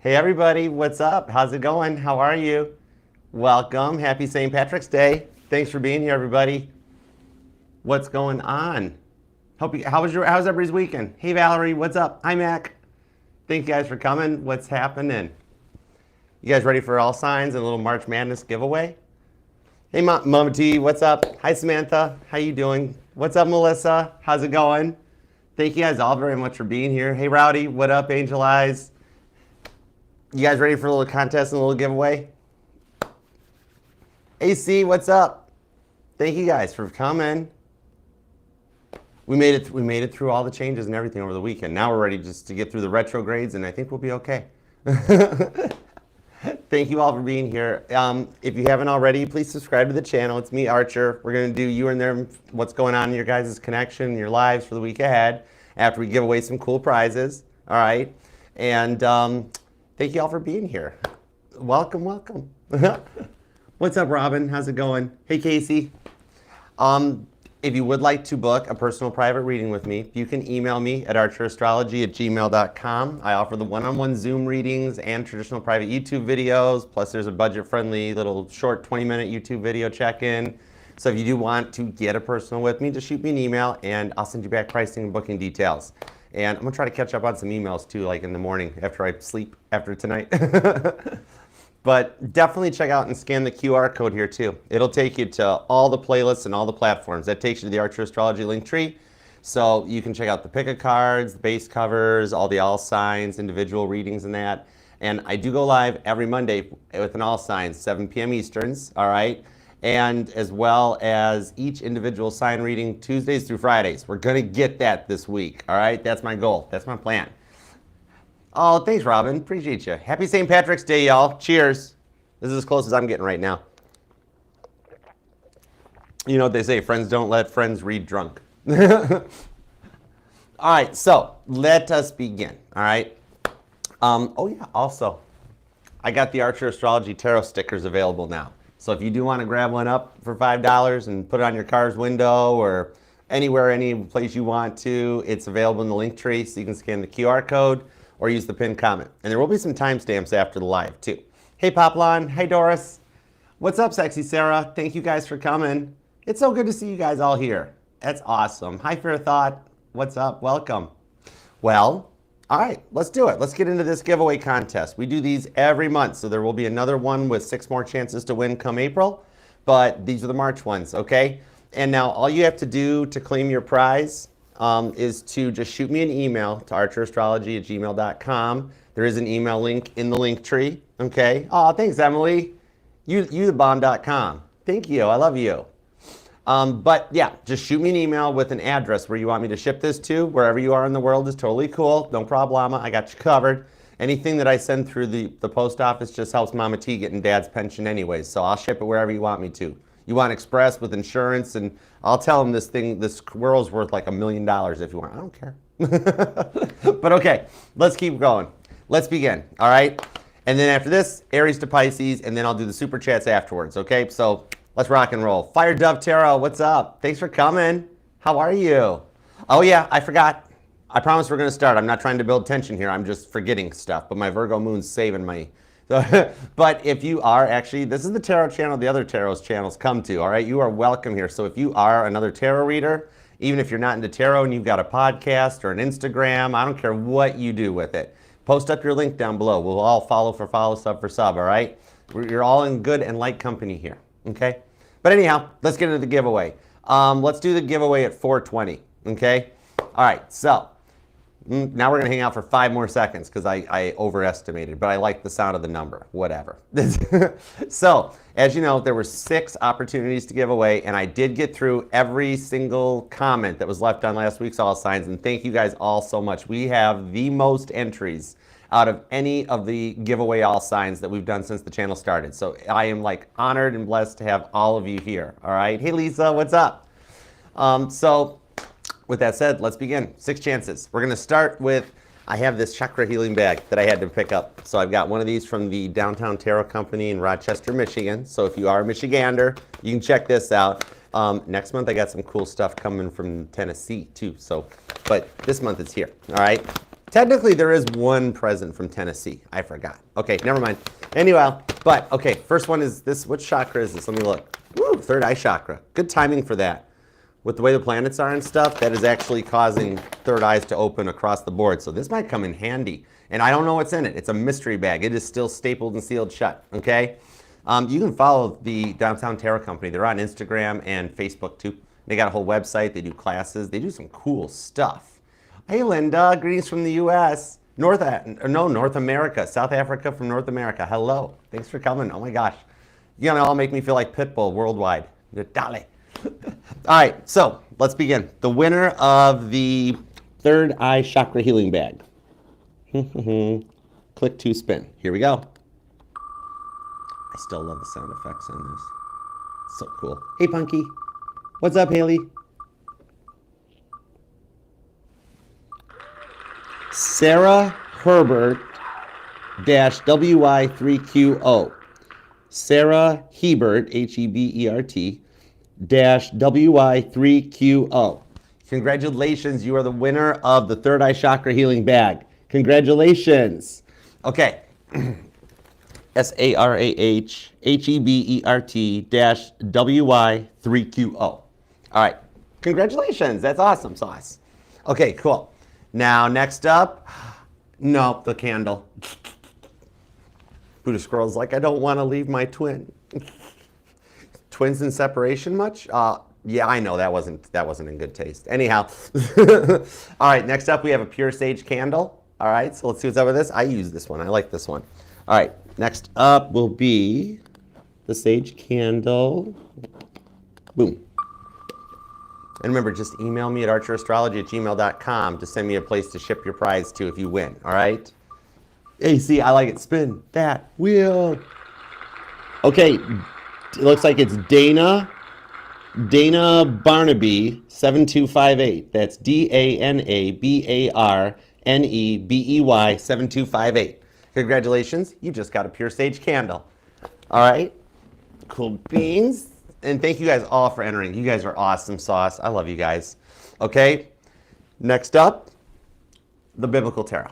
Hey everybody, what's up? How's it going? How are you? Welcome. Happy St. Patrick's Day. Thanks for being here, everybody. What's going on? How's everybody's weekend? Hey Valerie, what's up? Hi Mac. Thank you guys for coming. What's happening? You guys ready for all signs and a little March Madness giveaway? Hey Mama T, what's up? Hi Samantha, how you doing? What's up Melissa? How's it going? Thank you guys all very much for being here. Hey Rowdy, what up Angel Eyes? You guys ready for a little contest and a little giveaway? AC, what's up? Thank you guys for coming. We made it through all the changes and everything over the weekend. Now we're ready just to get through the retrogrades, and I think we'll be okay. Thank you all for being here. If you haven't already, please subscribe to the channel. It's me, Archer. We're going to do you and them, what's going on in your guys' connection, your lives for the week ahead, after we give away some cool prizes. All right? And thank you all for being here. Welcome, welcome. What's up, Robin? How's it going? Hey, Casey. If you would like to book a personal private reading with me, you can email me at archerastrology@gmail.com. I offer the one-on-one Zoom readings and traditional private YouTube videos, plus there's a budget-friendly little short 20-minute YouTube video check-in. So if you do want to get a personal with me, just shoot me an email and I'll send you back pricing and booking details. And I'm gonna try to catch up on some emails too, like in the morning after I sleep after tonight. But definitely check out and scan the QR code here too. It'll take you to all the playlists and all the platforms. That takes you to the Archer Astrology link tree. So you can check out the pick a cards, the base covers, all the all signs, individual readings and that. And I do go live every Monday with an all signs, 7 p.m. Easterns, all right? And as well as each individual sign reading Tuesdays through Fridays. We're gonna get that this week, all right? That's my goal, that's my plan. Oh, thanks, Robin. Appreciate you. Happy St. Patrick's Day, y'all. Cheers. This is as close as I'm getting right now. You know what they say, friends don't let friends read drunk. All right, so let us begin, all right? Oh, yeah, also, I got the Archer Astrology Tarot stickers available now. So if you do want to grab one up for $5 and put it on your car's window or anywhere, any place you want to, it's available in the link tree, so you can scan the QR code or use the pinned comment. And there will be some timestamps after the live too. Hey Poplon, hey Doris. What's up Sexy Sarah? Thank you guys for coming. It's so good to see you guys all here. That's awesome. Hi Fair Thought, what's up? Welcome. Well, all right, let's do it. Let's get into this giveaway contest. We do these every month, so there will be another one with 6 more chances to win come April, but these are the March ones, okay? And now all you have to do to claim your prize is to just shoot me an email to archerastrology@gmail.com. There is an email link in the link tree, okay? Oh, thanks, Emily. youthebomb.com. Thank you, I love you. But yeah, just shoot me an email with an address where you want me to ship this to. Wherever you are in the world is totally cool, no problema, I got you covered. Anything that I send through the post office just helps Mama T getting Dad's pension anyways, so I'll ship it wherever you want me to. You want express with insurance, and I'll tell them this squirrel's worth like $1 million if you want. I don't care. But okay, let's keep going. Let's begin, all right? And then after this, Aries to Pisces, and then I'll do the super chats afterwards, okay? So let's rock and roll. Fire Dove Tarot, what's up? Thanks for coming. How are you? Oh yeah, I forgot. I promise we're gonna start. I'm not trying to build tension here. I'm just forgetting stuff, but my Virgo moon's saving me. But if you are actually, this is the tarot channel the other tarot channels come to, all right? You are welcome here. So if you are another tarot reader, even if you're not into tarot and you've got a podcast or an Instagram, I don't care what you do with it. Post up your link down below. We'll all follow for follow, sub for sub, all right? You're all in good and light company here, okay? But anyhow, let's get into the giveaway. Let's do the giveaway at 4:20, okay? All right, so now we're gonna hang out for 5 more seconds because I overestimated, but I like the sound of the number, whatever. So, as you know, there were 6 opportunities to give away, and I did get through every single comment that was left on last week's All Signs, and thank you guys all so much. We have the most entries out of any of the giveaway All Signs that we've done since the channel started. So I am like honored and blessed to have all of you here, all right? Hey Lisa, what's up? So, with that said, let's begin. 6 chances. We're gonna start with, I have this chakra healing bag that I had to pick up. So I've got one of these from the Downtown Tarot Company in Rochester, Michigan. So if you are a Michigander, you can check this out. Next month I got some cool stuff coming from Tennessee too. So, but this month it's here, all right? Technically, there is one present from Tennessee. I forgot. Okay, never mind. Anyway, but okay, first one is this. Which chakra is this? Let me look. Woo, third eye chakra. Good timing for that. With the way the planets are and stuff, that is actually causing third eyes to open across the board. So this might come in handy. And I don't know what's in it. It's a mystery bag. It is still stapled and sealed shut, okay? You can follow the Downtown Tarot Company. They're on Instagram and Facebook too. They got a whole website. They do classes. They do some cool stuff. Hey, Linda. Greetings from the U.S. North America. South Africa from North America. Hello. Thanks for coming. Oh, my gosh. You know, all make me feel like Pitbull worldwide. Dale. All right, so let's begin. The winner of the third eye chakra healing bag. Click to spin. Here we go. I still love the sound effects on this. So cool. Hey, Punky. What's up, Haley? Sarah Herbert -WY3QO. Sarah Hebert, Hebert, -WY3QO. Congratulations, you are the winner of the third eye chakra healing bag. Congratulations. Okay. SARAH HEBERT -WY3QO. All right. Congratulations. That's awesome sauce. Okay, cool. Now, next up, nope, the candle. Buddha Squirrel's like, I don't want to leave my twin. Twins in separation much? Yeah, I know that wasn't in good taste. Anyhow, all right. Next up, we have a pure sage candle. All right, so let's see what's up with this. I use this one. I like this one. All right. Next up will be the sage candle. Boom. And remember, just email me at archerastrology@gmail.com to send me a place to ship your prize to if you win. All right. Hey, see, I like it. Spin that wheel. Okay. It looks like it's Dana Barnaby 7258. That's DANABARNEBEY 7258. Congratulations, you just got a pure sage candle. All right, cool beans. And thank you guys all for entering. You guys are awesome sauce. I love you guys. Okay, next up, the Biblical Tarot.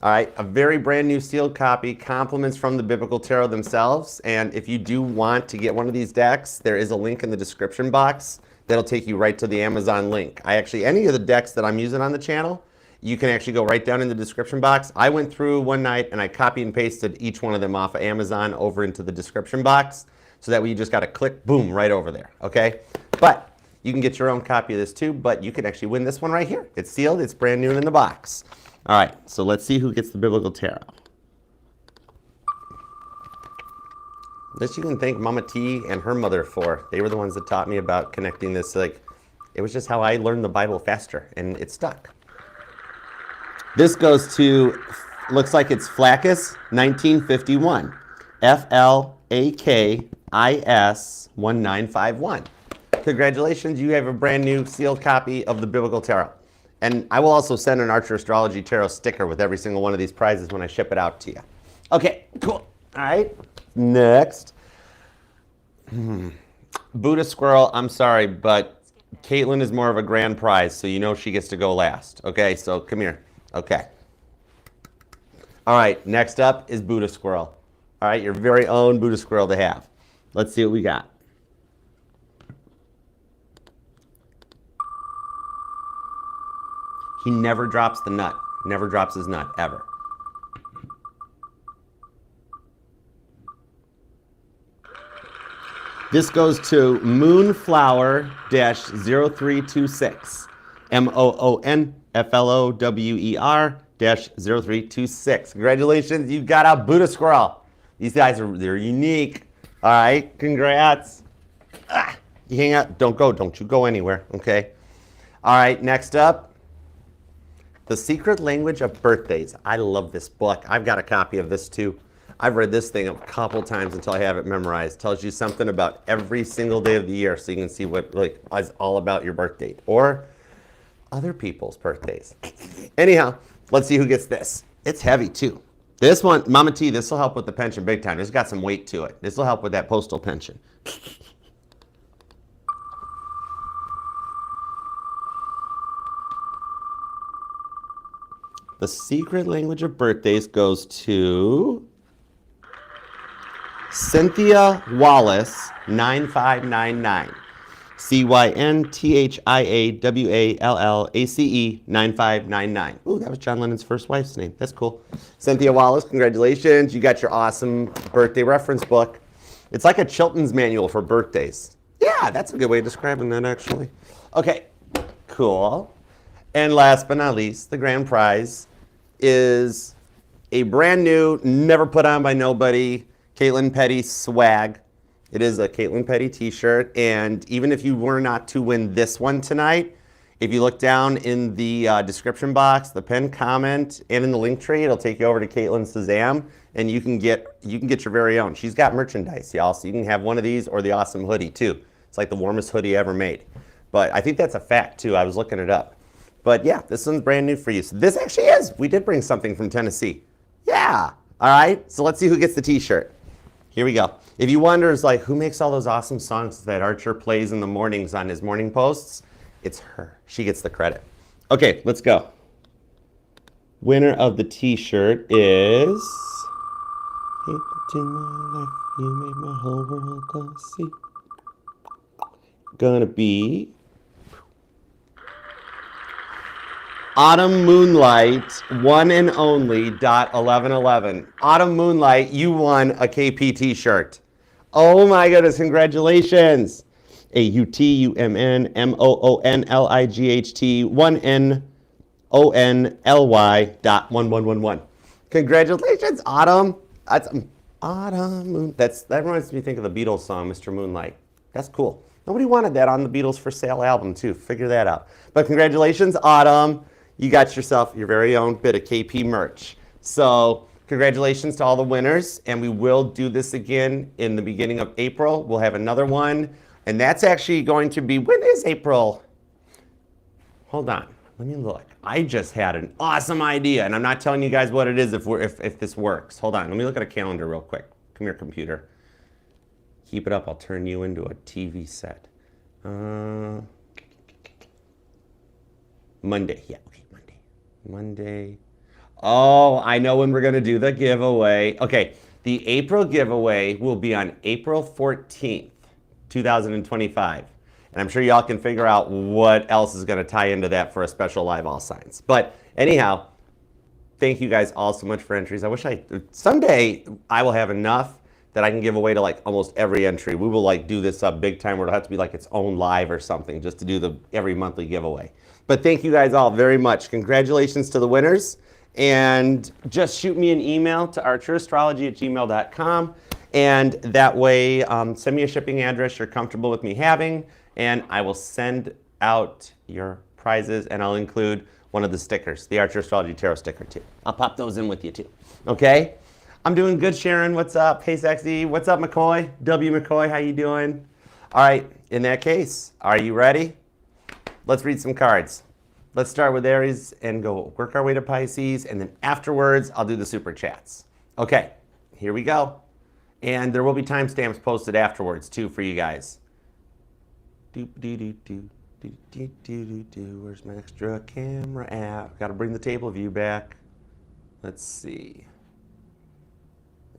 All right, a very brand new sealed copy, compliments from the Biblical Tarot themselves. And if you do want to get one of these decks, there is a link in the description box that'll take you right to the Amazon link. Any of the decks that I'm using on the channel, you can actually go right down in the description box. I went through one night and I copied and pasted each one of them off of Amazon over into the description box. So that way you just got to click, boom, right over there, okay? But you can get your own copy of this too, but you can actually win this one right here. It's sealed, it's brand new and in the box. All right, so let's see who gets the Biblical Tarot. This you can thank Mama T and her mother for. They were the ones that taught me about connecting this. Like, it was just how I learned the Bible faster, and it stuck. This goes to, looks like it's Flaccus 1951. FLAKIS 1951. Congratulations, you have a brand new sealed copy of the Biblical Tarot. And I will also send an Archer Astrology Tarot sticker with every single one of these prizes when I ship it out to you. Okay, cool. All right, next. Buddha Squirrel, I'm sorry, but Caitlin is more of a grand prize, so you know she gets to go last. Okay, so come here. Okay. All right, next up is Buddha Squirrel. All right, your very own Buddha Squirrel to have. Let's see what we got. He never drops the nut. Never drops his nut, ever. This goes to Moonflower-0326. MOONFLOWER-0326. Congratulations, you got a Buddha Squirrel. These guys they're unique. All right, congrats. You hang out, don't you go anywhere, okay? All right, next up. The Secret Language of Birthdays. I love this book. I've got a copy of this too. I've read this thing a couple times until I have it memorized. Tells you something about every single day of the year, so you can see what is all about your birth date or other people's birthdays. Anyhow, let's see who gets this. It's heavy too. This one, Mama T, this will help with the pension big time. It's got some weight to it. This will help with that postal pension. The secret language of birthdays goes to Cynthia Wallace, 9599. CYNTHIAWALLACE 9599. Ooh, that was John Lennon's first wife's name. That's cool. Cynthia Wallace, congratulations. You got your awesome birthday reference book. It's like a Chilton's manual for birthdays. Yeah, that's a good way of describing that, actually. Okay, cool. And last but not least, the grand prize is a brand new, never put on by nobody, Caitlin Petty swag. It is a Caitlin Petty t-shirt, and even if you were not to win this one tonight, if you look down in the description box, the pinned comment, and in the link tree, it'll take you over to Caitlin Shazam, and you can get your very own. She's got merchandise, y'all, so you can have one of these or the awesome hoodie too. It's like the warmest hoodie ever made. But I think that's a fact too. I was looking it up. But yeah, this one's brand new for you. So this actually is. We did bring something from Tennessee. Yeah. All right. So let's see who gets the t-shirt. Here we go. If you wonder, it's like, who makes all those awesome songs that Archer plays in the mornings on his morning posts? It's her. She gets the credit. Okay, let's go. Winner of the t-shirt is... Hey, to my life, you made my whole world glossy. Gonna be... Autumn Moonlight, one and only, .1111. Autumn Moonlight, you won a KP t-shirt. Oh my goodness, congratulations. AUTUMNMOONLIGHT 1NONLY.1111. Congratulations, Autumn. That's Autumn. That reminds me think of the Beatles song, Mr. Moonlight. That's cool. Nobody wanted that on the Beatles for Sale album too. Figure that out. But congratulations, Autumn. You got yourself your very own bit of KP merch. So congratulations to all the winners, and we will do this again in the beginning of April. We'll have another one, and that's actually going to be, when is April? Hold on, let me look. I just had an awesome idea, and I'm not telling you guys what it is if this works. Hold on, let me look at a calendar real quick. Come here, computer. Keep it up, I'll turn you into a TV set. Monday, yeah, okay, Monday. Oh, I know when we're gonna do the giveaway. Okay, the April giveaway will be on April 14th, 2025. And I'm sure y'all can figure out what else is gonna tie into that for a special live all signs. But anyhow, thank you guys all so much for entries. I wish someday I will have enough that I can give away to like almost every entry. We will like do this up big time where it'll have to be like its own live or something just to do the every monthly giveaway. But thank you guys all very much. Congratulations to the winners. And just shoot me an email to archerastrology@gmail.com. And that way, send me a shipping address you're comfortable with me having, and I will send out your prizes, and I'll include one of the stickers, the Archer Astrology Tarot sticker too. I'll pop those in with you too, okay? I'm doing good, Sharon. What's up? Hey, sexy. What's up, McCoy? W. McCoy, how you doing? All right, in that case, are you ready? Let's read some cards. Let's start with Aries and go work our way to Pisces, and then afterwards, I'll do the super chats. Okay, here we go. And there will be timestamps posted afterwards too for you guys. Where's my extra camera app? Got to bring the table view back. Let's see.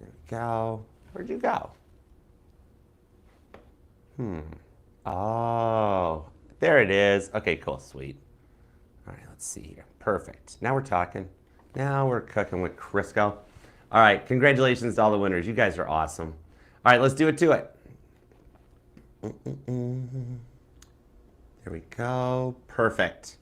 There we go. Where'd you go? Oh, there it is. Okay, cool, sweet. All right, let's see here. Perfect. Now we're talking. Now we're cooking with Crisco. All right, congratulations to all the winners. You guys are awesome. All right, let's do it to it. There we go. Perfect.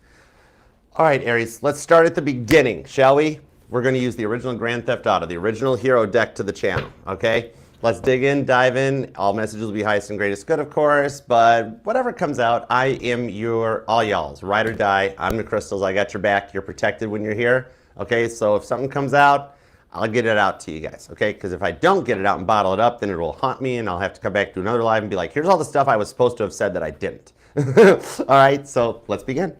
All right, Aries, let's start at the beginning, shall we? We're going to use the original Grand Theft Auto, the original hero deck to the channel, okay? Let's dig in, dive in. All messages will be highest and greatest good, of course, but whatever comes out, I am your all y'all's, ride or die. I'm the crystals. I got your back. You're protected when you're here, okay? So if something comes out, I'll get it out to you guys, okay? Because if I don't get it out and bottle it up, then it will haunt me, and I'll have to come back to another live and be like, here's all the stuff I was supposed to have said that I didn't. All right, so let's begin.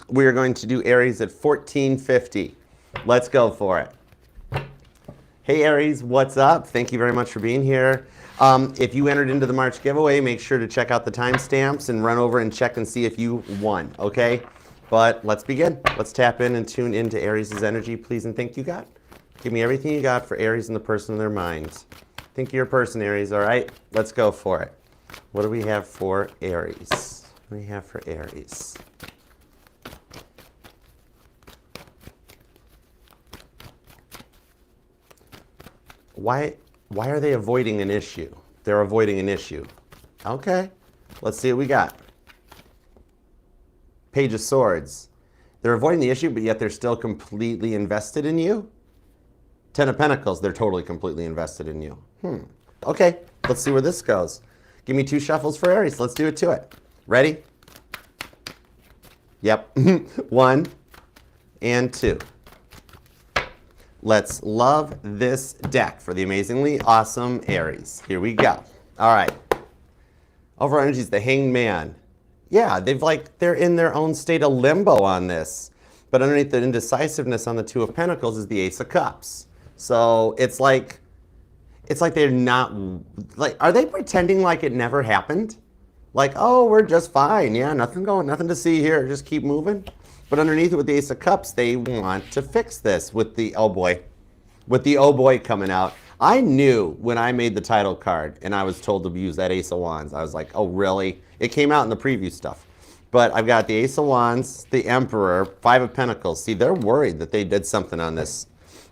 We are going to do Aries at 1450. Let's go for it. Hey Aries, what's up? Thank you very much for being here. If you entered into the March giveaway, make sure to check out the timestamps and run over and check and see if you won, okay? But let's begin. Let's tap in and tune into Aries' energy, please and think you got. Give me everything you got for Aries and the person in their minds. Think of your person, Aries, all right? Let's go for it. What do we have for Aries? What do we have for Aries? Why are they avoiding an issue? They're avoiding an issue. Okay, let's see what we got. Page of Swords. They're avoiding the issue, but yet they're still completely invested in you. Ten of Pentacles, they're totally completely invested in you. Okay, let's see where this goes. Give me 2 shuffles for Aries. Let's do it to it. Ready? Yep. 1 and 2. Let's love this deck for the amazingly awesome Aries. Here we go. All right. Overall energy is the Hanged Man. Yeah, they're in their own state of limbo on this. But underneath the indecisiveness on the 2 of Pentacles is the Ace of Cups. So it's like they're not, like, are they pretending like it never happened? Like, oh, we're just fine. Yeah, nothing to see here. Just keep moving. But underneath it with the Ace of Cups, they want to fix this with the, oh boy coming out. I knew when I made the title card and I was told to use that Ace of Wands, I was like, oh, really? It came out in the preview stuff. But I've got the Ace of Wands, the Emperor, 5 of Pentacles. See, they're worried that they did something on this.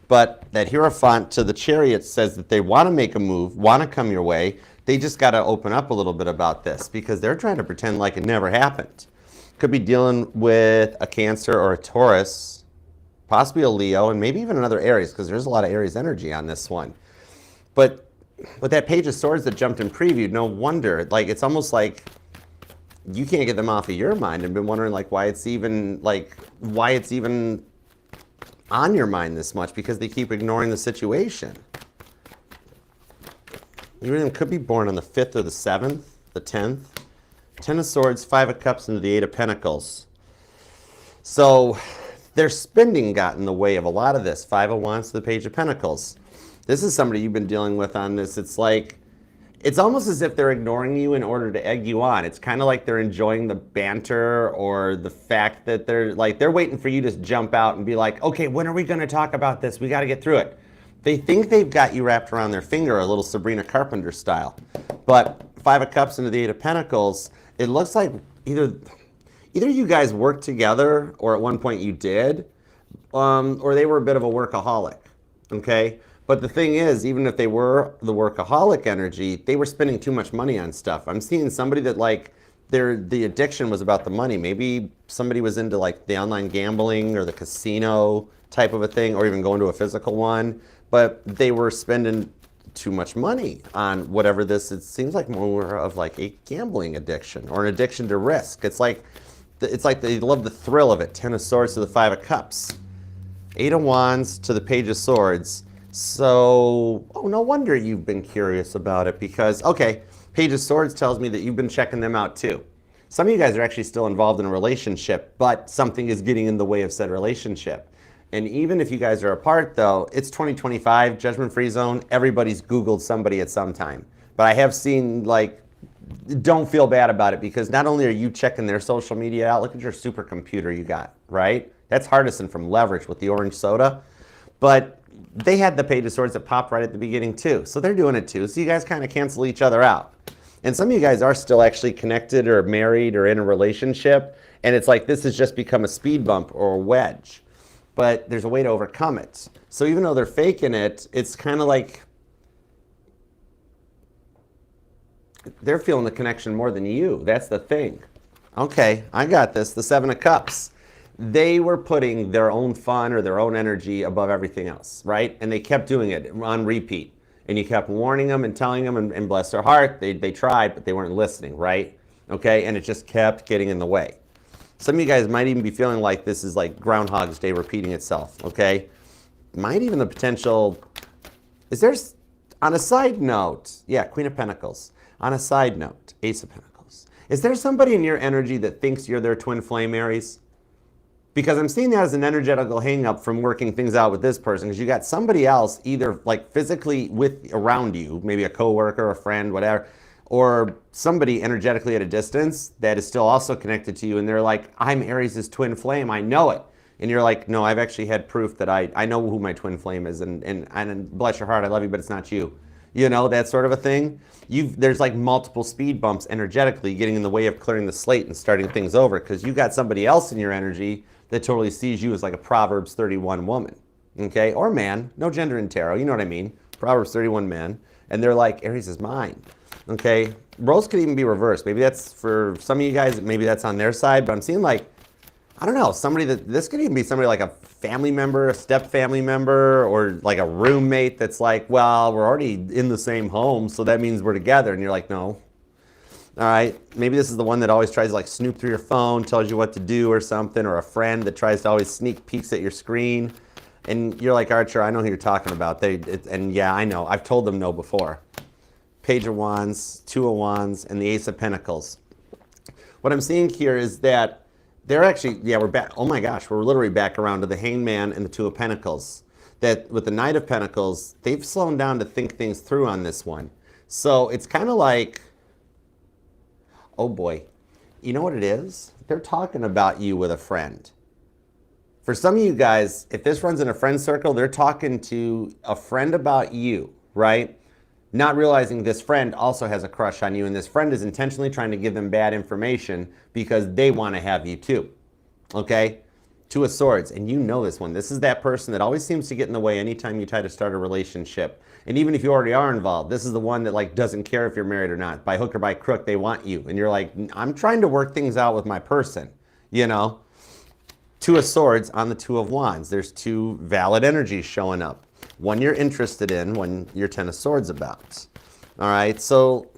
But that Hierophant to the Chariot says that they want to make a move, want to come your way. They just got to open up a little bit about this because they're trying to pretend like it never happened. Could be dealing with a Cancer or a Taurus, possibly a Leo, and maybe even another Aries, because there's a lot of Aries energy on this one. But with that Page of Swords that jumped in preview, no wonder. Like, it's almost like you can't get them off of your mind and been wondering like why it's even on your mind this much, because they keep ignoring the situation. You even could be born on the 5th or the 7th, the 10th. 10 of Swords, 5 of Cups, into the 8 of Pentacles. So their spending got in the way of a lot of this. 5 of Wands to the Page of Pentacles. This is somebody you've been dealing with on this. It's like, it's almost as if they're ignoring you in order to egg you on. It's kind of like they're enjoying the banter or the fact that they're waiting for you to jump out and be like, okay, when are we going to talk about this? We got to get through it. They think they've got you wrapped around their finger, a little Sabrina Carpenter style. But 5 of Cups into the 8 of Pentacles, it looks like either you guys worked together, or at one point you did, or they were a bit of a workaholic, okay? But the thing is, even if they were the workaholic energy, they were spending too much money on stuff. I'm seeing somebody that like the addiction was about the money. Maybe somebody was into like the online gambling or the casino type of a thing, or even going to a physical one, but they were spending too much money on whatever this, it seems like more of like a gambling addiction or an addiction to risk. It's like they love the thrill of it. 10 of Swords to the 5 of Cups. 8 of Wands to the Page of Swords. So, oh, no wonder you've been curious about it, because, okay, Page of Swords tells me that you've been checking them out too. Some of you guys are actually still involved in a relationship, but something is getting in the way of said relationship. And even if you guys are apart, though, it's 2025, judgment-free zone. Everybody's Googled somebody at some time. But I have seen, like, don't feel bad about it, because not only are you checking their social media out, look at your supercomputer you got, right? That's Hardison from Leverage with the orange soda. But they had the Page of Swords that popped right at the beginning, too. So they're doing it, too. So you guys kind of cancel each other out. And some of you guys are still actually connected or married or in a relationship. And it's like this has just become a speed bump or a wedge. But there's a way to overcome it. So even though they're faking it, it's kind of like they're feeling the connection more than you. That's the thing. Okay, I got this. The 7 of Cups. They were putting their own fun or their own energy above everything else, right? And they kept doing it on repeat. And you kept warning them and telling them, and bless their heart, they tried, but they weren't listening, right? Okay, and it just kept getting in the way. Some of you guys might even be feeling like this is like Groundhog's Day repeating itself, okay? Might even the potential, is there, on a side note, yeah, Queen of Pentacles. On a side note, Ace of Pentacles. Is there somebody in your energy that thinks you're their twin flame, Aries? Because I'm seeing that as an energetical hang-up from working things out with this person, because you got somebody else either like physically around you, maybe a coworker, a friend, whatever, or somebody energetically at a distance that is still also connected to you, and they're like, I'm Aries' twin flame, I know it. And you're like, no, I've actually had proof that I know who my twin flame is, and bless your heart, I love you, but it's not you. You know, that sort of a thing. There's like multiple speed bumps energetically getting in the way of clearing the slate and starting things over, because you got somebody else in your energy that totally sees you as like a Proverbs 31 woman, okay? Or man, no gender in tarot, you know what I mean? Proverbs 31 man, and they're like, Aries is mine, okay? Roles could even be reversed. Maybe that's for some of you guys, maybe that's on their side, but I'm seeing like, I don't know, this could even be somebody like a family member, a step family member, or like a roommate that's like, well, we're already in the same home, so that means we're together. And you're like, no. All right, maybe this is the one that always tries to like snoop through your phone, tells you what to do or something, or a friend that tries to always sneak peeks at your screen. And you're like, Archer, I know who you're talking about. And yeah, I know, I've told them no before. Page of Wands, Two of Wands, and the Ace of Pentacles. What I'm seeing here is that they're actually, yeah, we're back. Oh my gosh, we're literally back around to the Hangman and the Two of Pentacles. That with the Knight of Pentacles, they've slowed down to think things through on this one. So it's kind of like, oh boy, you know what it is? They're talking about you with a friend. For some of you guys, if this runs in a friend circle, they're talking to a friend about you, right? Not realizing this friend also has a crush on you, and this friend is intentionally trying to give them bad information because they want to have you too, okay? Two of Swords, and you know this one. This is that person that always seems to get in the way anytime you try to start a relationship. And even if you already are involved, this is the one that like doesn't care if you're married or not. By hook or by crook, they want you. And you're like, I'm trying to work things out with my person, you know? Two of Swords on the Two of Wands. There's two valid energies showing up. One you're interested in, one you're Ten of Swords about. All right, so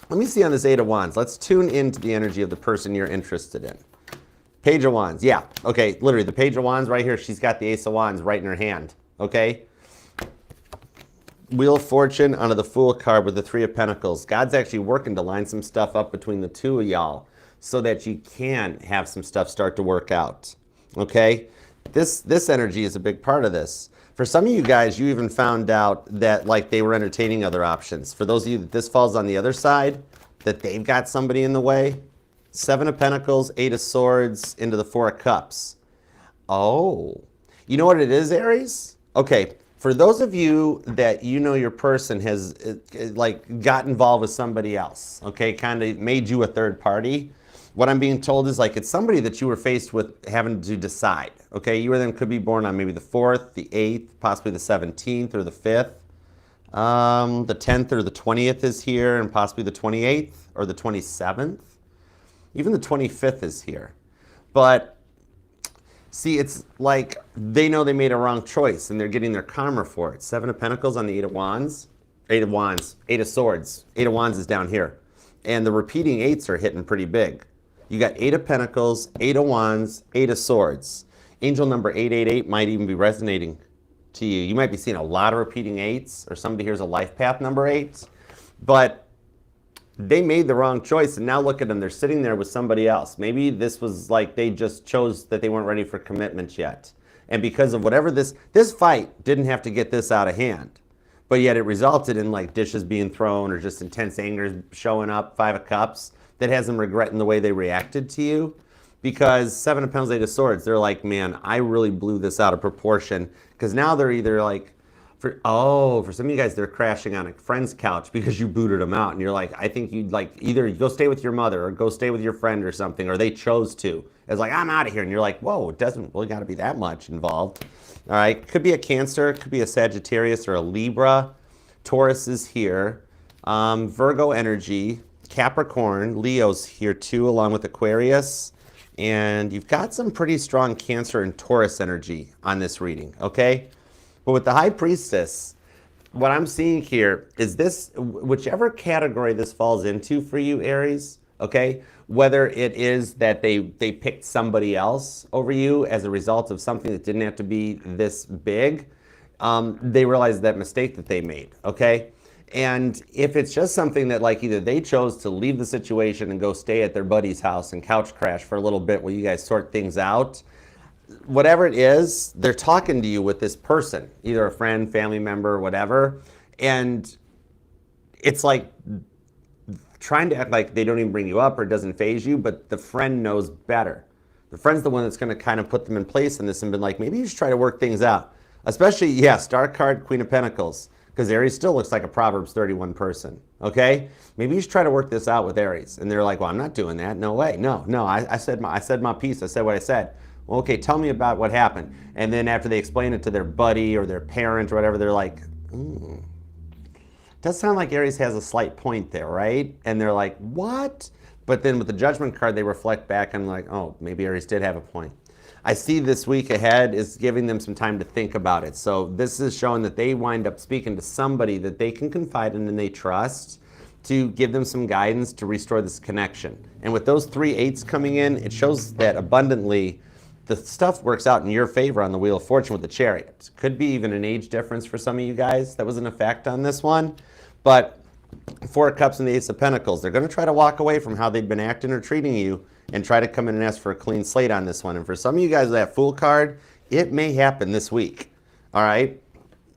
let me see on this Eight of Wands. Let's tune into the energy of the person you're interested in. Page of Wands, yeah. Okay, literally the Page of Wands right here, she's got the Ace of Wands right in her hand, okay? Wheel of Fortune onto the Fool card with the Three of Pentacles. God's actually working to line some stuff up between the two of y'all so that you can have some stuff start to work out, okay? This energy is a big part of this. For some of you guys, you even found out that like they were entertaining other options. For those of you that this falls on the other side, that they've got somebody in the way. Seven of Pentacles, Eight of Swords, into the Four of Cups. Oh, you know what it is, Aries? Okay, for those of you that you know your person has like got involved with somebody else, okay, kind of made you a third party. What I'm being told is like it's somebody that you were faced with having to decide. Okay, you or them could be born on maybe the 4th, the 8th, possibly the 17th or the 5th. The 10th or the 20th is here, and possibly the 28th or the 27th. Even the 25th is here. But see, it's like they know they made a wrong choice and they're getting their karma for it. Seven of Pentacles on the Eight of Wands. Eight of Wands, Eight of Swords. Eight of Wands is down here. And the repeating eights are hitting pretty big. You got Eight of Pentacles, Eight of Wands, Eight of Swords. Angel number 888 might even be resonating to you. You might be seeing a lot of repeating eights, or somebody here's a life path number 8. But they made the wrong choice, and now look at them. They're sitting there with somebody else. Maybe this was like they just chose that they weren't ready for commitment yet. And because of whatever this fight didn't have to get this out of hand. But yet it resulted in like dishes being thrown or just intense anger showing up, Five of Cups, that has them regretting the way they reacted to you. Because Seven of Pentacles, Eight of Swords, they're like, man, I really blew this out of proportion. Because now they're either like, for some of you guys, they're crashing on a friend's couch because you booted them out. And you're like, I think you'd like either go stay with your mother or go stay with your friend or something, or they chose to. It's like, I'm out of here. And you're like, whoa, it doesn't really got to be that much involved. All right, could be a Cancer, could be a Sagittarius or a Libra. Taurus is here. Virgo energy, Capricorn, Leo's here too, along with Aquarius. And you've got some pretty strong Cancer and Taurus energy on this reading, okay? But with the High Priestess, what I'm seeing here is this, whichever category this falls into for you, Aries, okay? Whether it is that they picked somebody else over you as a result of something that didn't have to be this big, they realized that mistake that they made, okay? And if it's just something that like either they chose to leave the situation and go stay at their buddy's house and couch crash for a little bit while you guys sort things out, whatever it is, they're talking to you with this person, either a friend, family member, whatever. And it's like trying to act like they don't even bring you up or it doesn't phase you, but the friend knows better. The friend's the one that's going to kind of put them in place in this and been like, maybe you should try to work things out. Especially, yeah, star card, Queen of Pentacles, because Aries still looks like a Proverbs 31 person, okay? Maybe you should try to work this out with Aries. And they're like, well, I'm not doing that. No way. No, I said my piece. I said what I said. Well, okay, tell me about what happened. And then after they explain it to their buddy or their parent or whatever, they're like, does sound like Aries has a slight point there, right? And they're like, what? But then with the Judgment card, they reflect back and like, oh, maybe Aries did have a point. I see this week ahead is giving them some time to think about it. So this is showing that they wind up speaking to somebody that they can confide in and they trust to give them some guidance to restore this connection. And with those 3 8s coming in, it shows that abundantly the stuff works out in your favor on the Wheel of Fortune with the Chariot. Could be even an age difference for some of you guys that was an effect on this one. But 4 of Cups and the Ace of Pentacles, they're going to try to walk away from how they've been acting or treating you and try to come in and ask for a clean slate on this one. And for some of you guys with that Fool card, it may happen this week, all right?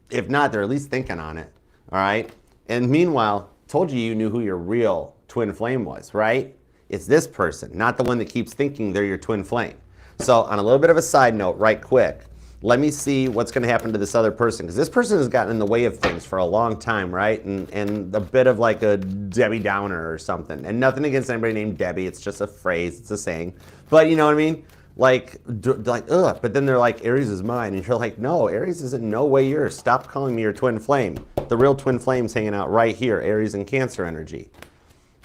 If not, they're at least thinking on it, all right? And meanwhile, told you knew who your real twin flame was, right? It's this person, not the one that keeps thinking they're your twin flame. So on a little bit of a side note, right quick, let me see what's going to happen to this other person, because this person has gotten in the way of things for a long time, right? And a bit of like a Debbie Downer or something. And nothing against anybody named Debbie. It's just a phrase. It's a saying. But you know what I mean? Like, ugh. But then they're like, Aries is mine. And you're like, no, Aries is in no way yours. Stop calling me your twin flame. The real twin flame's hanging out right here, Aries and Cancer energy.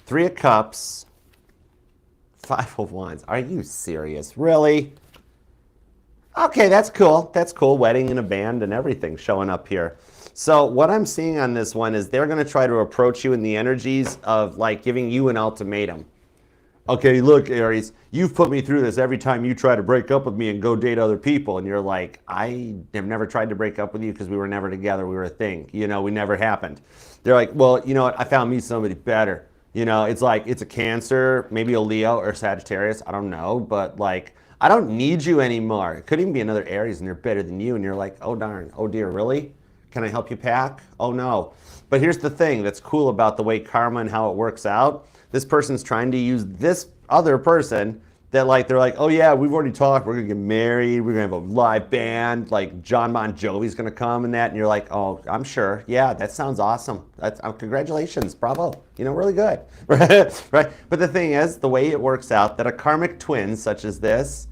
3 of Cups, 5 of Wands. Are you serious? Really? Okay, that's cool. That's cool. Wedding and a band and everything showing up here. So what I'm seeing on this one is they're going to try to approach you in the energies of like giving you an ultimatum. Okay, look, Aries, you've put me through this every time you try to break up with me and go date other people. And you're like, I have never tried to break up with you because we were never together. We were a thing. You know, we never happened. They're like, well, you know what? I found me somebody better. You know, it's like, it's a Cancer, maybe a Leo or Sagittarius. I don't know, but like, I don't need you anymore. It could even be another Aries and they're better than you and you're like, oh darn, oh dear, really? Can I help you pack? Oh no. But here's the thing that's cool about the way karma and how it works out. This person's trying to use this other person that like, they're like, oh yeah, we've already talked, we're gonna get married, we're gonna have a live band, like John Bon Jovi's gonna come and that, and you're like, oh, I'm sure, yeah, that sounds awesome. That's congratulations, bravo, you know, really good, right? But the thing is, the way it works out, that a karmic twin such as this,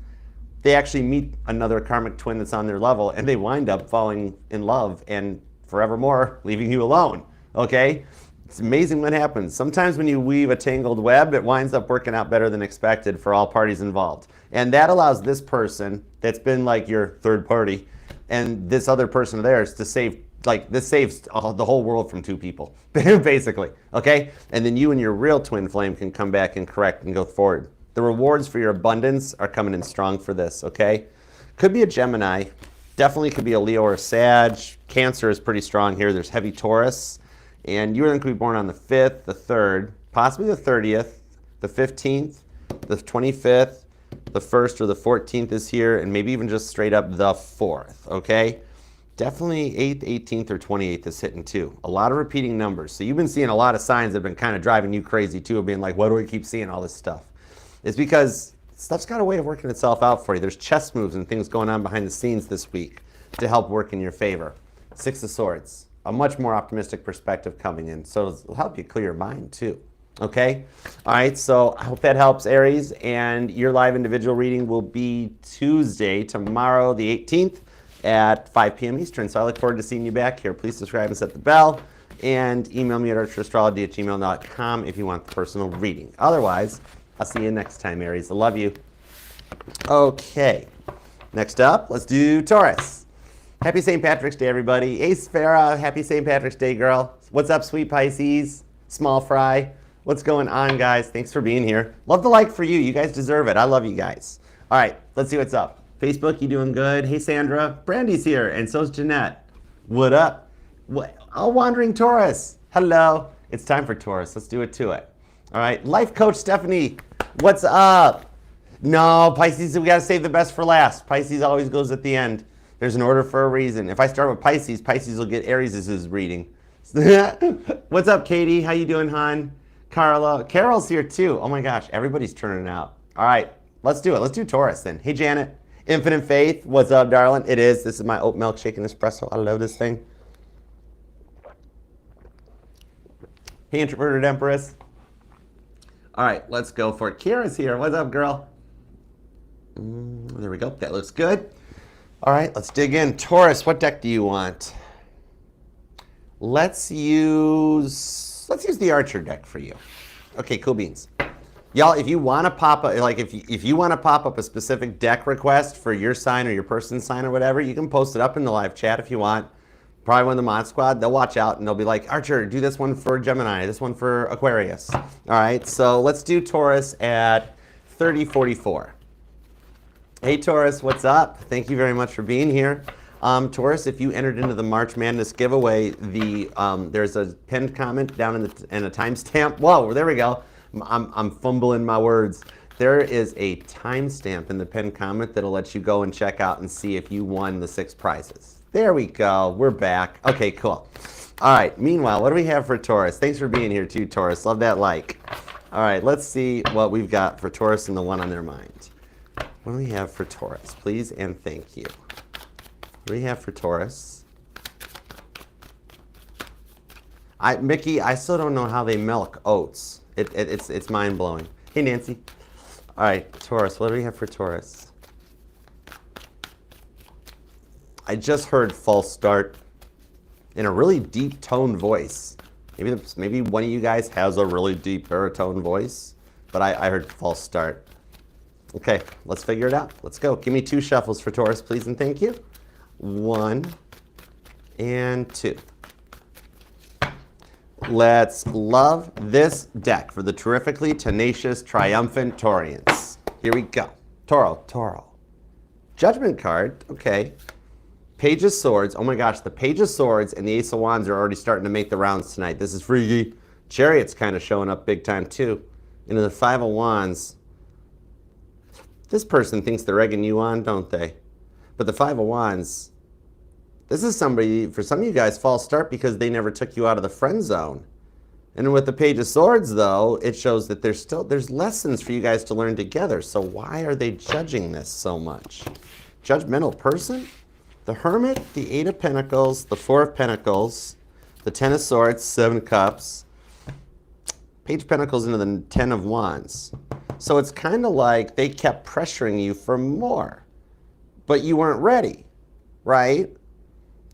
they actually meet another karmic twin that's on their level, and they wind up falling in love and forevermore leaving you alone, okay? It's amazing what happens. Sometimes when you weave a tangled web, it winds up working out better than expected for all parties involved. And that allows this person that's been like your third party and this other person of theirs to save, like this saves the whole world from 2 people, basically, okay? And then you and your real twin flame can come back and correct and go forward. The rewards for your abundance are coming in strong for this, okay? Could be a Gemini, definitely could be a Leo or a Sag. Cancer is pretty strong here. There's heavy Taurus. And you're going to be born on the 5th, the 3rd, possibly the 30th, the 15th, the 25th, the 1st or the 14th is here, and maybe even just straight up the 4th, okay? Definitely 8th, 18th, or 28th is hitting too. A lot of repeating numbers. So you've been seeing a lot of signs that have been kind of driving you crazy too, of being like, why do I keep seeing all this stuff? It's because stuff's got a way of working itself out for you. There's chess moves and things going on behind the scenes this week to help work in your favor. 6 of Swords. A much more optimistic perspective coming in. So it'll help you clear your mind too. Okay? All right, so I hope that helps, Aries. And your live individual reading will be Tuesday, tomorrow, the 18th at 5 p.m. Eastern. So I look forward to seeing you back here. Please subscribe and set the bell. And email me at archerastrology@gmail.com if you want the personal reading. Otherwise, I'll see you next time, Aries. I love you. Okay. Next up, let's do Taurus. Happy St. Patrick's Day, everybody. Ace Farah, happy St. Patrick's Day, girl. What's up, sweet Pisces? Small fry. What's going on, guys? Thanks for being here. Love the like for you. You guys deserve it. I love you guys. All right, let's see what's up. Facebook, you doing good? Hey, Sandra. Brandy's here, and so's Jeanette. What up? What? Oh, Wandering Taurus. Hello. It's time for Taurus. Let's do it to it. All right, Life Coach Stephanie. What's up? No, Pisces, we got to save the best for last. Pisces always goes at the end. There's an order for a reason. If I start with Pisces, Pisces will get Aries' reading. What's up, Katie? How you doing, hon? Carla. Carol's here too. Oh my gosh, everybody's turning out. All right, let's do it. Let's do Taurus then. Hey, Janet. Infinite Faith. What's up, darling? It is. This is my oat milkshake and espresso. I love this thing. Hey, Introverted Empress. All right, let's go for it. Kira's here. What's up, girl? There we go. That looks good. All right, let's dig in. Taurus, what deck do you want? Let's use the Archer deck for you. Okay, cool beans. Y'all, if you want to pop up, like if you want to pop up a specific deck request for your sign or your person's sign or whatever, you can post it up in the live chat if you want. Probably one of the mod squad, they'll watch out and they'll be like, Archer, do this one for Gemini, this one for Aquarius. All right, so let's do Taurus at 3044. Hey Taurus, what's up? Thank you very much for being here. Taurus, if you entered into the March Madness giveaway, there's a pinned comment down in a timestamp. Whoa, there we go. I'm fumbling my words. There is a timestamp in the pinned comment that'll let you go and check out and see if you won the 6 prizes. There we go. We're back. Okay, cool. All right. Meanwhile, what do we have for Taurus? Thanks for being here too, Taurus. Love that like. All right. Let's see what we've got for Taurus and the one on their mind. What do we have for Taurus? Please and thank you. What do we have for Taurus? Mickey, I still don't know how they milk oats. It's mind-blowing. Hey, Nancy. All right, Taurus, what do we have for Taurus? I just heard false start in a really deep tone voice. Maybe one of you guys has a really deep baritone voice, but I heard false start. Okay, let's figure it out. Let's go. Give me 2 shuffles for Taurus, please and thank you. 1 and 2. Let's love this deck for the terrifically tenacious, triumphant Taurians. Here we go. Toro. Judgment card, okay. Page of Swords. Oh my gosh, the Page of Swords and the Ace of Wands are already starting to make the rounds tonight. This is freaky. Chariot's kind of showing up big time too. And the 5 of Wands. This person thinks they're egging you on, don't they? But the 5 of Wands, this is somebody, for some of you guys, false start because they never took you out of the friend zone. And with the Page of Swords, though, it shows that there's lessons for you guys to learn together. So why are they judging this so much? Judgmental person? The Hermit, the 8 of Pentacles, the 4 of Pentacles, the 10 of Swords, 7 of Cups, Page of Pentacles into the 10 of Wands. So it's kind of like they kept pressuring you for more, but you weren't ready, right?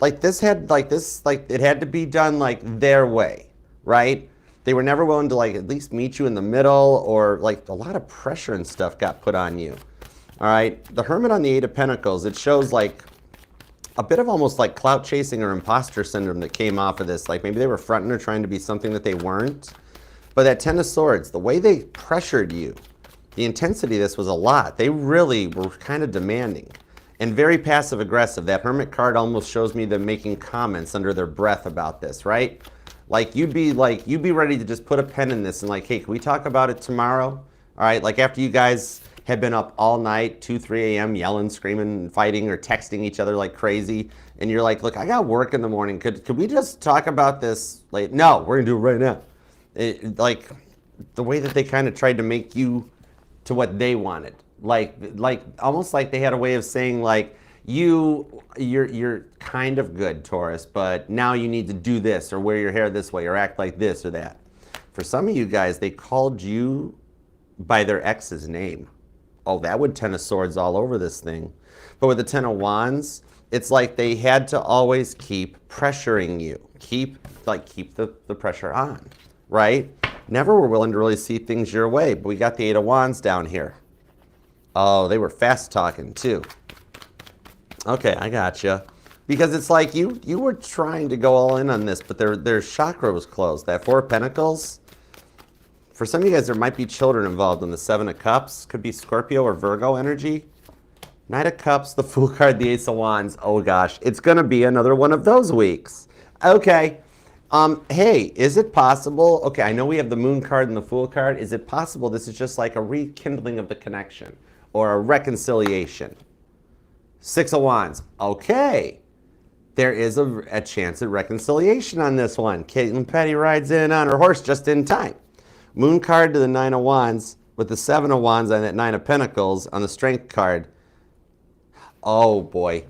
It had to be done like their way, right? They were never willing to at least meet you in the middle, or a lot of pressure and stuff got put on you. All right, the Hermit on the 8 of Pentacles, it shows a bit of almost clout chasing or imposter syndrome that came off of this. Maybe they were fronting or trying to be something that they weren't. But that 10 of Swords, the way they pressured you, the intensity of this was a lot. They really were kind of demanding and very passive aggressive. That Hermit card almost shows me them making comments under their breath about this, right? You'd be ready to just put a pen in this and hey, can we talk about it tomorrow? All right, after you guys had been up all night, 2, 3 a.m., yelling, screaming, fighting, or texting each other like crazy, and you're like, look, I got work in the morning. Could we just talk about this? No, we're gonna do it right now. The way that they kind of tried to make you to what they wanted, almost like they had a way of saying you're kind of good, Taurus, but now you need to do this or wear your hair this way or act like this or that. For some of you guys, they called you by their ex's name. Oh, that would 10 of Swords all over this thing. But with the 10 of Wands, it's like they had to always keep pressuring you. Keep the pressure on, right? Never were willing to really see things your way. But we got the 8 of Wands down here. Oh, they were fast talking too. Okay, I gotcha. Because it's you were trying to go all in on this, but their chakra was closed. That 4 of Pentacles, for some of you guys, there might be children involved in the 7 of Cups. Could be Scorpio or Virgo energy. Knight of Cups, the Fool card, the Ace of Wands. Oh gosh, it's going to be another one of those weeks. Okay. Hey, is it possible? Okay, I know we have the Moon card and the Fool card. Is it possible this is just a rekindling of the connection or a reconciliation? 6 of Wands. Okay. There is a chance at reconciliation on this one. Caitlin Petty rides in on her horse just in time. Moon card to the Nine of Wands with the Seven of Wands and that Nine of Pentacles on the Strength card. Oh boy.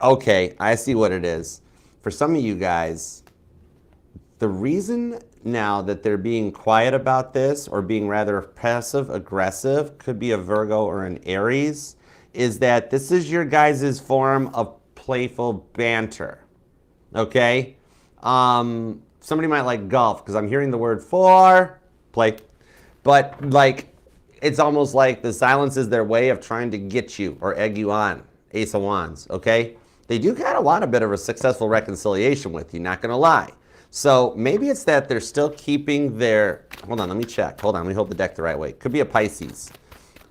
Okay, I see what it is. For some of you guys, the reason now that they're being quiet about this or being rather passive aggressive, could be a Virgo or an Aries, is that this is your guys' form of playful banter. Okay? Somebody might like golf because I'm hearing the word for play. But like, it's almost like the silence is their way of trying to get you or egg you on. Ace of Wands, okay? They do kind of want a bit of a successful reconciliation with you, not gonna lie. So maybe it's that they're still keeping their, hold on, let me check. Hold on, let me hold the deck the right way. Could be a Pisces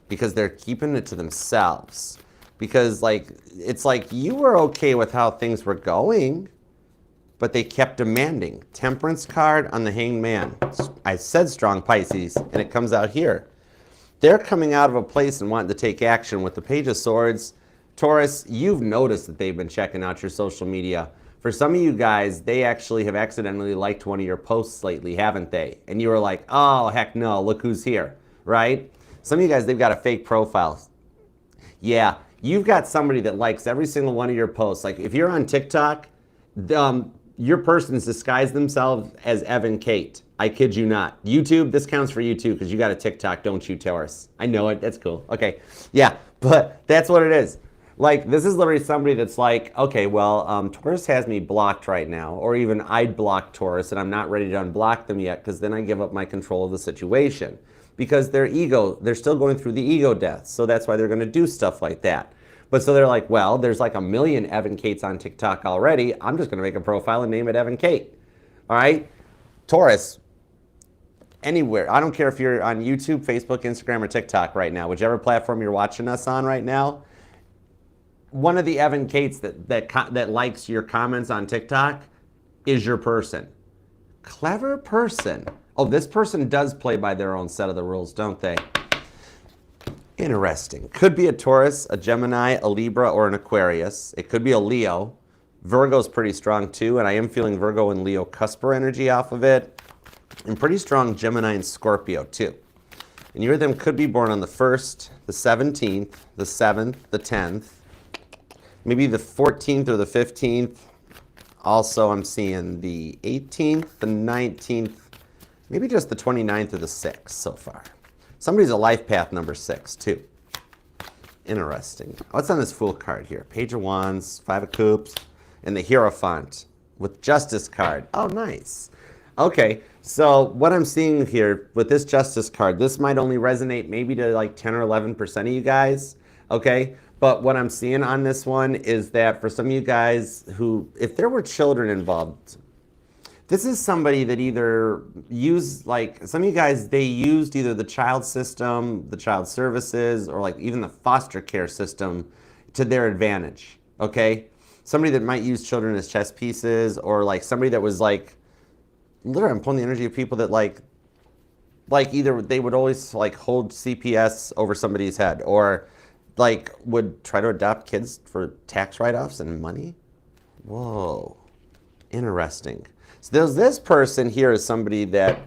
because they're keeping it to themselves. Because like, it's like you were okay with how things were going, but they kept demanding. Temperance card on the Hanged Man. I said strong Pisces, and it comes out here. They're coming out of a place and wanting to take action with the Page of Swords. Taurus, you've noticed that they've been checking out your social media. For some of you guys, they actually have accidentally liked one of your posts lately, haven't they? And you were like, oh, heck no, look who's here, right? Some of you guys, they've got a fake profile. Yeah, you've got somebody that likes every single one of your posts. Like if you're on TikTok, your person's disguised themselves as Evan Kate. I kid you not. YouTube, this counts for you too, because you got a TikTok, don't you, Taurus? I know it, that's cool. Okay, yeah, but that's what it is. Like, this is literally somebody that's like, okay, well, Taurus has me blocked right now, or even I'd block Taurus, and I'm not ready to unblock them yet, because then I give up my control of the situation. Because their ego, they're still going through the ego death, so that's why they're going to do stuff like that. But so they're like, well, there's like 1 million Evan Kates on TikTok already. I'm just going to make a profile and name it Evan Kate. All right? Taurus, anywhere. I don't care if you're on YouTube, Facebook, Instagram, or TikTok right now, whichever platform you're watching us on right now. One of the Evan Kates that likes your comments on TikTok is your person. Clever person. Oh, this person does play by their own set of the rules, don't they? Interesting. Could be a Taurus, a Gemini, a Libra, or an Aquarius. It could be a Leo. Virgo's pretty strong too, and I am feeling Virgo and Leo cusper energy off of it. And pretty strong Gemini and Scorpio too. And you or them could be born on the 1st, the 17th, the 7th, the 10th, maybe the 14th or the 15th. Also, I'm seeing the 18th, the 19th, maybe just the 29th or the 6th so far. Somebody's a life path number 6 too. Interesting. What's on this Fool card here? Page of Wands, 5 of Cups, and the Hierophant with Justice card. Oh, nice. Okay, so what I'm seeing here with this Justice card, this might only resonate maybe to like 10 or 11% of you guys, okay? But what I'm seeing on this one is that for some of you guys who, if there were children involved, this is somebody that either used, like, some of you guys, they used either the child system, the child services, or like even the foster care system to their advantage, okay? Somebody that might use children as chess pieces, or like somebody that was like, literally I'm pulling the energy of people that like either they would always like hold CPS over somebody's head, or like would try to adopt kids for tax write-offs and money. Whoa, interesting. So there's this person here is somebody that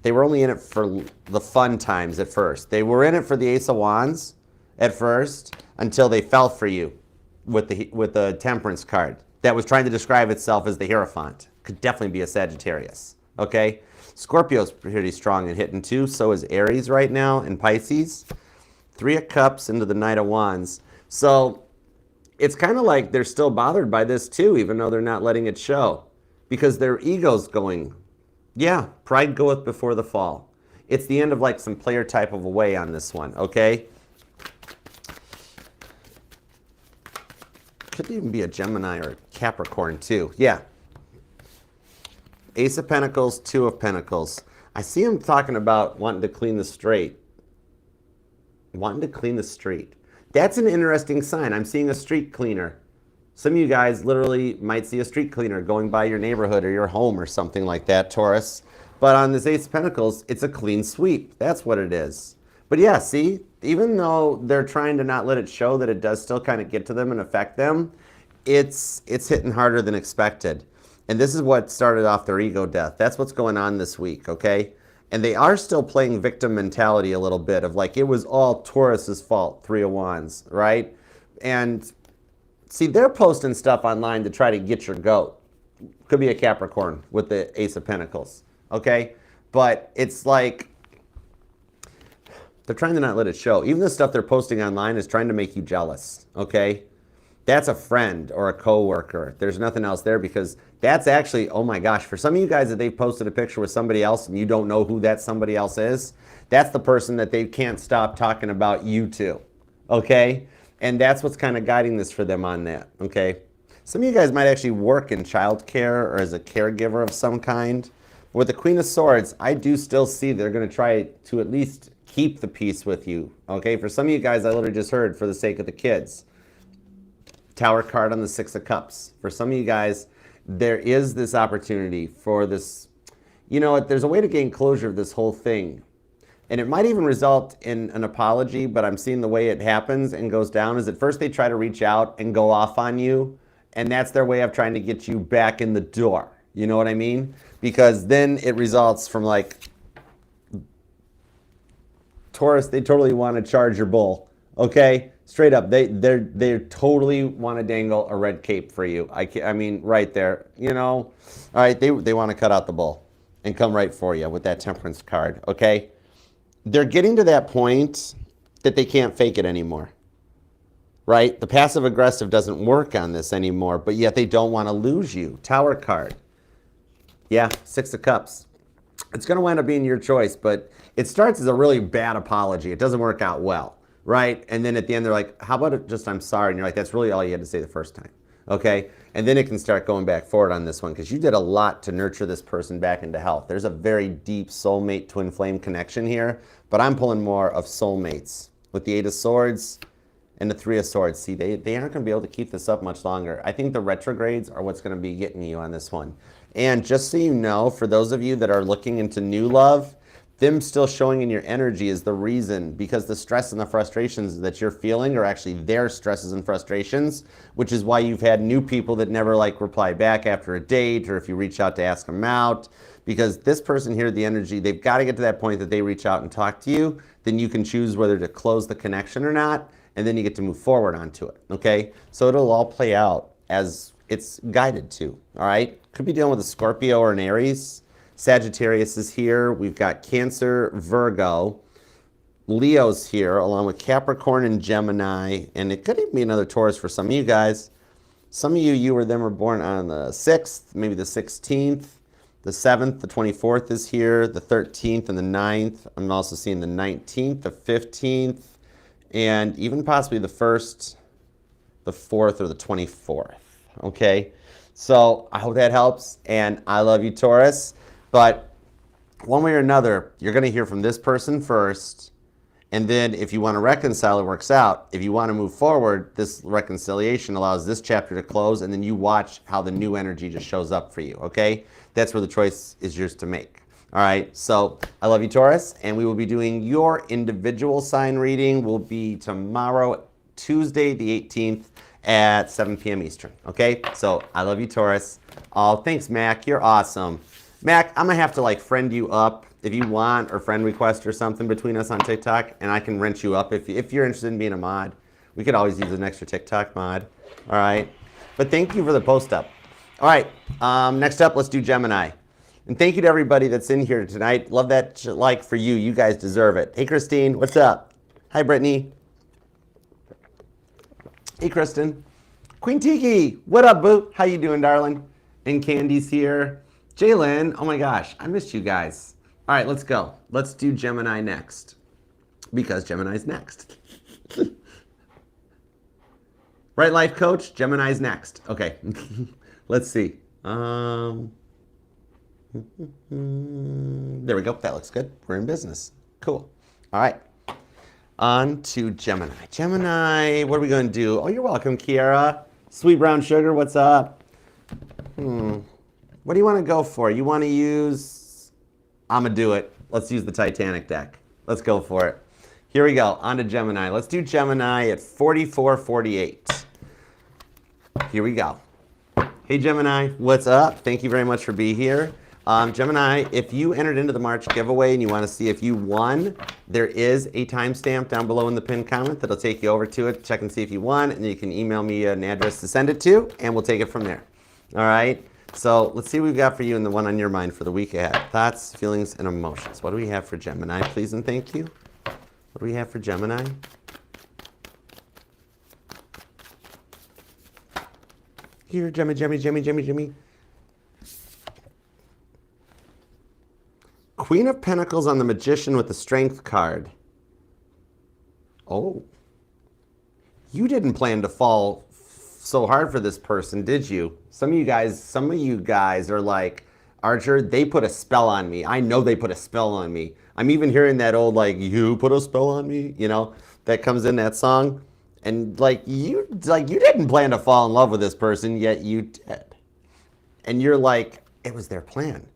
they were only in it for the fun times at first. They were in it for the Ace of Wands at first until they fell for you with the Temperance card that was trying to describe itself as the Hierophant. Could definitely be a Sagittarius, okay? Scorpio's pretty strong and hitting too, so is Aries right now, and Pisces. 3 of Cups into the Knight of Wands. So it's kind of like they're still bothered by this too, even though they're not letting it show. Because their ego's going, yeah, pride goeth before the fall. It's the end of like some player type of a way on this one, okay? Could even be a Gemini or Capricorn too, yeah. Ace of Pentacles, 2 of Pentacles. I see him talking about wanting to clean the street. Wanting to clean the street. That's an interesting sign. I'm seeing a street cleaner. Some of you guys literally might see a street cleaner going by your neighborhood or your home or something like that, Taurus. But on this Ace of Pentacles, it's a clean sweep. That's what it is. But yeah, see, even though they're trying to not let it show that it does still kind of get to them and affect them, it's hitting harder than expected. And this is what started off their ego death. That's what's going on this week, okay? And they are still playing victim mentality a little bit of like, it was all Taurus's fault, Three of Wands, right? And see, they're posting stuff online to try to get your goat. Could be a Capricorn with the Ace of Pentacles, okay? But it's like, they're trying to not let it show. Even the stuff they're posting online is trying to make you jealous, okay? That's a friend or a coworker. There's nothing else there because that's actually, oh my gosh, for some of you guys that they've posted a picture with somebody else and you don't know who that somebody else is, that's the person that they can't stop talking about you to, okay? And that's what's kind of guiding this for them on that, okay? Some of you guys might actually work in childcare or as a caregiver of some kind. With the Queen of Swords, I do still see they're going to try to at least keep the peace with you, okay? For some of you guys, I literally just heard for the sake of the kids. Tower card on the Six of Cups. For some of you guys, there is this opportunity for this, you know, there's a way to gain closure of this whole thing. And it might even result in an apology, but I'm seeing the way it happens and goes down is at first they try to reach out and go off on you, and that's their way of trying to get you back in the door. You know what I mean? Because then it results from like, Taurus, they totally want to charge your bull, okay? Straight up, they totally want to dangle a red cape for you. I mean, right there, you know? All right, they want to cut out the bull and come right for you with that Temperance card, okay? They're getting to that point that they can't fake it anymore, right? The passive aggressive doesn't work on this anymore, but yet they don't want to lose you. Tower card. Yeah, Six of Cups. It's going to wind up being your choice, but it starts as a really bad apology. It doesn't work out well, right? And then at the end, they're like, how about it just, I'm sorry. And you're like, that's really all you had to say the first time, okay? And then it can start going back forward on this one because you did a lot to nurture this person back into health. There's a very deep soulmate twin flame connection here, but I'm pulling more of soulmates with the Eight of Swords and the Three of Swords. See, they aren't going to be able to keep this up much longer. I think the retrogrades are what's going to be getting you on this one. And just so you know, for those of you that are looking into new love, them still showing in your energy is the reason, because the stress and the frustrations that you're feeling are actually their stresses and frustrations, which is why you've had new people that never like reply back after a date, or if you reach out to ask them out, because this person here, the energy, they've got to get to that point that they reach out and talk to you, then you can choose whether to close the connection or not, and then you get to move forward onto it, okay? So it'll all play out as it's guided to, all right? Could be dealing with a Scorpio or an Aries. Sagittarius is here. We've got Cancer, Virgo. Leo's here, along with Capricorn and Gemini. And it could even be another Taurus for some of you guys. Some of you or them were born on the 6th, maybe the 16th. The 7th, the 24th is here. The 13th and the 9th. I'm also seeing the 19th, the 15th, and even possibly the 1st, the 4th, or the 24th. Okay? So I hope that helps, and I love you, Taurus. But one way or another, you're going to hear from this person first, and then if you want to reconcile, it works out. If you want to move forward, this reconciliation allows this chapter to close, and then you watch how the new energy just shows up for you, okay? That's where the choice is yours to make. All right, so I love you, Taurus, and we will be doing your individual sign reading. Will be tomorrow, Tuesday, the 18th, at 7 p.m. Eastern, okay? So I love you, Taurus. Oh, thanks, Mac. You're awesome. Mac, I'm going to have to, like, friend you up if you want, or friend request or something between us on TikTok, and I can rent you up if you're interested in being a mod. We could always use an extra TikTok mod, all right? But thank you for the post up. All right, next up, let's do Gemini. And thank you to everybody that's in here tonight. Love that like for you. You guys deserve it. Hey, Christine, what's up? Hi, Brittany. Hey, Kristen. Queen Tiki, what up, boo? How you doing, darling? And Candy's here. Jalen, oh my gosh, I missed you guys. All right, let's go. Let's do Gemini next, because Gemini's next. Right, life coach? Gemini's next. Okay, let's see. There we go. That looks good. We're in business. Cool. All right. On to Gemini. Gemini, what are we going to do? Oh, you're welcome, Kiara. Sweet brown sugar, what's up? What do you want to go for? You want to use... I'm going to do it. Let's use the Titanic deck. Let's go for it. Here we go. On to Gemini. Let's do Gemini at 4448. Here we go. Hey, Gemini. What's up? Thank you very much for being here. Gemini, if you entered into the March giveaway and you want to see if you won, there is a timestamp down below in the pinned comment that'll take you over to it. Check and see if you won, and then you can email me an address to send it to, and we'll take it from there. All right? So let's see what we've got for you and the one on your mind for the week ahead. Thoughts, feelings, and emotions. What do we have for Gemini, please and thank you? What do we have for Gemini? Here, Jimmy. Queen of Pentacles on the Magician with the Strength card. Oh. You didn't plan to fall so hard for this person, did you? Some of you guys are like, Archer, they put a spell on me. I know they put a spell on me. I'm even hearing that old, like, you put a spell on me, you know, that comes in that song. And you didn't plan to fall in love with this person, yet you did. And you're like, it was their plan.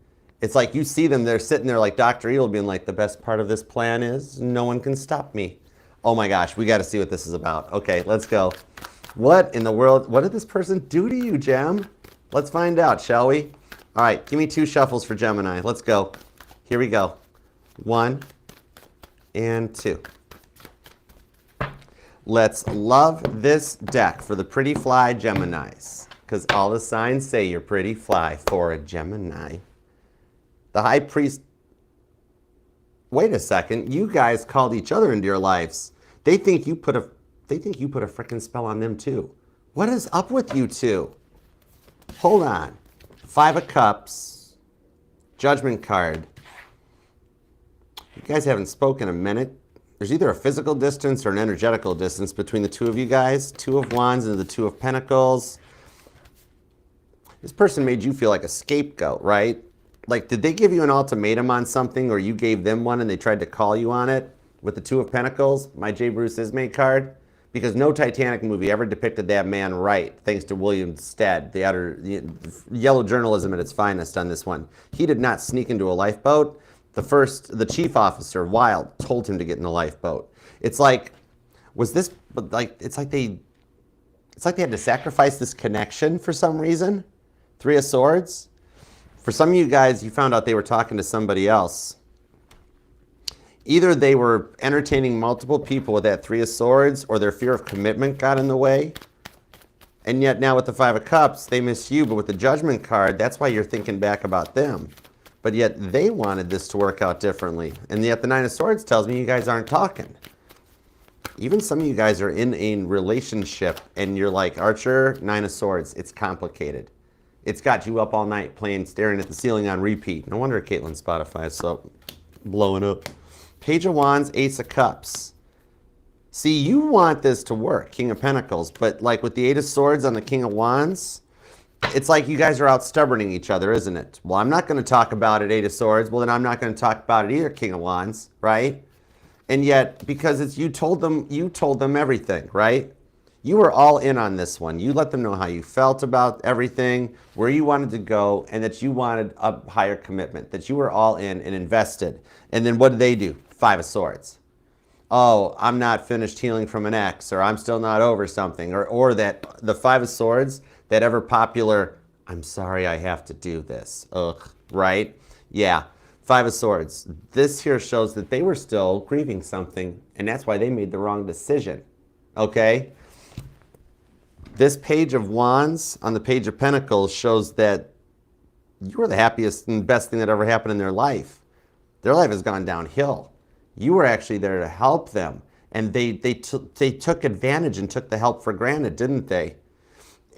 It's like you see them, they're sitting there like Dr. Evil being like, the best part of this plan is no one can stop me. Oh my gosh, we got to see what this is about. Okay, let's go. What in the world, what did this person do to you, Gem? Let's find out, shall we? All right, give me 2 shuffles for Gemini. Let's go. Here we go. 1 and 2. Let's love this deck for the pretty fly Geminis, because all the signs say you're pretty fly for a Gemini. The High Priest, wait a second, you guys called each other into your lives. They think you put a freaking spell on them too. What is up with you two? Hold on. 5 of Cups, Judgment card. You guys haven't spoken a minute. There's either a physical distance or an energetical distance between the two of you guys. 2 of Wands and the 2 of Pentacles. This person made you feel like a scapegoat, right? Like, did they give you an ultimatum on something, or you gave them one and they tried to call you on it with the 2 of Pentacles, my J. Bruce Ismay card? Because no Titanic movie ever depicted that man right, thanks to William Stead, the yellow journalism at its finest on this one. He did not sneak into a lifeboat. The chief officer, Wilde, told him to get in the lifeboat. It's like, it's like they had to sacrifice this connection for some reason. 3 of Swords. For some of you guys, you found out they were talking to somebody else. Either they were entertaining multiple people with that 3 of Swords, or their fear of commitment got in the way. And yet now with the 5 of Cups, they miss you, but with the Judgment card, that's why you're thinking back about them. But yet they wanted this to work out differently. And yet the 9 of Swords tells me you guys aren't talking. Even some of you guys are in a relationship and you're like, Archer, 9 of Swords, it's complicated. It's got you up all night playing, staring at the ceiling on repeat. No wonder Caitlin's Spotify is so blowing up. Page of Wands, Ace of Cups. See, you want this to work, King of Pentacles, but like with the 8 of Swords on the King of Wands, it's like you guys are out stubborning each other, isn't it? Well, I'm not going to talk about it, 8 of Swords. Well, then I'm not going to talk about it either, King of Wands, right? And yet, because it's you told them everything, right? You were all in on this one. You let them know how you felt about everything, where you wanted to go, and that you wanted a higher commitment, that you were all in and invested. And then what did they do? 5 of Swords. Oh, I'm not finished healing from an ex, or I'm still not over something, or that the 5 of Swords, that ever popular, I'm sorry I have to do this. Ugh, right? Yeah, 5 of Swords. This here shows that they were still grieving something, and that's why they made the wrong decision, okay? This Page of Wands on the Page of Pentacles shows that you were the happiest and best thing that ever happened in their life. Their life has gone downhill. You were actually there to help them, and they took advantage and took the help for granted, didn't they?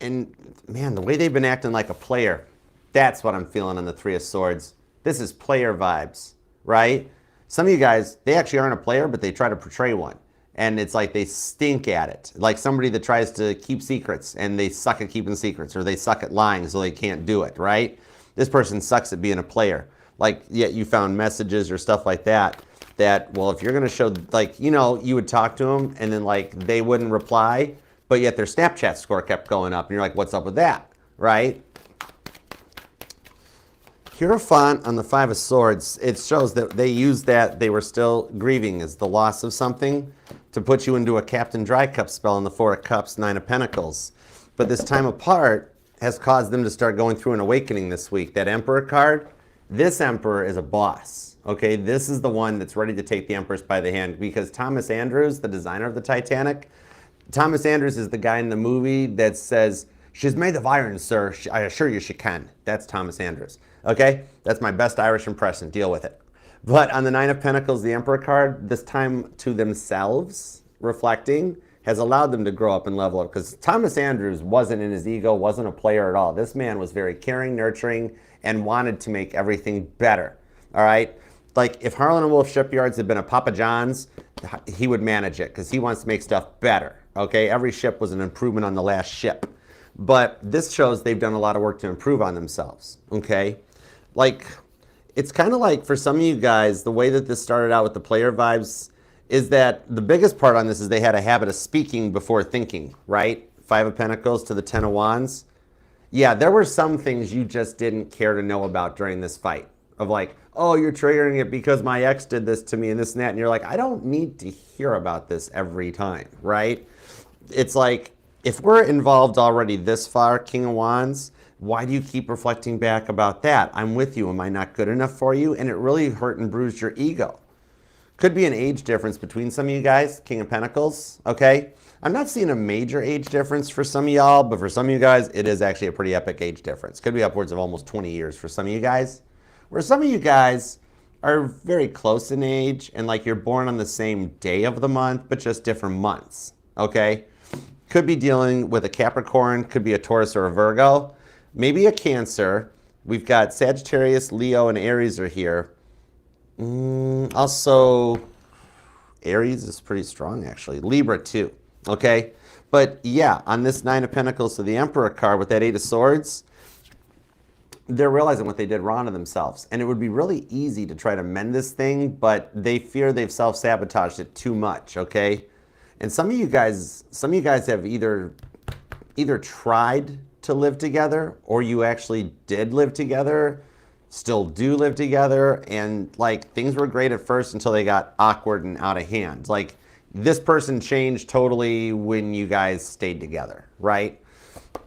And man, the way they've been acting like a player, that's what I'm feeling on the 3 of Swords. This is player vibes, right? Some of you guys, they actually aren't a player, but they try to portray one. And it's like they stink at it. Like somebody that tries to keep secrets and they suck at keeping secrets, or they suck at lying so they can't do it, right? This person sucks at being a player. Like, yet you found messages or stuff like that, well, if you're going to show, like, you know, you would talk to them and then like they wouldn't reply, but yet their Snapchat score kept going up. And you're like, what's up with that, right? Hierophant on the 5 of Swords, it shows that they used that they were still grieving as the loss of something to put you into a Captain Dry Cup spell in the 4 of Cups, 9 of Pentacles. But this time apart has caused them to start going through an awakening this week. That Emperor card, This emperor is a boss, okay? This is the one that's ready to take the empress by the hand, because Thomas Andrews, the designer of the Titanic, Thomas Andrews is the guy in the movie that says, "She's made of iron, sir. I assure you she can." That's Thomas Andrews, okay? That's my best Irish impression. Deal with it. But on the Nine of Pentacles, the Emperor card, this time to themselves, reflecting, has allowed them to grow up and level up, because Thomas Andrews wasn't in his ego, wasn't a player at all. This man was very caring, nurturing, and wanted to make everything better, all right? Like, if Harlan and Wolff Shipyards had been a Papa John's, he would manage it, because he wants to make stuff better, okay? Every ship was an improvement on the last ship. But this shows they've done a lot of work to improve on themselves, okay? Like, it's kind of like, for some of you guys, the way that this started out with the player vibes is that the biggest part on this is they had a habit of speaking before thinking, right? Five of Pentacles to the Ten of Wands. Yeah, there were some things you just didn't care to know about during this fight. Of like, oh, you're triggering it because my ex did this to me and this and that. And you're like, I don't need to hear about this every time, right? It's like, if we're involved already this far, King of Wands, why do you keep reflecting back about that? I'm with you. Am I not good enough for you? And it really hurt and bruised your ego. Could be an age difference between some of you guys, King of Pentacles, okay? I'm not seeing a major age difference for some of y'all, but for some of you guys, it is actually a pretty epic age difference. Could be upwards of almost 20 years for some of you guys. Where some of you guys are very close in age and like you're born on the same day of the month, but just different months, okay? Could be dealing with a Capricorn, could be a Taurus or a Virgo, maybe a Cancer. We've got Sagittarius, Leo, and Aries are here. Also, Aries is pretty strong, actually. Libra, too, okay? But, yeah, on this Nine of Pentacles to the Emperor card with that Eight of Swords, they're realizing what they did wrong to themselves. And it would be really easy to try to mend this thing, but they fear they've self-sabotaged it too much, okay? And some of you guys have either tried to live together, or you actually did live together, still do live together, and like things were great at first until they got awkward and out of hand. Like, this person changed totally when you guys stayed together, right?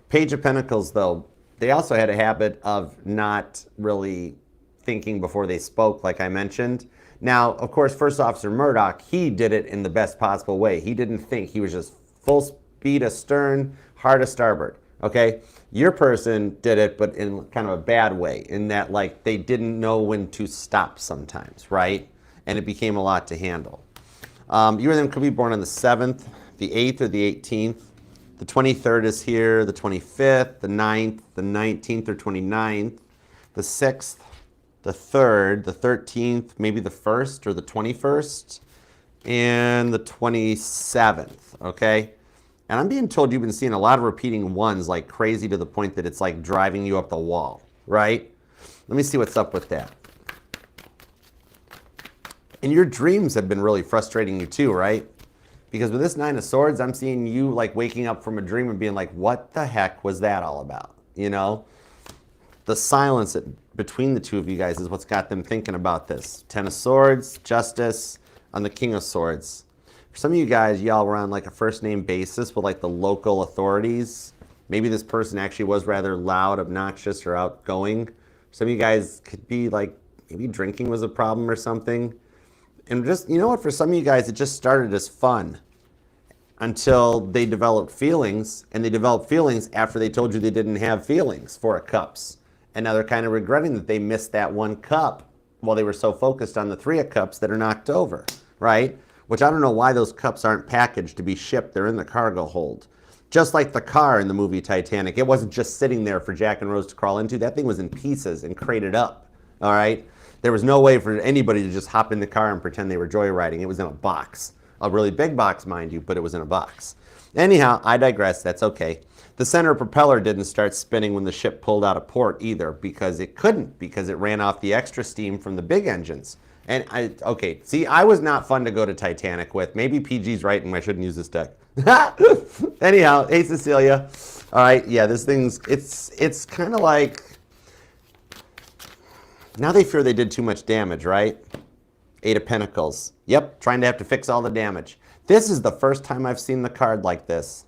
Page of Pentacles, though, they also had a habit of not really thinking before they spoke, like I mentioned. Now, of course, First Officer Murdoch, he did it in the best possible way. He didn't think. He was just full speed astern, hard to starboard, okay? Your person did it, but in kind of a bad way, in that, like, they didn't know when to stop sometimes, right? And it became a lot to handle. You or them could be born on the 7th, the 8th, or the 18th. The 23rd is here, the 25th, the 9th, the 19th or 29th, the 6th, the 3rd, the 13th, maybe the 1st or the 21st, and the 27th, okay? And I'm being told you've been seeing a lot of repeating ones like crazy, to the point that it's like driving you up the wall, right? Let me see what's up with that. And your dreams have been really frustrating you too, right? Because with this Nine of Swords, I'm seeing you like waking up from a dream and being like, what the heck was that all about? You know? The silence between the two of you guys is what's got them thinking about this. Ten of Swords, Justice, on the King of Swords. For some of you guys, y'all were on like a first name basis with like the local authorities. Maybe this person actually was rather loud, obnoxious, or outgoing. Some of you guys could be like, maybe drinking was a problem or something. And just, you know what, for some of you guys, it just started as fun until they developed feelings, and they developed feelings after they told you they didn't have feelings, Four of Cups. And now they're kind of regretting that they missed that one cup while they were so focused on the Three of Cups that are knocked over, right? Which I don't know why those cups aren't packaged to be shipped. They're in the cargo hold. Just like the car in the movie Titanic. It wasn't just sitting there for Jack and Rose to crawl into. That thing was in pieces and crated up, all right? There was no way for anybody to just hop in the car and pretend they were joyriding. It was in a box. A really big box, mind you, but it was in a box. Anyhow, I digress. That's okay. The center propeller didn't start spinning when the ship pulled out of port either, because it couldn't, because it ran off the extra steam from the big engines. And okay, see, I was not fun to go to Titanic with. Maybe PG's right and I shouldn't use this deck. Anyhow, hey Cecilia. All right, yeah, this thing's, it's kind of like, now they fear they did too much damage, right? Eight of Pentacles. Yep, trying to have to fix all the damage. This is the first time I've seen the card like this.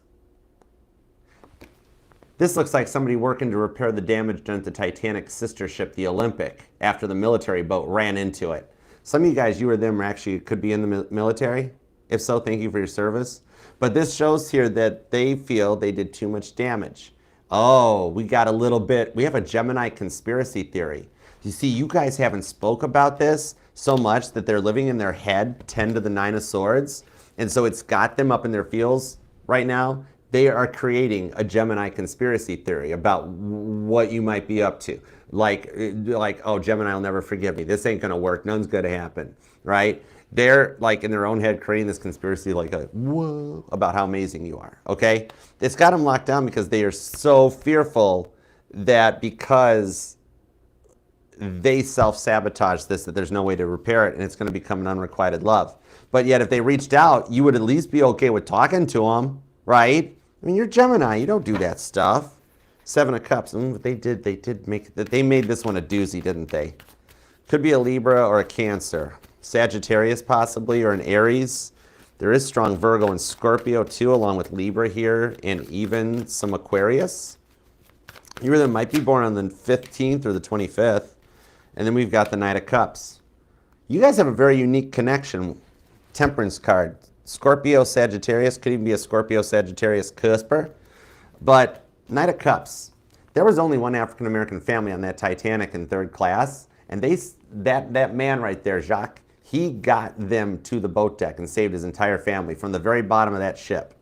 This looks like somebody working to repair the damage done to the Titanic's sister ship, the Olympic, after the military boat ran into it. Some of you guys, you or them, actually could be in the military. If so, thank you for your service. But this shows here that they feel they did too much damage. Oh, we got a little bit, we have a Gemini conspiracy theory. You see, you guys haven't spoke about this so much that they're living in their head, 10 to the 9 of swords. And so it's got them up in their feels right now. They are creating a Gemini conspiracy theory about what you might be up to. Like, oh, Gemini will never forgive me. This ain't gonna work. None's gonna happen, right? They're like in their own head creating this conspiracy like whoa, about how amazing you are, okay? It's got them locked down because they are so fearful that because they self-sabotage this, that there's no way to repair it and it's gonna become an unrequited love. But yet if they reached out, you would at least be okay with talking to them, right? I mean, you're Gemini, you don't do that stuff. 7 of Cups, they made this one a doozy, didn't they? Could be a Libra or a Cancer. Sagittarius possibly, or an Aries. There is strong Virgo and Scorpio too, along with Libra here, and even some Aquarius. You either might be born on the 15th or the 25th. And then we've got the Knight of Cups. You guys have a very unique connection. Temperance card. Scorpio, Sagittarius, could even be a Scorpio, Sagittarius cusper. But Knight of Cups. There was only one African-American family on that Titanic in 3rd class. And that man right there, Jacques, he got them to the boat deck and saved his entire family from the very bottom of that ship.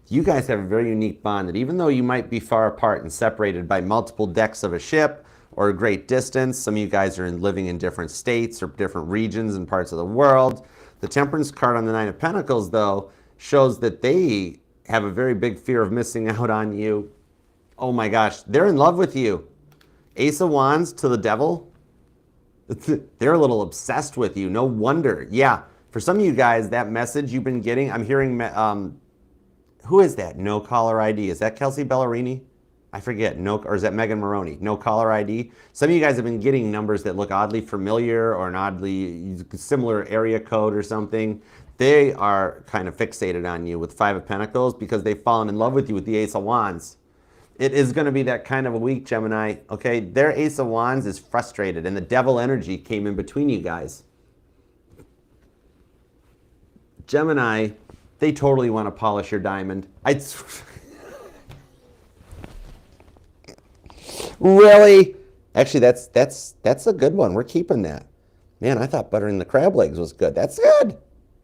You guys have a very unique bond that even though you might be far apart and separated by multiple decks of a ship or a great distance, some of you guys are living in different states or different regions and parts of the world. The Temperance card on the 9 of Pentacles, though, shows that they have a very big fear of missing out on you. Oh my gosh, they're in love with you. Ace of Wands to the Devil. They're a little obsessed with you. No wonder. Yeah, for some of you guys, that message you've been getting, I'm hearing, who is that? No caller ID. Is that Kelsey Ballerini? I forget. No, or is that Megan Maroney? No caller ID. Some of you guys have been getting numbers that look oddly familiar or an oddly similar area code or something. They are kind of fixated on you with 5 of Pentacles because they've fallen in love with you with the Ace of Wands. It is going to be that kind of a week, Gemini, okay? Their Ace of Wands is frustrated, and the devil energy came in between you guys. Gemini, they totally want to polish your diamond. Really? Actually, that's a good one. We're keeping that. Man, I thought buttering the crab legs was good. That's good.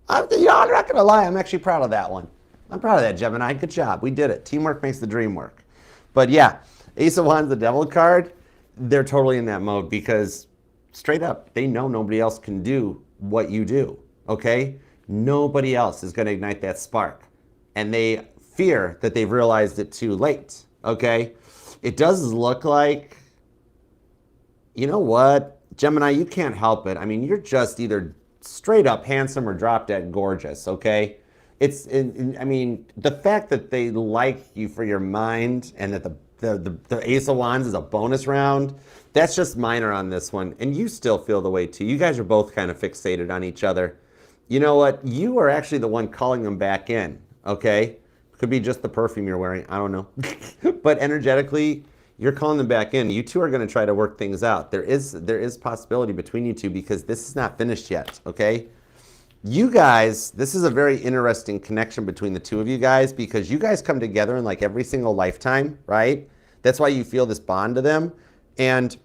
I'm not going to lie. I'm actually proud of that one. I'm proud of that, Gemini. Good job. We did it. Teamwork makes the dream work. But yeah, Ace of Wands, the Devil card, they're totally in that mode because straight up, they know nobody else can do what you do, okay? Nobody else is going to ignite that spark. And they fear that they've realized it too late, okay? It does look like, you know what, Gemini, you can't help it. I mean, you're just either straight up handsome or drop dead gorgeous, okay? I mean, the fact that they like you for your mind and that the Ace of Wands is a bonus round, that's just minor on this one. And you still feel the way too. You guys are both kind of fixated on each other. You know what? You are actually the one calling them back in, okay? Could be just the perfume you're wearing. I don't know. But energetically, you're calling them back in. You two are going to try to work things out. There is possibility between you two because this is not finished yet, okay? You guys, this is a very interesting connection between the two of you guys because you guys come together in like every single lifetime, right? That's why you feel this bond to them. And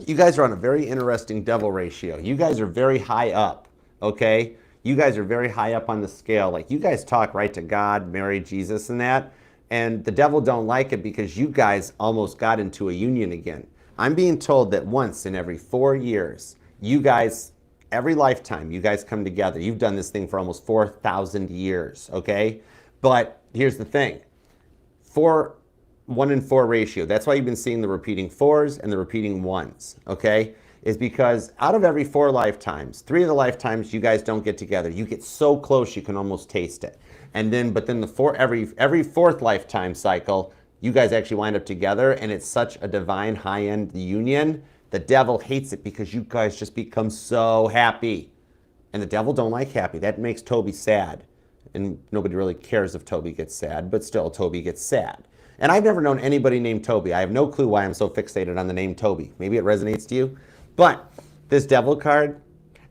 you guys are on a very interesting devil ratio. You guys are very high up, okay? You guys are very high up on the scale. Like you guys talk right to God, Mary, Jesus and that. And the devil don't like it because you guys almost got into a union again. I'm being told that once in every 4 years, you guys, every lifetime, you guys come together. You've done this thing for almost 4,000 years, okay? But here's the thing. 1 in 4 ratio. That's why you've been seeing the repeating 4s and the repeating 1s, okay? Is because out of every 4 lifetimes, 3 of the lifetimes you guys don't get together. You get so close you can almost taste it. And then, but then every 4th lifetime cycle, you guys actually wind up together and it's such a divine high-end union. The devil hates it because you guys just become so happy. And the devil don't like happy. That makes Toby sad. And nobody really cares if Toby gets sad, but still Toby gets sad. And I've never known anybody named Toby. I have no clue why I'm so fixated on the name Toby. Maybe it resonates to you. But this devil card,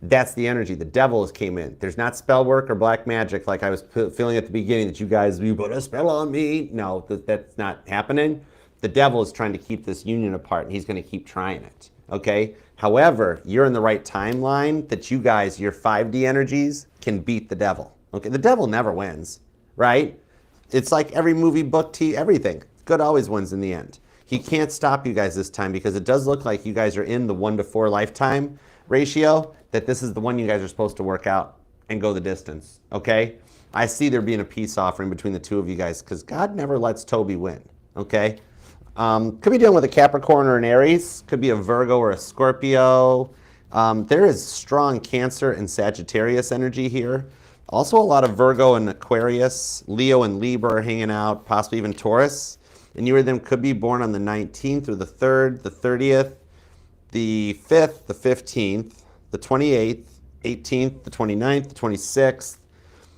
that's the energy. The devil has came in. There's not spell work or black magic like I was feeling at the beginning that you put a spell on me. No, that's not happening. The devil is trying to keep this union apart, and he's going to keep trying it, okay? However, you're in the right timeline that you guys, your 5D energies, can beat the devil, okay? The devil never wins, right? It's like every movie, book, everything. Good always wins in the end. He can't stop you guys this time because it does look like you guys are in the 1 to 4 lifetime ratio, that this is the one you guys are supposed to work out and go the distance, okay? I see there being a peace offering between the two of you guys because God never lets Toby win, okay? Could be dealing with a Capricorn or an Aries. Could be a Virgo or a Scorpio. There is strong Cancer and Sagittarius energy here. Also a lot of Virgo and Aquarius. Leo and Libra are hanging out, possibly even Taurus. And you or them could be born on the 19th or the 3rd, the 30th, the 5th, the 15th, the 28th, 18th, the 29th, the 26th,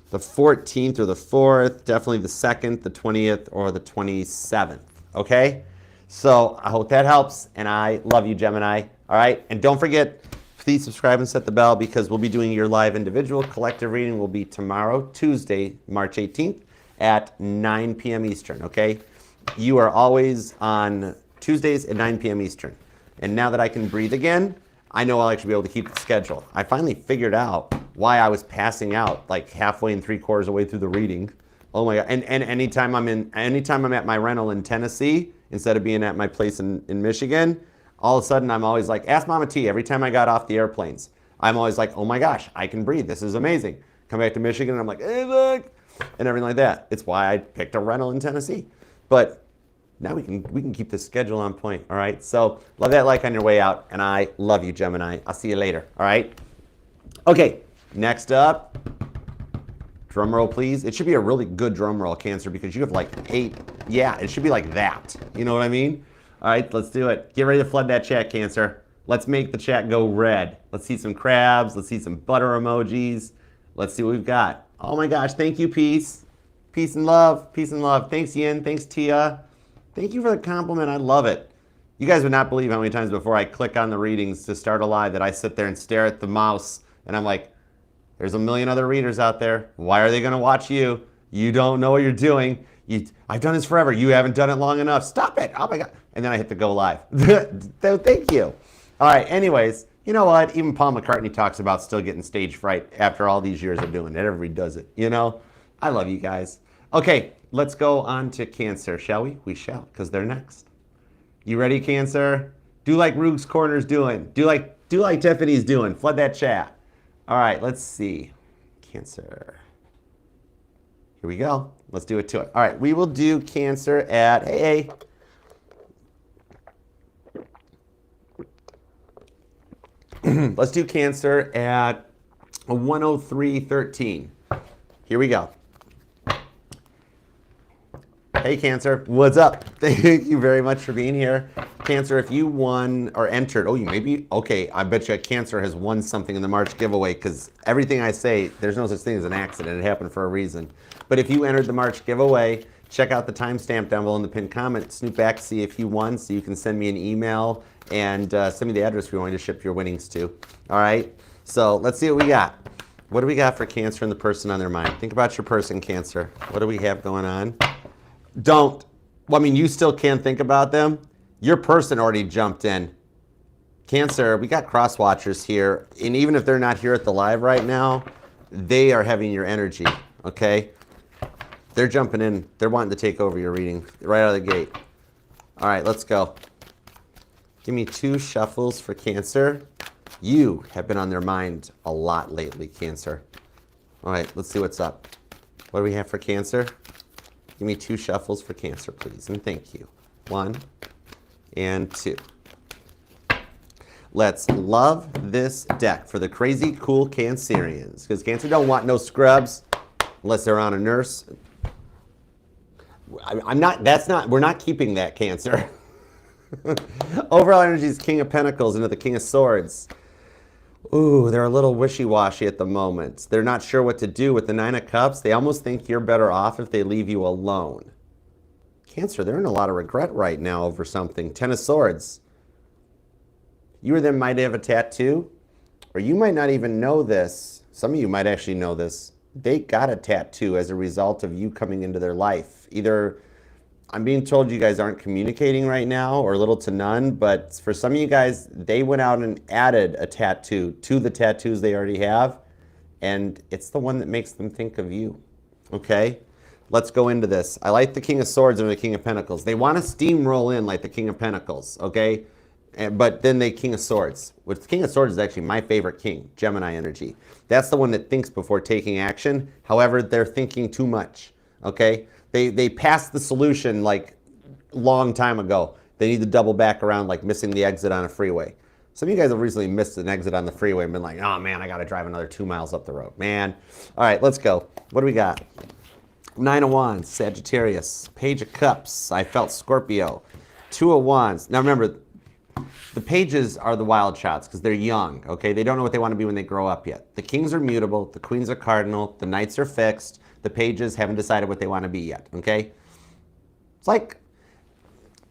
the 14th or the 4th, definitely the 2nd, the 20th, or the 27th. Okay? So I hope that helps, and I love you, Gemini. All right? And don't forget, please subscribe and set the bell because we'll be doing your live individual collective reading will be tomorrow, Tuesday, March 18th at 9 p.m. Eastern, okay? You are always on Tuesdays at 9 p.m. Eastern. And now that I can breathe again, I know I'll actually be able to keep the schedule. I finally figured out why I was passing out like halfway and 3/4 of the way through the reading. Oh my God. And anytime I'm at my rental in Tennessee, instead of being at my place in Michigan, all of a sudden I'm always like, ask Mama T, every time I got off the airplanes, I'm always like, oh my gosh, I can breathe. This is amazing. Come back to Michigan and I'm like, hey, look, and everything like that. It's why I picked a rental in Tennessee. But now we can keep the schedule on point, all right? So love that like on your way out, and I love you, Gemini. I'll see you later, all right? Okay, next up, drum roll, please. It should be a really good drum roll, Cancer, because you have like 8. Yeah, it should be like that. You know what I mean? All right, let's do it. Get ready to flood that chat, Cancer. Let's make the chat go red. Let's see some crabs. Let's see some butter emojis. Let's see what we've got. Oh my gosh, thank you, Peace. Peace and love. Peace and love. Thanks, Yin. Thanks, Tia. Thank you for the compliment. I love it. You guys would not believe how many times before I click on the readings to start a live that I sit there and stare at the mouse and I'm like, there's a million other readers out there. Why are they going to watch you? You don't know what you're doing. I've done this forever. You haven't done it long enough. Stop it. Oh my God. And then I hit the go live. Thank you. All right. Anyways, you know what? Even Paul McCartney talks about still getting stage fright after all these years of doing it. Everybody does it. You know? I love you guys. Okay. Let's go on to Cancer, shall we? We shall, because they're next. You ready, Cancer? Do like Ruge's Corner's doing. Do like Tiffany's doing. Flood that chat. All right, let's see. Cancer. Here we go. Let's do it to it. All right, we will do Cancer at, hey. Let's do Cancer at 103.13. Here we go. Hey, Cancer. What's up? Thank you very much for being here. Cancer, if you won or entered, you maybe, okay, I bet you Cancer has won something in the March giveaway because everything I say, there's no such thing as an accident. It happened for a reason. But if you entered the March giveaway, check out the timestamp down below in the pinned comment. Snoop back, see if you won, so you can send me an email and send me the address we're going to ship your winnings to. All right? So let's see what we got. What do we got for Cancer and the person on their mind? Think about your person, Cancer. What do we have going on? Don't. Well, I mean, you still can't think about them. Your person already jumped in. Cancer, we got cross watchers here. And even if they're not here at the live right now, they are having your energy, okay? They're jumping in. They're wanting to take over your reading right out of the gate. All right, let's go. Give me 2 shuffles for Cancer. You have been on their mind a lot lately, Cancer. All right, let's see what's up. What do we have for Cancer? Give me 2 shuffles for Cancer, please, and thank you. 1 and 2. Let's love this deck for the crazy cool Cancerians, because Cancer don't want no scrubs unless they're on a nurse. We're not keeping that, Cancer. Overall energy is King of Pentacles into the King of Swords. Ooh, they're a little wishy-washy at the moment. They're not sure what to do with the 9 of Cups. They almost think you're better off if they leave you alone. Cancer, they're in a lot of regret right now over something. Ten of Swords. You or them might have a tattoo, or you might not even know this. Some of you might actually know this. They got a tattoo as a result of you coming into their life. Either, I'm being told you guys aren't communicating right now, or little to none, but for some of you guys, they went out and added a tattoo to the tattoos they already have, and it's the one that makes them think of you, okay? Let's go into this. I like the King of Swords and the King of Pentacles. They want to steamroll in like the King of Pentacles, okay? But then the King of Swords. Which the King of Swords is actually my favorite king, Gemini energy. That's the one that thinks before taking action. However, they're thinking too much, okay? They passed the solution like long time ago. They need to double back around like missing the exit on a freeway. Some of you guys have recently missed an exit on the freeway and been like, oh man, I got to drive another 2 miles up the road. Man. All right, let's go. What do we got? Nine of Wands, Sagittarius. Page of Cups, I felt Scorpio. Two of Wands. Now remember, the pages are the wild shots because they're young, okay? They don't know what they want to be when they grow up yet. The kings are mutable, the queens are cardinal, the knights are fixed, the pages haven't decided what they want to be yet, okay? It's like,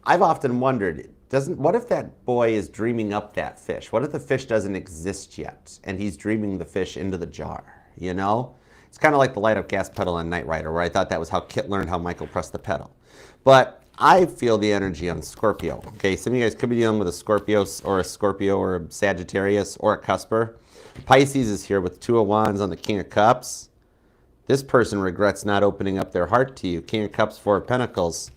I've often wondered, what if that boy is dreaming up that fish? What if the fish doesn't exist yet and he's dreaming the fish into the jar, you know? It's kind of like the light up gas pedal on Knight Rider, where I thought that was how Kit learned how Michael pressed the pedal. But I feel the energy on Scorpio. Okay, some of you guys could be dealing with a Scorpio or a Sagittarius or a Cusper. Pisces is here with Two of Wands on the King of Cups. This person regrets not opening up their heart to you. King of Cups, Four of Pentacles.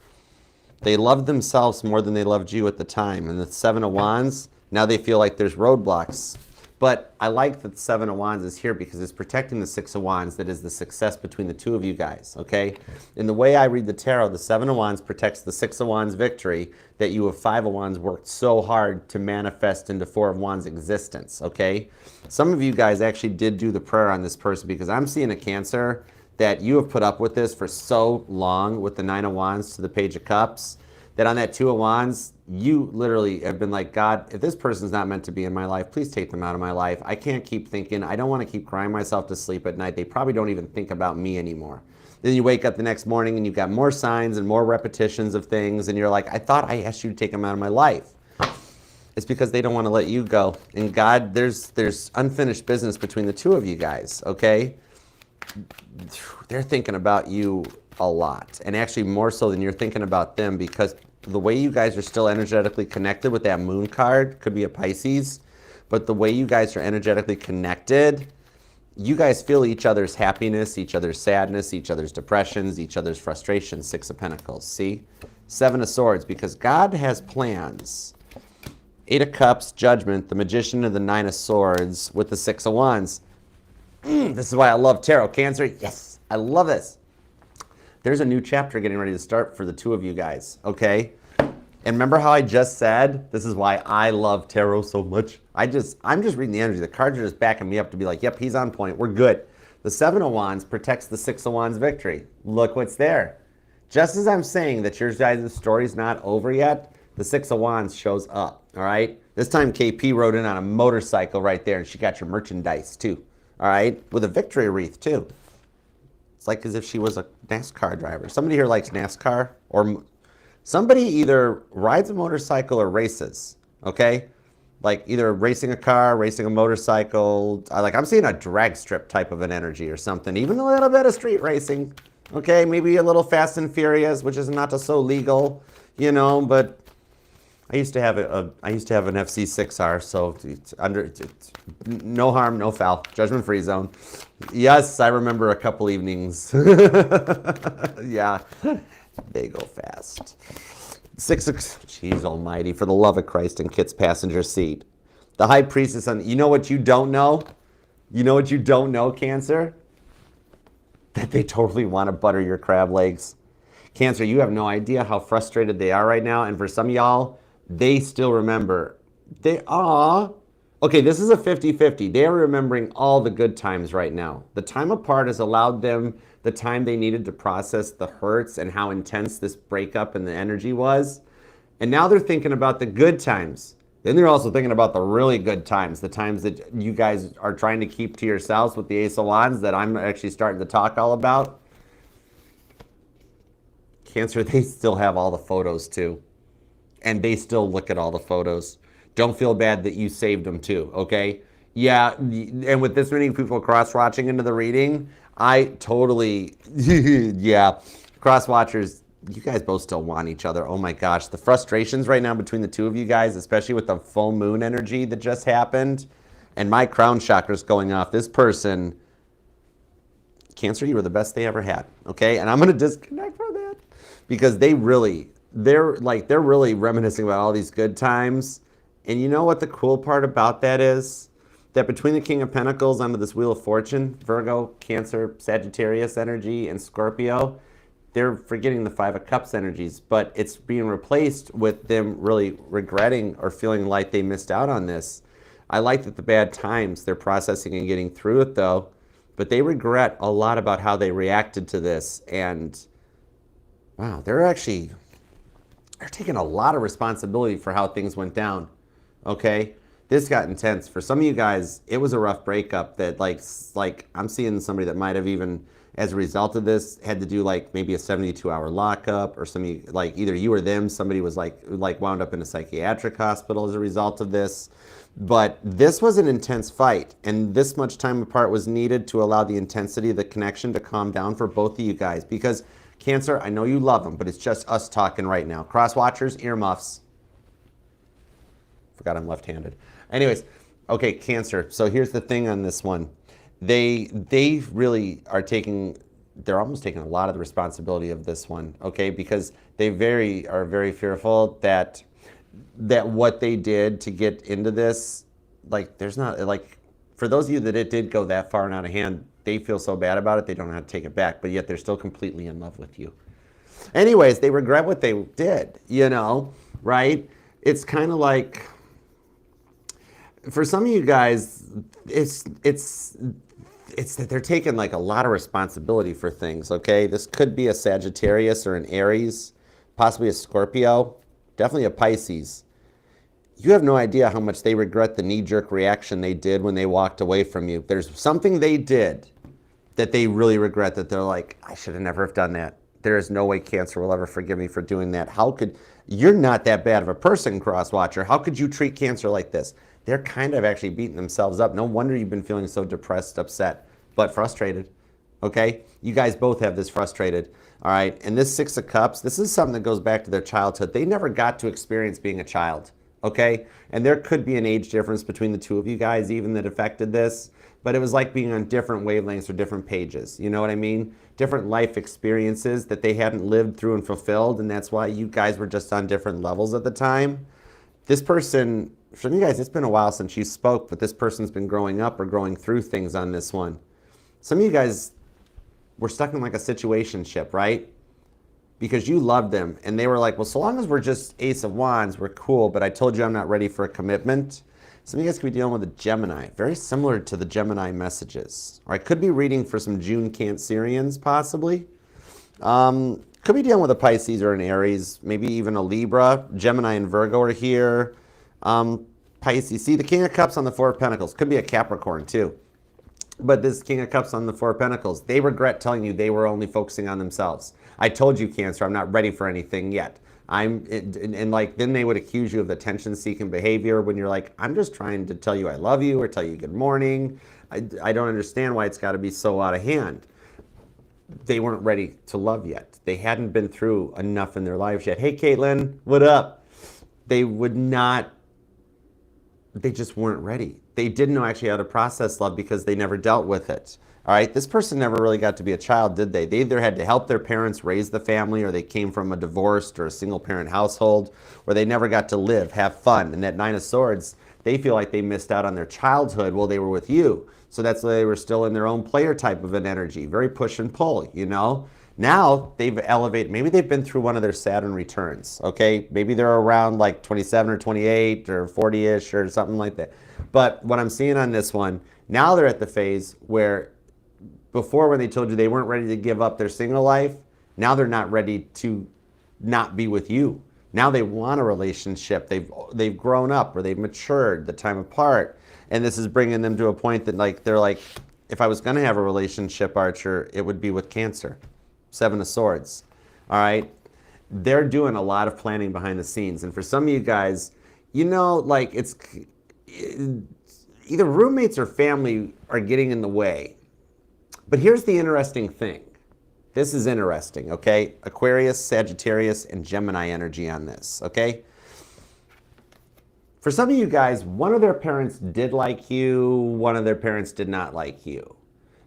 They loved themselves more than they loved you at the time. And the Seven of Wands, now they feel like there's roadblocks. But I like that the Seven of Wands is here because it's protecting the Six of Wands that is the success between the two of you guys, okay? In the way I read the tarot, the Seven of Wands protects the Six of Wands victory that you of Five of Wands worked so hard to manifest into Four of Wands existence, okay? Some of you guys actually did do the prayer on this person because I'm seeing a Cancer that you have put up with this for so long with the Nine of Wands to the Page of Cups that on that Two of Wands, you literally have been like, God, if this person's not meant to be in my life, please take them out of my life. I can't keep thinking. I don't want to keep crying myself to sleep at night. They probably don't even think about me anymore. Then you wake up the next morning and you've got more signs and more repetitions of things. And you're like, I thought I asked you to take them out of my life. It's because they don't want to let you go. And God, there's unfinished business between the two of you guys, okay? They're thinking about you a lot. And actually more so than you're thinking about them because the way you guys are still energetically connected with that moon card, could be a Pisces, but the way you guys are energetically connected, you guys feel each other's happiness, each other's sadness, each other's depressions, each other's frustrations. Six of Pentacles, see? Seven of Swords, because God has plans. Eight of Cups, Judgment, the Magician of the Nine of Swords with the Six of Wands. This is why I love tarot. Cancer, yes, I love this. There's a new chapter getting ready to start for the two of you guys, okay? And remember how I just said, this is why I love tarot so much. I'm just reading the energy. The cards are just backing me up to be like, yep, he's on point. We're good. The Seven of Wands protects the Six of Wands victory. Look what's there. Just as I'm saying that your guys' story's not over yet, the Six of Wands shows up, all right? This time KP rode in on a motorcycle right there, and she got your merchandise too, all right? With a victory wreath too. It's like as if she was a NASCAR driver. Somebody here likes NASCAR, or somebody either rides a motorcycle or races, okay? Like either racing a car, racing a motorcycle. I'm seeing a drag strip type of an energy or something. Even a little bit of street racing, okay? Maybe a little Fast and Furious, which is not so legal, you know, but I used to have an FC6R, so it's no harm, no foul, judgment-free zone. Yes, I remember a couple evenings. Yeah, they go fast. Jeez almighty, for the love of Christ, in Kit's passenger seat. The High Priestess, you know what you don't know? You know what you don't know, Cancer? That they totally want to butter your crab legs. Cancer, you have no idea how frustrated they are right now, and for some of y'all, they still remember. Okay, this is a 50-50. They are remembering all the good times right now. The time apart has allowed them the time they needed to process the hurts and how intense this breakup and the energy was. And now they're thinking about the good times. Then they're also thinking about the really good times, the times that you guys are trying to keep to yourselves with the Ace of Wands that I'm actually starting to talk all about. Cancer, they still have all the photos too. And they still look at all the photos. Don't feel bad that you saved them too, okay? Yeah, and with this many people cross-watching into the reading, I totally, yeah, cross-watchers, you guys both still want each other. Oh my gosh, the frustrations right now between the two of you guys, especially with the full moon energy that just happened, and my crown chakra's going off. This person, Cancer, you were the best they ever had, okay? And I'm going to disconnect from that because they're really reminiscing about all these good times. And you know what the cool part about that is? That between the King of Pentacles onto this Wheel of Fortune, Virgo, Cancer, Sagittarius energy, and Scorpio, they're forgetting the Five of Cups energies, but it's being replaced with them really regretting or feeling like they missed out on this. I like that the bad times, they're processing and getting through it though, but they regret a lot about how they reacted to this. And wow, they're taking a lot of responsibility for how things went down, okay? This got intense. For some of you guys, it was a rough breakup that like I'm seeing somebody that might have even, as a result of this, had to do like maybe a 72-hour lockup, or some of you, like either you or them, somebody was like wound up in a psychiatric hospital as a result of this. But this was an intense fight, and this much time apart was needed to allow the intensity of the connection to calm down for both of you guys. Because Cancer, I know you love them, but it's just us talking right now. Cross watchers, earmuffs. Forgot I'm left-handed. Anyways, okay, Cancer. So here's the thing on this one. They really are they're almost taking a lot of the responsibility of this one, okay? Because they are very fearful that what they did to get into this, like there's not, like for those of you that it did go that far and out of hand, they feel so bad about it, they don't know how to take it back, but yet they're still completely in love with you. Anyways, they regret what they did, you know, right? It's kind of like, for some of you guys, it's that they're taking like a lot of responsibility for things, okay? This could be a Sagittarius or an Aries, possibly a Scorpio, definitely a Pisces. You have no idea how much they regret the knee-jerk reaction they did when they walked away from you. There's something they did that they really regret, that they're like, I should have never have done that. There is no way Cancer will ever forgive me for doing that. You're not that bad of a person, cross-watcher. How could you treat Cancer like this? They're kind of actually beating themselves up. No wonder you've been feeling so depressed, upset, but frustrated, okay? You guys both have this frustrated, all right? And this Six of Cups, this is something that goes back to their childhood. They never got to experience being a child, okay? And there could be an age difference between the two of you guys even that affected this, but it was like being on different wavelengths or different pages, you know what I mean? Different life experiences that they hadn't lived through and fulfilled, and that's why you guys were just on different levels at the time. This person, for you guys, it's been a while since you spoke, but this person's been growing up or growing through things on this one. Some of you guys were stuck in like a situationship, right? Because you loved them, and they were like, well, so long as we're just Ace of Wands, we're cool, but I told you I'm not ready for a commitment. Some of you guys could be dealing with a Gemini, very similar to the Gemini messages. Or I could be reading for some June Cancerians, possibly. Could be dealing with a Pisces or an Aries, maybe even a Libra. Gemini and Virgo are here. Pisces, see the King of Cups on the Four of Pentacles. Could be a Capricorn too. But this King of Cups on the Four of Pentacles, they regret telling you they were only focusing on themselves. I told you, Cancer, I'm not ready for anything yet. And like, then they would accuse you of attention-seeking behavior when you're like, I'm just trying to tell you I love you or tell you good morning. I don't understand why it's got to be so out of hand. They weren't ready to love yet. They hadn't been through enough in their lives yet. Hey, Caitlin, what up? They just weren't ready. They didn't know actually how to process love because they never dealt with it. All right, this person never really got to be a child, did they? They either had to help their parents raise the family, or they came from a divorced or a single parent household, or they never got to live, have fun. And that Nine of Swords, they feel like they missed out on their childhood while they were with you. So that's why they were still in their own player type of an energy, very push and pull, you know? Now they've elevated, maybe they've been through one of their Saturn returns, okay? Maybe they're around like 27 or 28 or 40-ish or something like that. But what I'm seeing on this one, now they're at the phase where before, when they told you they weren't ready to give up their single life, now they're not ready to not be with you. Now they want a relationship. They've grown up, or they've matured the time apart. And this is bringing them to a point that like they're like, if I was going to have a relationship, Archer, it would be with Cancer. Seven of Swords. All right. they're doing a lot of planning behind the scenes. And for some of you guys, you know, like it's either roommates or family are getting in the way. But here's the interesting thing. This is interesting, okay? Aquarius, Sagittarius, and Gemini energy on this, okay? For some of you guys, one of their parents did like you, one of their parents did not like you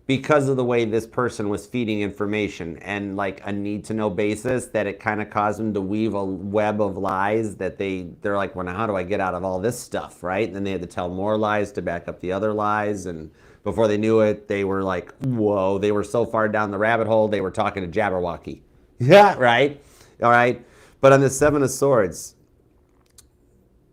because of the way this person was feeding information and like a need-to-know basis that it kind of caused them to weave a web of lies that they're like, well, now how do I get out of all this stuff, right? And then they had to tell more lies to back up the other lies, and before they knew it, they were like, whoa, they were so far down the rabbit hole, they were talking to Jabberwocky. Yeah, right? All right? But on the Seven of Swords,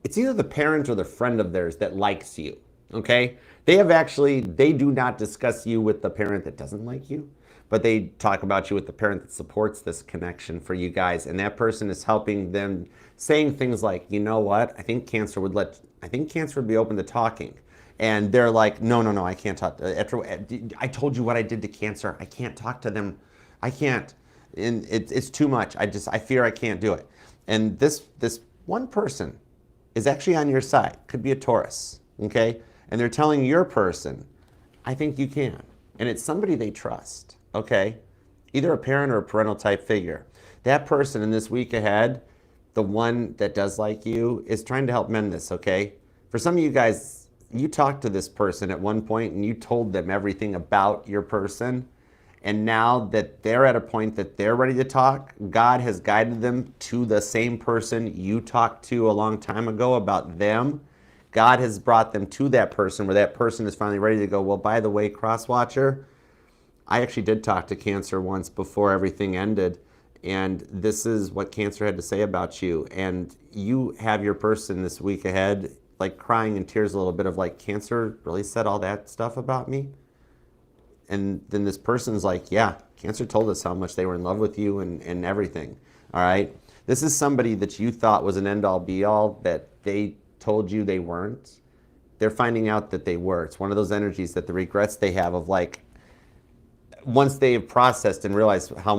it's either the parent or the friend of theirs that likes you, okay? They do not discuss you with the parent that doesn't like you, but they talk about you with the parent that supports this connection for you guys. And that person is helping them, saying things like, you know what, I think Cancer would be open to talking. And they're like, no, I can't talk. I told you what I did to Cancer. I can't talk to them. I can't. And it's too much. I fear I can't do it. And this one person is actually on your side. Could be a Taurus, okay? And they're telling your person, I think you can. And it's somebody they trust, okay? Either a parent or a parental type figure. That person in this week ahead, the one that does like you, is trying to help mend this, okay? For some of you guys, you talked to this person at one point and you told them everything about your person. And now that they're at a point that they're ready to talk, God has guided them to the same person you talked to a long time ago about them. God has brought them to that person where that person is finally ready to go, well, by the way, Crosswatcher, I actually did talk to Cancer once before everything ended. And this is what Cancer had to say about you. And you have your person this week ahead, like crying in tears a little bit of like, Cancer really said all that stuff about me? And then this person's like, yeah, Cancer told us how much they were in love with you and everything, all right? This is somebody that you thought was an end-all be-all that they told you they weren't. They're finding out that they were. It's one of those energies that the regrets they have of like, once they've processed and realized how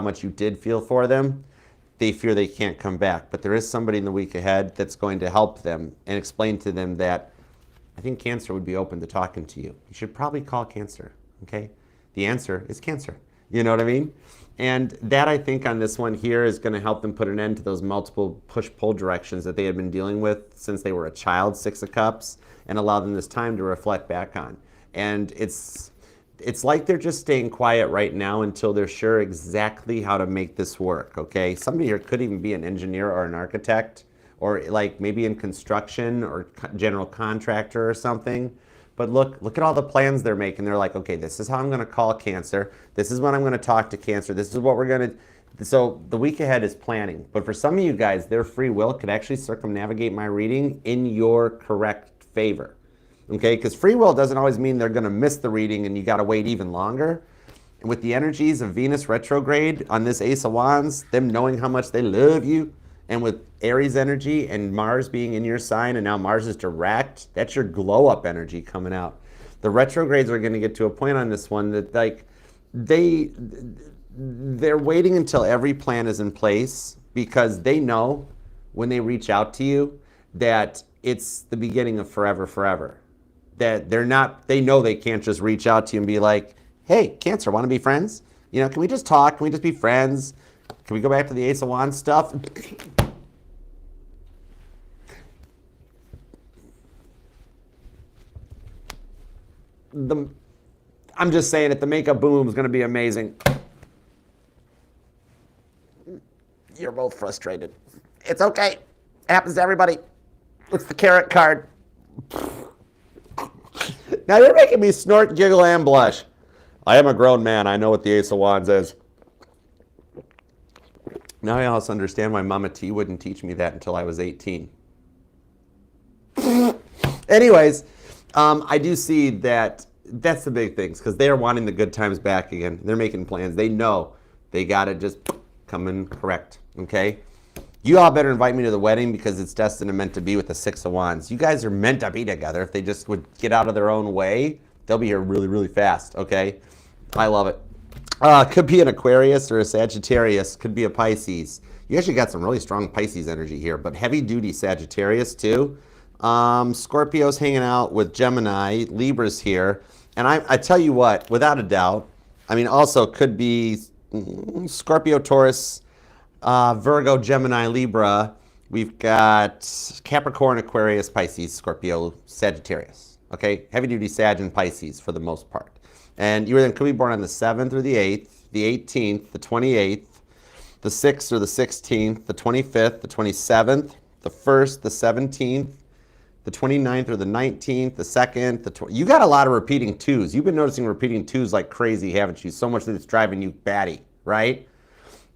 much you did feel for them, they fear they can't come back. But there is somebody in the week ahead that's going to help them and explain to them that I think Cancer would be open to talking to you. You should probably call Cancer, okay? The answer is Cancer. You know what I mean? And that, I think, on this one here is going to help them put an end to those multiple push-pull directions that they had been dealing with since they were a child, Six of Cups, and allow them this time to reflect back on. And it's like they're just staying quiet right now until they're sure exactly how to make this work, okay? Somebody here could even be an engineer or an architect, or like maybe in construction or general contractor or something. But look at all the plans they're making. They're like, okay, this is how I'm going to call Cancer. This is when I'm going to talk to Cancer. This is what we're going to... So the week ahead is planning. But for some of you guys, their free will could actually circumnavigate my reading in your correct favor. Okay? Because free will doesn't always mean they're going to miss the reading and you got to wait even longer. And with the energies of Venus retrograde on this Ace of Wands, them knowing how much they love you, and with Aries energy and Mars being in your sign, and now Mars is direct, that's your glow up energy coming out. The retrogrades are going to get to a point on this one that like they're waiting until every plan is in place because they know when they reach out to you that it's the beginning of forever. That they know they can't just reach out to you and be like, hey, Cancer, want to be friends? You know, can we just talk? Can we just be friends? Can we go back to the Ace of Wands stuff? I'm just saying it, the makeup boom is going to be amazing. You're both frustrated. It's okay. It happens to everybody. It's the carrot card. Now you're making me snort, giggle, and blush. I am a grown man. I know what the Ace of Wands is. Now I also understand why Mama T wouldn't teach me that until I was 18. Anyways, I do see that that's the big things because they are wanting the good times back again. They're making plans. They know they got to just come in correct, okay? You all better invite me to the wedding because it's destined and meant to be with the Six of Wands. You guys are meant to be together. If they just would get out of their own way, they'll be here really, really fast, okay? I love it. Could be an Aquarius or a Sagittarius. Could be a Pisces. You actually got some really strong Pisces energy here, but heavy-duty Sagittarius too. Scorpio's hanging out with Gemini. Libra's here. And I tell you what, without a doubt, I mean, also could be Scorpio, Taurus, Virgo, Gemini, Libra. We've got Capricorn, Aquarius, Pisces, Scorpio, Sagittarius. Okay, heavy-duty Sag and Pisces for the most part. And you could be born on the 7th or the 8th, the 18th, the 28th, the 6th or the 16th, the 25th, the 27th, the 1st, the 17th, the 29th or the 19th, the 2nd, you got a lot of repeating 2s. You've been noticing repeating 2s like crazy, haven't you? So much that it's driving you batty, right?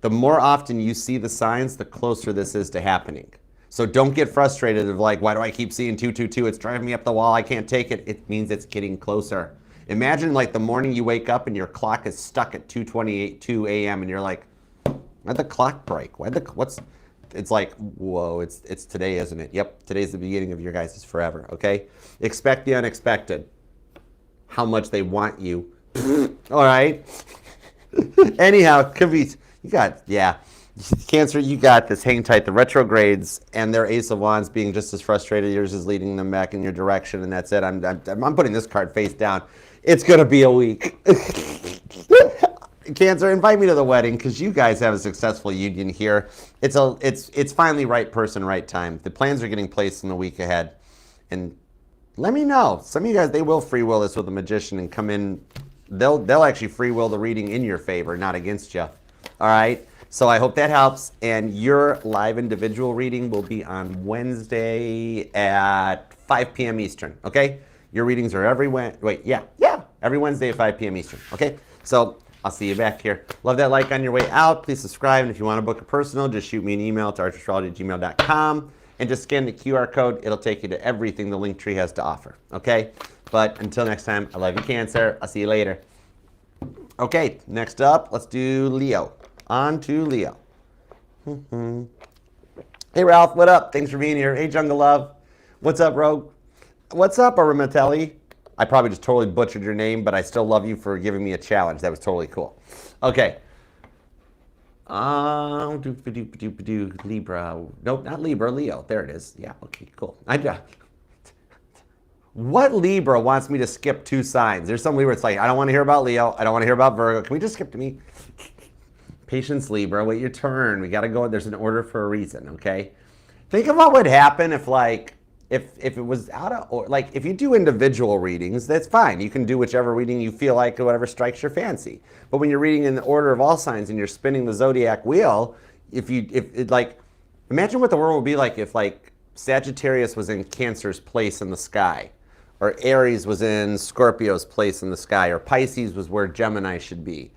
The more often you see the signs, the closer this is to happening. So don't get frustrated of like, why do I keep seeing 222? It's driving me up the wall. I can't take it. It means it's getting closer. Imagine like the morning you wake up and your clock is stuck at 2:28 a.m. and you're like, why'd the clock break? It's like, whoa, it's today, isn't it? Yep, today's the beginning of your guys' forever, okay? Expect the unexpected. How much they want you. All right? Anyhow, could be, Cancer, you got this. Hang tight. The retrogrades and their Ace of Wands being just as frustrated. Yours is leading them back in your direction, and that's it. I'm putting this card face down. It's going to be a week. Cancer, invite me to the wedding because you guys have a successful union here. It's finally right person, right time. The plans are getting placed in the week ahead. And let me know. Some of you guys, they will free will this with a magician and come in. They'll actually free will the reading in your favor, not against you. All right? So I hope that helps. And your live individual reading will be on Wednesday at 5 p.m. Eastern, okay? Your readings are every Wednesday at 5 p.m. Eastern, okay? So I'll see you back here. Love that like on your way out. Please subscribe. And if you want to book a personal, just shoot me an email to archastrology@gmail.com and just scan the QR code. It'll take you to everything the Linktree has to offer, okay? But until next time, I love you, Cancer. I'll see you later. Okay, next up, let's do Leo. On to Leo. Hey, Ralph, what up? Thanks for being here. Hey, Jungle Love. What's up, Rogue? What's up, Arimatelli? I probably just totally butchered your name, but I still love you for giving me a challenge. That was totally cool. Okay. Libra. Nope, not Libra. Leo. There it is. Yeah, okay, cool. What Libra wants me to skip 2 signs? There's some Libra, it's like, I don't want to hear about Leo. I don't want to hear about Virgo. Can we just skip to me? Patience, Libra. Wait your turn. We got to go. There's an order for a reason, okay? Think of what would happen if, like, if it was out of, or like, if you do individual readings, that's fine. You can do whichever reading you feel like or whatever strikes your fancy. But when you're reading in the order of all signs and you're spinning the zodiac wheel, imagine what the world would be like if, like, Sagittarius was in Cancer's place in the sky, or Aries was in Scorpio's place in the sky, or Pisces was where Gemini should be.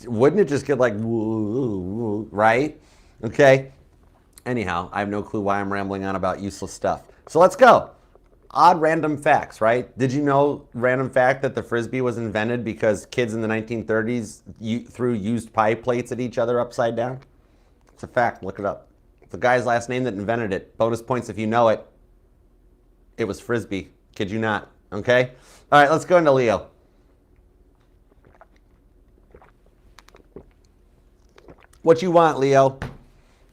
Wouldn't it just get like, woo, right? Okay. Anyhow, I have no clue why I'm rambling on about useless stuff. So let's go. Odd random facts, right? Did you know, random fact, that the Frisbee was invented because kids in the 1930s threw used pie plates at each other upside down? It's a fact. Look it up. It's the guy's last name that invented it. Bonus points if you know it. It was Frisbee. Kid you not. Okay? All right, let's go into Leo. What you want, Leo?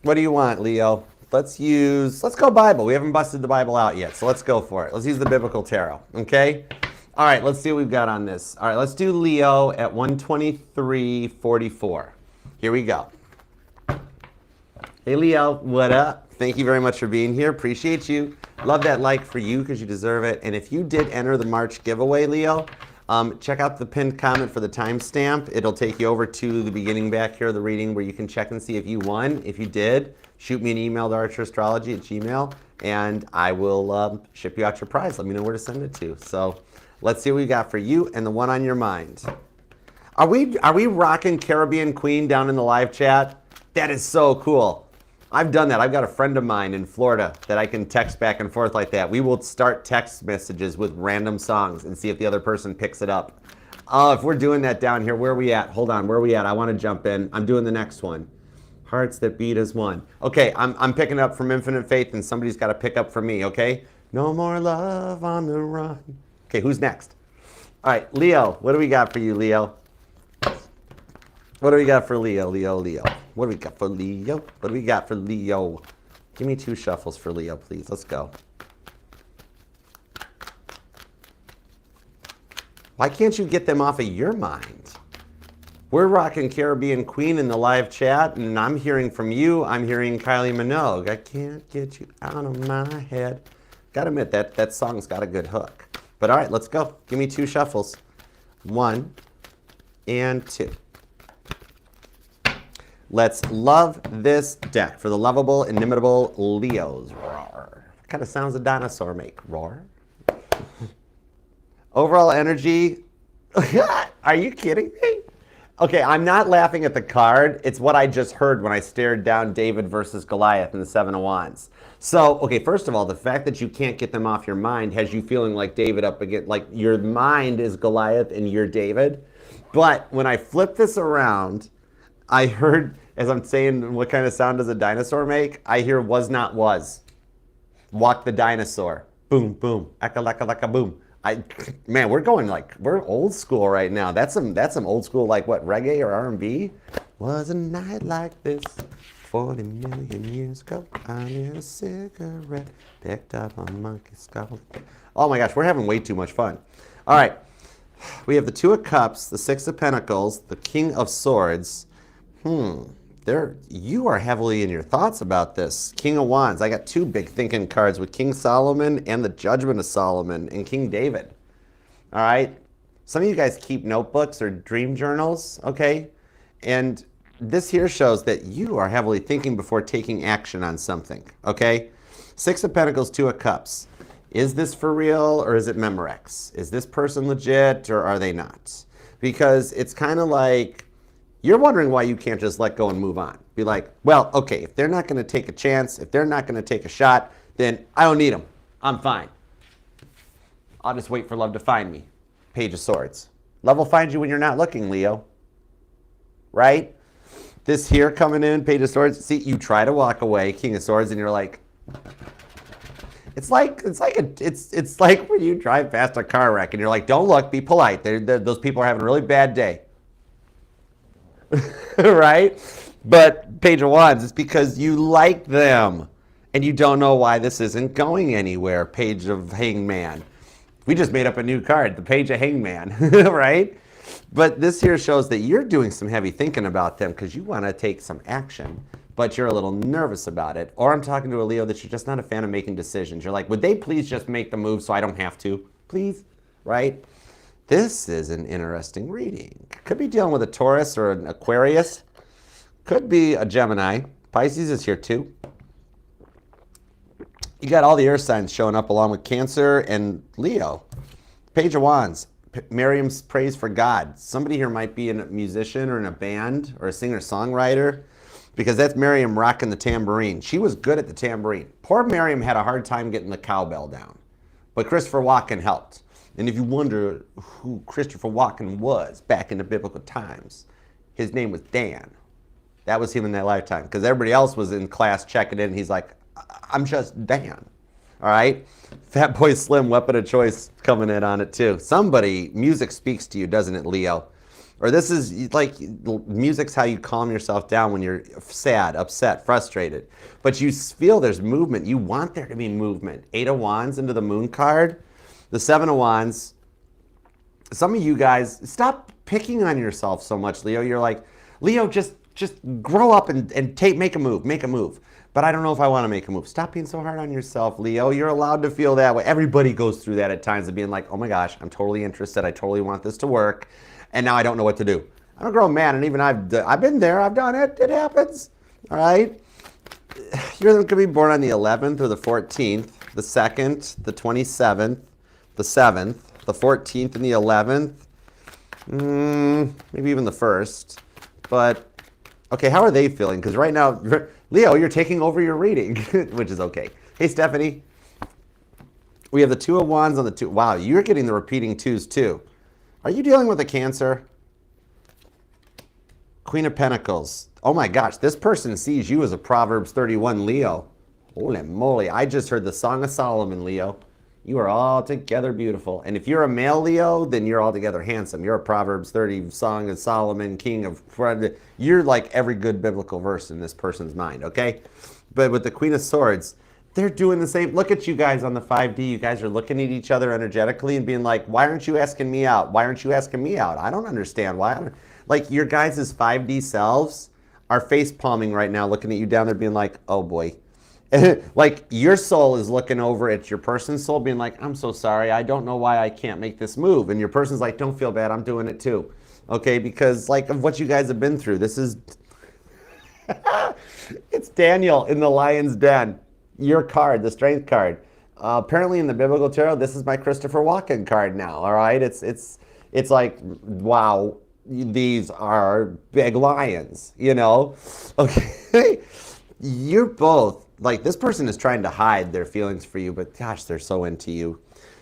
What do you want, Leo? Let's go Bible. We haven't busted the Bible out yet, so let's go for it. Let's use the Biblical Tarot, okay? All right, let's see what we've got on this. All right, let's do Leo at 123.44. Here we go. Hey, Leo, what up? Thank you very much for being here. Appreciate you. Love that like for you because you deserve it. And if you did enter the March giveaway, Leo, check out the pinned comment for the timestamp. It'll take you over to the beginning back here of the reading where you can check and see if you won. If you did, shoot me an email to archerastrology@gmail.com and I will ship you out your prize. Let me know where to send it to. So let's see what we got for you and the one on your mind. Are we rocking Caribbean Queen down in the live chat? That is so cool. I've done that. I've got a friend of mine in Florida that I can text back and forth like that. We will start text messages with random songs and see if the other person picks it up. If we're doing that down here, where are we at? Hold on, where are we at? I want to jump in. I'm doing the next one. Hearts that beat as one. Okay, I'm picking up from Infinite Faith, and somebody's got to pick up from me, okay? No more love on the run. Okay, who's next? All right, Leo, what do we got for you, Leo? What do we got for Leo, Leo, Leo? What do we got for Leo? What do we got for Leo? Give me 2 shuffles for Leo, please. Let's go. Why can't you get them off of your mind? We're rocking Caribbean Queen in the live chat, and I'm hearing from you. I'm hearing Kylie Minogue. I can't get you out of my head. Gotta admit, that song's got a good hook. But all right, let's go. Give me 2 shuffles. 1 and 2. Let's love this deck for the lovable, inimitable Leos. Roar. What kind of sounds a dinosaur make? Roar. Overall energy. Are you kidding me? Okay, I'm not laughing at the card. It's what I just heard when I stared down David versus Goliath in the 7 of Wands. So, okay, first of all, the fact that you can't get them off your mind has you feeling like David up against, like your mind is Goliath and you're David. But when I flip this around, I heard, as I'm saying, what kind of sound does a dinosaur make? I hear was not was. Walk the dinosaur. Boom, boom. Aka laka laka boom. Man, we're going like, we're old school right now. That's some old school, like what, reggae or R&B? Was a night like this 40 million years ago. I lit a cigarette, picked up a monkey skull. Oh my gosh, we're having way too much fun. All right, we have the 2 of Cups, the 6 of Pentacles, the King of Swords. You are heavily in your thoughts about this. King of Wands. I got 2 big thinking cards with King Solomon and the Judgment of Solomon and King David. All right. Some of you guys keep notebooks or dream journals, okay? And this here shows that you are heavily thinking before taking action on something, okay? 6 of Pentacles, 2 of Cups. Is this for real or is it Memorex? Is this person legit or are they not? Because it's kind of like, you're wondering why you can't just let go and move on. Be like, well, okay, if they're not going to take a chance, if they're not going to take a shot, then I don't need them. I'm fine. I'll just wait for love to find me. Page of Swords. Love will find you when you're not looking, Leo. Right? This here coming in, Page of Swords. See, you try to walk away, King of Swords, and you're like, it's like when you drive past a car wreck and you're like, don't look, be polite. Those people are having a really bad day. Right? But Page of Wands is because you like them and you don't know why this isn't going anywhere. Page of Hangman. We just made up a new card, the Page of Hangman, right? But this here shows that you're doing some heavy thinking about them because you want to take some action, but you're a little nervous about it. Or I'm talking to a Leo that you're just not a fan of making decisions. You're like, would they please just make the move so I don't have to? Please, right? This is an interesting reading. Could be dealing with a Taurus or an Aquarius. Could be a Gemini. Pisces is here too. You got all the air signs showing up along with Cancer and Leo. Page of Wands. Miriam's praise for God. Somebody here might be a musician or in a band or a singer-songwriter because that's Miriam rocking the tambourine. She was good at the tambourine. Poor Miriam had a hard time getting the cowbell down, but Christopher Walken helped. And if you wonder who Christopher Walken was back in the biblical times, his name was Dan. That was him in that lifetime because everybody else was in class checking in and he's like, I'm just Dan. All right? Fat Boy Slim, weapon of choice coming in on it too. Somebody, music speaks to you, doesn't it, Leo? Or this is like, music's how you calm yourself down when you're sad, upset, frustrated. But you feel there's movement. You want there to be movement. 8 of Wands into the Moon card. The 7 of Wands. Some of you guys, stop picking on yourself so much, Leo. You're like, Leo, just grow up and make a move. But I don't know if I want to make a move. Stop being so hard on yourself, Leo. You're allowed to feel that way. Everybody goes through that at times of being like, oh my gosh, I'm totally interested. I totally want this to work. And now I don't know what to do. I'm a grown man, and even I've been there. I've done it. It happens. All right? You're going to be born on the 11th or the 14th, the 2nd, the 27th, the 7th, the 14th, and the 11th. Maybe even the 1st. But, okay, how are they feeling? Because right now, Leo, you're taking over your reading, which is okay. Hey, Stephanie. We have the 2 of Wands on the 2. Wow, you're getting the repeating 2s too. Are you dealing with a Cancer? Queen of Pentacles. Oh my gosh, this person sees you as a Proverbs 31 Leo. Holy moly, I just heard the Song of Solomon, Leo. You are all together beautiful. And if you're a male Leo, then you're altogether handsome. You're a Proverbs 30, Song of Solomon, King of... You're like every good biblical verse in this person's mind, okay? But with the Queen of Swords, they're doing the same. Look at you guys on the 5D. You guys are looking at each other energetically and being like, why aren't you asking me out? Why aren't you asking me out? I don't understand why. Like, your guys' 5D selves are face palming right now, looking at you down there being like, oh boy. Like, your soul is looking over at your person's soul being like, I'm so sorry, I don't know why I can't make this move. And your person's like, don't feel bad, I'm doing it too. Okay, because like of what you guys have been through. This is, it's Daniel in the lion's den. Your card, the strength card. Apparently in the biblical tarot, this is my Christopher Walken card now, all right? It's like, wow, these are big lions, you know? Okay, you're both, like, this person is trying to hide their feelings for you, but gosh, they're so into you.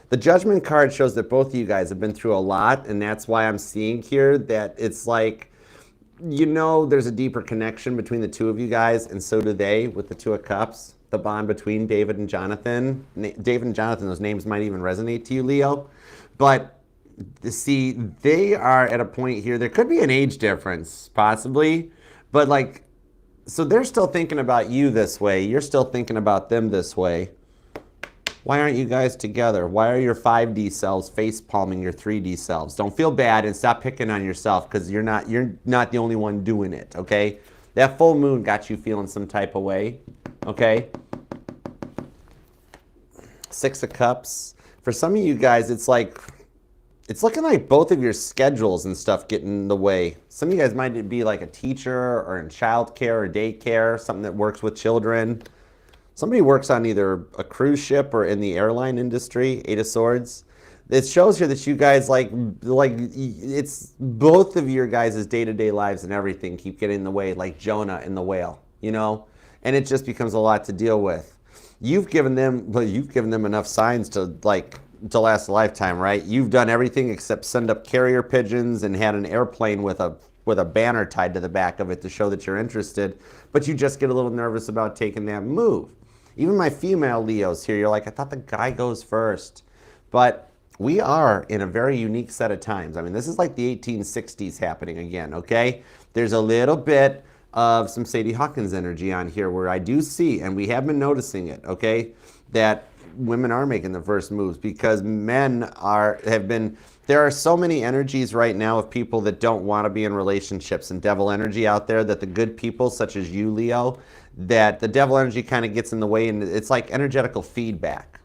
The Judgment card shows that both of you guys have been through a lot, and that's why I'm seeing here that it's like, you know, there's a deeper connection between the two of you guys, and so do they with the Two of Cups, the bond between David and Jonathan. David and Jonathan, those names might even resonate to you, Leo. But see, they are at a point here, there could be an age difference, possibly, but like, so they're still thinking about you this way. You're still thinking about them this way. Why aren't you guys together? Why are your 5D selves face palming your 3D selves? Don't feel bad and stop picking on yourself because you're not the only one doing it, okay? That full moon got you feeling some type of way, okay? 6 of Cups. For some of you guys, it's like, it's looking like both of your schedules and stuff get in the way. Some of you guys might be like a teacher or in childcare or daycare, something that works with children. Somebody works on either a cruise ship or in the airline industry, 8 of Swords. It shows here that you guys like it's both of your guys' day-to-day lives and everything keep getting in the way, like Jonah and the whale, you know? And it just becomes a lot to deal with. You've given them enough signs to last a lifetime, right? You've done everything except send up carrier pigeons and had an airplane with a banner tied to the back of it to show that you're interested, but you just get a little nervous about taking that move. Even my female Leos here, you're like, I thought the guy goes first. But we are in a very unique set of times. I mean, this is like the 1860s happening again, okay? There's a little bit of some Sadie Hawkins energy on here where I do see, and we have been noticing it, okay, that women are making the first moves because men there are so many energies right now of people that don't want to be in relationships and devil energy out there that the good people, such as you, Leo, that the devil energy kind of gets in the way, and it's like energetical feedback.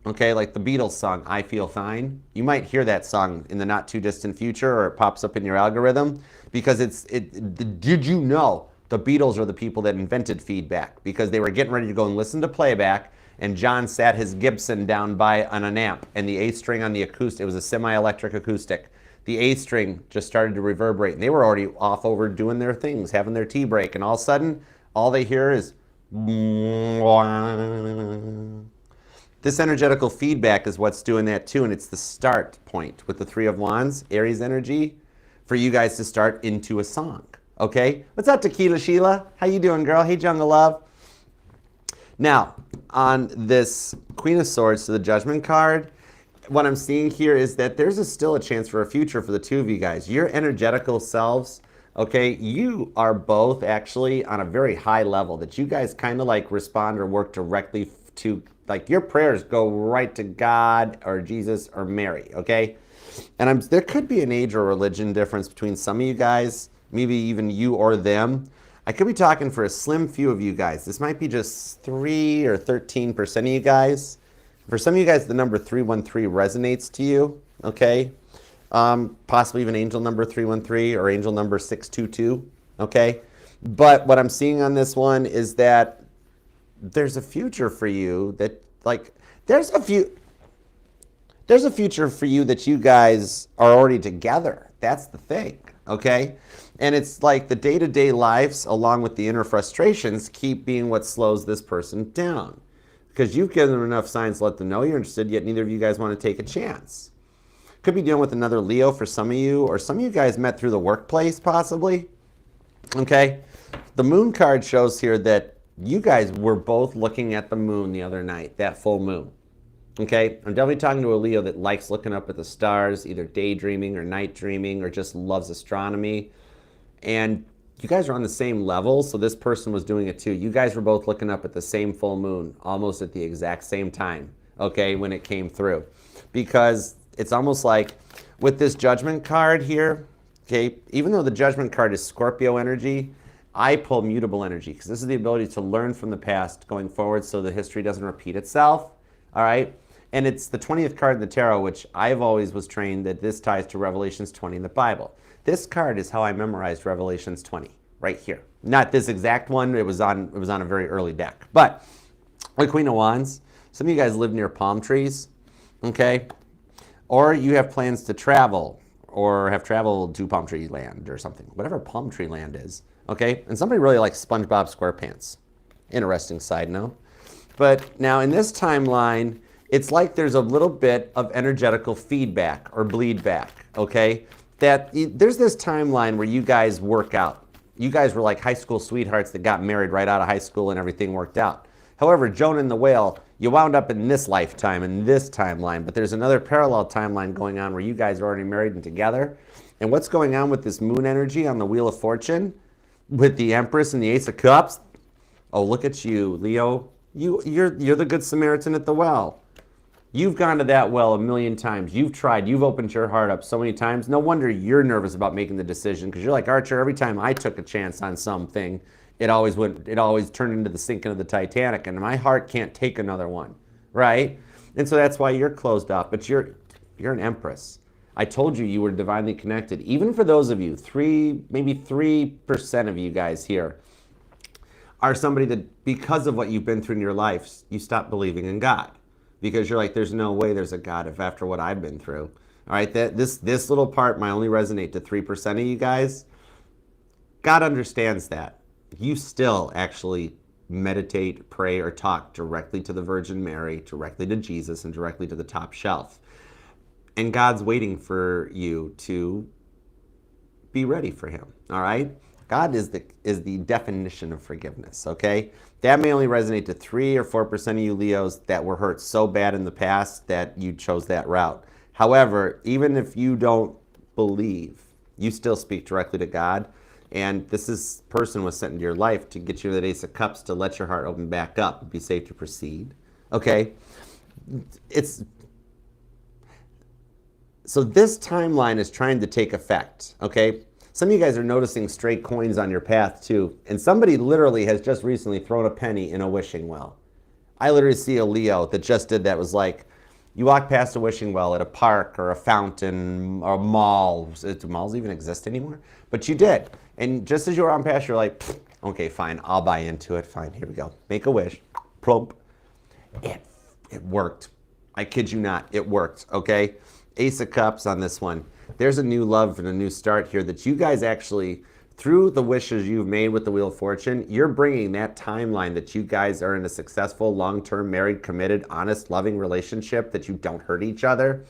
Okay, like the Beatles song, I Feel Fine. You might hear that song in the not too distant future, or it pops up in your algorithm, because did you know the Beatles are the people that invented feedback? Because they were getting ready to go and listen to playback, and John sat his Gibson down by on an amp, and the A string on the acoustic, it was a semi-electric acoustic. The A string just started to reverberate, and they were already off over doing their things, having their tea break, and all of a sudden, all they hear is this energetical feedback is what's doing that too, and it's the start point with the 3 of Wands, Aries energy, for you guys to start into a song, okay? What's up, Tequila Sheila? How you doing, girl? Hey, Jungle Love. Now, on this Queen of Swords to the Judgment card, what I'm seeing here is that there's still a chance for a future for the two of you guys. Your energetical selves, okay, you are both actually on a very high level that you guys kind of like respond or work directly to, like your prayers go right to God or Jesus or Mary, okay? And there could be an age or religion difference between some of you guys, maybe even you or them. I could be talking for a slim few of you guys. This might be just 3 or 13% of you guys. For some of you guys, the number 313 resonates to you, okay? Possibly even angel number 313 or angel number 622, okay? But what I'm seeing on this one is that there's a future for you that, like, there's a future for you that you guys are already together. That's the thing, okay? And it's like the day-to-day lives along with the inner frustrations keep being what slows this person down. Because you've given them enough signs to let them know you're interested, yet neither of you guys want to take a chance. Could be dealing with another Leo for some of you, or some of you guys met through the workplace possibly, okay? The moon card shows here that you guys were both looking at the moon the other night, that full moon, Okay, I'm definitely talking to a Leo that likes looking up at the stars, either daydreaming or night dreaming, or just loves astronomy. And you guys are on the same level, so this person was doing it too. You guys were both looking up at the same full moon, almost at the exact same time, okay, when it came through. Because it's almost like with this Judgment card here, okay, even though the Judgment card is Scorpio energy, I pull mutable energy because this is the ability to learn from the past going forward so the history doesn't repeat itself, all right? And it's the 20th card in the tarot, which I've always was trained that this ties to Revelations 20 in the Bible. This card is how I memorized Revelations 20, right here. Not this exact one, it was on a very early deck. But the Queen of Wands, some of you guys live near palm trees, okay? Or you have plans to travel or have traveled to palm tree land or something, whatever palm tree land is, okay? And somebody really likes SpongeBob SquarePants. Interesting side note. But now in this timeline, it's like there's a little bit of energetical feedback or bleed back, okay? That there's this timeline where you guys work out. You guys were like high school sweethearts that got married right out of high school and everything worked out. However, Jonah and the Whale, you wound up in this lifetime, in this timeline, but there's another parallel timeline going on where you guys are already married and together. And what's going on with this moon energy on the Wheel of Fortune with the Empress and the Ace of Cups? Oh, look at you, Leo. You're the good Samaritan at the well. You've gone to that well a million times. You've tried. You've opened your heart up so many times. No wonder you're nervous about making the decision because you're like, Archer, every time I took a chance on something, it always turned into the sinking of the Titanic, and my heart can't take another one, right? And so that's why you're closed off, but you're an Empress. I told you you were divinely connected. Even for those of you, maybe 3% of you guys here are somebody that because of what you've been through in your life, you stop believing in God. Because you're like, there's no way there's a God if after what I've been through. All right, this little part might only resonate to 3% of you guys. God understands that. You still actually meditate, pray, or talk directly to the Virgin Mary, directly to Jesus, and directly to the top shelf. And God's waiting for you to be ready for him, all right? God is the definition of forgiveness, okay? That may only resonate to 3 or 4% of you Leos that were hurt so bad in the past that you chose that route. However, even if you don't believe, you still speak directly to God. And this person was sent into your life to get you that Ace of Cups to let your heart open back up, be safe to proceed, okay? So this timeline is trying to take effect, okay? Some of you guys are noticing stray coins on your path too. And somebody literally has just recently thrown a penny in a wishing well. I literally see a Leo that just did that. Was like, you walk past a wishing well at a park or a fountain or a mall. Do malls even exist anymore? But you did. And just as you were on past, you're like, okay, fine, I'll buy into it. Fine, here we go. Make a wish. Plump. It worked. I kid you not, it worked, okay? Ace of Cups on this one. There's a new love and a new start here that you guys actually, through the wishes you've made with the Wheel of Fortune, you're bringing that timeline that you guys are in a successful, long-term, married, committed, honest, loving relationship, that you don't hurt each other,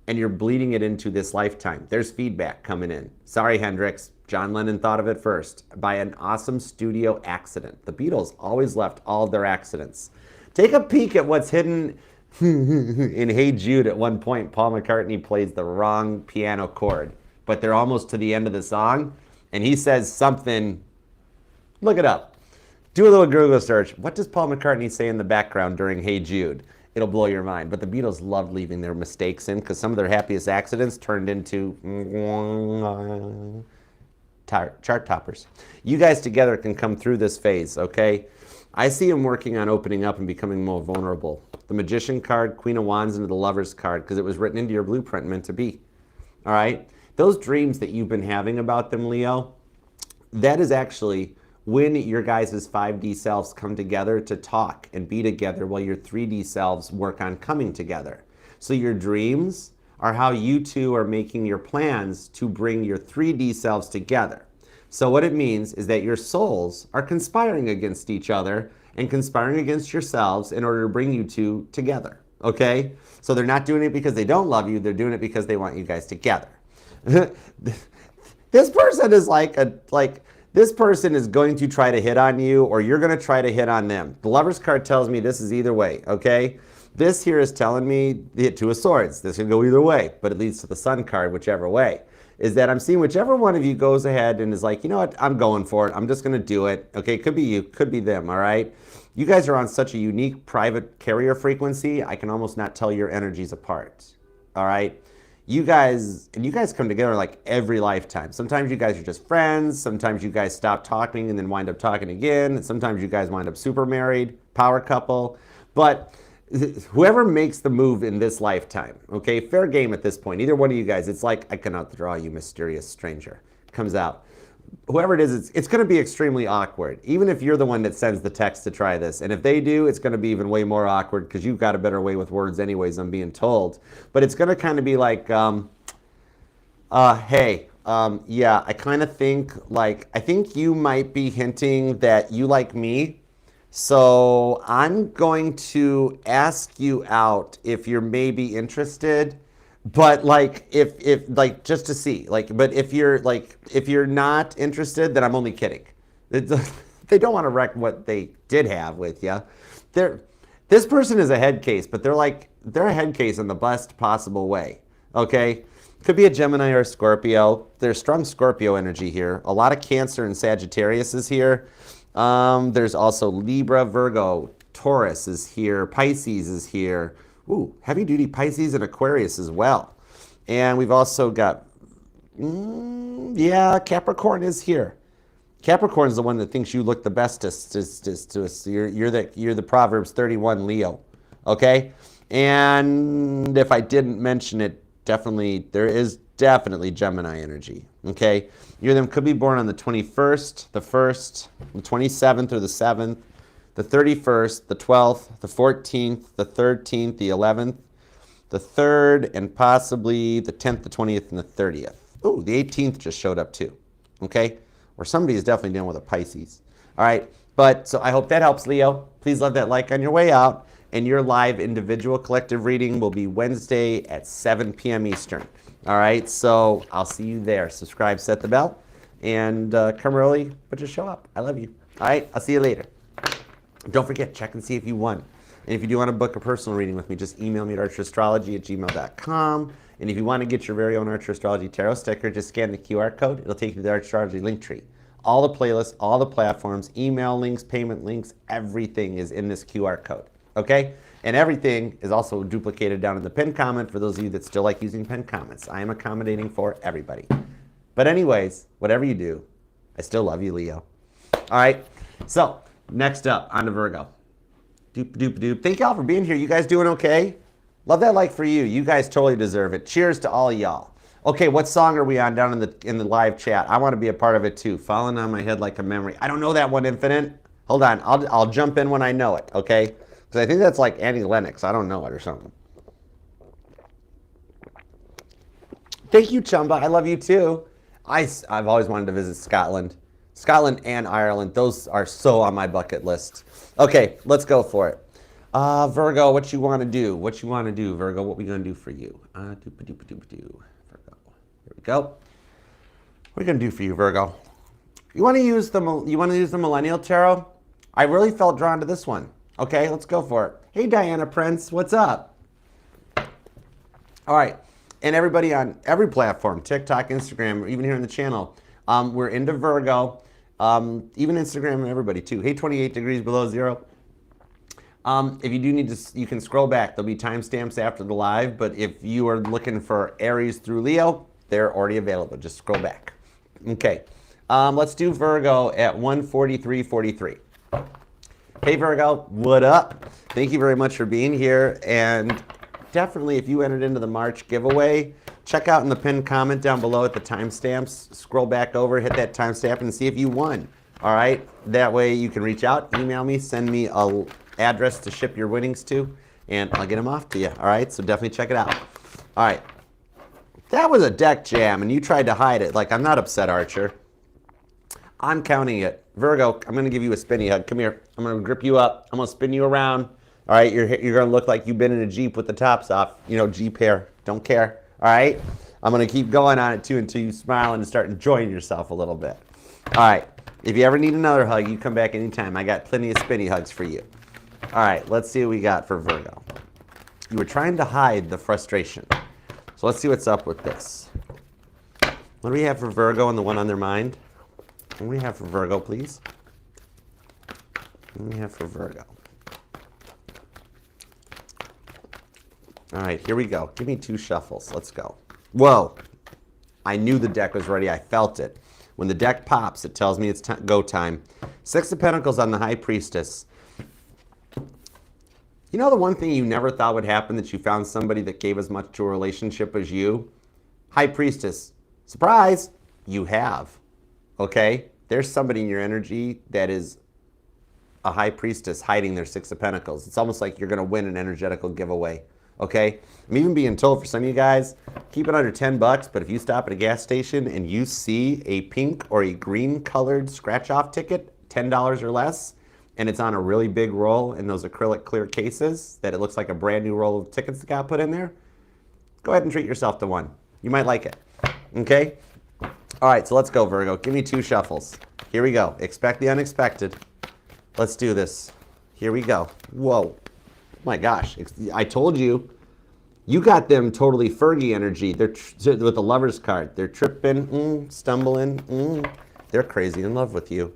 and you're bleeding it into this lifetime. There's feedback coming in. Sorry, Hendrix. John Lennon thought of it first. By an awesome studio accident. The Beatles always left all their accidents. Take a peek at what's hidden in Hey Jude. At one point, Paul McCartney plays the wrong piano chord, but they're almost to the end of the song, and he says something. Look it up. Do a little Google search. What does Paul McCartney say in the background during Hey Jude? It'll blow your mind. But the Beatles loved leaving their mistakes in because some of their happiest accidents turned into chart toppers. You guys together can come through this phase, okay? I see him working on opening up and becoming more vulnerable. The Magician card, Queen of Wands, into the Lover's card, because it was written into your blueprint, meant to be. All right? Those dreams that you've been having about them, Leo, that is actually when your guys' 5D selves come together to talk and be together while your 3D selves work on coming together. So your dreams are how you two are making your plans to bring your 3D selves together. So what it means is that your souls are conspiring against each other and conspiring against yourselves in order to bring you two together, okay? So they're not doing it because they don't love you, they're doing it because they want you guys together. This person is this person is going to try to hit on you, or you're going to try to hit on them. The Lover's card tells me this is either way, okay? This here is telling me the Two of Swords. This can go either way, but it leads to the Sun card, whichever way. Is that I'm seeing whichever one of you goes ahead and is like, you know what, I'm going for it. I'm just going to do it. Okay, could be you, could be them, all right? You guys are on such a unique private carrier frequency, I can almost not tell your energies apart, all right? You guys come together like every lifetime. Sometimes you guys are just friends. Sometimes you guys stop talking and then wind up talking again. Sometimes you guys wind up super married, power couple. But whoever makes the move in this lifetime, okay, fair game at this point. Either one of you guys, it's like, I cannot draw you, mysterious stranger, comes out. Whoever it is, it's going to be extremely awkward, even if you're the one that sends the text to try this. And if they do, it's going to be even way more awkward because you've got a better way with words anyways, I'm being told. But it's going to kind of be like, hey, yeah, I kind of think like, I think you might be hinting that you like me. So I'm going to ask you out if you're maybe interested. But like, if like, just to see, like, but if you're not interested, then I'm only kidding. They don't want to wreck what they did have with you. This person is a head case, but they're a head case in the best possible way. Okay, could be a Gemini or a Scorpio. There's strong Scorpio energy here. A lot of Cancer and Sagittarius is here. There's also Libra, Virgo, Taurus is here. Pisces is here. Ooh, heavy-duty Pisces and Aquarius as well. And we've also got, yeah, Capricorn is here. Capricorn is the one that thinks you look the bestest to us. You're the Proverbs 31 Leo, okay? And if I didn't mention it, there is definitely Gemini energy, okay? You of them could be born on the 21st, the 1st, the 27th or the 7th, the 31st, the 12th, the 14th, the 13th, the 11th, the 3rd, and possibly the 10th, the 20th, and the 30th. Oh, the 18th just showed up too, okay? Or somebody is definitely dealing with a Pisces. All right, but so I hope that helps, Leo. Please leave that like on your way out, and your live individual collective reading will be Wednesday at 7 p.m. Eastern. All right, so I'll see you there. Subscribe, set the bell, and come early, but just show up. I love you. All right, I'll see you later. Don't forget, check and see if you won. And if you do want to book a personal reading with me, just email me at archerastrology@gmail.com. And if you want to get your very own Archer Astrology Tarot sticker, just scan the QR code. It'll take you to the Archer Astrology link tree. All the playlists, all the platforms, email links, payment links, everything is in this QR code, okay? And everything is also duplicated down in the pinned comment for those of you that still like using pinned comments. I am accommodating for everybody. But anyways, whatever you do, I still love you, Leo. All right, so next up, on to Virgo. Doop, doop, doop. Thank y'all for being here. You guys doing okay? Love that like for you. You guys totally deserve it. Cheers to all y'all. Okay, what song are we on down in the live chat? I want to be a part of it too. Falling on my head like a memory. I don't know that one, Infinite. Hold on, I'll jump in when I know it, okay? Because I think that's like Annie Lennox. I don't know it or something. Thank you, Chumba. I love you too. I've always wanted to visit Scotland. Scotland and Ireland, those are so on my bucket list. Okay, let's go for it. Virgo, what you want to do? What you want to do, Virgo? What we gonna do for you? Virgo, here we go. What are we gonna do for you, Virgo? You want to use the Millennial Tarot? I really felt drawn to this one. Okay, let's go for it. Hey, Diana Prince, what's up? All right, and everybody on every platform, TikTok, Instagram, or even here on the channel, we're into Virgo. Even Instagram and everybody too. Hey, 28 degrees below zero. If you do need to, you can scroll back. There'll be timestamps after the live, but if you are looking for Aries through Leo, they're already available. Just scroll back. Okay, let's do Virgo at 1:43:43. Hey Virgo, what up? Thank you very much for being here, and definitely if you entered into the March giveaway, check out in the pinned comment down below at the timestamps. Scroll back over, hit that timestamp, and see if you won. All right, that way you can reach out, email me, send me a address to ship your winnings to, and I'll get them off to you. All right, so definitely check it out. All right, that was a deck jam, and you tried to hide it. Like, I'm not upset, Archer. I'm counting it. Virgo, I'm going to give you a spinny hug. Come here. I'm going to grip you up. I'm going to spin you around. All right, you're going to look like you've been in a Jeep with the tops off. You know, Jeep hair. Don't care. All right? I'm going to keep going on it, too, until you smile and start enjoying yourself a little bit. All right. If you ever need another hug, you come back anytime. I got plenty of spinny hugs for you. All right, let's see what we got for Virgo. You were trying to hide the frustration. So let's see what's up with this. What do we have for Virgo and the one on their mind? What do we have for Virgo, please? What do we have for Virgo? All right, here we go. Give me 2 shuffles. Let's go. Whoa. I knew the deck was ready. I felt it. When the deck pops, it tells me it's go time. 6 of Pentacles on the High Priestess. You know the one thing you never thought would happen, that you found somebody that gave as much to a relationship as you? High Priestess. Surprise! You have. Okay? There's somebody in your energy that is a High Priestess hiding their 6 of Pentacles. It's almost like you're going to win an energetical giveaway. Okay? I'm even being told for some of you guys, keep it under $10, but if you stop at a gas station and you see a pink or a green colored scratch off ticket, $10 or less, and it's on a really big roll in those acrylic clear cases that it looks like a brand new roll of tickets that got put in there, go ahead and treat yourself to one. You might like it. Okay? All right, so let's go, Virgo. Give me 2 shuffles. Here we go. Expect the unexpected. Let's do this. Here we go. Whoa. My gosh. I told you. You got them totally Fergie energy. They're with the Lover's card. They're tripping, stumbling. They're crazy in love with you.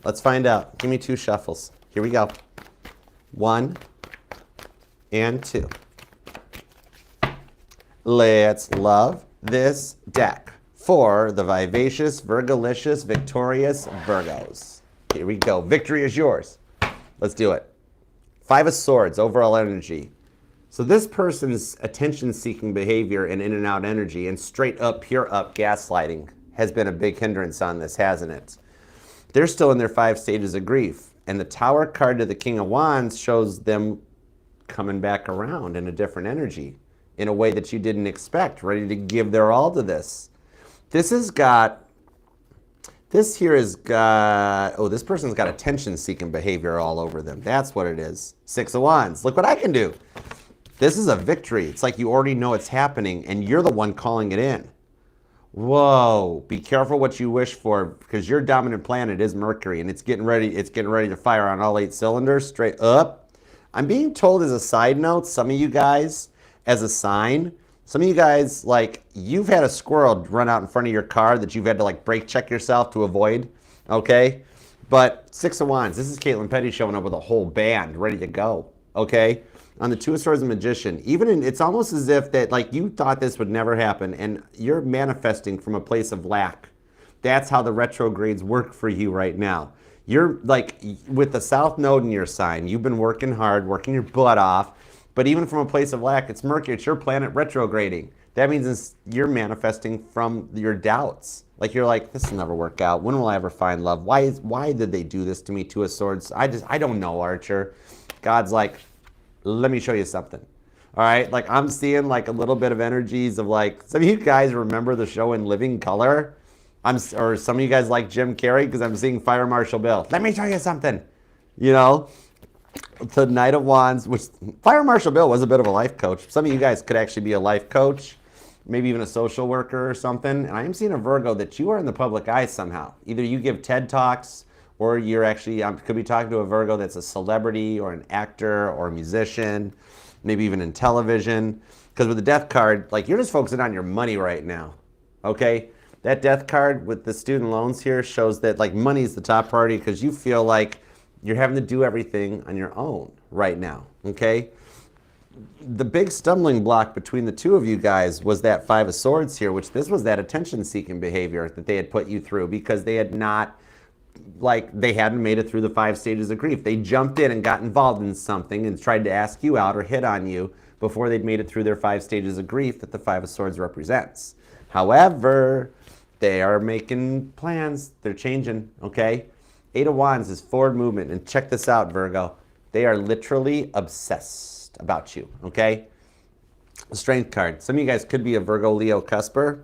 Let's find out. Give me 2 shuffles. Here we go. 1 and 2. Let's love this deck for the vivacious, Virgolicious, victorious Virgos. Here we go. Victory is yours. Let's do it. 5 of Swords, overall energy. So this person's attention-seeking behavior and in and out energy and straight up, pure up gaslighting has been a big hindrance on this, hasn't it? They're still in their 5 stages of grief. And the Tower card to the King of Wands shows them coming back around in a different energy, in a way that you didn't expect, ready to give their all to this. This here has got, oh, this person's got attention-seeking behavior all over them. That's what it is. 6 of Wands. Look what I can do. This is a victory. It's like you already know it's happening, and you're the one calling it in. Whoa, be careful what you wish for, because your dominant planet is Mercury, and it's getting ready to fire on all 8 cylinders straight up. I'm being told, as a side note, some of you guys, as a sign, some of you guys, like, you've had a squirrel run out in front of your car that you've had to, like, brake check yourself to avoid, okay? But 6 of Wands, this is Caitlin Petty showing up with a whole band ready to go, okay? On the 2 of Swords and Magician, it's almost as if that, like, you thought this would never happen, and you're manifesting from a place of lack. That's how the retrogrades work for you right now. You're, like, with the South Node in your sign, you've been working hard, working your butt off, but even from a place of lack, it's Mercury, it's your planet retrograding. That means you're manifesting from your doubts. Like, you're like, this will never work out. When will I ever find love? Why did they do this to me, 2 of Swords? I don't know, Archer. God's like, let me show you something. All right, like, I'm seeing like a little bit of energies of, like, some of you guys remember the show In Living Color? Or some of you guys like Jim Carrey, because I'm seeing Fire Marshal Bill. Let me show you something. You know, the Knight of Wands, which Fire Marshal Bill was a bit of a life coach. Some of you guys could actually be a life coach, maybe even a social worker or something. And I am seeing a Virgo that you are in the public eye somehow. Either you give TED Talks, or you're actually, could be talking to a Virgo that's a celebrity or an actor or a musician, maybe even in television. Because with the Death card, like, you're just focusing on your money right now, okay? That Death card with the student loans here shows that, like, money is the top priority, because you feel like you're having to do everything on your own right now, okay? The big stumbling block between the 2 of you guys was that 5 of Swords here, which this was that attention-seeking behavior that they had put you through, because they had not, like, they hadn't made it through the 5 stages of grief. They jumped in and got involved in something and tried to ask you out or hit on you before they'd made it through their 5 stages of grief that the 5 of Swords represents. However, they are making plans. They're changing, okay? 8 of Wands is forward movement. And check this out, Virgo. They are literally obsessed about you, okay? Strength card. Some of you guys could be a Virgo, Leo, Cusper.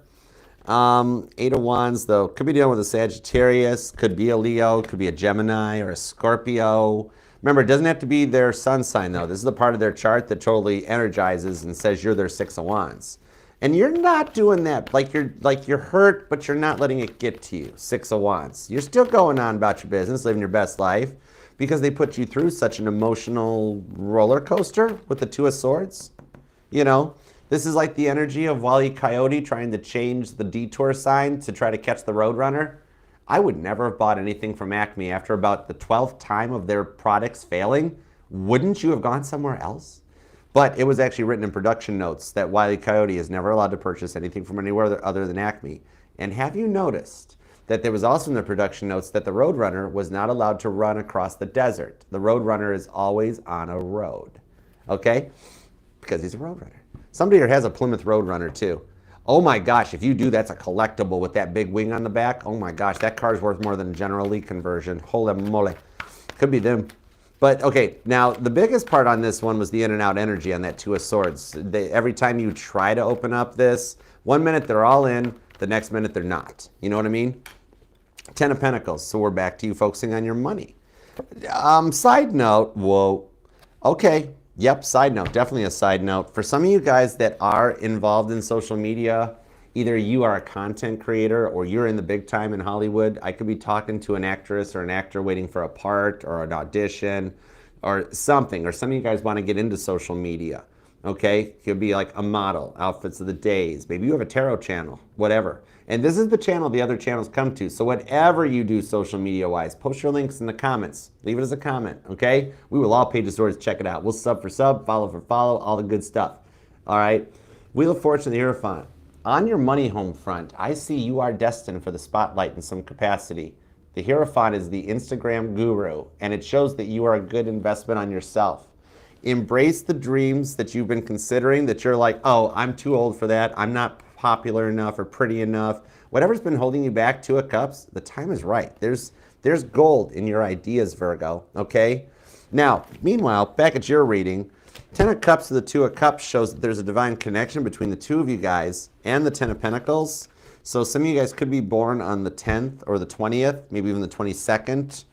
8 of Wands, though, could be dealing with a Sagittarius, could be a Leo, could be a Gemini or a Scorpio. Remember, it doesn't have to be their sun sign, though. This is the part of their chart that totally energizes and says you're their 6 of Wands. And you're not doing that. Like, you're hurt, but you're not letting it get to you. 6 of Wands. You're still going on about your business, living your best life, because they put you through such an emotional roller coaster with the 2 of Swords. You know, this is like the energy of Wile E. Coyote trying to change the detour sign to try to catch the Roadrunner. I would never have bought anything from Acme after about the 12th time of their products failing. Wouldn't you have gone somewhere else? But it was actually written in production notes that Wile E. Coyote is never allowed to purchase anything from anywhere other than Acme. And have you noticed that there was also in the production notes that the Roadrunner was not allowed to run across the desert? The Roadrunner is always on a road, okay? Because he's a Roadrunner. Somebody here has a Plymouth Roadrunner too. Oh my gosh, if you do, that's a collectible with that big wing on the back. Oh my gosh, that car's worth more than a General Lee conversion. Holy moly. Could be them. But okay, now the biggest part on this one was the in and out energy on that Two of Swords. Every time you try to open up this, 1 minute they're all in, the next minute they're not. You know what I mean? Ten of Pentacles, so we're back to you focusing on your money. Side note, whoa, okay, yep, side note, definitely a side note. For some of you guys that are involved in social media, either you are a content creator or you're in the big time in Hollywood. I could be talking to an actress or an actor waiting for a part or an audition or something, or some of you guys want to get into social media, okay? Could be like a model, outfits of the days. Maybe you have a tarot channel, whatever. And this is the channel the other channels come to. So whatever you do social media-wise, post your links in the comments. Leave it as a comment, okay? We will all pay to source, check it out. We'll sub for sub, follow for follow, all the good stuff, all right? Wheel of Fortune, the Hierophant. On your money home front, I see you are destined for the spotlight in some capacity. The Hierophant is the Instagram guru, and it shows that you are a good investment on yourself. Embrace the dreams that you've been considering, that you're like, oh, I'm too old for that. I'm not popular enough or pretty enough. Whatever's been holding you back, Two of Cups, the time is right. There's gold in your ideas, Virgo, okay? Now, meanwhile, back at your reading, Ten of Cups to the Two of Cups shows that there's a divine connection between the two of you guys and the Ten of Pentacles. So some of you guys could be born on the 10th or the 20th, maybe even the 22nd.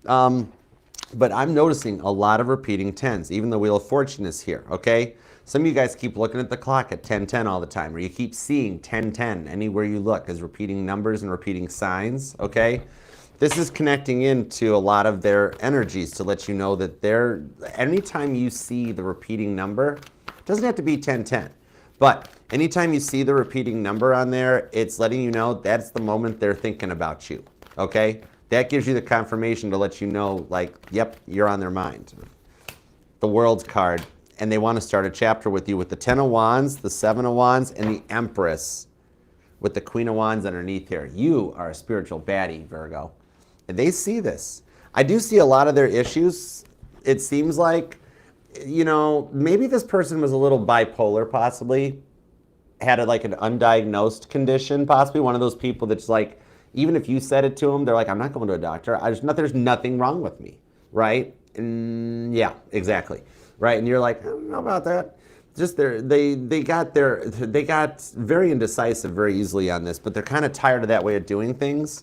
But I'm noticing a lot of repeating tens, even the Wheel of Fortune is here, okay? Some of you guys keep looking at the clock at 10:10 all the time, or you keep seeing 10:10 anywhere you look as repeating numbers and repeating signs, okay? This is connecting into a lot of their energies to let you know that anytime you see the repeating number, it doesn't have to be 10:10, but anytime you see the repeating number on there, it's letting you know that's the moment they're thinking about you, okay? That gives you the confirmation to let you know, like, yep, you're on their mind. The World card, and they want to start a chapter with you with the 10 of Wands, the 7 of Wands, and the Empress with the Queen of Wands underneath here. You are a spiritual baddie, Virgo. And they see this. I do see a lot of their issues. It seems like, you know, maybe this person was a little bipolar, possibly. Had like an undiagnosed condition, possibly. One of those people that's like, even if you said it to them, they're like, I'm not going to a doctor. There's nothing wrong with me, right? And yeah, exactly. Right, and you're like, I don't know about that. Just they got very indecisive very easily on this, but they're kind of tired of that way of doing things.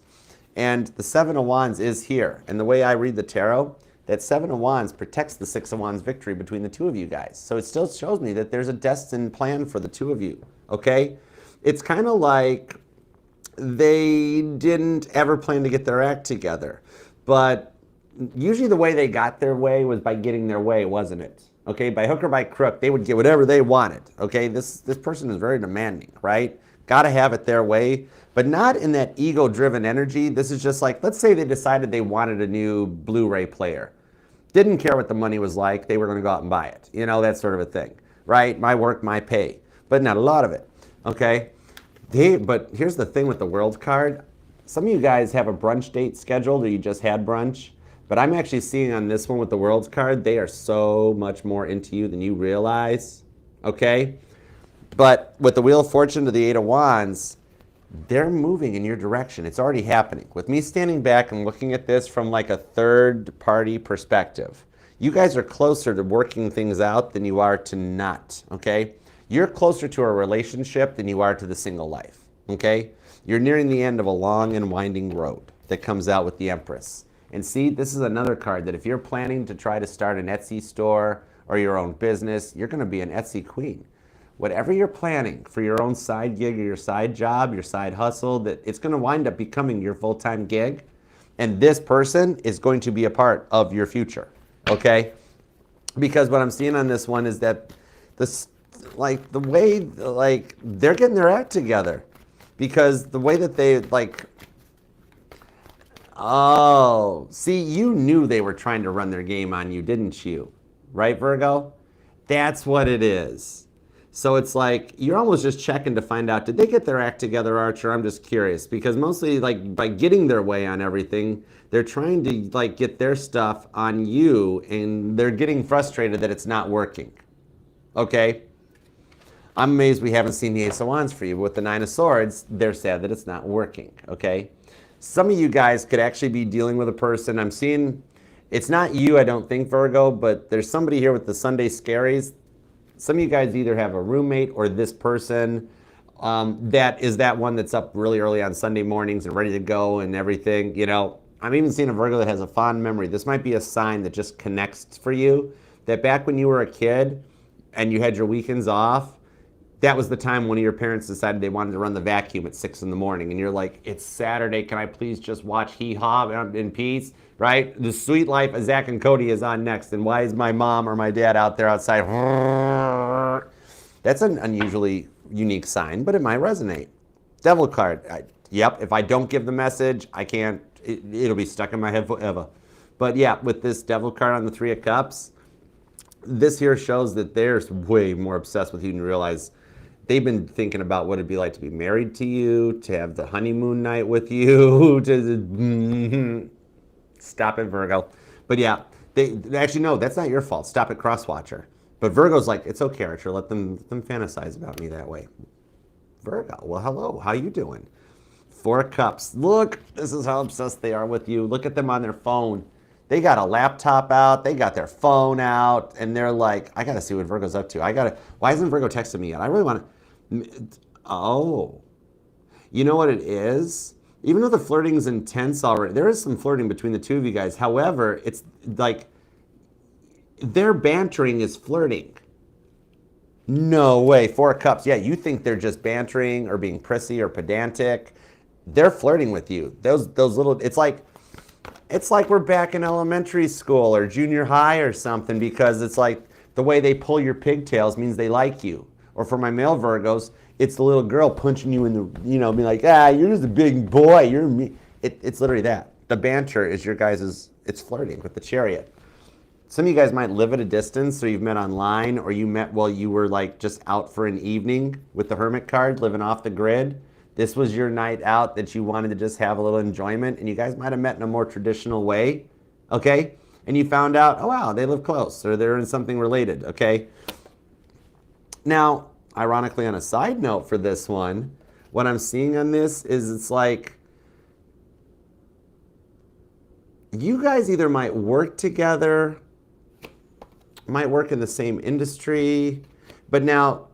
And the 7 of Wands is here. And the way I read the tarot, that 7 of Wands protects the 6 of Wands victory between the two of you guys. So it still shows me that there's a destined plan for the two of you, okay? It's kind of like they didn't ever plan to get their act together. But usually the way they got their way was by getting their way, wasn't it? Okay, by hook or by crook, they would get whatever they wanted. Okay, this person is very demanding, right? Got to have it their way, but not in that ego-driven energy. This is just like, let's say they decided they wanted a new Blu-ray player. Didn't care what the money was like. They were going to go out and buy it. You know, that sort of a thing, right? My work, my pay, but not a lot of it, okay? But here's the thing with the World card. Some of you guys have a brunch date scheduled or you just had brunch. But I'm actually seeing on this one with the World's card, they are so much more into you than you realize, okay? But with the Wheel of Fortune to the 8 of Wands, they're moving in your direction. It's already happening. With me standing back and looking at this from like a third-party perspective, you guys are closer to working things out than you are to not, okay? You're closer to a relationship than you are to the single life, okay? You're nearing the end of a long and winding road that comes out with the Empress. And see, this is another card that if you're planning to try to start an Etsy store or your own business, you're going to be an Etsy queen. Whatever you're planning for your own side gig or your side job, your side hustle, that it's going to wind up becoming your full-time gig. And this person is going to be a part of your future, okay? Because what I'm seeing on this one is that like the way, like they're getting their act together, because the way that they like, oh, see, you knew they were trying to run their game on you, didn't you? Right, Virgo? That's what it is. So it's like you're almost just checking to find out, did they get their act together, Archer? I'm just curious, because mostly like by getting their way on everything, they're trying to like get their stuff on you, and they're getting frustrated that it's not working. Okay? I'm amazed we haven't seen the Ace of Wands for you. But with the Nine of Swords, they're sad that it's not working. Okay? Some of you guys could actually be dealing with a person. I'm seeing, it's not you, I don't think, Virgo, but there's somebody here with the Sunday Scaries. Some of you guys either have a roommate or this person that is that one that's up really early on Sunday mornings and ready to go and everything. You know, I'm even seeing a Virgo that has a fond memory. This might be a sign that just connects for you, that back when you were a kid and you had your weekends off, that was the time one of your parents decided they wanted to run the vacuum at 6 in the morning. And you're like, it's Saturday, can I please just watch Hee Haw in peace, right? The Sweet Life of Zach and Cody is on next. And why is my mom or my dad out there outside? That's an unusually unique sign, but it might resonate. Devil card. Yep, if I don't give the message, I can't, it'll be stuck in my head forever. But yeah, with this Devil card on the Three of Cups, this here shows that they're way more obsessed with you than you realize. They've been thinking about what it'd be like to be married to you, to have the honeymoon night with you, to stop it, Virgo. But yeah, they actually, no, that's not your fault. Stop it, Crosswatcher. But Virgo's like, it's okay, Archer. Let them fantasize about me that way. Virgo, well, hello. How you doing? Four of Cups. Look, this is how obsessed they are with you. Look at them on their phone. They got a laptop out. They got their phone out. And they're like, I got to see what Virgo's up to. Why hasn't Virgo texted me yet? I really want to. Oh. You know what it is? Even though the flirting is intense already, there is some flirting between the two of you guys. However, it's like their bantering is flirting. No way. Four of Cups. Yeah, you think they're just bantering or being prissy or pedantic. They're flirting with you. Those little, it's like we're back in elementary school or junior high or something, because it's like the way they pull your pigtails means they like you. Or for my male Virgos, it's the little girl punching you in the, being like, you're just a big boy. You're me. It's literally that. The banter is your guys', it's flirting with the Chariot. Some of you guys might live at a distance, or you've met online, or you met while you were like just out for an evening with the Hermit card, living off the grid. This was your night out that you wanted to just have a little enjoyment, and you guys might have met in a more traditional way, okay? And you found out, oh wow, they live close, or they're in something related, okay? Now, ironically, on a side note for this one, what I'm seeing on this is it's like you guys either might work together, might work in the same industry, but now,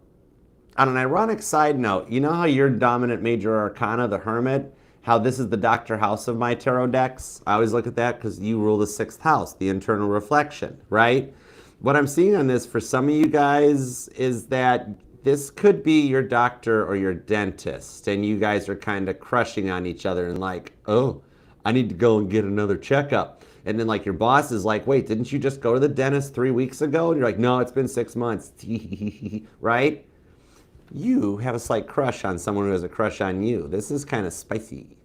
on an ironic side note, you know how your dominant major arcana, the Hermit, how this is the Dr. House of my tarot decks? I always look at that because you rule the 6th house, the internal reflection, right? What I'm seeing on this for some of you guys is that this could be your doctor or your dentist, and you guys are kind of crushing on each other and like, oh, I need to go and get another checkup. And then like your boss is like, wait, didn't you just go to the dentist 3 weeks ago? And you're like, no, it's been 6 months, right? You have a slight crush on someone who has a crush on you. This is kind of spicy.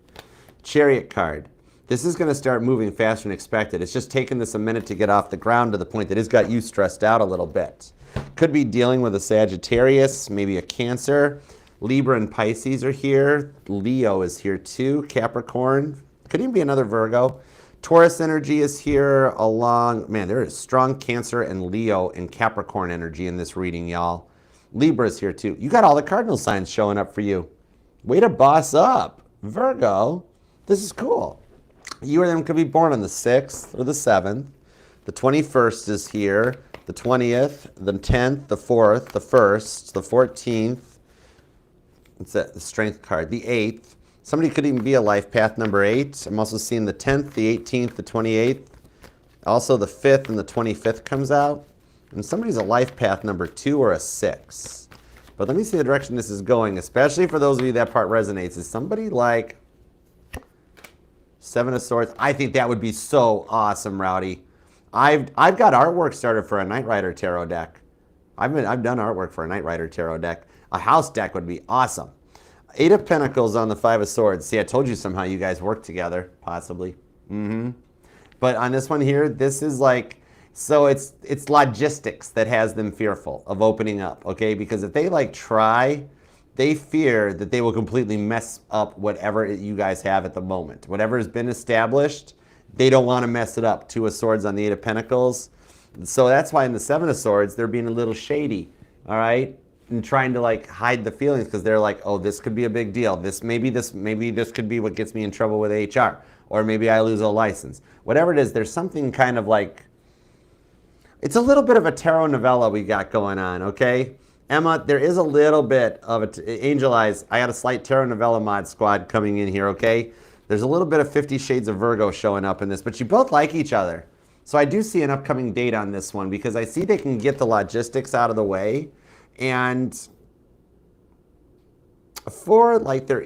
Chariot card. This is going to start moving faster than expected. It's just taken this a minute to get off the ground to the point that it's got you stressed out a little bit. Could be dealing with a Sagittarius, maybe a Cancer. Libra and Pisces are here. Leo is here too. Capricorn. Could even be another Virgo. Taurus energy is here along. Man, there is strong Cancer and Leo and Capricorn energy in this reading, y'all. Libra is here too. You got all the cardinal signs showing up for you. Way to boss up. Virgo, this is cool. You or them could be born on the 6th or the 7th. The 21st is here. The 20th, the 10th, the 4th, the 1st, the 14th. It's the Strength card. The 8th. Somebody could even be a life path number 8. I'm also seeing the 10th, the 18th, the 28th. Also the 5th and the 25th comes out. And somebody's a life path number 2 or a 6. But let me see the direction this is going, especially for those of you that part resonates. Is somebody like 7 of Swords? I think that would be so awesome, Rowdy. I've got artwork started for a Knight Rider tarot deck. I've done artwork for a Knight Rider tarot deck. A house deck would be awesome. 8 of Pentacles on the 5 of Swords. See, I told you somehow you guys work together, possibly. But on this one here, this is like, so it's logistics that has them fearful of opening up, okay? Because if they like try, they fear that they will completely mess up whatever you guys have at the moment. Whatever has been established, they don't want to mess it up. 2 of Swords on the 8 of Pentacles. So that's why in the 7 of Swords, they're being a little shady, all right? And trying to like hide the feelings because they're like, oh, this could be a big deal. Maybe this could be what gets me in trouble with HR. Or maybe I lose a license. Whatever it is, there's something kind of like, it's a little bit of a tarot novella we got going on, okay? Emma, there is a little bit of Angel Eyes. I got a slight tarot novella mod squad coming in here, okay? There's a little bit of 50 Shades of Virgo showing up in this, but you both like each other. So I do see an upcoming date on this one because I see they can get the logistics out of the way. And for like their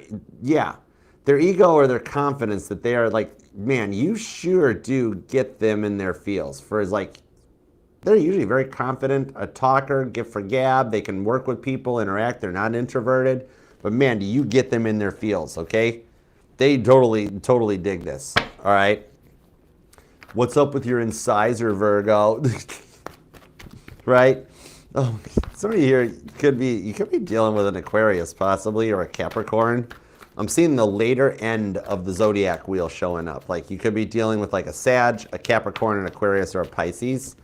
ego or their confidence that they are like, man, you sure do get them in their feels. For like, they're usually very confident, a talker, gift for gab. They can work with people, interact. They're not introverted. But man, do you get them in their feels, okay? They totally dig this, all right? What's up with your incisor, Virgo? Right? Oh, somebody here you could be dealing with an Aquarius possibly, or a Capricorn. I'm seeing the later end of the zodiac wheel showing up. Like you could be dealing with like a Sag, a Capricorn, an Aquarius, or a Pisces.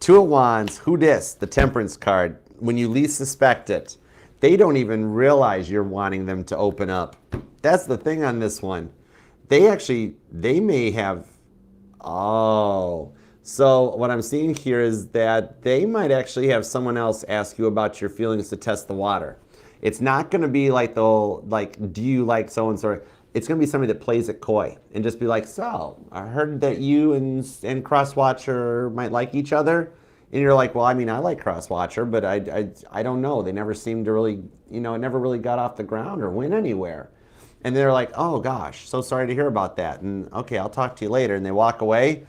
2 of Wands, who dis? The Temperance card. When you least suspect it, they don't even realize you're wanting them to open up. That's the thing on this one. They may have, so what I'm seeing here is that they might actually have someone else ask you about your feelings to test the water. It's not going to be like do you like so-and-so? It's going to be somebody that plays it coy and just be like, so, I heard that you and Crosswatcher might like each other. And you're like, well, I mean, I like Crosswatcher, but I don't know. They never seemed to really, it never really got off the ground or went anywhere. And they're like, oh, gosh, so sorry to hear about that. And okay, I'll talk to you later. And they walk away.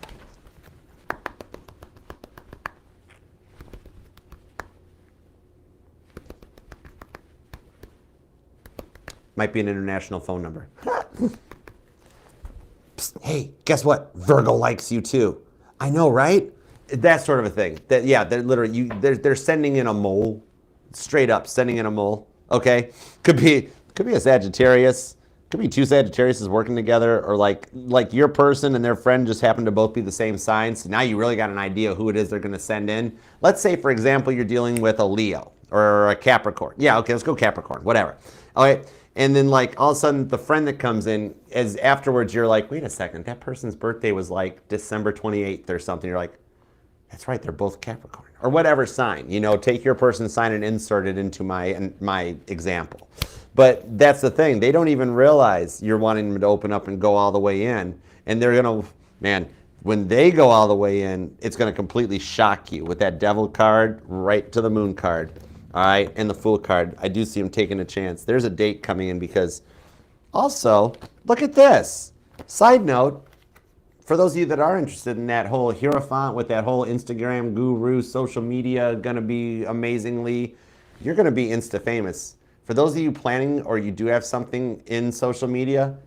Might be an international phone number. Psst, hey, guess what? Virgo likes you too. I know, right? That sort of a thing. They're literally they're sending in a mole, straight up sending in a mole. Okay, could be a Sagittarius. Could be 2 Sagittariuses working together, or like your person and their friend just happen to both be the same sign. So now you really got an idea who it is they're going to send in. Let's say, for example, you're dealing with a Leo or a Capricorn. Yeah, okay, let's go Capricorn. Whatever. All right. And then like all of a sudden the friend that comes in, as afterwards you're like, wait a second, that person's birthday was like December 28th or something. You're like, that's right, they're both Capricorn. Or whatever sign, take your person's sign and insert it into my example. But that's the thing, they don't even realize you're wanting them to open up and go all the way in. And they're gonna, man, when they go all the way in, it's gonna completely shock you with that Devil card right to the Moon card. All right, and the Fool card. I do see him taking a chance. There's a date coming in because also, look at this. Side note, for those of you that are interested in that whole Hierophant with that whole Instagram guru, social media, gonna be amazingly, you're gonna be Insta-famous. For those of you planning or you do have something in social media,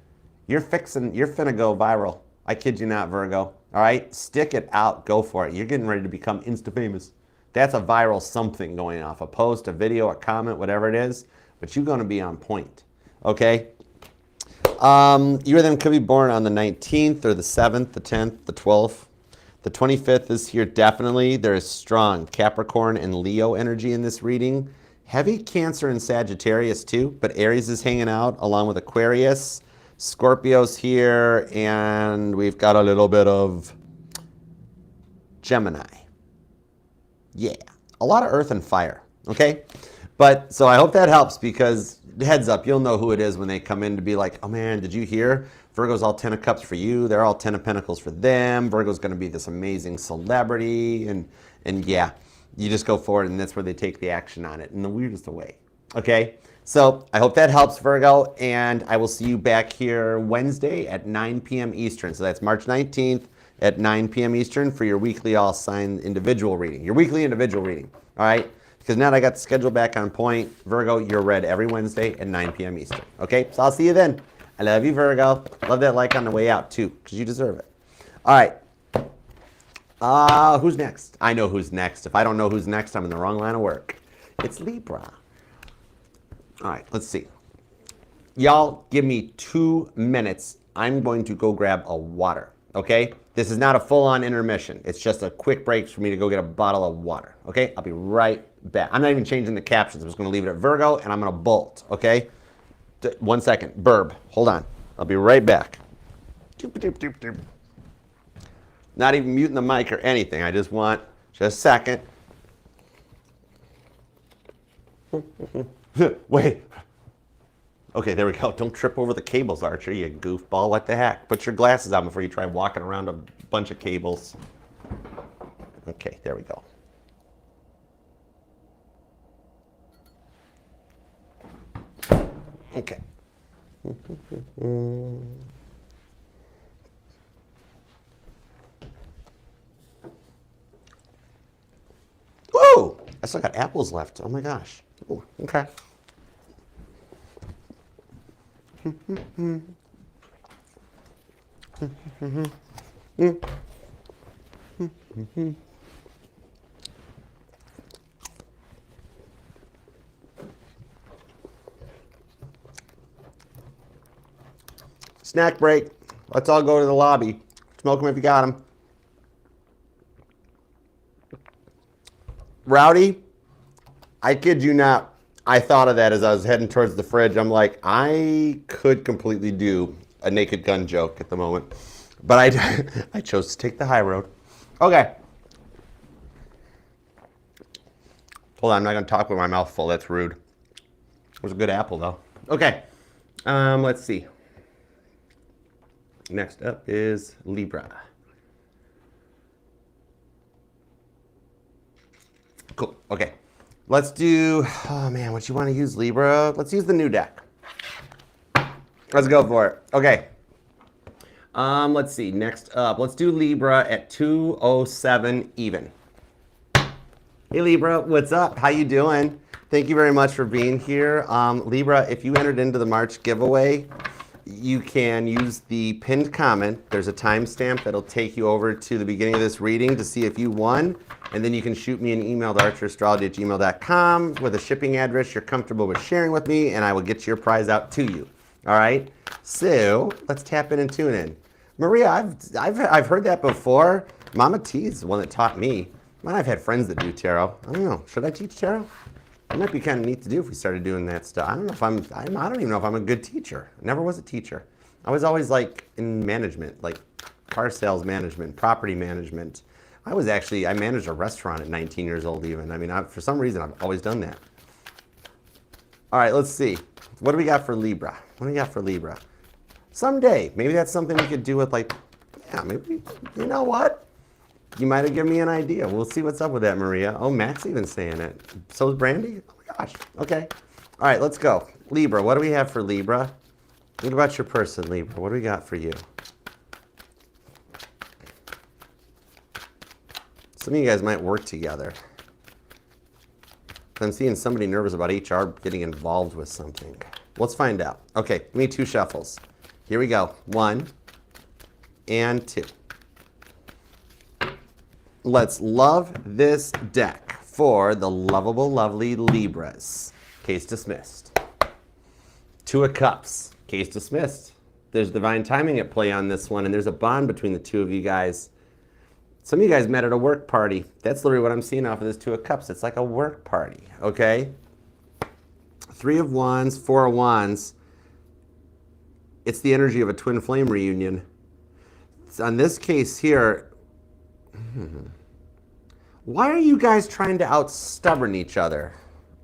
you're finna go viral. I kid you not, Virgo. All right, stick it out, go for it. You're getting ready to become Insta-famous. That's a viral something going off, a post, a video, a comment, whatever it is, but you're going to be on point, okay? You or them could be born on the 19th or the 7th, the 10th, the 12th. The 25th is here definitely. There is strong Capricorn and Leo energy in this reading. Heavy Cancer and Sagittarius too, but Aries is hanging out along with Aquarius. Scorpio's here, and we've got a little bit of Gemini. Yeah, a lot of earth and fire, okay? But, so I hope that helps because, heads up, you'll know who it is when they come in to be like, oh man, did you hear? Virgo's all 10 of Cups for you. They're all 10 of Pentacles for them. Virgo's going to be this amazing celebrity. And yeah, you just go for it, and that's where they take the action on it in the weirdest of way, okay? So I hope that helps, Virgo, and I will see you back here Wednesday at 9 p.m. Eastern. So that's March 19th, at 9 p.m. Eastern for your weekly all sign individual reading. Your weekly individual reading, all right? Because now that I got the schedule back on point, Virgo, you're read every Wednesday at 9 p.m. Eastern. Okay, so I'll see you then. I love you, Virgo. Love that like on the way out, too, because you deserve it. All right. Who's next? I know who's next. If I don't know who's next, I'm in the wrong line of work. It's Libra. All right, let's see. Y'all, give me 2 minutes. I'm going to go grab a water, okay? This is not a full-on intermission. It's just a quick break for me to go get a bottle of water, okay? I'll be right back. I'm not even changing the captions. I'm just going to leave it at Virgo, and I'm going to bolt, okay? 1 second. Burb. Hold on. I'll be right back. Not even muting the mic or anything. I just want just a second. Wait. Okay, there we go. Don't trip over the cables, Archer, you goofball. What the heck? Put your glasses on before you try walking around a bunch of cables. Okay, there we go. Okay. Whoa! I still got apples left. Oh my gosh. Ooh, okay. Snack break. Let's all go to the lobby. Smoke them if you got them. Rowdy, I kid you not. I thought of that as I was heading towards the fridge. I'm like, I could completely do a Naked Gun joke at the moment. But I chose to take the high road. Okay. Hold on, I'm not going to talk with my mouth full. That's rude. It was a good apple, though. Okay. Let's see. Next up is Libra. Cool. Okay. Let's do, oh man, what you want to use, Libra? Let's use the new deck. Let's go for it. Okay. Let's see. Next up, let's do Libra at 207 even. Hey Libra, what's up? How you doing? Thank you very much for being here. Libra, if you entered into the March giveaway, you can use the pinned comment. There's a timestamp that'll take you over to the beginning of this reading to see if you won. And then you can shoot me an email to archerastrology@gmail.com with a shipping address you're comfortable with sharing with me, and I will get your prize out to you. All right? So let's tap in and tune in. Maria, I've heard that before. Mama T is the one that taught me. I've had friends that do tarot. I don't know. Should I teach tarot? It might be kind of neat to do if we started doing that stuff. I don't know if I don't even know if I'm a good teacher. I never was a teacher. I was always like in management, like car sales management, property management. I managed a restaurant at 19 years old even. I mean, for some reason, I've always done that. All right, let's see. What do we got for Libra? What do we got for Libra? Someday, maybe that's something we could do with like, yeah, maybe, you know what? You might have given me an idea. We'll see what's up with that, Maria. Oh, Matt's even saying it. So is Brandy? Oh my gosh. Okay. All right, let's go. Libra, what do we have for Libra? What about your person, Libra? What do we got for you? Some of you guys might work together. I'm seeing somebody nervous about HR getting involved with something. Let's find out. Okay, give me 2 shuffles. Here we go. 1 and 2. Let's love this deck for the lovable, lovely Libras. Case dismissed. 2 of Cups. Case dismissed. There's divine timing at play on this one, and there's a bond between the 2 of you guys. Some of you guys met at a work party. That's literally what I'm seeing off of this 2 of Cups. It's like a work party, okay? 3 of Wands, 4 of Wands. It's the energy of a twin flame reunion. So on this case here, why are you guys trying to out-stubborn each other?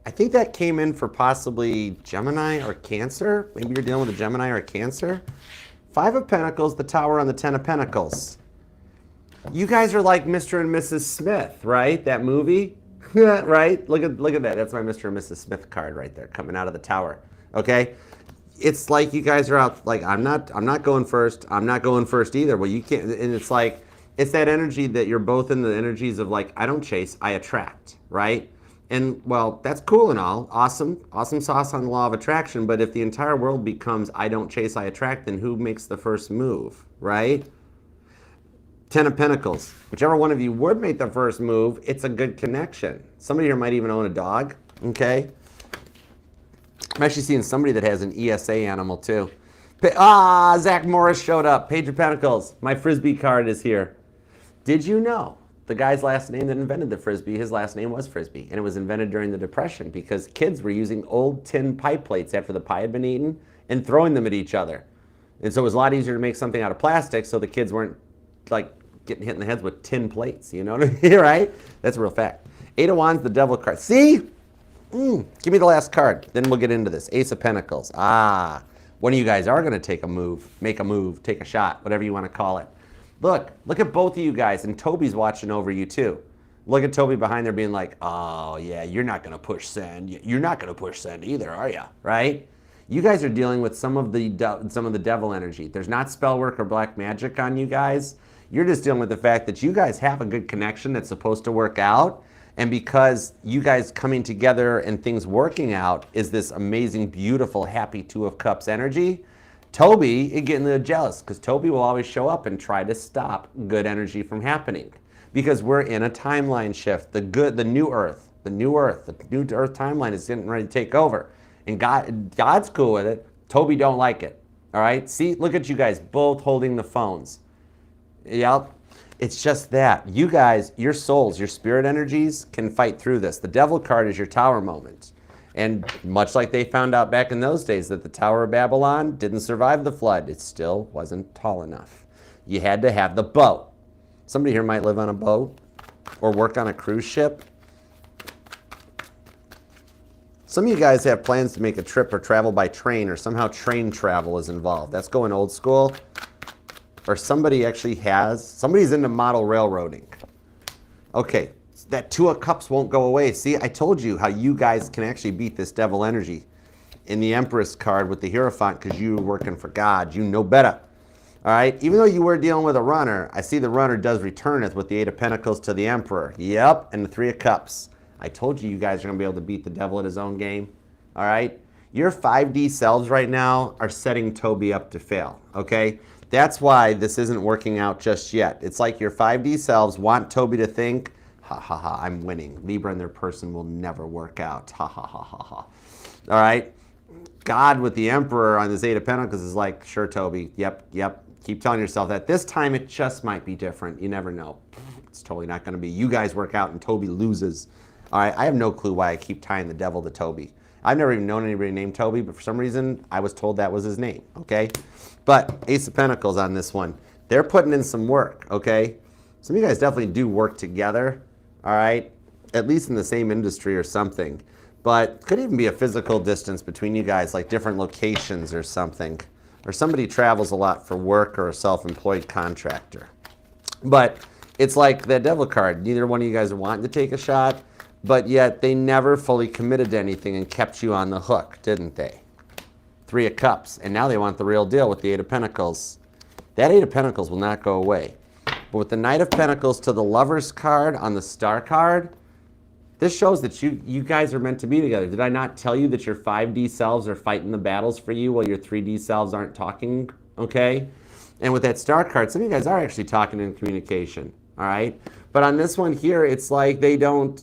I think that came in for possibly Gemini or Cancer. Maybe you're dealing with a Gemini or a Cancer. 5 of Pentacles, the Tower on the 10 of Pentacles. You guys are like Mr. and Mrs. Smith, right? That movie, right? Look at that. That's my Mr. and Mrs. Smith card right there, coming out of the tower. Okay, it's like you guys are out. Like I'm not going first. I'm not going first either. Well, you can't. And it's like It's that energy that you're both in the energies of like, I don't chase, I attract, right? And well, that's cool and all. Awesome. Awesome sauce on the law of attraction. But if the entire world becomes I don't chase, I attract, then who makes the first move, right? Ten of Pentacles. Whichever one of you would make the first move, it's a good connection. Somebody here might even own a dog, okay? I'm actually seeing somebody that has an ESA animal too. Zach Morris showed up. Page of Pentacles. My Frisbee card is here. Did you know the guy's last name that invented the Frisbee, his last name was Frisbee, and it was invented during the Depression because kids were using old tin pie plates after the pie had been eaten and throwing them at each other. And so it was a lot easier to make something out of plastic so the kids weren't like getting hit in the heads with tin plates, you know what I mean, right? That's a real fact. Eight of Wands, the Devil card. See? Give me the last card, then we'll get into this. Ace of Pentacles. One of you guys are gonna take a move, make a move, take a shot, whatever you wanna call it. Look at both of you guys, and Toby's watching over you too. Look at Toby behind there being like, oh yeah, you're not gonna push send. You're not gonna push send either, are you? Right? You guys are dealing with some of the devil energy. There's not spell work or black magic on you guys. You're just dealing with the fact that you guys have a good connection that's supposed to work out. And because you guys coming together and things working out is this amazing, beautiful, happy Two of Cups energy, Toby is getting a little jealous because Toby will always show up and try to stop good energy from happening because we're in a timeline shift. The new earth timeline is getting ready to take over. And God's cool with it. Toby don't like it. All right? See, look at you guys both holding the phones. Yep. It's just that. You guys, your souls, your spirit energies can fight through this. The Devil card is your Tower moment. And much like they found out back in those days that the Tower of Babylon didn't survive the flood, it still wasn't tall enough. You had to have the boat. Somebody here might live on a boat or work on a cruise ship. Some of you guys have plans to make a trip or travel by train, or somehow train travel is involved. That's going old school. Or somebody's into model railroading. Okay, that Two of Cups won't go away. See, I told you how you guys can actually beat this devil energy in the Empress card with the Hierophant because you're working for God. You know better. All right, even though you were dealing with a runner, I see the runner does returneth with the Eight of Pentacles to the Emperor. Yep, and the Three of Cups. I told you guys are going to be able to beat the devil at his own game. All right, your 5D selves right now are setting Toby up to fail, okay? That's why this isn't working out just yet. It's like your 5D selves want Toby to think, ha ha ha, I'm winning. Libra and their person will never work out. Ha ha ha ha ha. All right? God with the Emperor on this Eight of Pentacles is like, sure, Toby, yep. Keep telling yourself that. This time it just might be different. You never know. It's totally not going to be. You guys work out and Toby loses. All right? I have no clue why I keep tying the devil to Toby. I've never even known anybody named Toby, but for some reason, I was told that was his name, okay? But Ace of Pentacles on this one. They're putting in some work, okay? Some of you guys definitely do work together, all right? At least in the same industry or something. But could even be a physical distance between you guys, like different locations or something. Or somebody travels a lot for work or a self-employed contractor. But it's like that devil card. Neither one of you guys are wanting to take a shot, but yet they never fully committed to anything and kept you on the hook, didn't they? Three of Cups, and now they want the real deal with the Eight of Pentacles. That Eight of Pentacles will not go away. But with the Knight of Pentacles to the Lover's card on the Star card, this shows that you guys are meant to be together. Did I not tell you that your 5D selves are fighting the battles for you while your 3D selves aren't talking, okay? And with that Star card, some of you guys are actually talking in communication, all right? But on this one here, it's like they never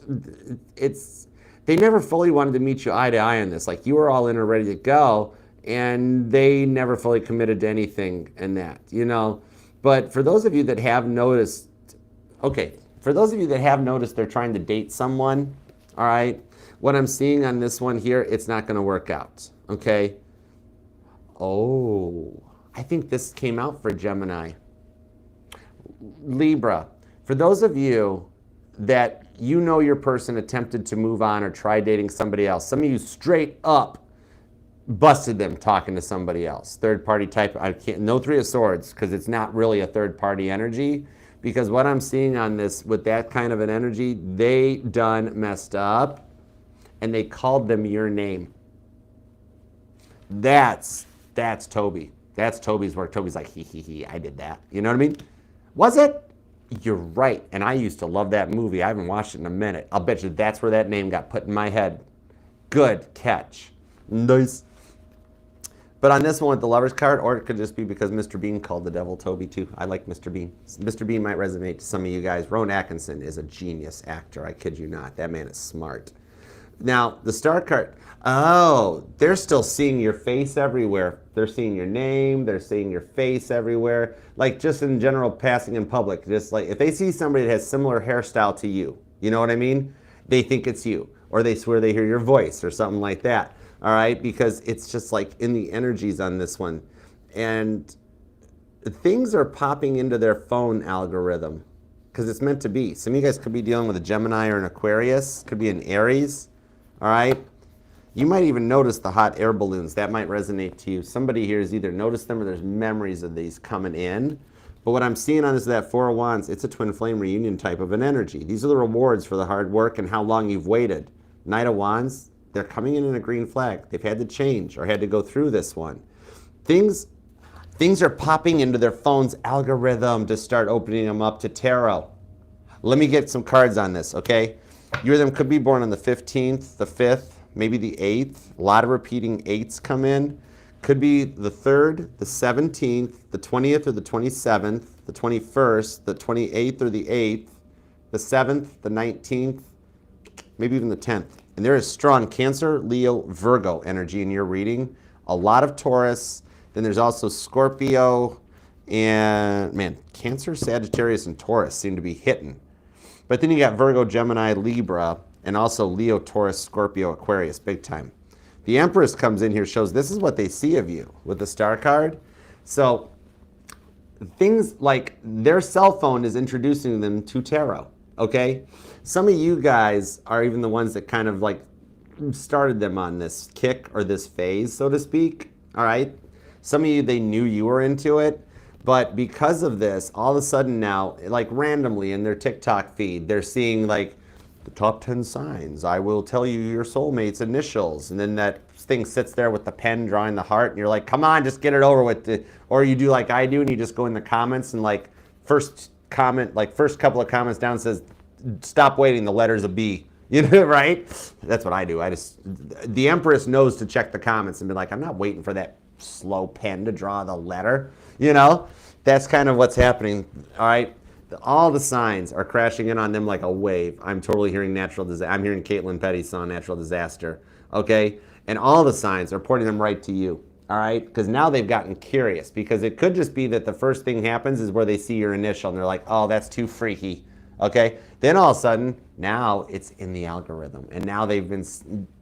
fully wanted to meet you eye to eye on this. Like you were all in or ready to go, and they never fully committed to anything in that, you know? But for those of you that have noticed, they're trying to date someone, all right? What I'm seeing on this one here, it's not gonna work out, okay? Oh, I think this came out for Gemini. Libra, for those of you that you know your person attempted to move on or try dating somebody else, some of you straight up busted them talking to somebody else. Third party type, no Three of Swords, because it's not really a third party energy. Because what I'm seeing on this, with that kind of an energy, they done messed up and they called them your name. That's Toby. That's Toby's work. Toby's like, he, I did that. You know what I mean? Was it? You're right, and I used to love that movie. I haven't watched it in a minute. I'll bet you that's where that name got put in my head. Good catch. Nice. But on this one with the Lover's card, or it could just be because Mr. Bean called the devil Toby too. I like Mr. Bean. Mr. Bean might resonate to some of you guys. Rowan Atkinson is a genius actor. I kid you not. That man is smart. Now, the star card, oh, they're still seeing your face everywhere. They're seeing your name, they're seeing your face everywhere. Like just in general passing in public, just like if they see somebody that has similar hairstyle to you, you know what I mean? They think it's you, or they swear they hear your voice or something like that, all right? Because it's just like in the energies on this one. And things are popping into their phone algorithm because it's meant to be. Some of you guys could be dealing with a Gemini or an Aquarius, could be an Aries. All right, you might even notice the hot air balloons. That might resonate to you. Somebody here has either noticed them or there's memories of these coming in. But what I'm seeing on this is that Four of Wands, it's a twin flame reunion type of an energy. These are the rewards for the hard work and how long you've waited. Knight of Wands, they're coming in a green flag. They've had to change or had to go through this one. Things are popping into their phone's algorithm to start opening them up to tarot. Let me get some cards on this, okay? You or them could be born on the 15th, the 5th, maybe the 8th. A lot of repeating 8s come in. Could be the 3rd, the 17th, the 20th or the 27th, the 21st, the 28th or the 8th, the 7th, the 19th, maybe even the 10th. And there is strong Cancer, Leo, Virgo energy in your reading. A lot of Taurus. Then there's also Scorpio and, man, Cancer, Sagittarius, and Taurus seem to be hitting. But then you got Virgo, Gemini, Libra, and also Leo, Taurus, Scorpio, Aquarius, big time. The Empress comes in here, shows this is what they see of you with the star card. So things like their cell phone is introducing them to tarot, okay? Some of you guys are even the ones that kind of like started them on this kick or this phase, so to speak, all right? Some of you, they knew you were into it. But because of this, all of a sudden now, like randomly in their TikTok feed, they're seeing like the top 10 signs. I will tell you your soulmate's initials. And then that thing sits there with the pen drawing the heart. And you're like, come on, just get it over with. Or you do like I do and you just go in the comments and like first comment, like first couple of comments down says, stop waiting, the letter's a B. You know, right? That's what I do. The Empress knows to check the comments and be like, I'm not waiting for that slow pen to draw the letter. You know, that's kind of what's happening, all right? All the signs are crashing in on them like a wave. I'm totally hearing natural disaster. I'm hearing Caitlin Petty's song, Natural Disaster, okay? And all the signs are pointing them right to you, all right? Because now they've gotten curious, because it could just be that the first thing happens is where they see your initial, and they're like, oh, that's too freaky, okay? Then all of a sudden, now it's in the algorithm, and now they've been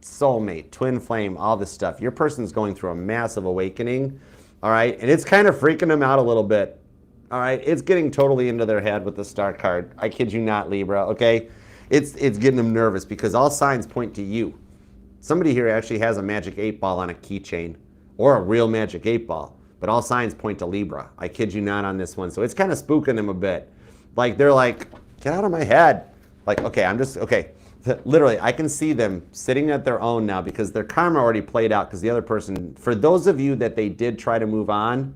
soulmate, twin flame, all this stuff. Your person's going through a massive awakening, all right? And it's kind of freaking them out a little bit, all right? It's getting totally into their head with the star card. I kid you not, Libra, okay? It's getting them nervous because all signs point to you. Somebody here actually has a magic 8-ball on a keychain or a real magic 8-ball, but all signs point to Libra. I kid you not on this one. So it's kind of spooking them a bit. Like they're like, get out of my head. Like, okay, okay. Literally, I can see them sitting at their own now because their karma already played out because the other person, for those of you that they did try to move on,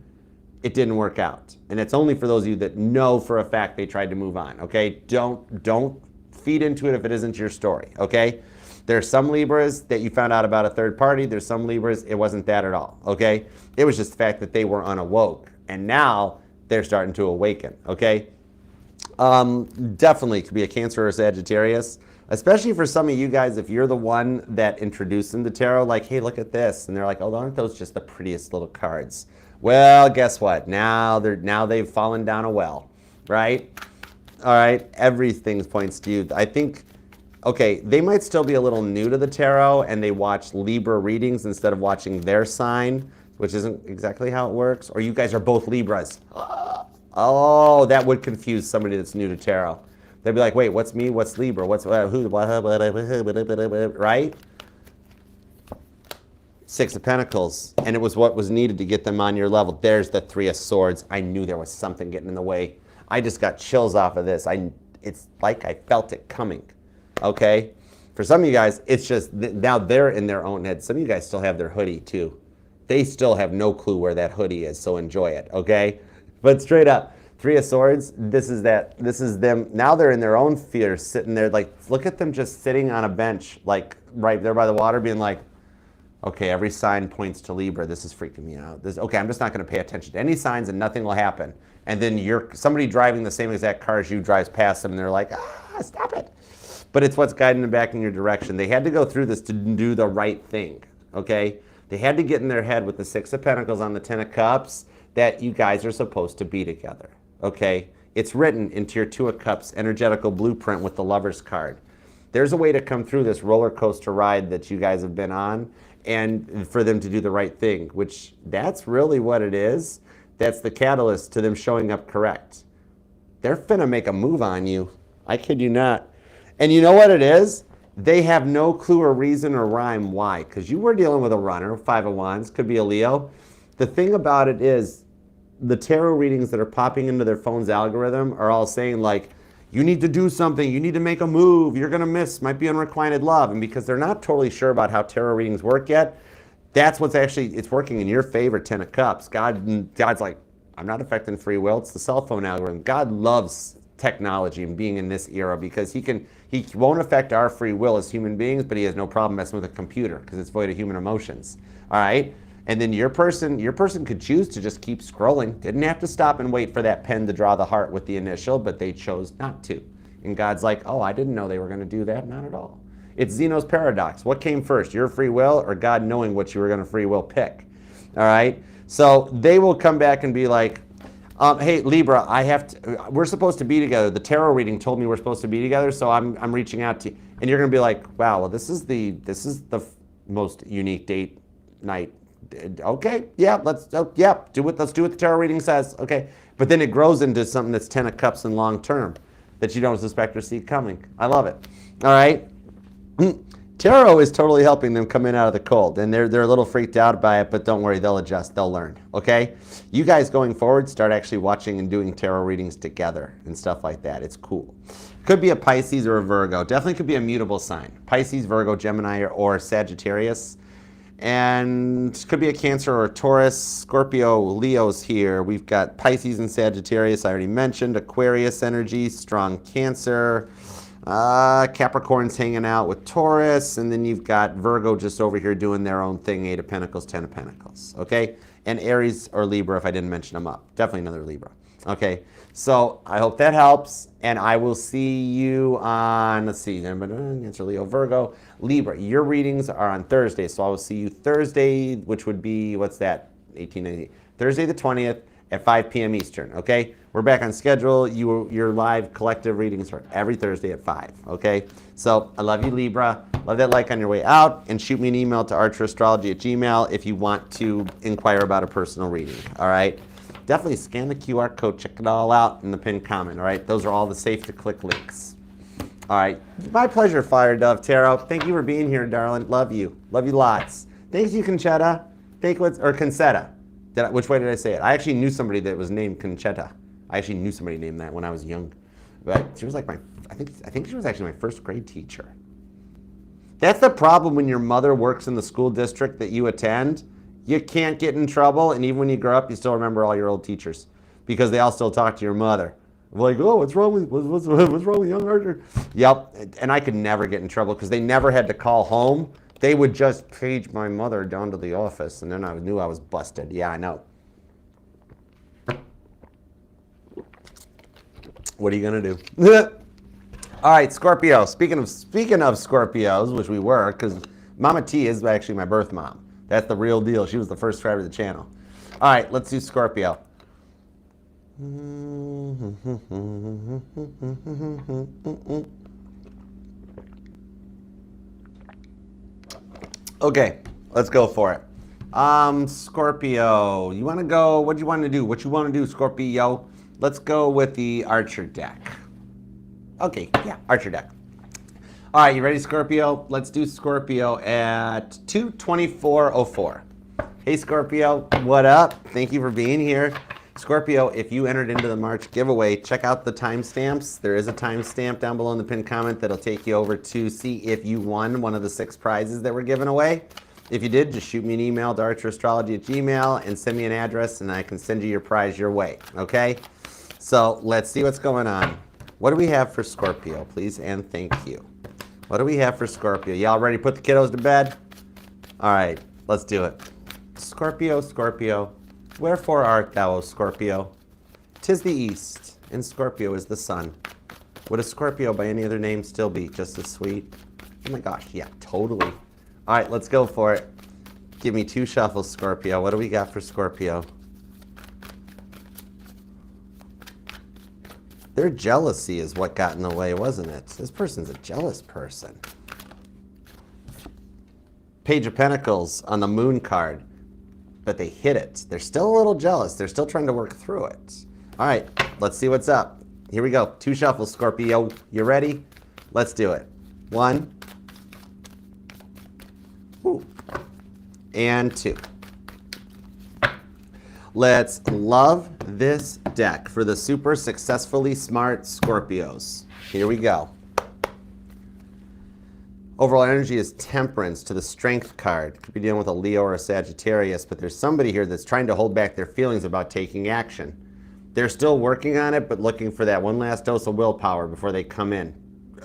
it didn't work out. And it's only for those of you that know for a fact they tried to move on, okay? Don't feed into it if it isn't your story, okay? There's some Libras that you found out about a third party. There's some Libras, it wasn't that at all, okay? It was just the fact that they were unawoke. And now they're starting to awaken, okay? Definitely could be a Cancer or a Sagittarius. Especially for some of you guys, if you're the one that introduced them to tarot, like, hey, look at this. And they're like, oh, aren't those just the prettiest little cards? Well, guess what? Now they've fallen down a well, right? All right, everything points to you. I think, okay, they might still be a little new to the tarot and they watch Libra readings instead of watching their sign, which isn't exactly how it works. Or you guys are both Libras. Oh, that would confuse somebody that's new to tarot. They'd be like, wait, what's me? What's Libra? What's who? Right? Six of Pentacles. And it was what was needed to get them on your level. There's the Three of Swords. I knew there was something getting in the way. I just got chills off of this. It's like I felt it coming. Okay? For some of you guys, it's just, now they're in their own head. Some of you guys still have their hoodie too. They still have no clue where that hoodie is, so enjoy it, okay? But straight up, Three of Swords, this is them. Now they're in their own fear, sitting there, like, look at them just sitting on a bench, like, right there by the water, being like, okay, every sign points to Libra. This is freaking me out. Okay, I'm just not going to pay attention to any signs and nothing will happen. And then somebody driving the same exact car as you drives past them and they're like, stop it. But it's what's guiding them back in your direction. They had to go through this to do the right thing, okay? They had to get in their head with the Six of Pentacles on the Ten of Cups that you guys are supposed to be together, okay? It's written into your Two of Cups energetical blueprint with the Lover's card. There's a way to come through this roller coaster ride that you guys have been on and for them to do the right thing, which that's really what it is. That's the catalyst to them showing up correct. They're finna make a move on you. I kid you not. And you know what it is? They have no clue or reason or rhyme why, because you were dealing with a runner, Five of Wands, could be a Leo. The thing about it is the tarot readings that are popping into their phone's algorithm are all saying like, you need to do something, you need to make a move, you're gonna miss, might be unrequited love. And because they're not totally sure about how tarot readings work yet, that's what's actually, it's working in your favor, Ten of Cups. God's like, I'm not affecting free will, it's the cell phone algorithm. God loves technology and being in this era because he won't affect our free will as human beings, but he has no problem messing with a computer because it's void of human emotions, all right? And then your person could choose to just keep scrolling. Didn't have to stop and wait for that pen to draw the heart with the initial, but they chose not to. And God's like, oh, I didn't know they were going to do that. Not at all. It's Zeno's paradox. What came first, your free will or God knowing what you were going to free will pick? All right? So they will come back and be like, hey, Libra, we're supposed to be together. The tarot reading told me we're supposed to be together, so I'm reaching out to you. And you're going to be like, wow, well, this is the most unique date night. Okay, yeah, let's do what the tarot reading says. Okay, but then it grows into something that's Ten of Cups and long term that you don't suspect or see coming. I love it. All right, tarot is totally helping them come in out of the cold, and they're a little freaked out by it, but don't worry, they'll adjust, they'll learn. Okay, you guys going forward start actually watching and doing tarot readings together and stuff like that. It's cool. Could be a Pisces or a Virgo. Definitely could be a mutable sign. Pisces, Virgo, Gemini, or Sagittarius. And could be a Cancer or a Taurus. Scorpio, Leo's here. We've got Pisces and Sagittarius, I already mentioned. Aquarius energy, strong Cancer. Capricorn's hanging out with Taurus. And then you've got Virgo just over here doing their own thing, Eight of Pentacles, Ten of Pentacles. Okay? And Aries or Libra, if I didn't mention them up. Definitely another Libra. Okay? So I hope that helps. And I will see you on, let's see, Cancer, Leo, Virgo. Libra, your readings are on Thursday. So I will see you Thursday, which would be, what's that? 1890. Thursday the 20th at 5 p.m. Eastern, okay? We're back on schedule. Your live collective readings are every Thursday at 5, okay? So I love you, Libra. Love that like on your way out. And shoot me an email to archerastrology@gmail if you want to inquire about a personal reading, all right? Definitely scan the QR code. Check it all out in the pinned comment, all right? Those are all the safe-to-click links. All right. My pleasure, Fire Dove Tarot. Thank you for being here, darling. Love you. Love you lots. Thanks you, Conchetta. Concetta. Which way did I say it? I actually knew somebody that was named Conchetta. I actually knew somebody named that when I was young. But she was like I think she was actually my first grade teacher. That's the problem when your mother works in the school district that you attend. You can't get in trouble, and even when you grow up, you still remember all your old teachers because they all still talk to your mother. Like, oh, what's wrong with young Archer? Yep, and I could never get in trouble because they never had to call home. They would just page my mother down to the office, and then I knew I was busted. Yeah, I know. What are you gonna do? All right, Scorpio. Speaking of Scorpios, which we were, because Mama T is actually my birth mom. That's the real deal. She was the first driver of the channel. All right, let's do Scorpio. Okay, let's go for it. Scorpio, you want to go, what do you want to do? What you want to do, Scorpio? Let's go with the Archer deck. Okay, yeah, Archer deck. All right, you ready, Scorpio? Let's do Scorpio at 2:24:04. Hey, Scorpio, what up? Thank you for being here. Scorpio, if you entered into the March giveaway, check out the timestamps. There is a timestamp down below in the pinned comment that'll take you over to see if you won one of the 6 prizes that were given away. If you did, just shoot me an email to archerastrology@gmail and send me an address, and I can send you your prize your way, okay? So let's see what's going on. What do we have for Scorpio, please and thank you? What do we have for Scorpio? Y'all ready to put the kiddos to bed? All right, let's do it. Scorpio, Scorpio, wherefore art thou, O Scorpio? 'Tis the east, and Scorpio is the sun. Would a Scorpio by any other name still be just as sweet? Oh my gosh, yeah, totally. All right, let's go for it. Give me 2 shuffles, Scorpio. What do we got for Scorpio? Their jealousy is what got in the way, wasn't it? This person's a jealous person. Page of Pentacles on the Moon card, but they hit it. They're still a little jealous. They're still trying to work through it. All right, let's see what's up. Here we go. 2 shuffles, Scorpio. You ready? Let's do it. 1. Ooh. And 2. Let's love this deck for the super successfully smart Scorpios. Here we go. Overall energy is temperance to the strength card. Could be dealing with a Leo or a Sagittarius, but there's somebody here that's trying to hold back their feelings about taking action. They're still working on it, but looking for that one last dose of willpower before they come in.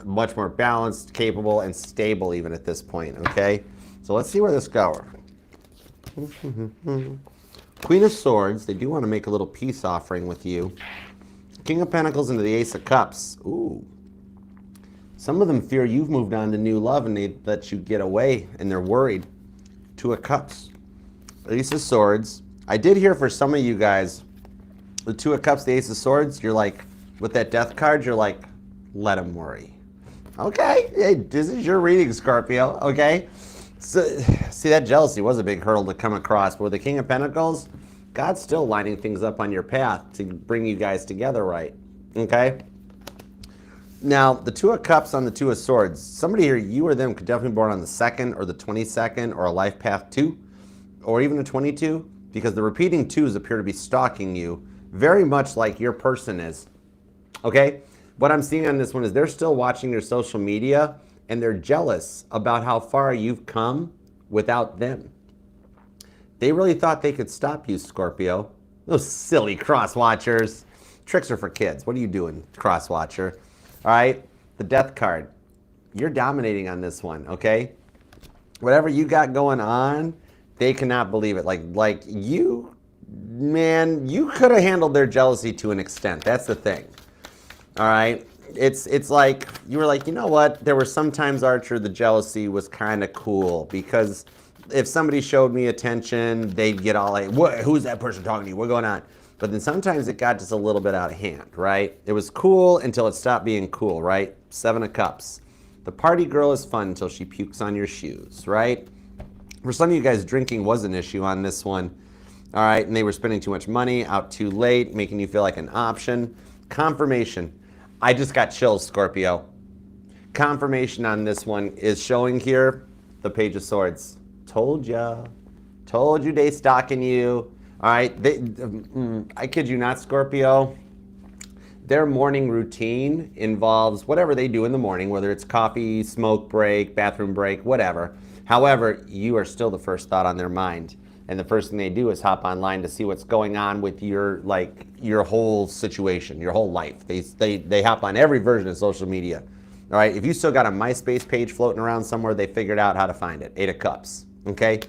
Much more balanced, capable, and stable even at this point, okay? So let's see where this goes. Queen of Swords, they do want to make a little peace offering with you. King of Pentacles into the Ace of Cups. Ooh. Some of them fear you've moved on to new love and they let you get away and they're worried. 2 of Cups. Ace of Swords. I did hear for some of you guys, the 2 of Cups, the Ace of Swords, you're like, with that death card, you're like, let them worry. Okay, hey, this is your reading, Scorpio, okay? So, see, that jealousy was a big hurdle to come across, but with the King of Pentacles, God's still lining things up on your path to bring you guys together right, okay? Now, the 2 of Cups on the 2 of Swords, somebody here, you or them, could definitely be born on the 2nd or the 22nd or a life path 2 or even a 22 because the repeating 2s appear to be stalking you very much like your person is, okay? What I'm seeing on this one is they're still watching your social media and they're jealous about how far you've come without them. They really thought they could stop you, Scorpio. Those silly cross-watchers. Tricks are for kids. What are you doing, cross-watcher? All right, the death card. You're dominating on this one, okay? Whatever you got going on, they cannot believe it. Like you, man, you could have handled their jealousy to an extent. That's the thing, all right? It's like, you were like, you know what? There were sometimes, Archer, the jealousy was kind of cool because if somebody showed me attention, they'd get all like, what, who's that person talking to you? What's going on? But then sometimes it got just a little bit out of hand, right? It was cool until it stopped being cool, right? 7 of Cups. The party girl is fun until she pukes on your shoes, right? For some of you guys, drinking was an issue on this one, all right? And they were spending too much money, out too late, making you feel like an option. Confirmation. I just got chills, Scorpio. Confirmation on this one is showing here the Page of Swords. Told ya. Told you they stalking you. All right, I kid you not, Scorpio. Their morning routine involves whatever they do in the morning, whether it's coffee, smoke break, bathroom break, whatever. However, you are still the first thought on their mind. And the first thing they do is hop online to see what's going on with your whole situation, your whole life. They hop on every version of social media. All right, if you still got a MySpace page floating around somewhere, they figured out how to find it. 8 of Cups, okay?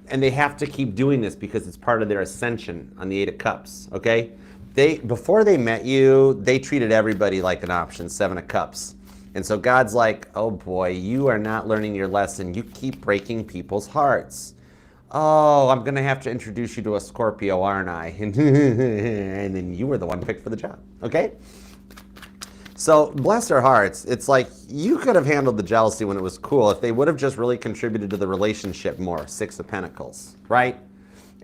And they have to keep doing this because it's part of their ascension on the 8 of Cups, okay? Before they met you, they treated everybody like an option, 7 of Cups. And so God's like, oh boy, you are not learning your lesson. You keep breaking people's hearts. Oh, I'm going to have to introduce you to a Scorpio, aren't I? And then you were the one picked for the job, okay? So bless their hearts. It's like you could have handled the jealousy when it was cool if they would have just really contributed to the relationship more, 6 of Pentacles, right?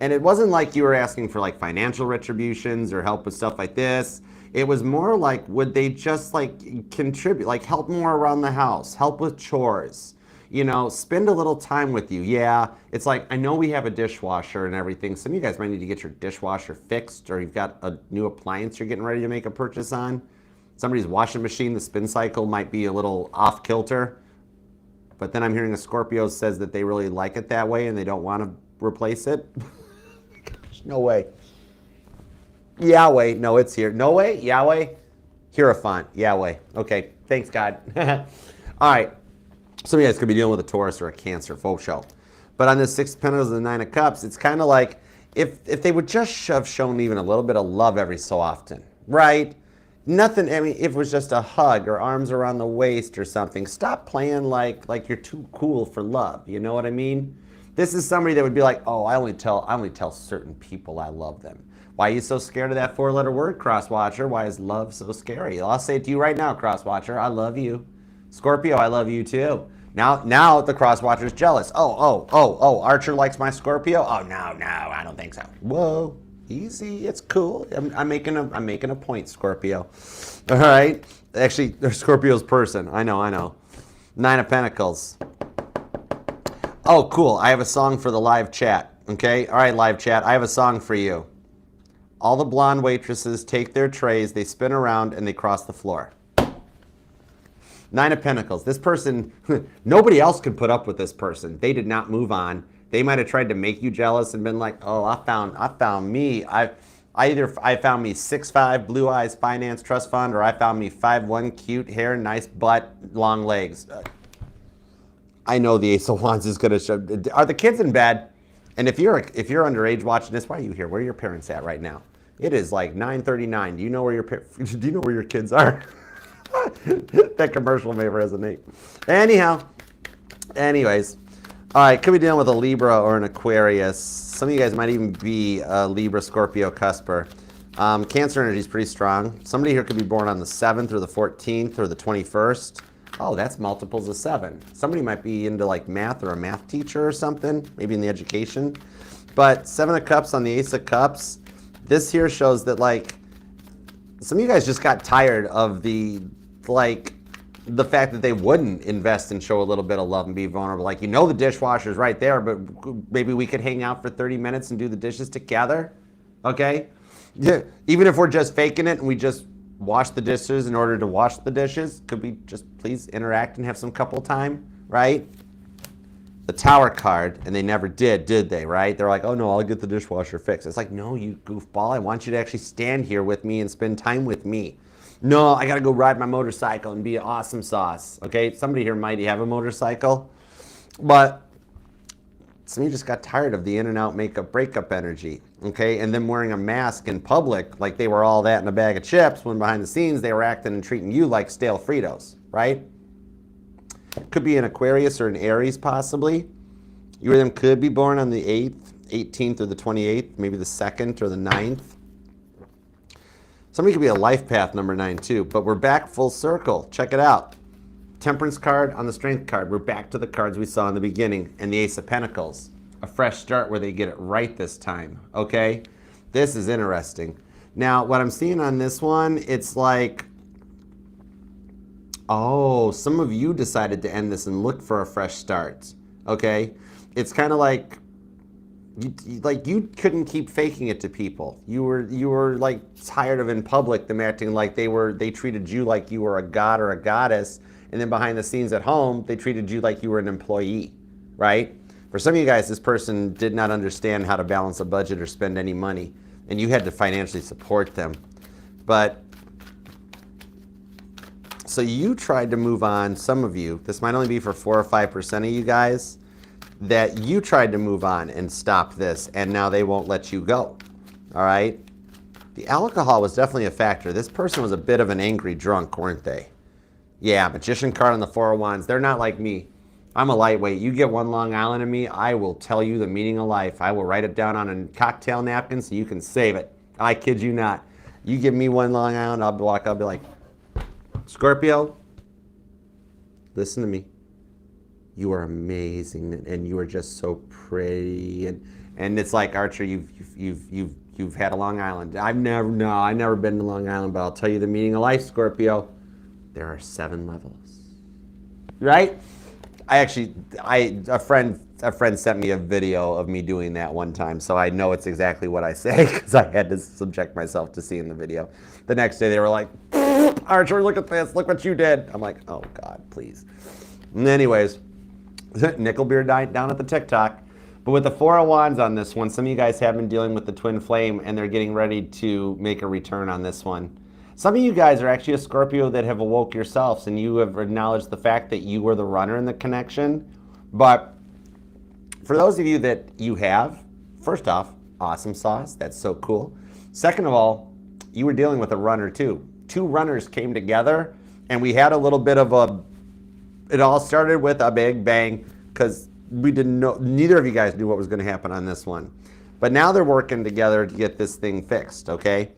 And it wasn't like you were asking for like financial retributions or help with stuff like this. It was more like, would they just like contribute, like help more around the house, help with chores, you know, spend a little time with you. Yeah, it's like, I know we have a dishwasher and everything. Some of you guys might need to get your dishwasher fixed or you've got a new appliance you're getting ready to make a purchase on. Somebody's washing machine, the spin cycle might be a little off kilter. But then I'm hearing a Scorpio says that they really like it that way and they don't want to replace it. Gosh, no way. Yahweh. No, it's here. No way. Yahweh. Hierophant. Yahweh. Okay. Thanks, God. All right. Some of you guys could be dealing with a Taurus or a Cancer, faux show. But on this Six of Pentacles and the Nine of Cups, it's kind of like if they would just have shown even a little bit of love every so often, right? Nothing, I mean, if it was just a hug or arms around the waist or something, stop playing like you're too cool for love. You know what I mean? This is somebody that would be like, oh, I only tell certain people I love them. Why are you so scared of that four-letter word, Crosswatcher? Why is love so scary? I'll say it to you right now, Crosswatcher. I love you. Scorpio, I love you too. Now the Crosswatcher's jealous. Oh, Archer likes my Scorpio? Oh, no, I don't think so. Whoa, easy, it's cool. I'm making a point, Scorpio. All right? Actually, they're Scorpio's person. I know. Nine of Pentacles. Oh, cool. I have a song for the live chat. Okay? All right, live chat. I have a song for you. All the blonde waitresses take their trays, they spin around, and they cross the floor. Nine of Pentacles. This person, nobody else could put up with this person. They did not move on. They might have tried to make you jealous and been like, oh, I found me. I found me 6'5", blue eyes, finance, trust fund, or I found me 5'1", cute hair, nice butt, long legs. I know the Ace of Wands is going to show. Are the kids in bed? And if you're underage watching this, why are you here? Where are your parents at right now? It is like 9:39. Do you know where your kids are? That commercial may resonate. Anyways, all right, could be dealing with a Libra or an Aquarius. Some of you guys might even be a Libra, Scorpio, Cusper. Cancer energy is pretty strong. Somebody here could be born on the 7th or the 14th or the 21st. Oh, that's multiples of 7. Somebody might be into like math or a math teacher or something, maybe in the education. But 7 of Cups on the Ace of Cups. This here shows that like some of you guys just got tired of the fact that they wouldn't invest and show a little bit of love and be vulnerable. Like, the dishwasher's right there, but maybe we could hang out for 30 minutes and do the dishes together, okay? Yeah. Even if we're just faking it and we just wash the dishes in order to wash the dishes, could we just please interact and have some couple time, right? The Tower card, and they never did they, right? They're like, oh no, I'll get the dishwasher fixed. It's like, no, you goofball, I want you to actually stand here with me and spend time with me. No, I gotta go ride my motorcycle and be an awesome sauce, okay? Somebody here might have a motorcycle, but some of you just got tired of the in and out makeup breakup energy, okay? And them wearing a mask in public like they were all that in a bag of chips when behind the scenes they were acting and treating you like stale Fritos, right? Could be an Aquarius or an Aries possibly. You or them could be born on the 8th, 18th or the 28th, maybe the 2nd or the 9th. Somebody could be a life path number 9 too, but we're back full circle. Check it out. Temperance card on the Strength card. We're back to the cards we saw in the beginning, and the Ace of Pentacles. A fresh start where they get it right this time, okay? This is interesting. Now, what I'm seeing on this one, it's like, oh, some of you decided to end this and look for a fresh start, okay? It's kind of like you couldn't keep faking it to people. You were like tired of in public them acting like they treated you like you were a god or a goddess, and then behind the scenes at home they treated you like you were an employee, right? For some of you guys, this person did not understand how to balance a budget or spend any money, and you had to financially support them. But so you tried to move on. Some of you, this might only be for 4 or 5% of you guys, that you tried to move on and stop this, and now they won't let you go, all right? The alcohol was definitely a factor. This person was a bit of an angry drunk, weren't they? Yeah, Magician card on the 4 of Wands. They're not like me. I'm a lightweight. You get one Long Island of me, I will tell you the meaning of life. I will write it down on a cocktail napkin so you can save it. I kid you not. You give me one Long Island, I'll be like, Scorpio, listen to me. You are amazing, and you are just so pretty, and it's like, Archer, you've had a Long Island. I've never been to Long Island, but I'll tell you the meaning of life, Scorpio. There are 7 levels, right? A friend sent me a video of me doing that one time, so I know it's exactly what I say because I had to subject myself to seeing the video. The next day they were like, Archer, look at this, look what you did. I'm like, oh God, please. And anyways, Nickelbeard died down at the TikTok. But with the Four of Wands on this one, some of you guys have been dealing with the twin flame and they're getting ready to make a return on this one. Some of you guys are actually a Scorpio that have awoke yourselves and you have acknowledged the fact that you were the runner in the connection. But for those of you that you have, first off, awesome sauce. That's so cool. Second of all, you were dealing with a runner too. Two runners came together and we had a little bit of a, it all started with a big bang because we didn't know, neither of you guys knew what was going to happen on this one. But now they're working together to get this thing fixed, okay?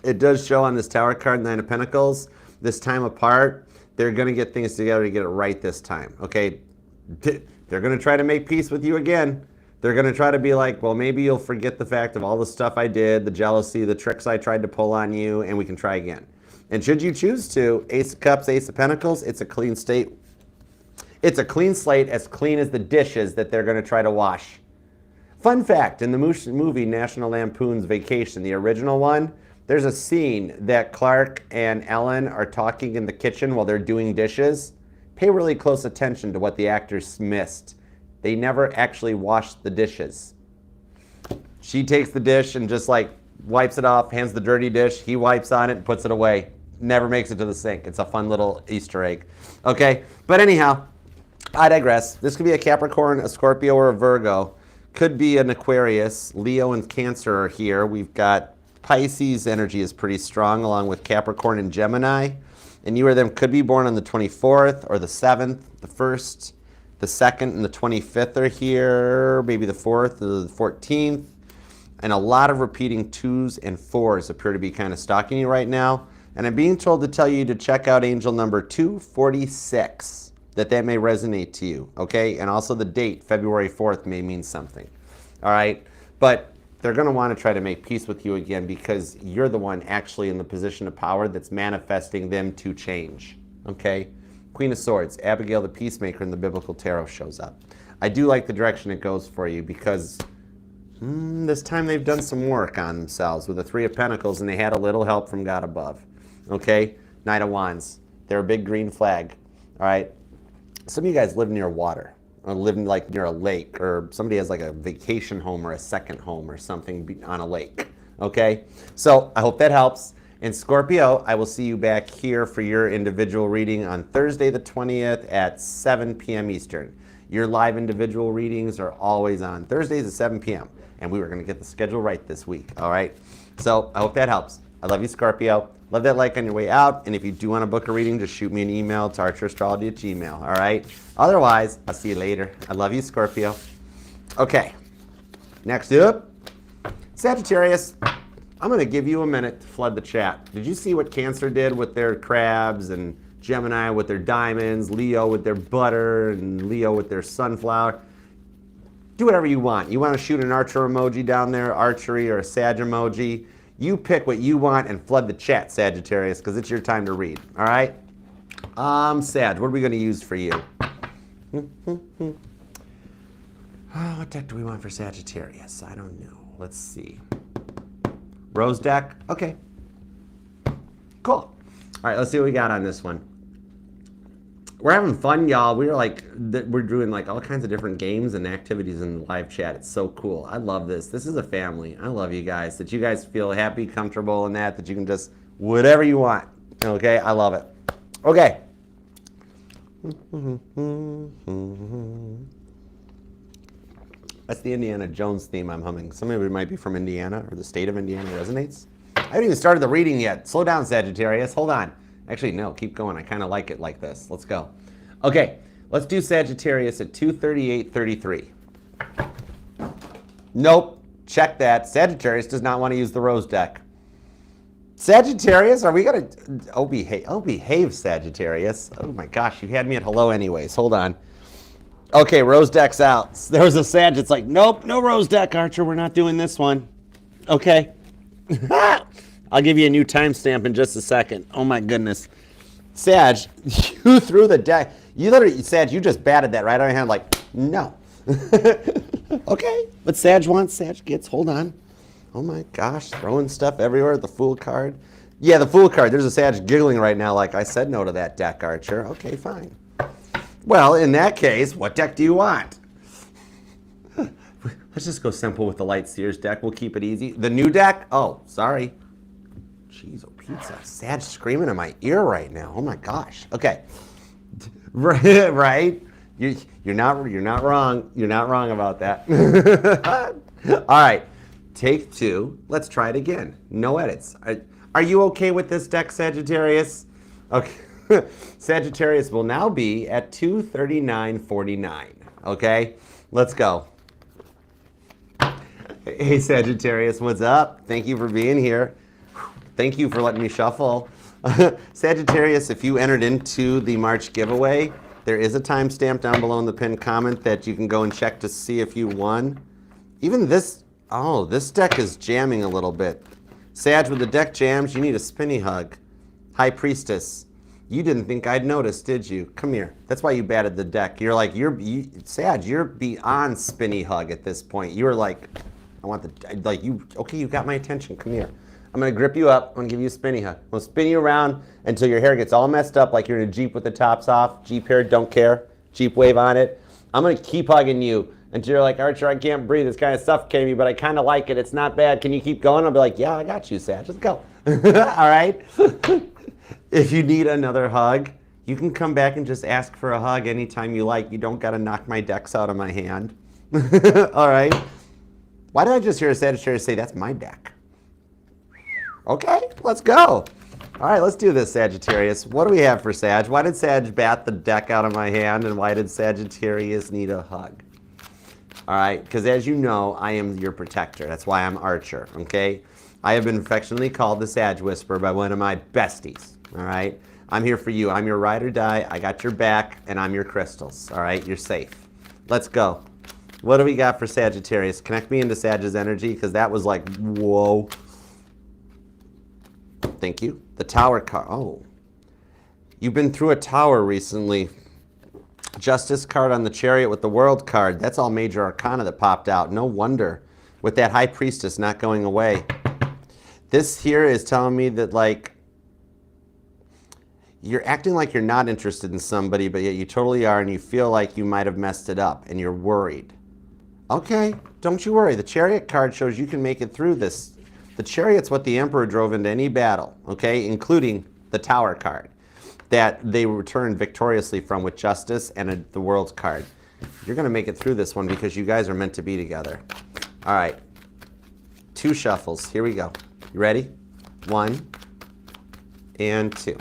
It does show on this Tower card, Nine of Pentacles, this time apart, they're going to get things together to get it right this time, okay? They're going to try to make peace with you again. They're going to try to be like, well, maybe you'll forget the fact of all the stuff I did, the jealousy, the tricks I tried to pull on you, and we can try again. And should you choose to, Ace of Cups, Ace of Pentacles, it's a clean state. It's a clean slate, as clean as the dishes that they're going to try to wash. Fun fact, in the movie National Lampoon's Vacation, the original one, there's a scene that Clark and Ellen are talking in the kitchen while they're doing dishes. Pay really close attention to what the actors missed. They never actually washed the dishes. She takes the dish and just like wipes it off, hands the dirty dish, he wipes on it and puts it away. Never makes it to the sink. It's a fun little Easter egg. Okay, but anyhow, I digress. This could be a Capricorn, a Scorpio, or a Virgo. Could be an Aquarius. Leo and Cancer are here. We've got Pisces energy is pretty strong, along with Capricorn and Gemini. And you or them could be born on the 24th or the 7th, the 1st, the 2nd, and the 25th are here. Maybe the 4th or the 14th. And a lot of repeating 2s and 4s appear to be kind of stalking you right now. And I'm being told to tell you to check out angel number 246, that may resonate to you, okay? And also the date, February 4th, may mean something, all right? But they're going to want to try to make peace with you again because you're the one actually in the position of power that's manifesting them to change, okay? Queen of Swords, Abigail the Peacemaker in the Biblical Tarot shows up. I do like the direction it goes for you because this time they've done some work on themselves with the Three of Pentacles and they had a little help from God above, okay? Knight of Wands, they're a big green flag, all right? Some of you guys live near water, or live like near a lake, or somebody has like a vacation home or a second home or something on a lake, okay? So I hope that helps. And Scorpio, I will see you back here for your individual reading on Thursday the 20th at 7 p.m. Eastern. Your live individual readings are always on Thursdays at 7 p.m. And we were going to get the schedule right this week, all right? So I hope that helps. I love you, Scorpio. Love that like on your way out. And if you do want to book a reading, just shoot me an email to archerastrology@gmail.com, all right? Otherwise, I'll see you later. I love you, Scorpio. Okay, next up, Sagittarius. I'm going to give you a minute to flood the chat. Did you see what Cancer did with their crabs, and Gemini with their diamonds, Leo with their butter, and Leo with their sunflower? Do whatever you want. You want to shoot an archer emoji down there, archery, or a Sag emoji. You pick what you want and flood the chat, Sagittarius, because it's your time to read, all right? Sag, what are we going to use for you? What deck do we want for Sagittarius? I don't know. Let's see. Rose deck? Okay. Cool. All right, let's see what we got on this one. We're having fun, y'all. We're doing like all kinds of different games and activities in the live chat. It's so cool. I love this. This is a family. I love you guys. That you guys feel happy, comfortable in that you can just whatever you want. Okay? I love it. Okay. That's the Indiana Jones theme I'm humming. Some of it might be from Indiana or the state of Indiana resonates. I haven't even started the reading yet. Slow down, Sagittarius. Hold on. Actually, no, keep going. I kind of like it like this. Let's go. Okay, let's do Sagittarius at 238.33. Nope, check that. Sagittarius does not want to use the Rose deck. Sagittarius, are we going to... Oh, behave, Sagittarius. Oh my gosh, you had me at hello anyways. Hold on. Okay, Rose deck's out. There was a Sag. It's like, nope, no Rose deck, Archer. We're not doing this one. Okay. I'll give you a new timestamp in just a second. Oh my goodness. Sag, you threw the deck. You literally, Sag, you just batted that right on your hand like, no. Okay, but Sag wants, Sag gets, hold on. Oh my gosh, throwing stuff everywhere. The Fool card. Yeah, the Fool card. There's a Sag giggling right now like, I said no to that deck, Archer. Okay, fine. Well, in that case, what deck do you want? Let's just go simple with the Light Seers deck. We'll keep it easy. The new deck? Oh, sorry. Jeez, oh pizza. Sag screaming in my ear right now. Oh my gosh. Okay. Right? You're not wrong. You're not wrong about that. All right. Take two. Let's try it again. No edits. Are you okay with this deck, Sagittarius? Okay. Sagittarius will now be at 239.49. Okay? Let's go. Hey, Sagittarius, what's up? Thank you for being here. Thank you for letting me shuffle. Sagittarius, if you entered into the March giveaway, there is a timestamp down below in the pinned comment that you can go and check to see if you won. Even this, oh, this deck is jamming a little bit. Sag, with the deck jams, you need a spinny hug. High Priestess, you didn't think I'd notice, did you? Come here. That's why you batted the deck. You're like, Sag, you're beyond spinny hug at this point. You were like, I want the, like, okay, you got my attention. Come here. I'm going to grip you up. I'm going to give you a spinny hug. I'm going to spin you around until your hair gets all messed up like you're in a Jeep with the tops off. Jeep hair, don't care. Jeep wave on it. I'm going to keep hugging you until you're like, Archer, I can't breathe. It's kind of suffocating me, but I kind of like it. It's not bad. Can you keep going? I'll be like, yeah, I got you, Sag. Just go. All right? If you need another hug, you can come back and just ask for a hug anytime you like. You don't got to knock my decks out of my hand. All right? Why did I just hear a Sagittarius say, that's my deck? Okay, let's go. All right, let's do this, Sagittarius. What do we have for Sag? Why did Sag bat the deck out of my hand, and why did Sagittarius need a hug? All right, because as you know, I am your protector. That's why I'm Archer, okay? I have been affectionately called the Sag Whisperer by one of my besties, all right? I'm here for you. I'm your ride or die. I got your back, and I'm your crystals, all right? You're safe. Let's go. What do we got for Sagittarius? Connect me into Sag's energy, because that was like, whoa. Thank you. The Tower card. Oh. You've been through a tower recently. Justice card on the Chariot with the World card. That's all major arcana that popped out. No wonder. With that High Priestess not going away. This here is telling me that, like, you're acting like you're not interested in somebody, but yet you totally are, and you feel like you might have messed it up, and you're worried. Okay, don't you worry. The Chariot card shows you can make it through this. The Chariot's what the Emperor drove into any battle, okay, including the Tower card that they returned victoriously from with Justice and the World card. You're going to make it through this one because you guys are meant to be together. All right, 2 shuffles. Here we go. You ready? 1 and 2.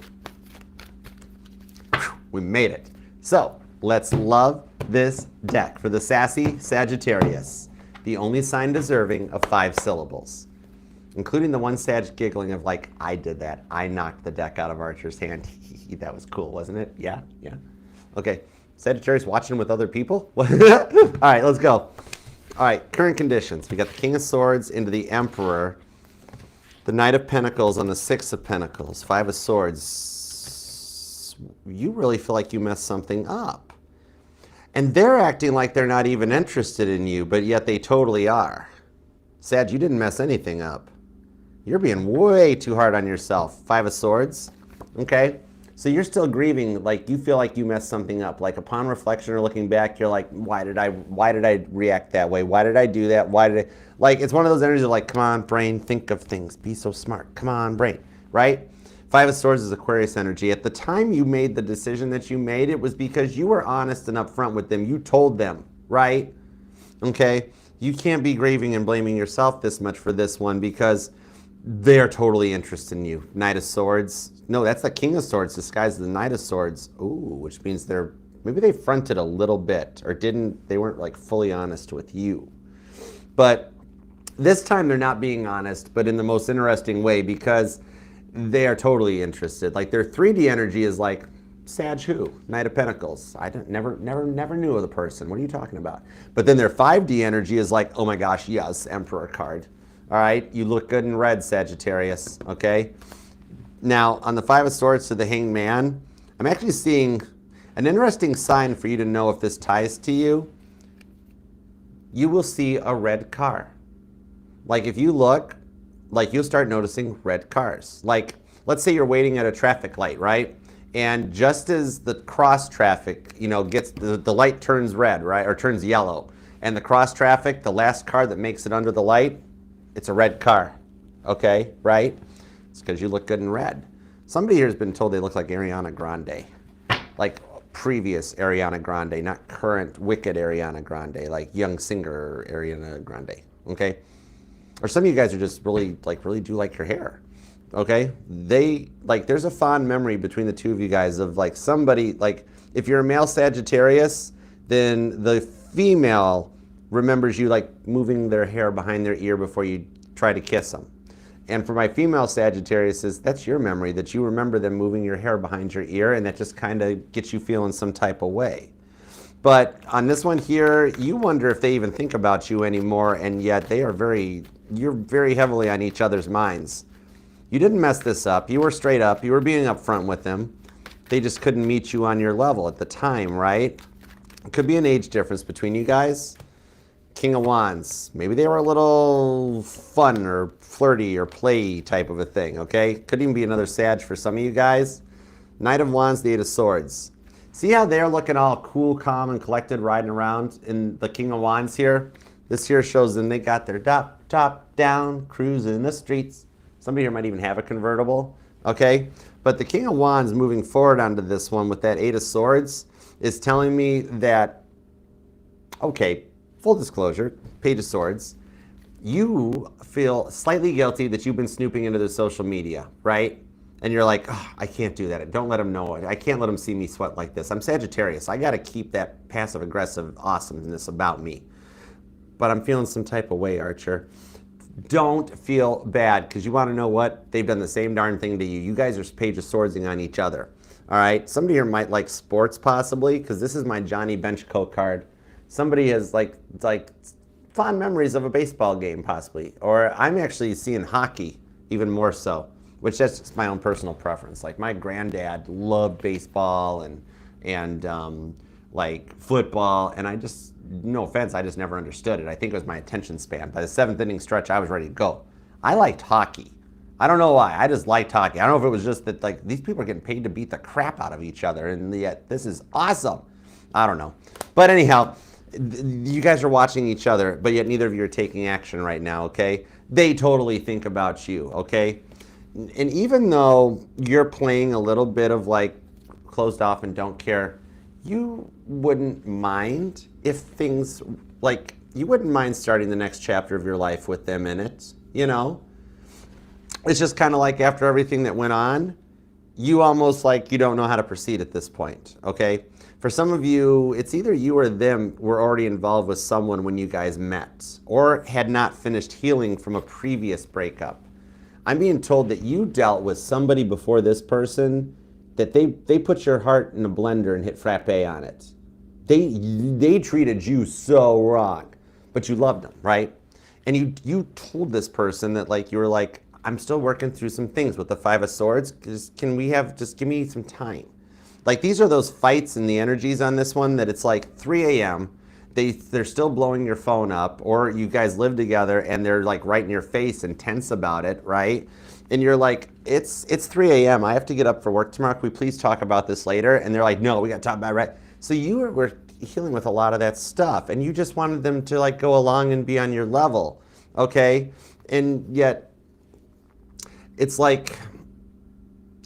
We made it. So let's love this deck for the sassy Sagittarius, the only sign deserving of 5 syllables, including the one Sag giggling of like, I did that. I knocked the deck out of Archer's hand. That was cool, wasn't it? Yeah, yeah. Okay, Sagittarius watching with other people? All right, let's go. All right, current conditions. We got the King of Swords into the Emperor, the Knight of Pentacles on the 6 of Pentacles, 5 of Swords. You really feel like you messed something up. And they're acting like they're not even interested in you, but yet they totally are. Sag, you didn't mess anything up. You're being way too hard on yourself. 5 of Swords, okay? So you're still grieving, like you feel like you messed something up. Like upon reflection or looking back, you're like, why did I react that way? Why did I do that? Why did I, like, it's one of those energies of like, come on, brain, think of things. Be so smart. Come on, brain, right? 5 of Swords is Aquarius energy. At the time you made the decision that you made, it was because you were honest and upfront with them. You told them, right? Okay? You can't be grieving and blaming yourself this much for this one because they're totally interested in you. Knight of Swords. No, that's the King of Swords disguised as the Knight of Swords. Ooh, which means maybe they fronted a little bit or they weren't like fully honest with you. But this time they're not being honest, but in the most interesting way because they are totally interested. Like their 3D energy is like, Sag who? Knight of Pentacles. I never knew of the person. What are you talking about? But then their 5D energy is like, oh my gosh, yes, Emperor card. All right, you look good in red, Sagittarius, okay? Now, on the 5 of Swords to the Hanged Man, I'm actually seeing an interesting sign for you to know if this ties to you. You will see a red car. Like if you look, like you'll start noticing red cars. Like, let's say you're waiting at a traffic light, right? And just as the cross traffic, gets, the light turns red, right? Or turns yellow. and the cross traffic, the last car that makes it under the light, it's a red car, okay, right? It's because you look good in red. Somebody here has been told they look like Ariana Grande, like previous Ariana Grande, not current wicked Ariana Grande, like young singer Ariana Grande, okay? Or some of you guys are just really do like your hair, okay? There's a fond memory between the two of you guys of like somebody, like if you're a male Sagittarius, then the female remembers you like moving their hair behind their ear before you try to kiss them. And for my female Sagittariuses, that's your memory, that you remember them moving your hair behind your ear, and that just kind of gets you feeling some type of way. But on this one here, you wonder if they even think about you anymore, and yet you're very heavily on each other's minds. You didn't mess this up. You were straight up. You were being upfront with them. They just couldn't meet you on your level at the time, right? It could be an age difference between you guys. King of Wands. Maybe they were a little fun or flirty or play type of a thing, okay? Could even be another Sag for some of you guys. Knight of Wands, the Eight of Swords. See how they're looking all cool, calm, and collected riding around in the King of Wands here? This here shows them they got their top down, cruising the streets. Somebody here might even have a convertible, okay? But the King of Wands moving forward onto this one with that Eight of Swords is telling me that, okay, full disclosure, Page of Swords, you feel slightly guilty that you've been snooping into their social media, right? And you're like, oh, I can't do that. Don't let them know it. I can't let them see me sweat like this. I'm Sagittarius. I got to keep that passive-aggressive awesomeness about me. But I'm feeling some type of way, Archer. Don't feel bad, because you want to know what? They've done the same darn thing to you. You guys are Page of Swordsing on each other, all right? Somebody here might like sports possibly, because this is my Johnny Benchcoat card. Somebody has like fond memories of a baseball game possibly, or I'm actually seeing hockey even more so, which that's just my own personal preference. Like my granddad loved baseball and like football, and I just, no offense, I just never understood it. I think it was my attention span. By the 7th inning stretch, I was ready to go. I liked hockey. I don't know why. I just liked hockey. I don't know if it was just that like these people are getting paid to beat the crap out of each other, and yet this is awesome. I don't know. But anyhow, you guys are watching each other, but yet neither of you are taking action right now, okay? They totally think about you, okay? And even though you're playing a little bit of like closed off and don't care, you wouldn't mind if things, like, you wouldn't mind starting the next chapter of your life with them in it, you know? It's just kind of like after everything that went on, you almost like you don't know how to proceed at this point, okay? For some of you, it's either you or them were already involved with someone when you guys met, or had not finished healing from a previous breakup. I'm being told that you dealt with somebody before this person, that they put your heart in a blender and hit frappe on it. They treated you so wrong, but you loved them, right? And you told this person that like you were like, I'm still working through some things with the Five of Swords. Just give me some time. Like these are those fights and the energies on this one that it's like 3 a.m. They're still blowing your phone up, or you guys live together and they're like right in your face and tense about it, right? And you're like, it's 3 a.m. I have to get up for work tomorrow. Can we please talk about this later? And they're like, no, we got to talk about it right. So you were healing with a lot of that stuff, and you just wanted them to like go along and be on your level, okay? And yet, it's like,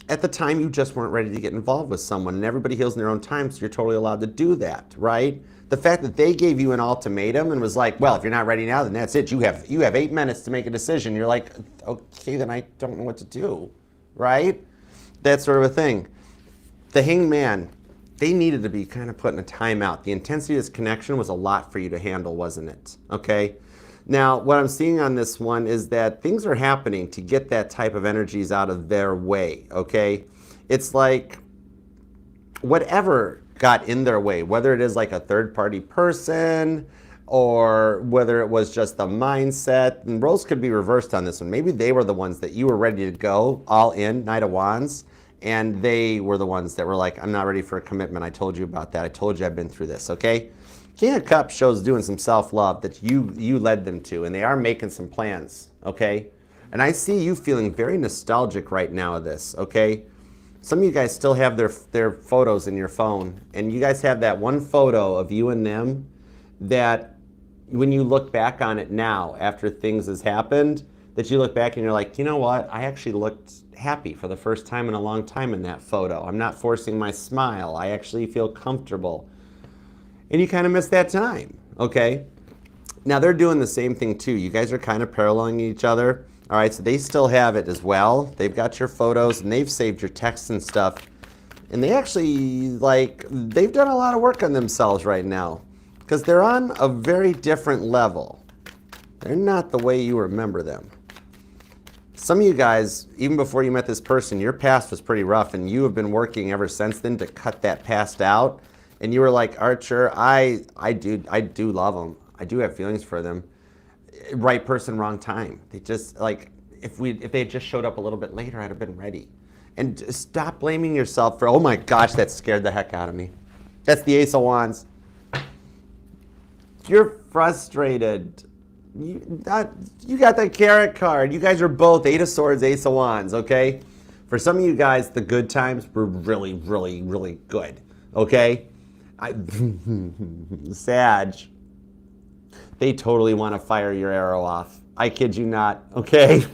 at the time, you just weren't ready to get involved with someone, and everybody heals in their own time, so you're totally allowed to do that, right? The fact that they gave you an ultimatum and was like, well, if you're not ready now, then that's it. You have 8 minutes to make a decision. You're like, okay, then I don't know what to do, right? That sort of a thing. The Hanged Man, they needed to be kind of put in a timeout. The intensity of this connection was a lot for you to handle, wasn't it? Okay? Now, what I'm seeing on this one is that things are happening to get that type of energies out of their way, okay? It's like whatever got in their way, whether it is like a third-party person or whether it was just the mindset, and roles could be reversed on this one. Maybe they were the ones that you were ready to go, all in, Knight of Wands, and they were the ones that were like, I'm not ready for a commitment. I told you about that. I told you I've been through this, okay? King of Cups shows doing some self-love that you led them to, and they are making some plans, okay? And I see you feeling very nostalgic right now of this, okay? Some of you guys still have their photos in your phone, and you guys have that one photo of you and them that when you look back on it now, after things has happened, that you look back and you're like, you know what? I actually looked happy for the first time in a long time in that photo. I'm not forcing my smile. I actually feel comfortable. And you kind of miss that time, okay? Now they're doing the same thing too. You guys are kind of paralleling each other. All right, so they still have it as well. They've got your photos and they've saved your texts and stuff. And they actually, like, they've done a lot of work on themselves right now because they're on a very different level. They're not the way you remember them. Some of you guys, even before you met this person, your past was pretty rough and you have been working ever since then to cut that past out. And you were like, Archer, I do love them. I do have feelings for them. Right person, wrong time. They just, like, if they had just showed up a little bit later, I'd have been ready. And stop blaming yourself for, oh my gosh, that scared the heck out of me. That's the Ace of Wands. You're frustrated. You got the carrot card. You guys are both Eight of Swords, Ace of Wands, okay? For some of you guys, the good times were really, really, really good, okay? Sag, they totally want to fire your arrow off. I kid you not, okay?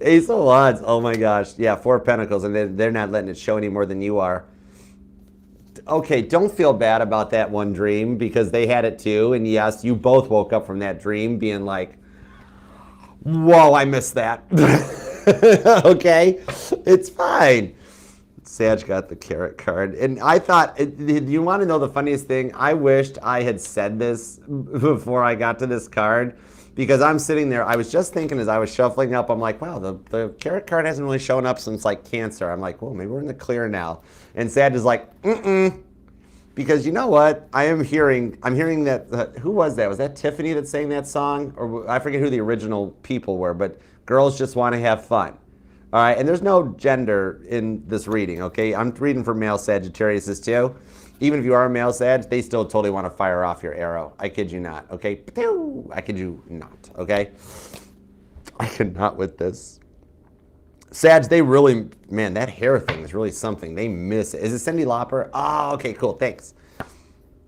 Ace of Wands, oh my gosh. Yeah, Four of Pentacles, and they're not letting it show any more than you are. Okay, don't feel bad about that one dream because they had it too. And yes, you both woke up from that dream being like, whoa, I missed that. Okay, it's fine. Sag got the carrot card. And I thought, you want to know the funniest thing? I wished I had said this before I got to this card because I'm sitting there. I was just thinking as I was shuffling up, I'm like, wow, the carrot card hasn't really shown up since like Cancer. I'm like, well, maybe we're in the clear now. And Sag is like, because you know what? I'm hearing that, who was that? Was that Tiffany that sang that song? Or I forget who the original people were, but girls just want to have fun. All right, and there's no gender in this reading, okay? I'm reading for male Sagittariuses too. Even if you are a male Sag, they still totally want to fire off your arrow. I kid you not, okay? I kid you not, okay? I could not with this. Sag, they really, man, that hair thing is really something. They miss it. Is it Cyndi Lauper? Oh, okay, cool, thanks.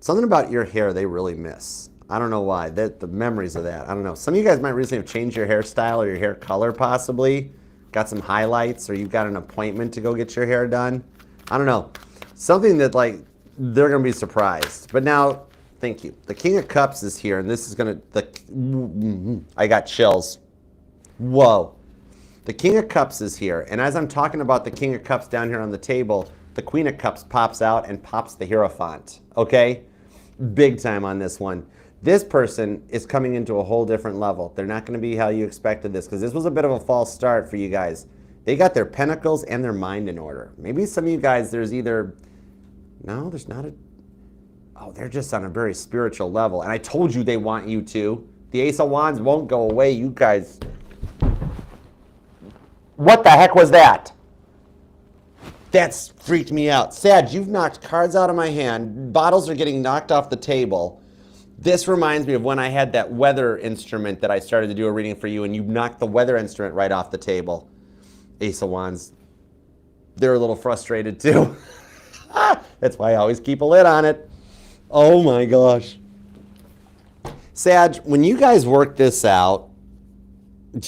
Something about your hair they really miss. I don't know why. The memories of that, I don't know. Some of you guys might recently have changed your hairstyle or your hair color possibly. Got some highlights or you've got an appointment to go get your hair done. I don't know. Something that, like, they're going to be surprised. But now, thank you. The King of Cups is here, and this is going to, I got chills. Whoa. The King of Cups is here, and as I'm talking about the King of Cups down here on the table, the Queen of Cups pops out and pops the Hierophant, okay? Big time on this one. This person is coming into a whole different level. They're not going to be how you expected this, because this was a bit of a false start for you guys. They got their pentacles and their mind in order. Maybe some of you guys, there's either, no, there's not a, oh, they're just on a very spiritual level. And I told you they want you to. The Ace of Wands won't go away, you guys. What the heck was that? That's freaked me out. Sag, you've knocked cards out of my hand. Bottles are getting knocked off the table. This reminds me of when I had that weather instrument that I started to do a reading for you, and you knocked the weather instrument right off the table. Ace of Wands. They're a little frustrated too. That's why I always keep a lid on it. Oh my gosh. Sag, when you guys work this out,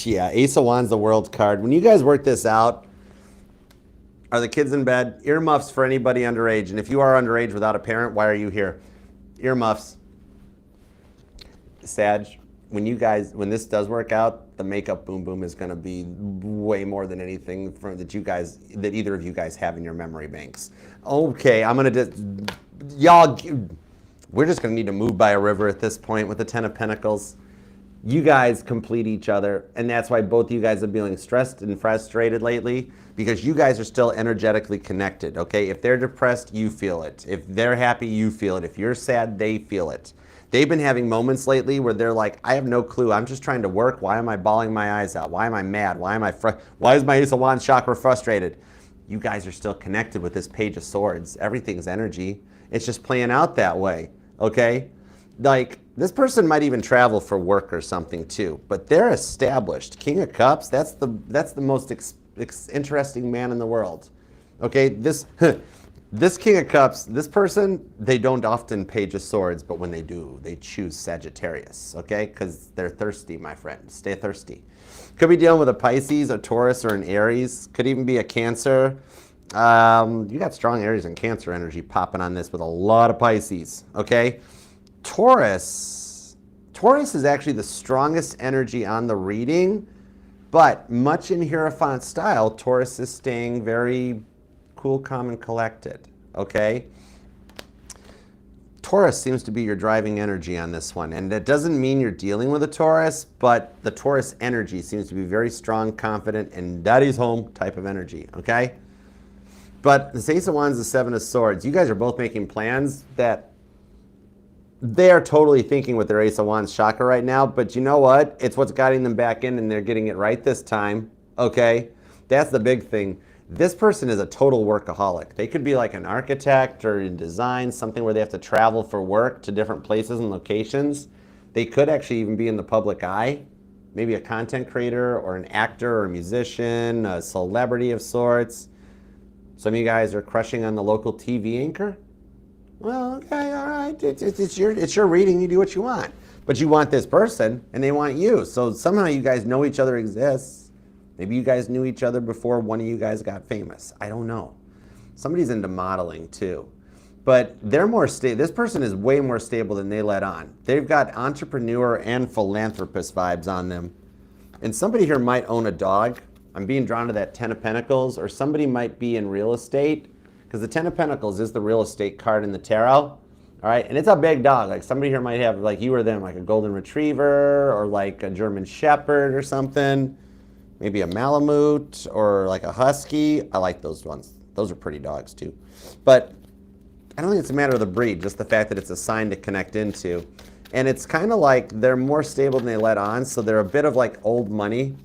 yeah, Ace of Wands, the World card. When you guys work this out, are the kids in bed? Earmuffs for anybody underage. And if you are underage without a parent, why are you here? Earmuffs. Sag, when this does work out, the makeup boom boom is going to be way more than anything that either of you guys have in your memory banks. Okay, I'm going to we're just going to need to move by a river at this point with the Ten of Pentacles. You guys complete each other, and that's why both of you guys are feeling stressed and frustrated lately, because you guys are still energetically connected, okay? If they're depressed, you feel it. If they're happy, you feel it. If you're sad, they feel it. They've been having moments lately where they're like, I have no clue. I'm just trying to work. Why am I bawling my eyes out? Why am I mad? Why is my Ace of Wands chakra frustrated? You guys are still connected with this Page of Swords. Everything's energy. It's just playing out that way, okay? Like, this person might even travel for work or something too, but they're established. King of Cups, that's the most interesting man in the world. Okay, This King of Cups, this person, they don't often page of swords, but when they do, they choose Sagittarius, okay? Because they're thirsty, my friend. Stay thirsty. Could be dealing with a Pisces, a Taurus, or an Aries. Could even be a Cancer. You got strong Aries and Cancer energy popping on this with a lot of Pisces, okay? Taurus is actually the strongest energy on the reading, but much in Hierophant style, Taurus is staying very cool, calm, and collected, okay? Taurus seems to be your driving energy on this one, and that doesn't mean you're dealing with a Taurus, but the Taurus energy seems to be very strong, confident, and daddy's home type of energy, okay? But the Ace of Wands, the Seven of Swords, you guys are both making plans that they are totally thinking with their Ace of Wands chakra right now, but you know what? It's what's guiding them back in, and they're getting it right this time, okay? That's the big thing. This person is a total workaholic. They could be like an architect or in design, something where they have to travel for work to different places and locations. They could actually even be in the public eye, maybe a content creator or an actor or a musician, a celebrity of sorts. Some of you guys are crushing on the local TV anchor. Well, okay, all right, it's your reading, you do what you want. But you want this person and they want you. So somehow you guys know each other exists. Maybe you guys knew each other before one of you guys got famous. I don't know. Somebody's into modeling too. But they're more stable. This person is way more stable than they let on. They've got entrepreneur and philanthropist vibes on them. And somebody here might own a dog. I'm being drawn to that Ten of Pentacles, or somebody might be in real estate, because the Ten of Pentacles is the real estate card in the tarot. All right, and it's a big dog. Like somebody here might have, like you or them, like a golden retriever or like a German shepherd or something. Maybe a Malamute or like a Husky. I like those ones. Those are pretty dogs too. But I don't think it's a matter of the breed, just the fact that it's a sign to connect into. And it's kind of like they're more stable than they let on, so they're a bit of like old money,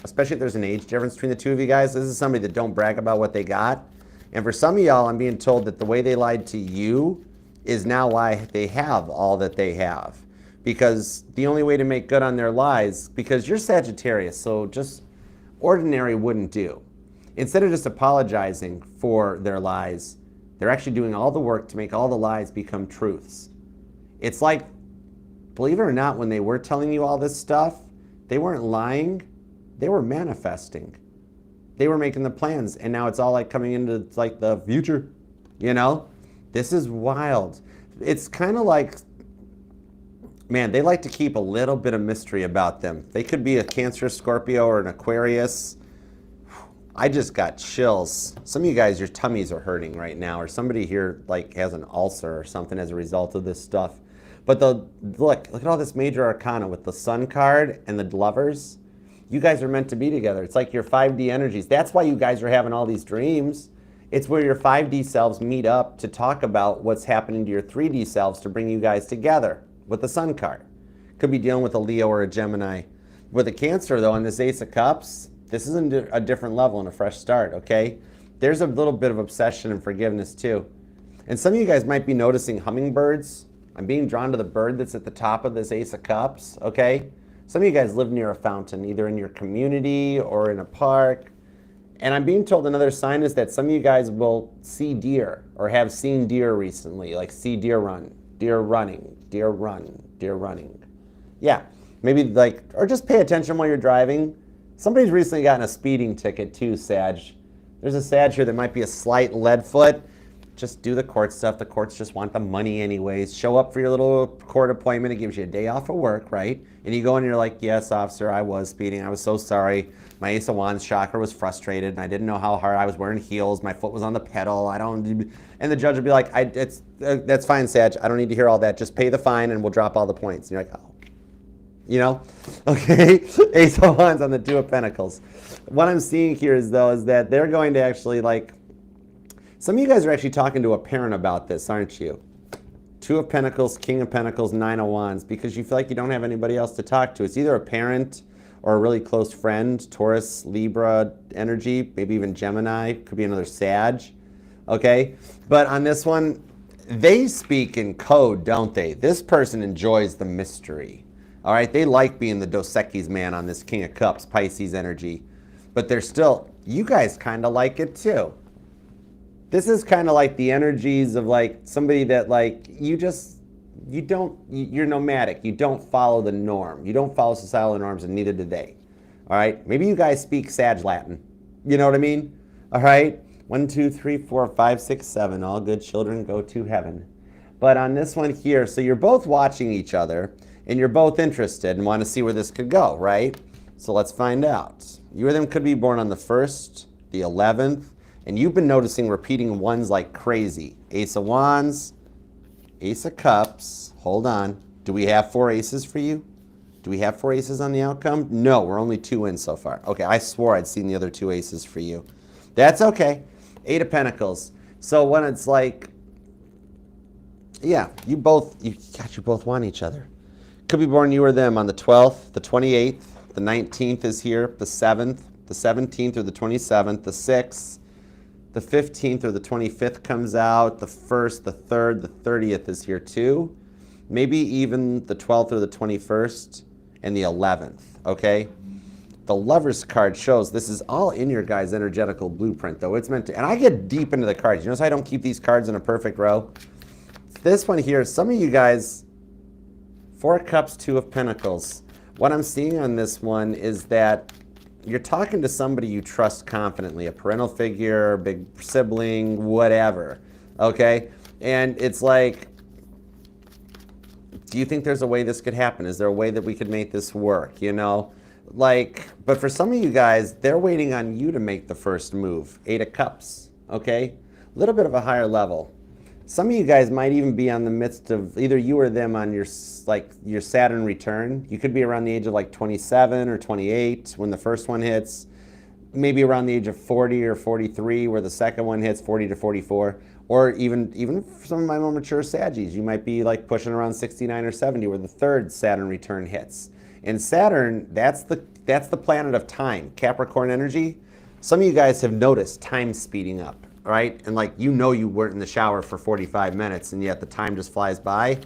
especially if there's an age difference between the two of you guys. This is somebody that don't brag about what they got. And for some of y'all, I'm being told that the way they lied to you is now why they have all that they have. Because the only way to make good on their lies, because you're Sagittarius, so just ordinary wouldn't do. Instead of just apologizing for their lies, they're actually doing all the work to make all the lies become truths. It's like, believe it or not, when they were telling you all this stuff, they weren't lying, they were manifesting. They were making the plans, and now it's all like coming into like the future, you know? This is wild. It's kind of like, man, they like to keep a little bit of mystery about them. They could be a Cancer, Scorpio, or an Aquarius. I just got chills. Some of you guys, your tummies are hurting right now, or somebody here like has an ulcer or something as a result of this stuff. But look at all this major arcana with the Sun card and the lovers. You guys are meant to be together. It's like your 5D energies. That's why you guys are having all these dreams. It's where your 5D selves meet up to talk about what's happening to your 3D selves to bring you guys together. With the Sun card. Could be dealing with a Leo or a Gemini. With a Cancer, though, on this Ace of Cups, this is a different level and a fresh start, okay? There's a little bit of obsession and forgiveness, too. And some of you guys might be noticing hummingbirds. I'm being drawn to the bird that's at the top of this Ace of Cups, okay? Some of you guys live near a fountain, either in your community or in a park. And I'm being told another sign is that some of you guys will see deer or have seen deer recently, like see deer run, deer running, deer run, deer running. Yeah, maybe like, or just pay attention while you're driving. Somebody's recently gotten a speeding ticket too, Sag. There's a Sag here that might be a slight lead foot. Just do the court stuff. The courts just want the money anyways. Show up for your little court appointment. It gives you a day off of work, right? And you go in and you're like, yes, officer, I was speeding. I was so sorry. My Ace of Wands chakra was frustrated and I didn't know how hard I was wearing heels. My foot was on the pedal. And the judge would be like, that's fine, Sag. I don't need to hear all that. Just pay the fine and we'll drop all the points. And you're like, oh. You know? Okay. Ace of Wands on the Two of Pentacles. What I'm seeing here is that they're going to actually like, some of you guys are actually talking to a parent about this, aren't you? Two of Pentacles, King of Pentacles, Nine of Wands, because you feel like you don't have anybody else to talk to. It's either a parent or a really close friend, Taurus, Libra energy, maybe even Gemini, could be another Sag, okay? But on this one, they speak in code, don't they? This person enjoys the mystery, all right? They like being the Dos Equis man on this King of Cups, Pisces energy, but they're still, you guys kind of like it too. This is kind of like the energies of like somebody that like you're nomadic. You don't follow the norm. You don't follow societal norms, and neither do they. All right? Maybe you guys speak Sag Latin. You know what I mean? All right? 1, 2, 3, 4, 5, 6, 7. All good children go to heaven. But on this one here, so you're both watching each other, and you're both interested and want to see where this could go, right? So let's find out. You or them could be born on the 1st, the 11th, and you've been noticing repeating ones like crazy. Ace of Wands, Ace of Cups. Hold on. Do we have 4 aces for you? Do we have 4 aces on the outcome? No, we're only 2 in so far. Okay, I swore I'd seen the other 2 aces for you. That's okay. 8 of Pentacles. So when it's like, yeah, you both want each other. Could be born you or them on the 12th, the 28th, the 19th is here, the 7th, the 17th or the 27th, the 6th, the 15th or the 25th comes out, the 1st, the 3rd, the 30th is here too. Maybe even the 12th or the 21st and the 11th, okay? The Lover's card shows this is all in your guys' energetical blueprint, though. It's meant to, and I get deep into the cards. You notice I don't keep these cards in a perfect row? This one here, some of you guys, 4 Cups, 2 of Pentacles. What I'm seeing on this one is that you're talking to somebody you trust confidently, a parental figure, big sibling, whatever, okay? And it's like, do you think there's a way this could happen? Is there a way that we could make this work, you know? Like, but for some of you guys, they're waiting on you to make the first move. 8 of Cups, okay? A little bit of a higher level. Some of you guys might even be on the midst of either you or them on your Saturn return. You could be around the age of like 27 or 28 when the first one hits. Maybe around the age of 40 or 43 where the second one hits, 40 to 44. Or even for some of my more mature Saggies, you might be like pushing around 69 or 70 where the third Saturn return hits. And Saturn, that's the planet of time, Capricorn energy. Some of you guys have noticed time speeding up. Right? And like, you know, you weren't in the shower for 45 minutes and yet the time just flies by.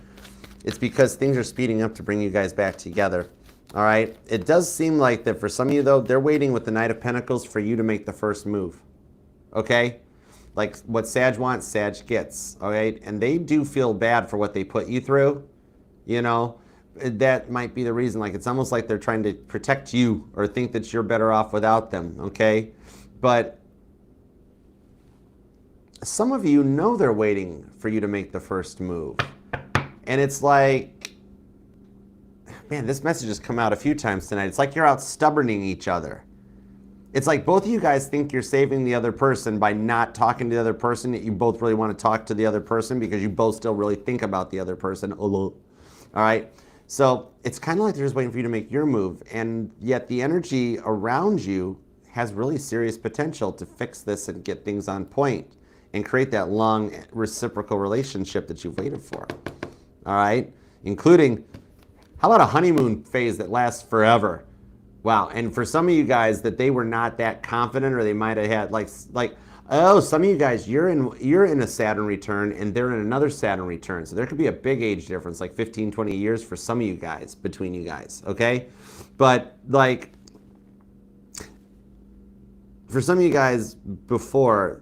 It's because things are speeding up to bring you guys back together. All right? It does seem like that for some of you though, they're waiting with the Knight of Pentacles for you to make the first move. Okay? Like what Sag wants, Sag gets. All right? And they do feel bad for what they put you through. You know? That might be the reason. Like, it's almost like they're trying to protect you or think that you're better off without them. Okay? But some of you know they're waiting for you to make the first move. And it's like, man, this message has come out a few times tonight. It's like you're out stubborning each other. It's like both of you guys think you're saving the other person by not talking to the other person, yet you both really want to talk to the other person because you both still really think about the other person. All right? So it's kind of like they're just waiting for you to make your move. And yet the energy around you has really serious potential to fix this and get things on point and create that long reciprocal relationship that you've waited for, all right? Including, how about a honeymoon phase that lasts forever? Wow, and for some of you guys that they were not that confident or they might have had like, oh, some of you guys, you're in a Saturn return and they're in another Saturn return. So there could be a big age difference, like 15, 20 years for some of you guys, between you guys, okay? But like, for some of you guys before,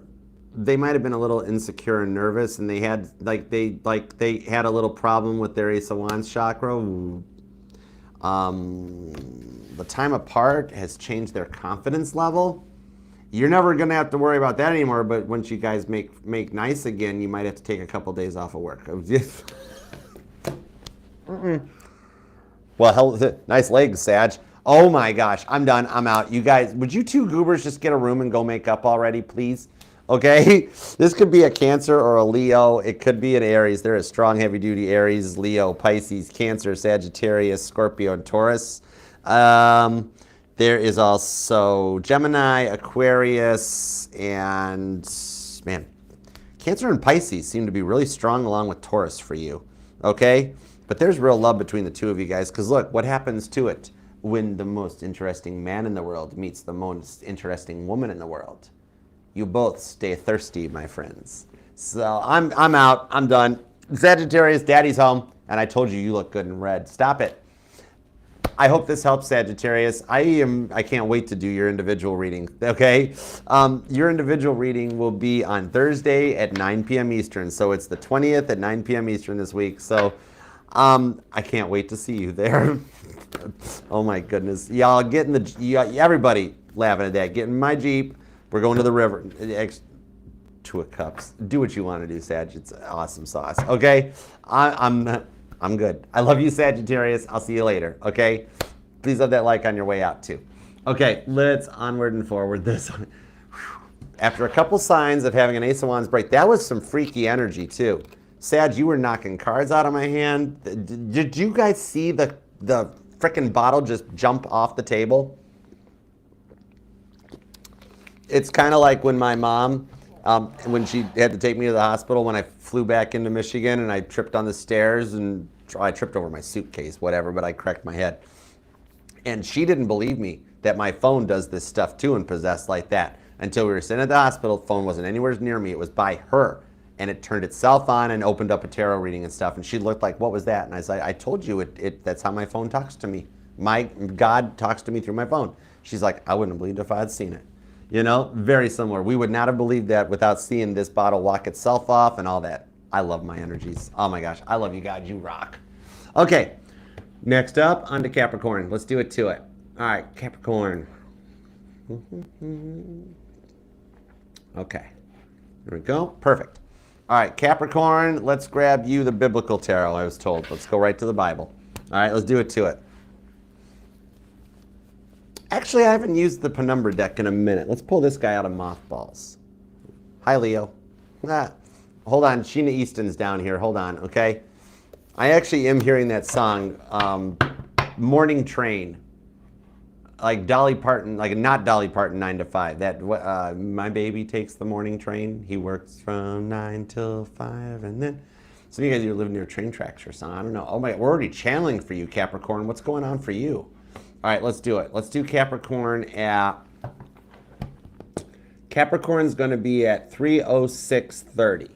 they might have been a little insecure and nervous, and they had they had a little problem with their Ace of Wands chakra. The time apart has changed their confidence level. You're never gonna have to worry about that anymore. But once you guys make nice again, you might have to take a couple days off of work. Well, hell, nice legs, Sag. Oh my gosh, I'm done. I'm out. You guys, would you two goobers just get a room and go make up already, please? Okay, this could be a Cancer or a Leo. It could be an Aries. There is strong, heavy-duty Aries, Leo, Pisces, Cancer, Sagittarius, Scorpio, and Taurus. There is also Gemini, Aquarius, and, man, Cancer and Pisces seem to be really strong along with Taurus for you, okay? But there's real love between the two of you guys, because look, what happens to it when the most interesting man in the world meets the most interesting woman in the world? You both stay thirsty, my friends. So I'm out. I'm done. Sagittarius, Daddy's home. And I told you you look good in red. Stop it. I hope this helps, Sagittarius. I can't wait to do your individual reading, okay? Your individual reading will be on Thursday at 9 p.m. Eastern. So it's the 20th at 9 p.m. Eastern this week. So I can't wait to see you there. Oh my goodness. Y'all get in everybody laughing at that. Get in my Jeep. We're going to the river. Two of Cups. Do what you want to do, Sag. It's awesome sauce. Okay? I'm good. I love you, Sagittarius. I'll see you later. Okay? Please leave that like on your way out, too. Okay, let's onward and forward this. After a couple signs of having an Ace of Wands break, that was some freaky energy, too. Sag, you were knocking cards out of my hand. Did you guys see the frickin' bottle just jump off the table? It's kind of like when my mom, when she had to take me to the hospital when I flew back into Michigan and I tripped on the stairs and I tripped over my suitcase, whatever, but I cracked my head. And she didn't believe me that my phone does this stuff too and possessed like that. Until we were sitting at the hospital, the phone wasn't anywhere near me. It was by her. And it turned itself on and opened up a tarot reading and stuff. And she looked like, what was that? And I said, I told you, that's how my phone talks to me. My God talks to me through my phone. She's like, I wouldn't have believed if I had seen it. You know, very similar. We would not have believed that without seeing this bottle walk itself off and all that. I love my energies. Oh my gosh, I love you guys. You rock. Okay, next up, on to Capricorn. Let's do it to it. All right, Capricorn. Okay, there we go. Perfect. All right, Capricorn, let's grab you the biblical tarot, I was told. Let's go right to the Bible. All right, let's do it to it. Actually, I haven't used the penumbra deck in a minute. Let's pull this guy out of mothballs. Hi, Leo. Hold on, Sheena Easton's down here. Hold on, okay? I actually am hearing that song, Morning Train. Like Dolly Parton, like not Dolly Parton, 9 to 5. That my baby takes the morning train. He works from 9 till 5, and then some of you guys are living near train tracks or something. I don't know. Oh my, we're already channeling for you, Capricorn. What's going on for you? All right, let's do it. Let's do Capricorn at. Capricorn's going to be at 3:06:30.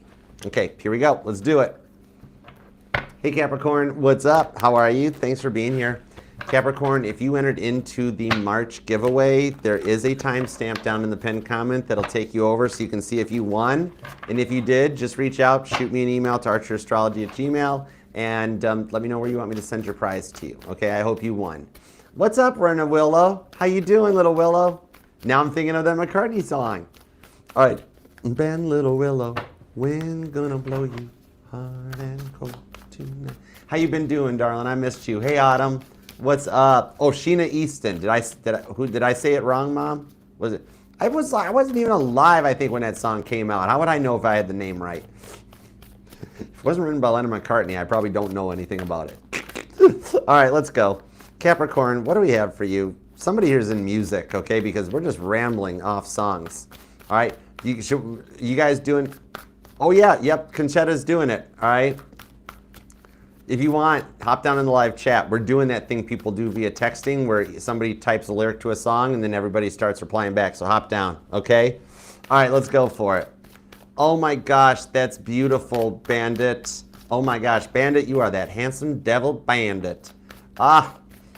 Okay, here we go. Let's do it. Hey, Capricorn, what's up? How are you? Thanks for being here. Capricorn, if you entered into the March giveaway, there is a timestamp down in the pinned comment that'll take you over so you can see if you won. And if you did, just reach out, shoot me an email to archerastrology@gmail.com, and let me know where you want me to send your prize to you. Okay, I hope you won. What's up, Rena Willow? How you doing, little Willow? Now I'm thinking of that McCartney song. All right. Bend, little willow, wind gonna blow you hard and cold tonight. How you been doing, darling? I missed you. Hey, Autumn. What's up? Oh, Sheena Easton. Did I say it wrong, Mom? Was it? I wasn't even alive, I think, when that song came out. How would I know if I had the name right? If it wasn't written by Lennon McCartney, I probably don't know anything about it. All right, let's go. Capricorn, what do we have for you? Somebody here's in music, okay? Because we're just rambling off songs. All right, you guys doing? Oh yeah, yep. Conchetta's doing it. All right. If you want, hop down in the live chat. We're doing that thing people do via texting, where somebody types a lyric to a song and then everybody starts replying back. So hop down, okay? All right, let's go for it. Oh my gosh, that's beautiful, Bandit. Oh my gosh, Bandit, you are that handsome devil bandit. Ah.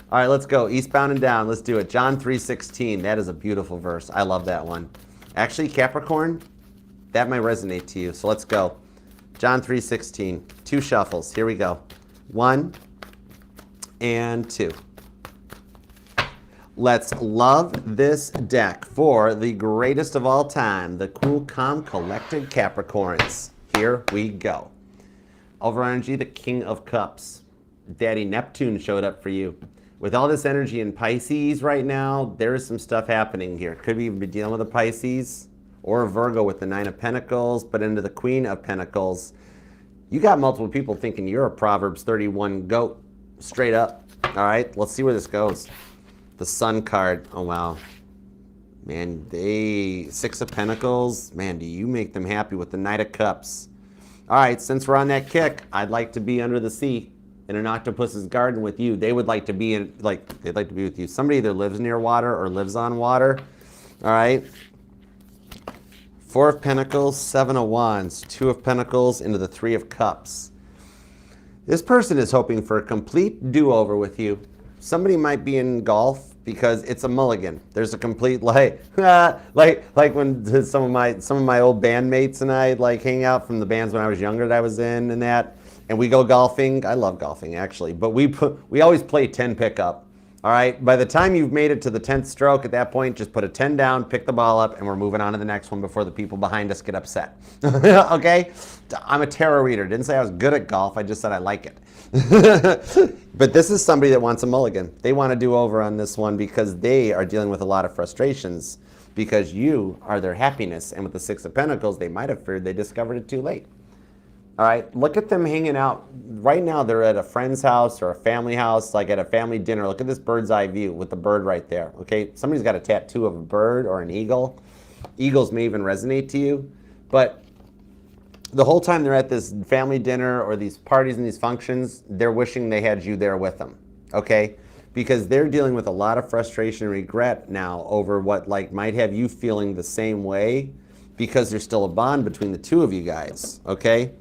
All right, let's go. Eastbound and down. Let's do it. John 3:16. That is a beautiful verse. I love that one. Actually, Capricorn, that might resonate to you. So let's go. John 3:16. 2 shuffles. Here we go. 1 and 2. Let's love this deck for the greatest of all time, the cool, calm, collected Capricorns. Here we go. Over energy, the King of Cups. Daddy Neptune showed up for you. With all this energy in Pisces right now, there is some stuff happening here. Could we even be dealing with a Pisces or a Virgo with the 9 of Pentacles, but into the Queen of Pentacles. You got multiple people thinking you're a Proverbs 31 goat, straight up. All right, let's see where this goes. The Sun card. Oh, wow. Man, 6 of Pentacles. Man, do you make them happy with the Knight of Cups. All right, since we're on that kick, I'd like to be under the sea in an octopus's garden with you. They would like to be they'd like to be with you. Somebody either lives near water or lives on water. All right. 4 of Pentacles, 7 of Wands, 2 of Pentacles into the 3 of Cups. This person is hoping for a complete do-over with you. somebody might be in golf because it's a mulligan. There's a complete like when some of my old bandmates and I like hang out from the bands when I was younger that I was in and that, and we go golfing. I love golfing actually, but we always play 10 pickup. All right, by the time you've made it to the 10th stroke, at that point, just put a 10 down, pick the ball up, and we're moving on to the next one before the people behind us get upset. Okay? I'm a tarot reader. Didn't say I was good at golf. I just said I like it. But this is somebody that wants a mulligan. They want to do over on this one because they are dealing with a lot of frustrations because you are their happiness. And with the Six of Pentacles, they might have feared they discovered it too late. All right, look at them hanging out. Right now, they're at a friend's house or a family house, like at a family dinner. Look at this bird's eye view with the bird right there, okay? Somebody's got a tattoo of a bird or an eagle. Eagles may even resonate to you. But the whole time they're at this family dinner or these parties and these functions, they're wishing they had you there with them, okay? Because they're dealing with a lot of frustration and regret now over what like might have you feeling the same way because there's still a bond between the two of you guys, okay?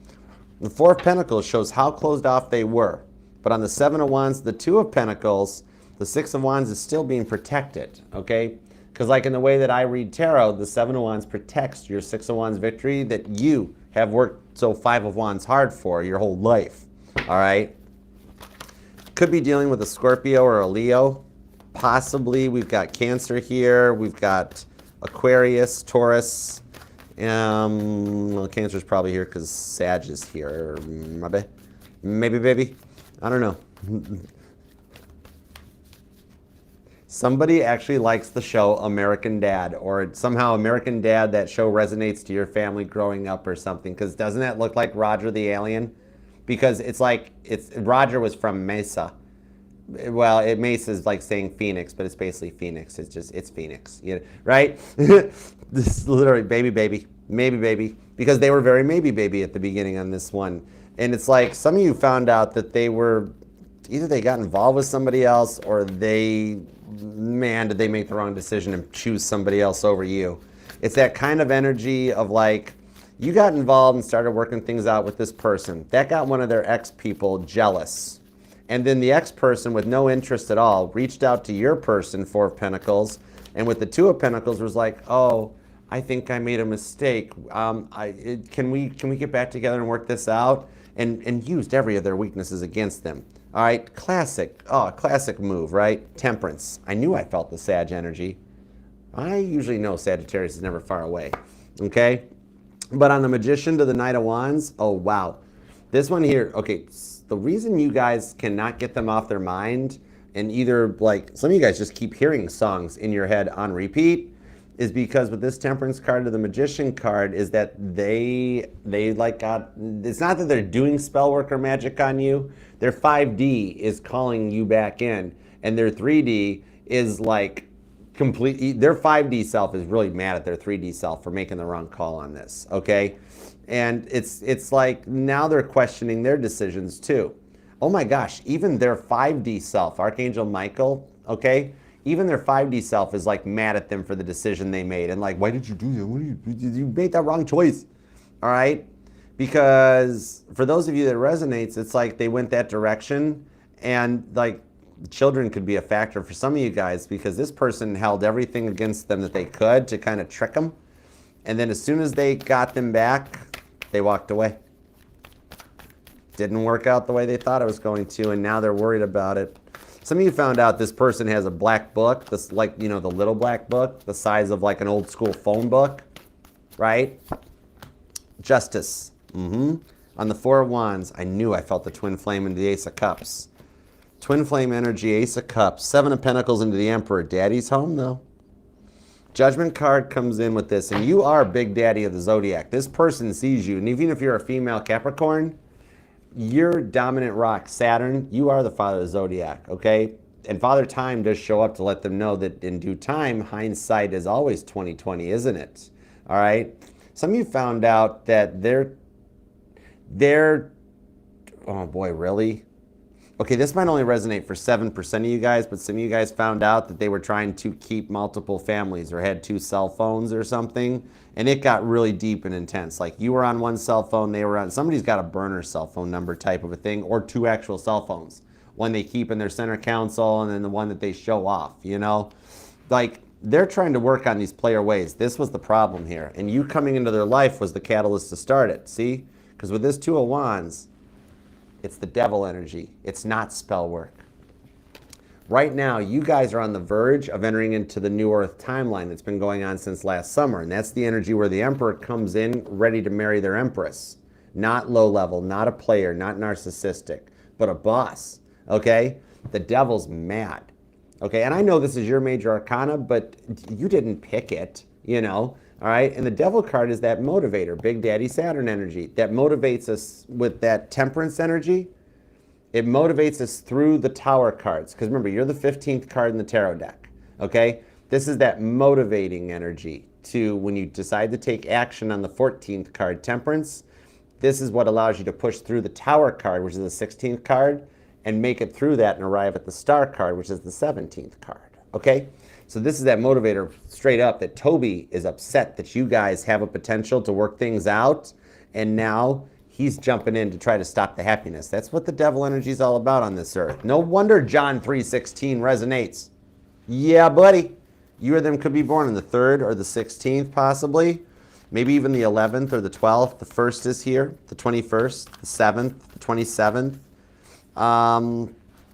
The Four of Pentacles shows how closed off they were. But on the Seven of Wands, the Two of Pentacles, the Six of Wands is still being protected, okay? Because like in the way that I read tarot, the Seven of Wands protects your Six of Wands victory that you have worked so Five of Wands hard for your whole life, all right? Could be dealing with a Scorpio or a Leo. Possibly we've got Cancer here. We've got Aquarius, Taurus. Well, Cancer's probably here because Sag is here. Maybe, baby. I don't know. Somebody actually likes the show American Dad, or somehow American Dad, that show resonates to your family growing up or something, because doesn't that look like Roger the Alien? Because it's like, Roger was from Mesa. Well, Mesa is like saying Phoenix, but it's basically Phoenix. It's Phoenix, right? This is literally maybe baby, because they were very maybe baby at the beginning on this one. And it's like some of you found out that they were, either they got involved with somebody else or did they make the wrong decision and choose somebody else over you. It's that kind of energy of like, you got involved and started working things out with this person. That got one of their ex-people jealous. And then the ex-person with no interest at all reached out to your person, Four of Pentacles, and with the Two of Pentacles was like, oh, I think I made a mistake. Can we get back together and work this out? And used every of their weaknesses against them. All right, classic move, right? Temperance. I knew I felt the Sag energy. I usually know Sagittarius is never far away, okay? But on the Magician to the Knight of Wands, oh, wow. This one here, okay, the reason you guys cannot get them off their mind, and either like some of you guys just keep hearing songs in your head on repeat, is because with this Temperance card to the Magician card is that they like got, it's not that they're doing spell work or magic on you, their 5D is calling you back in, and their 3D is like completely, their 5D self is really mad at their 3D self for making the wrong call on this, okay? And it's like now they're questioning their decisions too. Oh my gosh, even their 5D self, Archangel Michael, okay? Even their 5D self is like mad at them for the decision they made and like, why did you do that? You made that wrong choice, all right? Because for those of you that resonates, it's like they went that direction, and like children could be a factor for some of you guys because this person held everything against them that they could to kind of trick them. And then as soon as they got them back, they walked away. Didn't work out the way they thought it was going to, and now they're worried about it. Some of you found out this person has a black book, this, like, you know, the little black book, the size of like an old school phone book, right? Justice. On the Four of Wands, I knew I felt the twin flame into the Ace of Cups. Twin flame energy, Ace of Cups, Seven of Pentacles into the Emperor. Daddy's home though. Judgment card comes in with this, and you are Big Daddy of the Zodiac. This person sees you, and even if you're a female Capricorn, your dominant rock, Saturn, you are the father of the Zodiac, okay? And Father Time does show up to let them know that in due time, hindsight is always 20/20, isn't it? All right? Some of you found out that they're, oh boy, really? Okay, this might only resonate for 7% of you guys, but some of you guys found out that they were trying to keep multiple families or had 2 cell phones or something, and it got really deep and intense. Like you were on one cell phone, they were on, somebody's got a burner cell phone number type of a thing, or 2 actual cell phones. one they keep in their center console, and then the one that they show off, you know? Like, they're trying to work on these player ways. This was the problem here. And you coming into their life was the catalyst to start it, see? Because with this Two of Wands, it's the devil energy. It's not spell work. Right now, you guys are on the verge of entering into the New Earth timeline that's been going on since last summer. And that's the energy where the Emperor comes in ready to marry their Empress. Not low level, not a player, not narcissistic, but a boss, okay? The devil's mad, okay? And I know this is your major arcana, but you didn't pick it, you know, all right? And the devil card is that motivator, Big Daddy Saturn energy, that motivates us with that temperance energy. It motivates us through the Tower cards. Because remember, you're the 15th card in the tarot deck, okay? This is that motivating energy to when you decide to take action on the 14th card, Temperance. This is what allows you to push through the Tower card, which is the 16th card, and make it through that and arrive at the Star card, which is the 17th card, okay? So this is that motivator straight up that Toby is upset that you guys have a potential to work things out, and now he's jumping in to try to stop the happiness. That's what the devil energy is all about on this earth. No wonder John 3:16 resonates. Yeah, buddy. You or them could be born on the 3rd or the 16th, possibly. Maybe even the 11th or the 12th. The 1st is here, the 21st, the 7th, the 27th.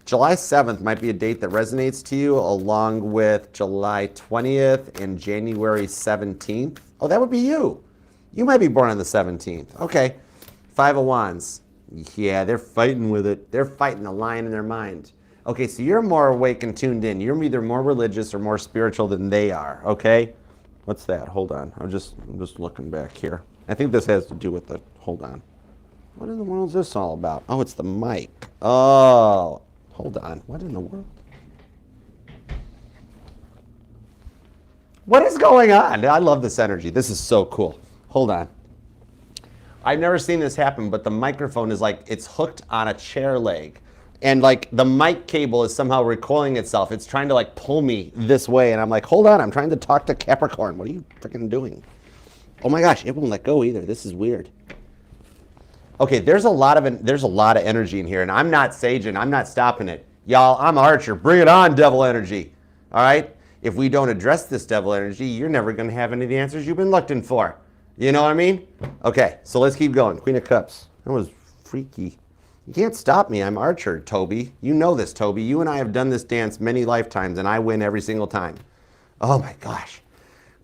July 7th might be a date that resonates to you, along with July 20th and January 17th. Oh, that would be you. You might be born on the 17th. Okay. 5 of Wands. Yeah, they're fighting with it. They're fighting the lion in their mind. Okay, so you're more awake and tuned in. You're either more religious or more spiritual than they are, okay? What's that? Hold on. I'm just looking back here. I think this has to do with the, hold on. What in the world is this all about? Oh, it's the mic. Oh, hold on. What in the world? What is going on? I love this energy. This is so cool. Hold on. I've never seen this happen, but the microphone is like, it's hooked on a chair leg. And like the mic cable is somehow recoiling itself. It's trying to like pull me this way. And I'm like, hold on, I'm trying to talk to Capricorn. What are you freaking doing? Oh my gosh, it won't let go either. This is weird. Okay, there's a lot of energy in here, and I'm not saging. I'm not stopping it. Y'all, I'm Archer. Bring it on, devil energy. All right? If we don't address this devil energy, you're never going to have any of the answers you've been looking for. You know what I mean? Okay, so let's keep going. Queen of Cups. That was freaky. You can't stop me. I'm Archer, Toby. You know this, Toby. You and I have done this dance many lifetimes, and I win every single time. Oh, my gosh.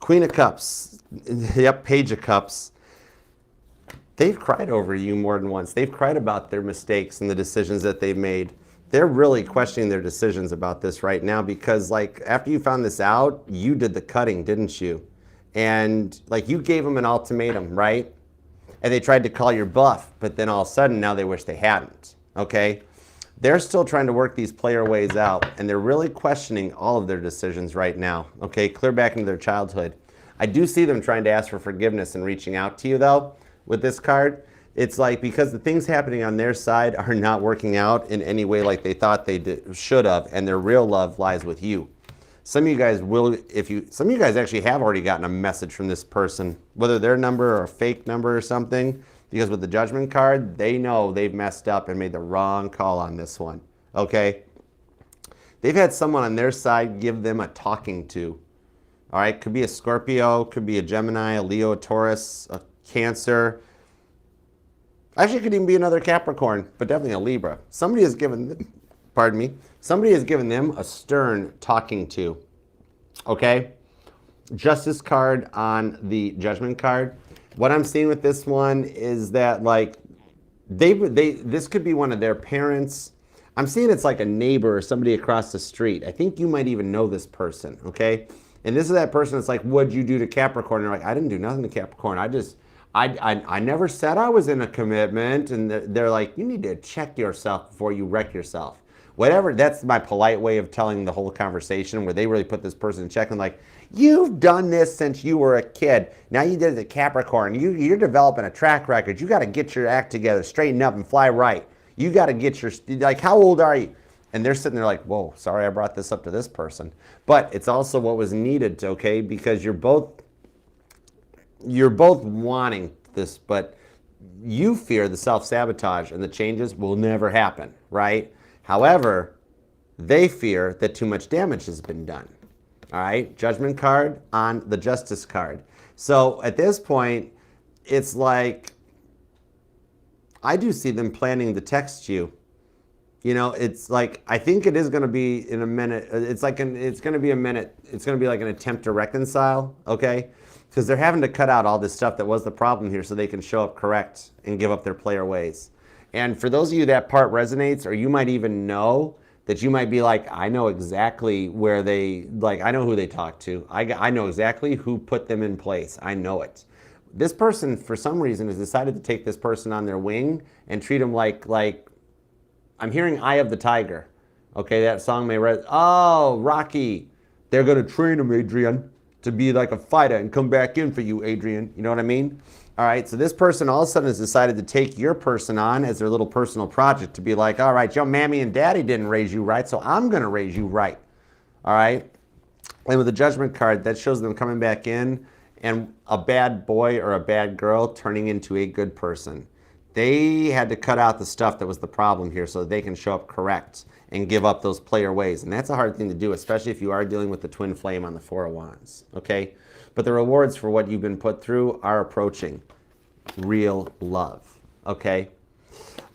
Queen of Cups. Yep, Page of Cups. They've cried over you more than once. They've cried about their mistakes and the decisions that they've made. They're really questioning their decisions about this right now because, like, after you found this out, you did the cutting, didn't you? And like you gave them an ultimatum, right? And they tried to call your bluff, but then all of a sudden now they wish they hadn't, okay? They're still trying to work these player ways out, and they're really questioning all of their decisions right now, okay? Clear back into their childhood. I do see them trying to ask for forgiveness and reaching out to you, though, with this card. It's like because the things happening on their side are not working out in any way like they thought they should have, and their real love lies with you. Some of you guys will, some of you guys actually have already gotten a message from this person, whether their number or a fake number or something, because with the Judgment card, they know they've messed up and made the wrong call on this one, okay? They've had someone on their side give them a talking to, all right? Could be a Scorpio, could be a Gemini, a Leo, a Taurus, a Cancer. Actually, it could even be another Capricorn, but definitely a Libra. Somebody has given them, pardon me, somebody has given them a stern talking to, okay? Justice card on the Judgment card. What I'm seeing with this one is that, like, this could be one of their parents. I'm seeing it's like a neighbor or somebody across the street. I think you might even know this person, okay? And this is that person that's like, what'd you do to Capricorn? And they're like, I didn't do nothing to Capricorn. I never said I was in a commitment. And they're like, you need to check yourself before you wreck yourself. Whatever, that's my polite way of telling the whole conversation where they really put this person in check and like, you've done this since you were a kid. Now you did it to Capricorn. You're developing a track record. You got to get your act together, straighten up and fly right. You got to get your, like, how old are you? And they're sitting there like, whoa, sorry I brought this up to this person. But it's also what was needed, okay? Because you're both wanting this, but you fear the self-sabotage and the changes will never happen, right? However, they fear that too much damage has been done. All right, Judgment card on the Justice card. So at this point, it's like, I do see them planning to text you. You know, it's like, I think it is going to be in a minute. It's going to be a minute. It's going to be like an attempt to reconcile, okay? Because they're having to cut out all this stuff that was the problem here so they can show up correct and give up their player ways. And for those of you that part resonates, or you might even know that you might be like, I know exactly where they, like, I know who they talk to. I know exactly who put them in place. I know it. This person, for some reason, has decided to take this person on their wing and treat them like I'm hearing Eye of the Tiger. Okay, that song may oh, Rocky. They're going to train him, Adrian, to be like a fighter and come back in for you, Adrian. You know what I mean? All right, so this person all of a sudden has decided to take your person on as their little personal project to be like, all right, your mammy and daddy didn't raise you right, so I'm going to raise you right. All right? And with the Judgment card, that shows them coming back in and a bad boy or a bad girl turning into a good person. They had to cut out the stuff that was the problem here so that they can show up correct and give up those player ways. And that's a hard thing to do, especially if you are dealing with the twin flame on the Four of Wands, okay? But the rewards for what you've been put through are approaching. Real love, okay?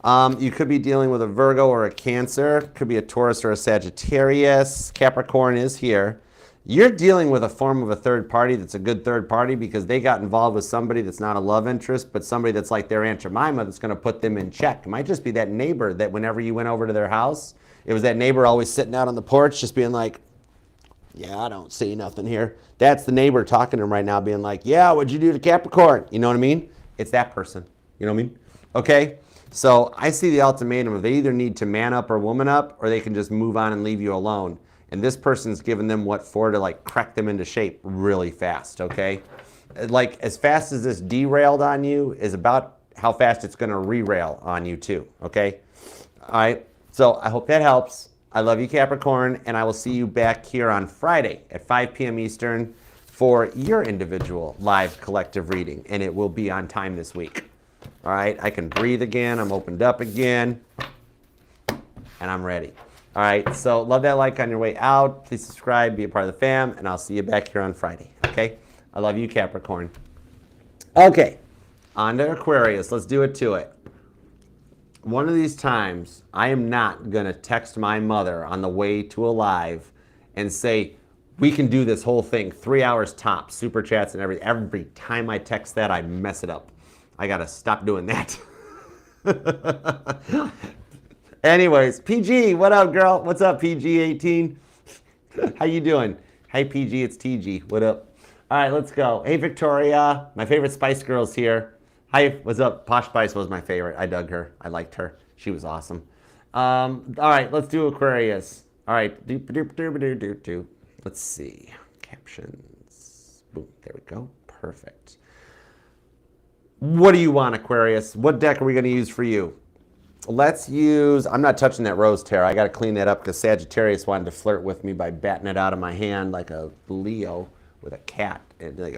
You could be dealing with a Virgo or a Cancer. Could be a Taurus or a Sagittarius. Capricorn is here. You're dealing with a form of a third party that's a good third party because they got involved with somebody that's not a love interest, but somebody that's like their Aunt Jemima that's going to put them in check. It might just be that neighbor that whenever you went over to their house, it was that neighbor always sitting out on the porch just being like, yeah, I don't see nothing here. That's the neighbor talking to him right now being like, yeah, what'd you do to Capricorn? You know what I mean? It's that person. You know what I mean? Okay? So I see the ultimatum of they either need to man up or woman up, or they can just move on and leave you alone. And this person's giving them what for to like crack them into shape really fast, okay? Like as fast as this derailed on you is about how fast it's gonna re-rail on you too, okay? All right, so I hope that helps. I love you, Capricorn, and I will see you back here on Friday at 5 p.m. Eastern for your individual live collective reading, and it will be on time this week. All right, I can breathe again, I'm opened up again, and I'm ready. All right, so love that like on your way out. Please subscribe, be a part of the fam, and I'll see you back here on Friday, okay? I love you, Capricorn. Okay, on to Aquarius. Let's do it to it. One of these times, I am not going to text my mother on the way to a live and say, we can do this whole thing, 3 hours tops, super chats and everything. Every time I text that, I mess it up. I got to stop doing that. Anyways, PG, what up, girl? What's up, PG18? How you doing? Hey, PG, it's TG. What up? All right, let's go. Hey, Victoria. My favorite Spice Girl's here. Hi, what's up? Posh Spice was my favorite. I dug her. I liked her. She was awesome. All right, let's do Aquarius. All right. Let's see. Captions. Boom. There we go. Perfect. What do you want, Aquarius? What deck are we going to use for you? Let's use, I'm not touching that Rose Terror. I got to clean that up because Sagittarius wanted to flirt with me by batting it out of my hand like a Leo with a cat. And like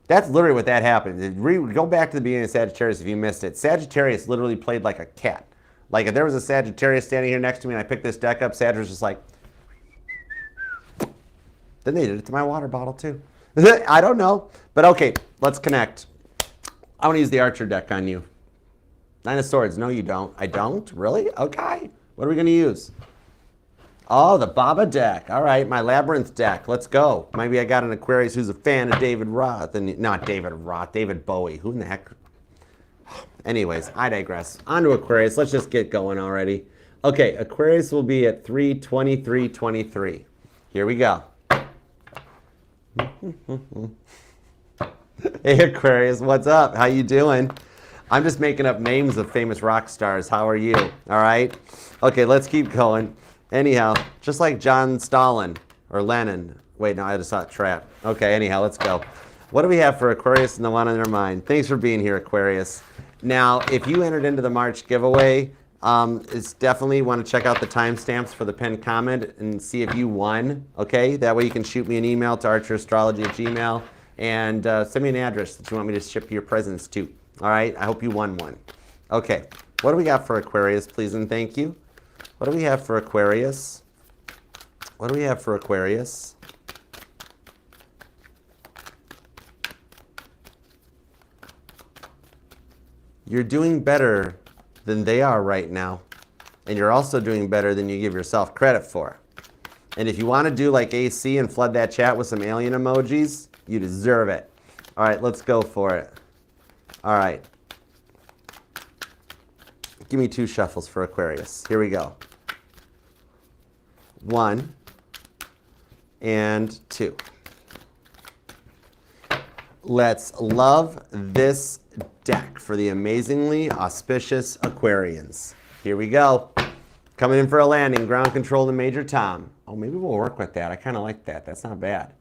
that's literally what that happened. Go back to the beginning of Sagittarius if you missed it. Sagittarius literally played like a cat. Like if there was a Sagittarius standing here next to me and I picked this deck up, Sag was just like, then they did it to my water bottle too. I don't know. But okay, let's connect. I want to use the Archer deck on you. Nine of Swords. No, you don't. I don't? Really? Okay. What are we going to use? Oh, the Baba deck. All right, my Labyrinth deck. Let's go. Maybe I got an Aquarius who's a fan of David Roth. And not David Roth, David Bowie. Who in the heck? Anyways, I digress. On to Aquarius. Let's just get going already. Okay, Aquarius will be at 3/23/23. Here we go. Hey, Aquarius. What's up? How you doing? I'm just making up names of famous rock stars. How are you? All right? Okay, let's keep going. Anyhow, just like John Stalin or Lenin. Wait, no, I just saw a trap. Okay, anyhow, let's go. What do we have for Aquarius and the one on their mind? Thanks for being here, Aquarius. Now, if you entered into the March giveaway, it's definitely want to check out the timestamps for the pinned comment and see if you won, okay? That way you can shoot me an email to archerastrology@gmail.com and send me an address that you want me to ship your presents to. All right, I hope you won one. Okay, what do we got for Aquarius, please and thank you? What do we have for Aquarius? What do we have for Aquarius? You're doing better than they are right now. And you're also doing better than you give yourself credit for. And if you want to do like AC and flood that chat with some alien emojis, you deserve it. All right, let's go for it. All right. Give me 2 shuffles for Aquarius. Here we go. 1 and 2. Let's love this deck for the amazingly auspicious Aquarians. Here we go. Coming in for a landing, ground control to Major Tom. Oh, maybe we'll work with that. I kind of like that. That's not bad.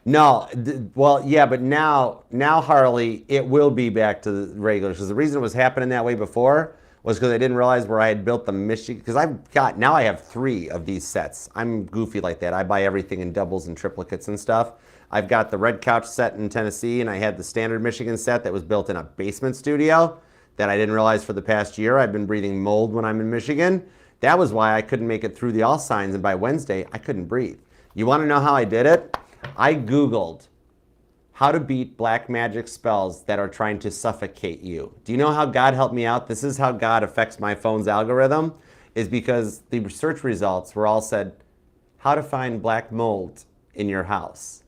No, well, yeah, but now Harley, it will be back to the regulars. Because the reason it was happening that way before was because I didn't realize where I had built the Michigan. Because now I have 3 of these sets. I'm goofy like that. I buy everything in doubles and triplicates and stuff. I've got the Red Couch set in Tennessee, and I had the standard Michigan set that was built in a basement studio that I didn't realize for the past year. I've been breathing mold when I'm in Michigan. That was why I couldn't make it through the all signs, and by Wednesday, I couldn't breathe. You want to know how I did it? I Googled how to beat black magic spells that are trying to suffocate you. Do you know how God helped me out? This is how God affects my phone's algorithm, is because the search results were all said, how to find black mold in your house.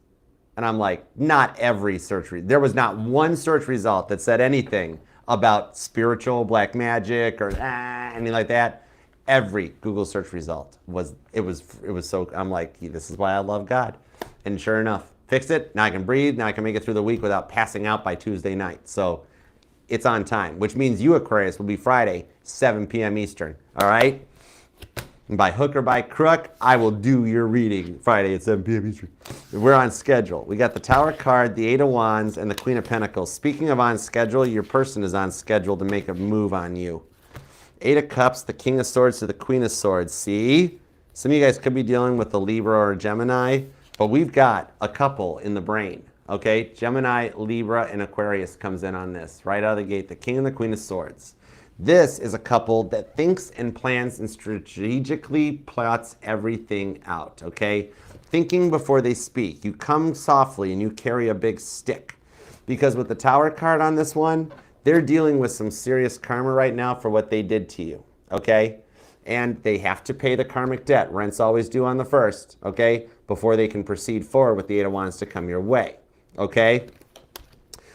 And I'm like, not every search there was not one search result that said anything about spiritual black magic or anything like that. Every Google search result was so, I'm like, this is why I love God. And sure enough, fixed it. Now I can breathe. Now I can make it through the week without passing out by Tuesday night. So it's on time, which means you, Aquarius, will be Friday, 7 p.m. Eastern. All right? And by hook or by crook, I will do your reading Friday at 7 p.m. Eastern. We're on schedule. We got the Tower card, the 8 of Wands, and the Queen of Pentacles. Speaking of on schedule, your person is on schedule to make a move on you. 8 of Cups, the King of Swords to the Queen of Swords. See? Some of you guys could be dealing with a Libra or a Gemini, but we've got a couple in the brain. Okay? Gemini, Libra, and Aquarius comes in on this. Right out of the gate, the King and the Queen of Swords. This is a couple that thinks and plans and strategically plots everything out, okay? Thinking before they speak. You come softly and you carry a big stick. Because with the Tower card on this one, they're dealing with some serious karma right now for what they did to you, okay? And they have to pay the karmic debt. Rent's always due on the 1st, okay? Before they can proceed forward with the 8 of Wands to come your way, okay?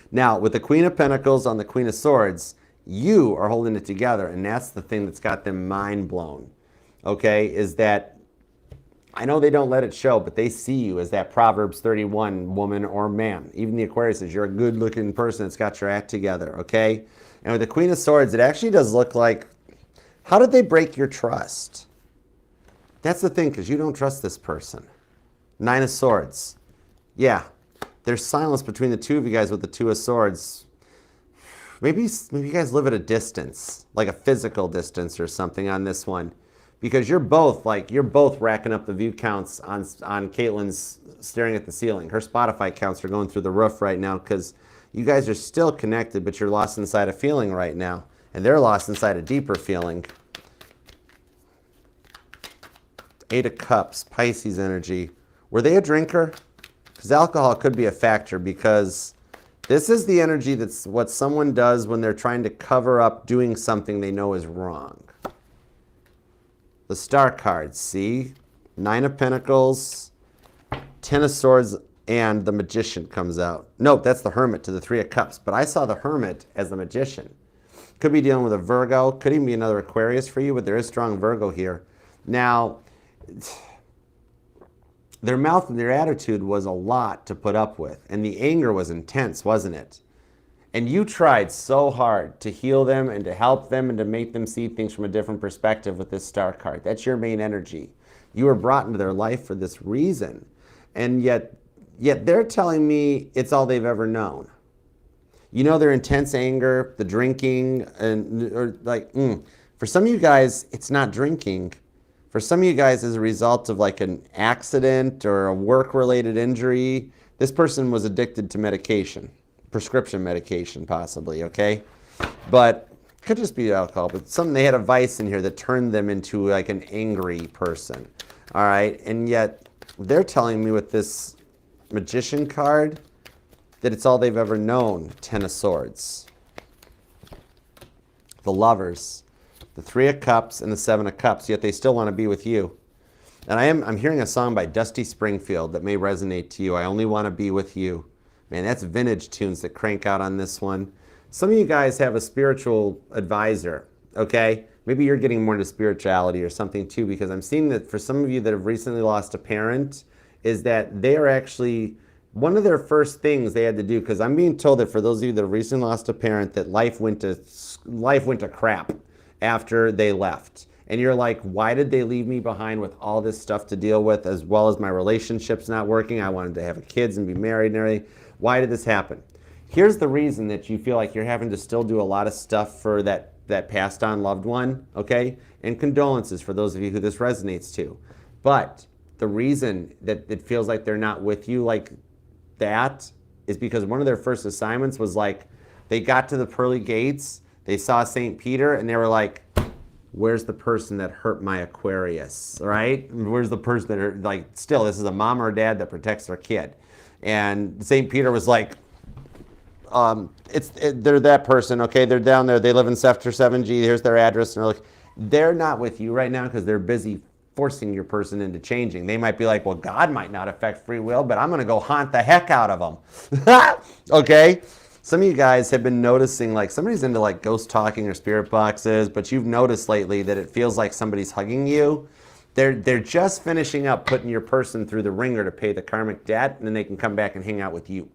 Now, with the Queen of Pentacles on the Queen of Swords, you are holding it together, and that's the thing that's got them mind blown, okay, is that I know they don't let it show, but they see you as that Proverbs 31 woman or man. Even the Aquarius says you're a good-looking person that's got your act together, okay? And with the Queen of Swords, it actually does look like, how did they break your trust? That's the thing, because you don't trust this person. 9 of Swords. Yeah, there's silence between the two of you guys with the 2 of Swords. Maybe you guys live at a distance, like a physical distance or something on this one, because you're both racking up the view counts on Caitlin's staring at the ceiling. Her Spotify counts are going through the roof right now because you guys are still connected, but you're lost inside a feeling right now, and they're lost inside a deeper feeling. 8 of Cups, Pisces energy. Were they a drinker? Because alcohol could be a factor, because this is the energy that's what someone does when they're trying to cover up doing something they know is wrong. The Star card, see? 9 of Pentacles, 10 of Swords, and the Magician comes out. Nope, that's the Hermit to the 3 of Cups, but I saw the Hermit as the Magician. Could be dealing with a Virgo, could even be another Aquarius for you, but there is strong Virgo here. Now, their mouth and their attitude was a lot to put up with, and the anger was intense, wasn't it? And you tried so hard to heal them and to help them and to make them see things from a different perspective with this Star card. That's your main energy. You were brought into their life for this reason, and yet they're telling me it's all they've ever known. You know, their intense anger, the drinking, for some of you guys, it's not drinking. For some of you guys, as a result of like an accident or a work-related injury, this person was addicted to medication, prescription medication possibly, okay? But Could just be alcohol, but something, they had a vice in here that turned them into like an angry person. All right, and yet they're telling me with this Magician card that it's all they've ever known. 10 of Swords, the Lovers, the 3 of Cups, and the 7 of Cups, yet they still want to be with you. And I'm hearing a song by Dusty Springfield that may resonate to you. I only want to be with you. Man, that's vintage tunes that crank out on this one. Some of you guys have a spiritual advisor, okay? Maybe you're getting more into spirituality or something too, because I'm seeing that for some of you that have recently lost a parent, is that they are actually, one of their first things they had to do, because I'm being told that for those of you that have recently lost a parent, that life went to crap after they left. And you're like, why did they leave me behind with all this stuff to deal with, as well as my relationship's not working? I wanted to have kids and be married and everything. Why did this happen? Here's the reason that you feel like you're having to still do a lot of stuff for that passed on loved one, okay? And condolences for those of you who this resonates to. But the reason that it feels like they're not with you like that is because one of their first assignments was like, they got to the pearly gates, they saw St. Peter, and they were like, where's the person that hurt my Aquarius, right? Where's the person that are like, still, this is a mom or a dad that protects their kid. And St. Peter was like, they're that person, okay? They're down there. They live in Sector 7G. Here's their address. And they're like, they're not with you right now because they're busy forcing your person into changing. They might be like, well, God might not affect free will, but I'm going to go haunt the heck out of them. Okay? Some of you guys have been noticing, like, somebody's into like ghost talking or spirit boxes, but you've noticed lately that it feels like somebody's hugging you. They're just finishing up putting your person through the ringer to pay the karmic debt, and then they can come back and hang out with you.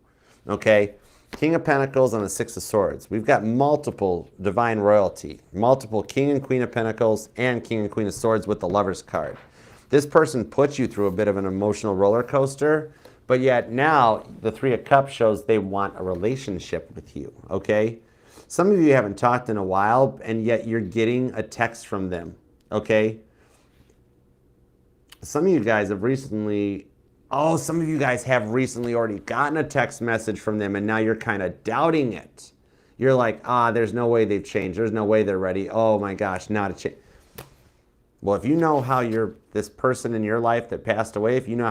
Okay? King of Pentacles on the 6 of Swords. We've got multiple divine royalty, multiple King and Queen of Pentacles and King and Queen of Swords with the Lovers card. This person puts you through a bit of an emotional roller coaster, but yet now the 3 of Cups shows they want a relationship with you, okay? Some of you haven't talked in a while, and yet you're getting a text from them, okay? Some of you guys have recently... Oh, some of you guys have recently already gotten a text message from them, and now you're kind of doubting it. You're like, there's no way they've changed. There's no way they're ready. Oh my gosh, not a change. Well, if you know how this person in your life that passed away, if you know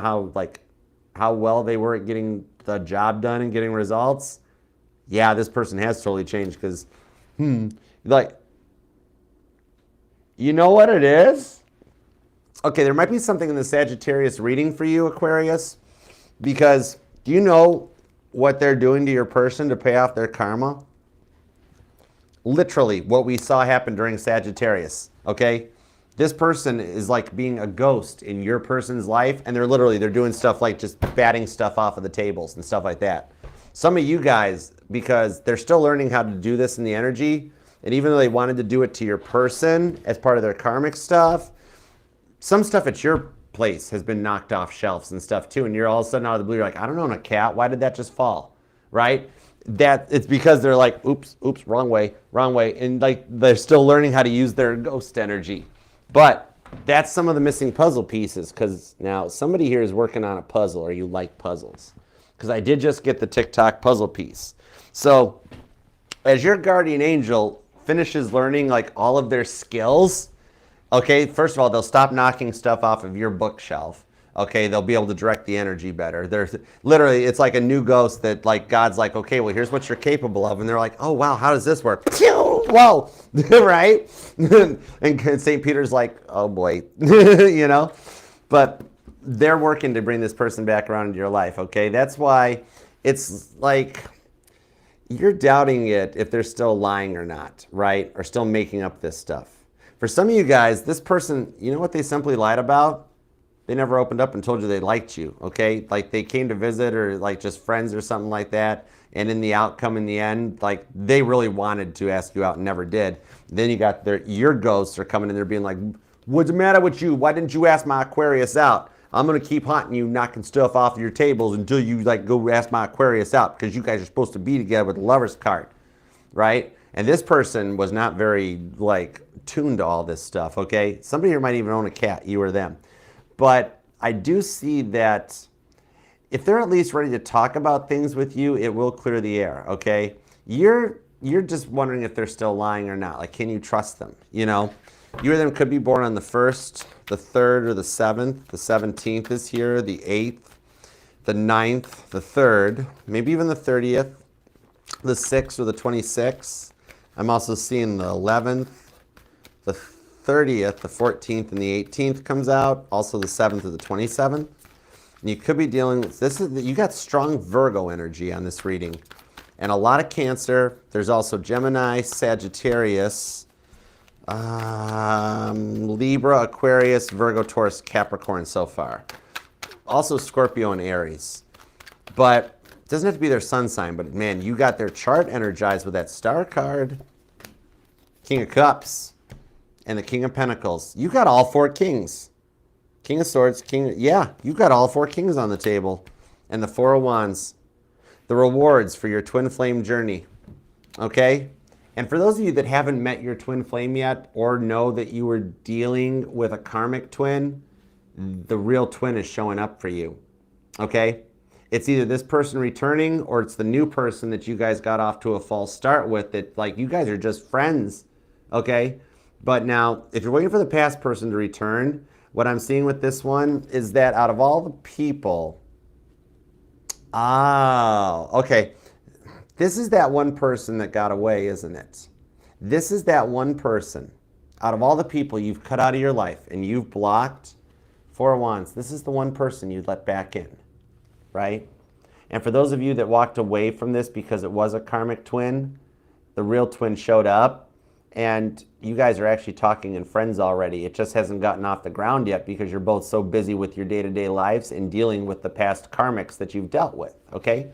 how well they were at getting the job done and getting results, yeah, this person has totally changed because, like, you know what it is? Okay, there might be something in the Sagittarius reading for you, Aquarius, because do you know what they're doing to your person to pay off their karma? Literally, what we saw happen during Sagittarius, okay? This person is like being a ghost in your person's life, and they're doing stuff like just batting stuff off of the tables and stuff like that. Some of you guys, because they're still learning how to do this in the energy, and even though they wanted to do it to your person as part of their karmic stuff, some stuff at your place has been knocked off shelves and stuff too, and you're all of a sudden out of the blue, you're like, I don't own a cat. Why did that just fall? Right? It's because they're like, oops, wrong way. And like they're still learning how to use their ghost energy. But that's some of the missing puzzle pieces, because now somebody here is working on a puzzle, or you like puzzles. Because I did just get the TikTok puzzle piece. So as your guardian angel finishes learning like all of their skills, okay, first of all, they'll stop knocking stuff off of your bookshelf. Okay, they'll be able to direct the energy better. There's literally, it's like a new ghost that like God's like, okay, well, here's what you're capable of. And they're like, oh, wow, how does this work? Whoa, right? And St. Peter's like, oh, boy, you know? But they're working to bring this person back around into your life, okay? That's why it's like you're doubting it if they're still lying or not, right? Or still making up this stuff. For some of you guys, this person, you know what they simply lied about? They never opened up and told you they liked you, okay? Like they came to visit or like just friends or something like that. And in the outcome, in the end, like they really wanted to ask you out and never did. Then you got your ghosts are coming in there being like, what's the matter with you? Why didn't you ask my Aquarius out? I'm going to keep haunting you, knocking stuff off of your tables until you like go ask my Aquarius out, because you guys are supposed to be together with the Lover's card, right? And this person was not very like tuned to all this stuff, okay? Somebody here might even own a cat, you or them. But I do see that if they're at least ready to talk about things with you, it will clear the air, okay? You're you're just wondering if they're still lying or not. Like, can you trust them? You know, you or them could be born on the 1st, the 3rd, or the 7th. The 17th is here, the 8th, the 9th, the 3rd, maybe even the 30th, the 6th, or the 26th. I'm also seeing the 11th, the 30th, the 14th, and the 18th comes out. Also the 7th or the 27th. And you could be dealing with this. You got strong Virgo energy on this reading. And a lot of Cancer. There's also Gemini, Sagittarius, Libra, Aquarius, Virgo, Taurus, Capricorn so far. Also Scorpio and Aries. But it doesn't have to be their sun sign, but man, you got their chart energized with that star card, King of Cups, and the King of Pentacles. You got all 4 kings. King of Swords, yeah, you got all 4 kings on the table. And the 4 of Wands. The rewards for your twin flame journey, okay? And for those of you that haven't met your twin flame yet or know that you were dealing with a karmic twin, the real twin is showing up for you, okay? It's either this person returning or it's the new person that you guys got off to a false start with that, like, you guys are just friends, okay? But now, if you're waiting for the past person to return, what I'm seeing with this one is that out of all the people, okay. This is that one person that got away, isn't it? This is that one person out of all the people you've cut out of your life and you've blocked. 4 of Wands. This is the one person you'd let back in, right? And for those of you that walked away from this because it was a karmic twin, the real twin showed up and you guys are actually talking and friends already. It just hasn't gotten off the ground yet because you're both so busy with your day-to-day lives and dealing with the past karmics that you've dealt with, okay?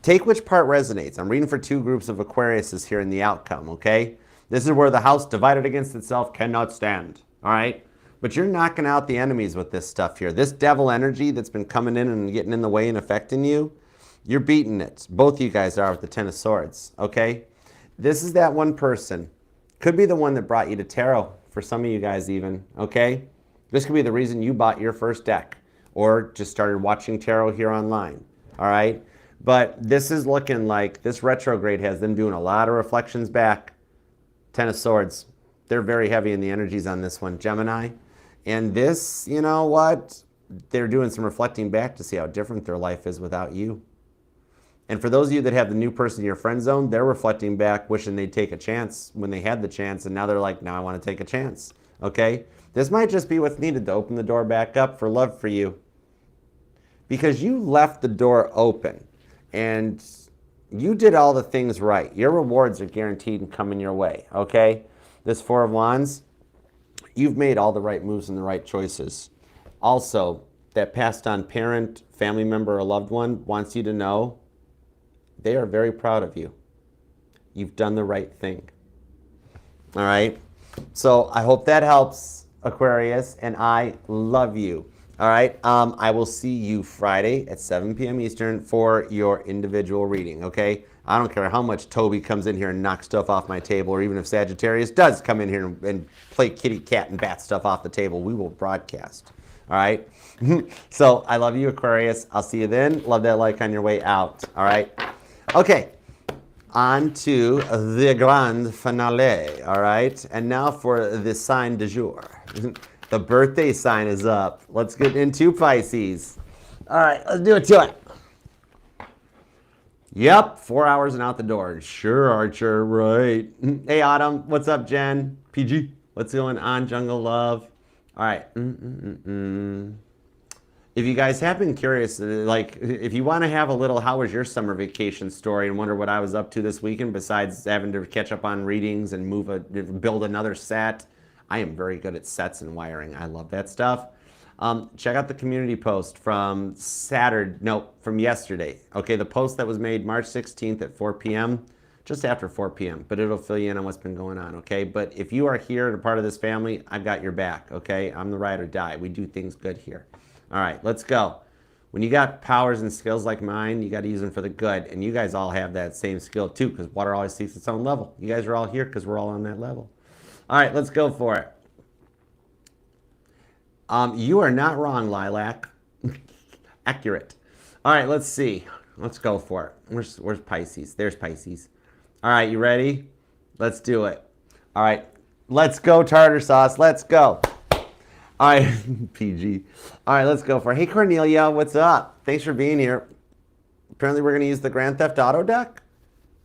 Take which part resonates. I'm reading for 2 groups of Aquariuses here in the outcome, okay? This is where the house divided against itself cannot stand, all right? But you're knocking out the enemies with this stuff here. This devil energy that's been coming in and getting in the way and affecting you, you're beating it. Both of you guys are with the 10 of Swords, okay? This is that one person. Could be the one that brought you to tarot, for some of you guys even, okay? This could be the reason you bought your first deck or just started watching tarot here online, all right? But this is looking like this retrograde has them doing a lot of reflections back. 10 of Swords. They're very heavy in the energies on this one, Gemini. And this, you know what? They're doing some reflecting back to see how different their life is without you. And for those of you that have the new person in your friend zone, they're reflecting back, wishing they'd take a chance when they had the chance, and now they're like, now I want to take a chance, okay? This might just be what's needed to open the door back up for love for you. Because you left the door open, and you did all the things right. Your rewards are guaranteed and coming your way, okay? This 4 of Wands, you've made all the right moves and the right choices. Also, that passed on parent, family member, or loved one wants you to know they are very proud of you. You've done the right thing. All right? So I hope that helps, Aquarius, and I love you. All right? I will see you Friday at 7 p.m. Eastern for your individual reading, okay? I don't care how much Toby comes in here and knocks stuff off my table, or even if Sagittarius does come in here and play kitty cat and bat stuff off the table, we will broadcast. All right? So I love you, Aquarius. I'll see you then. Love that like on your way out. All right? Okay, on to the grand finale, all right? And now for the sign du jour. The birthday sign is up. Let's get into Pisces. All right, let's do it to it. Yep, 4 hours and out the door. Sure, Archer, right. Hey, Autumn, what's up, Jen? PG, what's going on, Jungle Love? All right. If you guys have been curious, like, if you want to have a little how was your summer vacation story and wonder what I was up to this weekend besides having to catch up on readings and build another set, I am very good at sets and wiring. I love that stuff. Check out the community post from yesterday. Okay, the post that was made March 16th at 4 p.m., just after 4 p.m., but it'll fill you in on what's been going on, okay? But if you are here and a part of this family, I've got your back, okay? I'm the ride or die. We do things good here. All right, let's go. When you got powers and skills like mine, you got to use them for the good. And you guys all have that same skill too, because water always seeks its own level. You guys are all here because we're all on that level. All right, let's go for it. You are not wrong, Lilac. Accurate. All right, let's see. Let's go for it. Where's Pisces? There's Pisces. All right, you ready? Let's do it. All right, let's go tartar sauce. Let's go. All right, PG. All right, let's go for it. Hey, Cornelia, what's up? Thanks for being here. Apparently, we're going to use the Grand Theft Auto deck.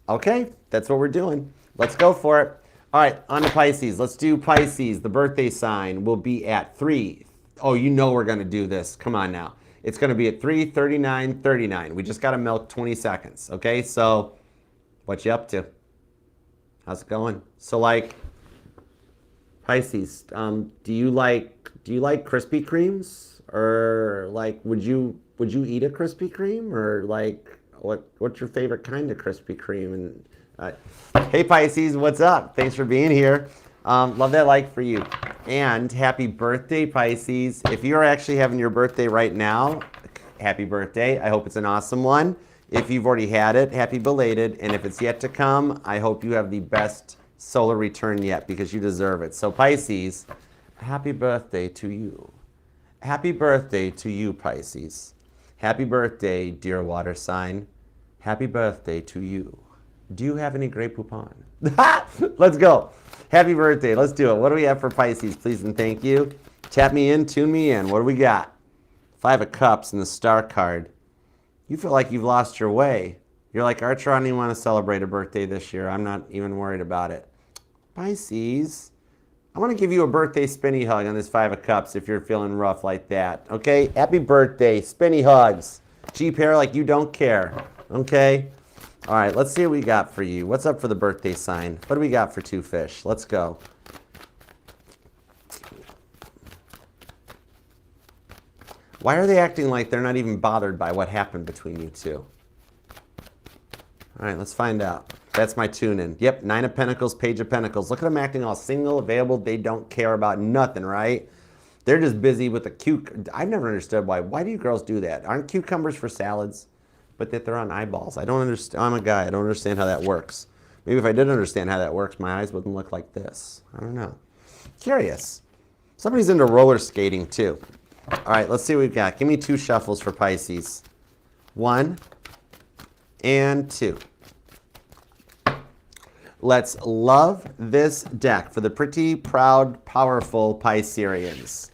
Okay, that's what we're doing. Let's go for it. All right, on to Pisces. Let's do Pisces. The birthday sign will be at 3. Oh, you know we're going to do this. Come on now. It's going to be at 3:39:39. We just got to milk 20 seconds. Okay, so what you up to? How's it going? So like Pisces, do you like Krispy Kremes, or like would you eat a Krispy Kreme, or like what's your favorite kind of Krispy Kreme? And hey Pisces, what's up? Thanks for being here. Love that like for you, and happy birthday Pisces. If you're actually having your birthday right now, happy birthday. I hope it's an awesome one. If you've already had it, happy belated, and if it's yet to come, I hope you have the best solar return yet, because you deserve it. So Pisces, happy birthday to you. Happy birthday to you, Pisces. Happy birthday, dear water sign. Happy birthday to you. Do you have any Grey Poupon? Let's go. Happy birthday. Let's do it. What do we have for Pisces, please and thank you? Tap me in, tune me in. What do we got? 5 of Cups and the Star card. You feel like you've lost your way. You're like, Archer, I don't even want to celebrate a birthday this year. I'm not even worried about it. Pisces, I want to give you a birthday spinny hug on this 5 of Cups if you're feeling rough like that. Okay? Happy birthday. Spinny hugs. G-pair like you don't care. Okay? All right, let's see what we got for you. What's up for the birthday sign? What do we got for 2 fish? Let's go. Why are they acting like they're not even bothered by what happened between you two? All right, let's find out. That's my tune-in. Yep, 9 of Pentacles, Page of Pentacles. Look at them acting all single, available. They don't care about nothing, right? They're just busy with the I've never understood why. Why do you girls do that? Aren't cucumbers for salads? But that they're on eyeballs. I don't understand. I'm a guy. I don't understand how that works. Maybe if I did understand how that works, my eyes wouldn't look like this. I don't know. Curious. Somebody's into roller skating, too. All right, let's see what we've got. Give me 2 shuffles for Pisces. 1 and 2. Let's love this deck for the pretty, proud, powerful Pisceans.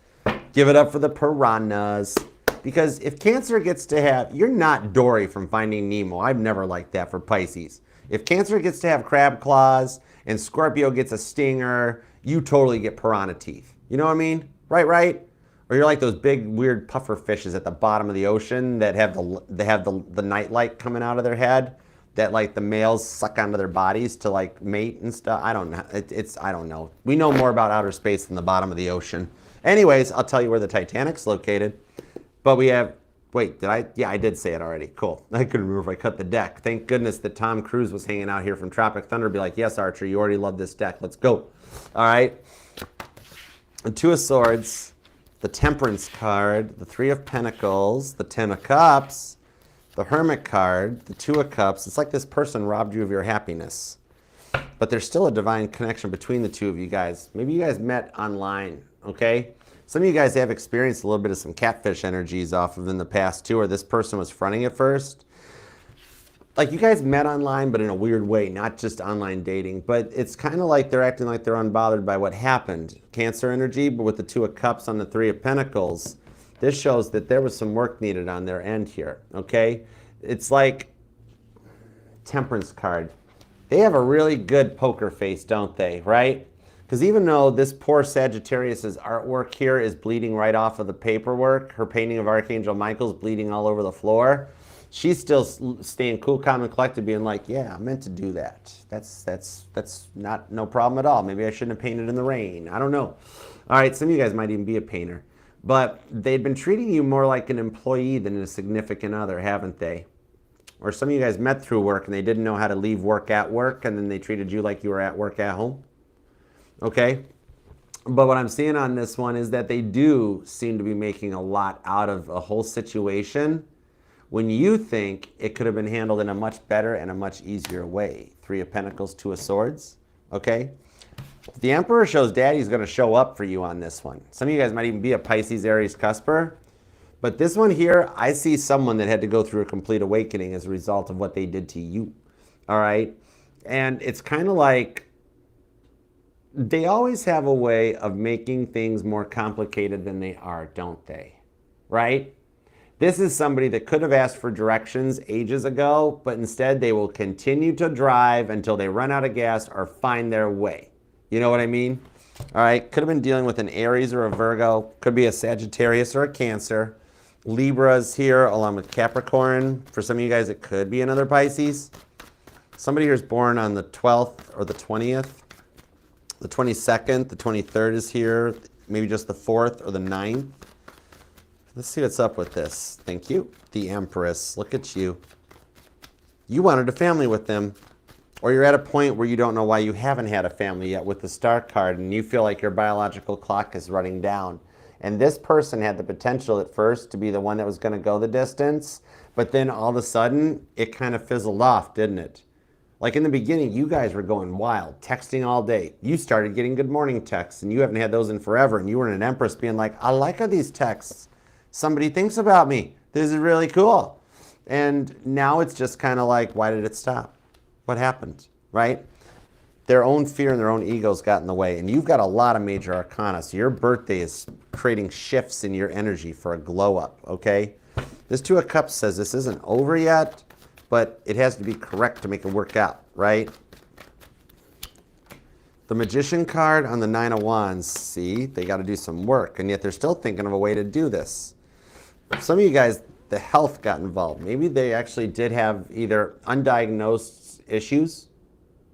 Give it up for the piranhas. Because if Cancer gets to have, you're not Dory from Finding Nemo. I've never liked that for Pisces. If Cancer gets to have crab claws and Scorpio gets a stinger, you totally get piranha teeth. You know what I mean? Right? Or you're like those big weird puffer fishes at the bottom of the ocean that have the nightlight coming out of their head, that like the males suck onto their bodies to like mate and stuff. I don't know. I don't know. We know more about outer space than the bottom of the ocean. Anyways, I'll tell you where the Titanic's located. But we have, wait, did I? Yeah, I did say it already. Cool. I couldn't remember if I cut the deck. Thank goodness that Tom Cruise was hanging out here from Tropic Thunder. Be like, yes, Archer, you already love this deck. Let's go. All right. The 2 of Swords, the Temperance card, the 3 of Pentacles, the 10 of Cups, the Hermit card, the 2 of Cups. It's like this person robbed you of your happiness. But there's still a divine connection between the 2 of you guys. Maybe you guys met online, okay? Some of you guys have experienced a little bit of some catfish energies off of in the past too, or this person was fronting at first. Like you guys met online, but in a weird way, not just online dating, but it's kind of like they're acting like they're unbothered by what happened. Cancer energy, but with the 2 of Cups on the 3 of Pentacles, this shows that there was some work needed on their end here, okay? It's like Temperance card. They have a really good poker face, don't they, right? Because even though this poor Sagittarius's artwork here is bleeding right off of the paperwork, her painting of Archangel Michael's bleeding all over the floor, she's still staying cool, calm, and collected, being like, yeah, I meant to do that. That's not no problem at all. Maybe I shouldn't have painted in the rain. I don't know. All right, some of you guys might even be a painter. But they'd been treating you more like an employee than a significant other, haven't they? Or some of you guys met through work and they didn't know how to leave work at work, and then they treated you like you were at work at home. Okay? But what I'm seeing on this one is that they do seem to be making a lot out of a whole situation when you think it could have been handled in a much better and a much easier way. 3 of Pentacles, 2 of Swords. Okay? The Emperor shows Daddy's going to show up for you on this one. Some of you guys might even be a Pisces, Aries, Cusper. But this one here, I see someone that had to go through a complete awakening as a result of what they did to you. All right? And it's kind of like they always have a way of making things more complicated than they are, don't they? Right? This is somebody that could have asked for directions ages ago, but instead they will continue to drive until they run out of gas or find their way. You know what I mean? All right, could have been dealing with an Aries or a Virgo, could be a Sagittarius or a Cancer. Libra's here along with Capricorn. For some of you guys, it could be another Pisces. Somebody here is born on the 12th or the 20th. The 22nd, the 23rd is here, maybe just the 4th or the 9th. Let's see what's up with this. Thank you. The Empress. Look at you. You wanted a family with them. Or you're at a point where you don't know why you haven't had a family yet with the Star card and you feel like your biological clock is running down. And this person had the potential at first to be the one that was going to go the distance, but then all of a sudden it kind of fizzled off, didn't it? Like in the beginning, you guys were going wild, texting all day. You started getting good morning texts and you haven't had those in forever. And you were an Empress being like, I like how these texts. Somebody thinks about me. This is really cool. And now it's just kind of like, why did it stop? What happened, right? Their own fear and their own egos got in the way. And you've got a lot of major arcana. So your birthday is creating shifts in your energy for a glow up, okay? This Two of Cups says this isn't over yet, but it has to be correct to make it work out, right? The Magician card on the Nine of Wands, see, they got to do some work, and yet they're still thinking of a way to do this. Some of you guys, the health got involved. Maybe they actually did have either undiagnosed issues,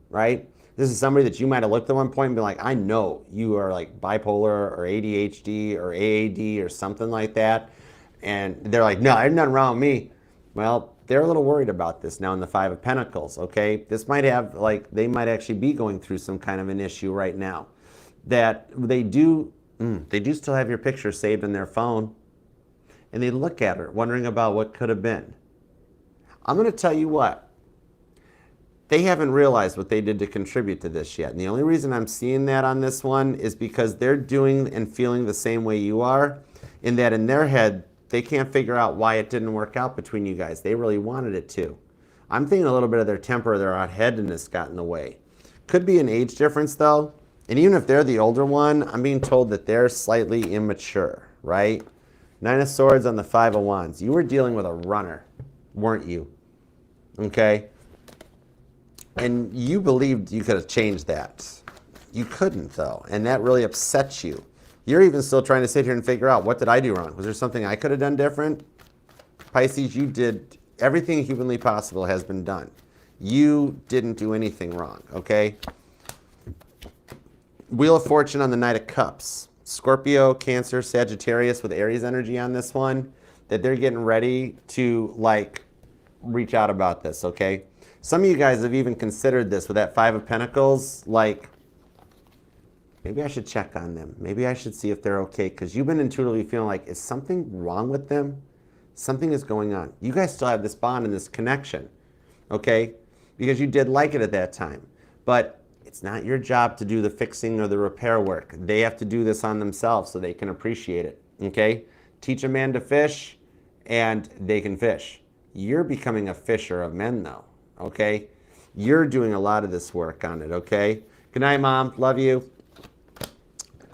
right? This is somebody that you might have looked at one point and been like, I know you are like bipolar or ADHD or AAD or something like that. And they're like, no, there's nothing wrong with me. Well, they're a little worried about this now in the Five of Pentacles, okay? This might have, like, they might actually be going through some kind of an issue right now. That they do still have your picture saved in their phone. And they look at her, wondering about what could have been. I'm going to tell you what. They haven't realized what they did to contribute to this yet. And the only reason I'm seeing that on this one is because they're doing and feeling the same way you are, in that in their head, they can't figure out why it didn't work out between you guys. They really wanted it to. I'm thinking a little bit of their temper, their hot-headedness got in the way. Could be an age difference, though. And even if they're the older one, I'm being told that they're slightly immature, right? Nine of Swords on the Five of Wands. You were dealing with a runner, weren't you? Okay? And you believed you could have changed that. You couldn't, though. And that really upsets you. You're even still trying to sit here and figure out, what did I do wrong? Was there something I could have done different? Pisces, you did everything humanly possible has been done. You didn't do anything wrong, okay? Wheel of Fortune on the Knight of Cups. Scorpio, Cancer, Sagittarius with Aries energy on this one, that they're getting ready to, like, reach out about this, okay? Some of you guys have even considered this with that Five of Pentacles, like, maybe I should check on them. Maybe I should see if they're okay, because you've been intuitively feeling like, is something wrong with them? Something is going on. You guys still have this bond and this connection, okay? Because you did like it at that time. But it's not your job to do the fixing or the repair work. They have to do this on themselves so they can appreciate it, okay? Teach a man to fish, and they can fish. You're becoming a fisher of men, though, okay? You're doing a lot of this work on it, okay? Good night, Mom. Love you.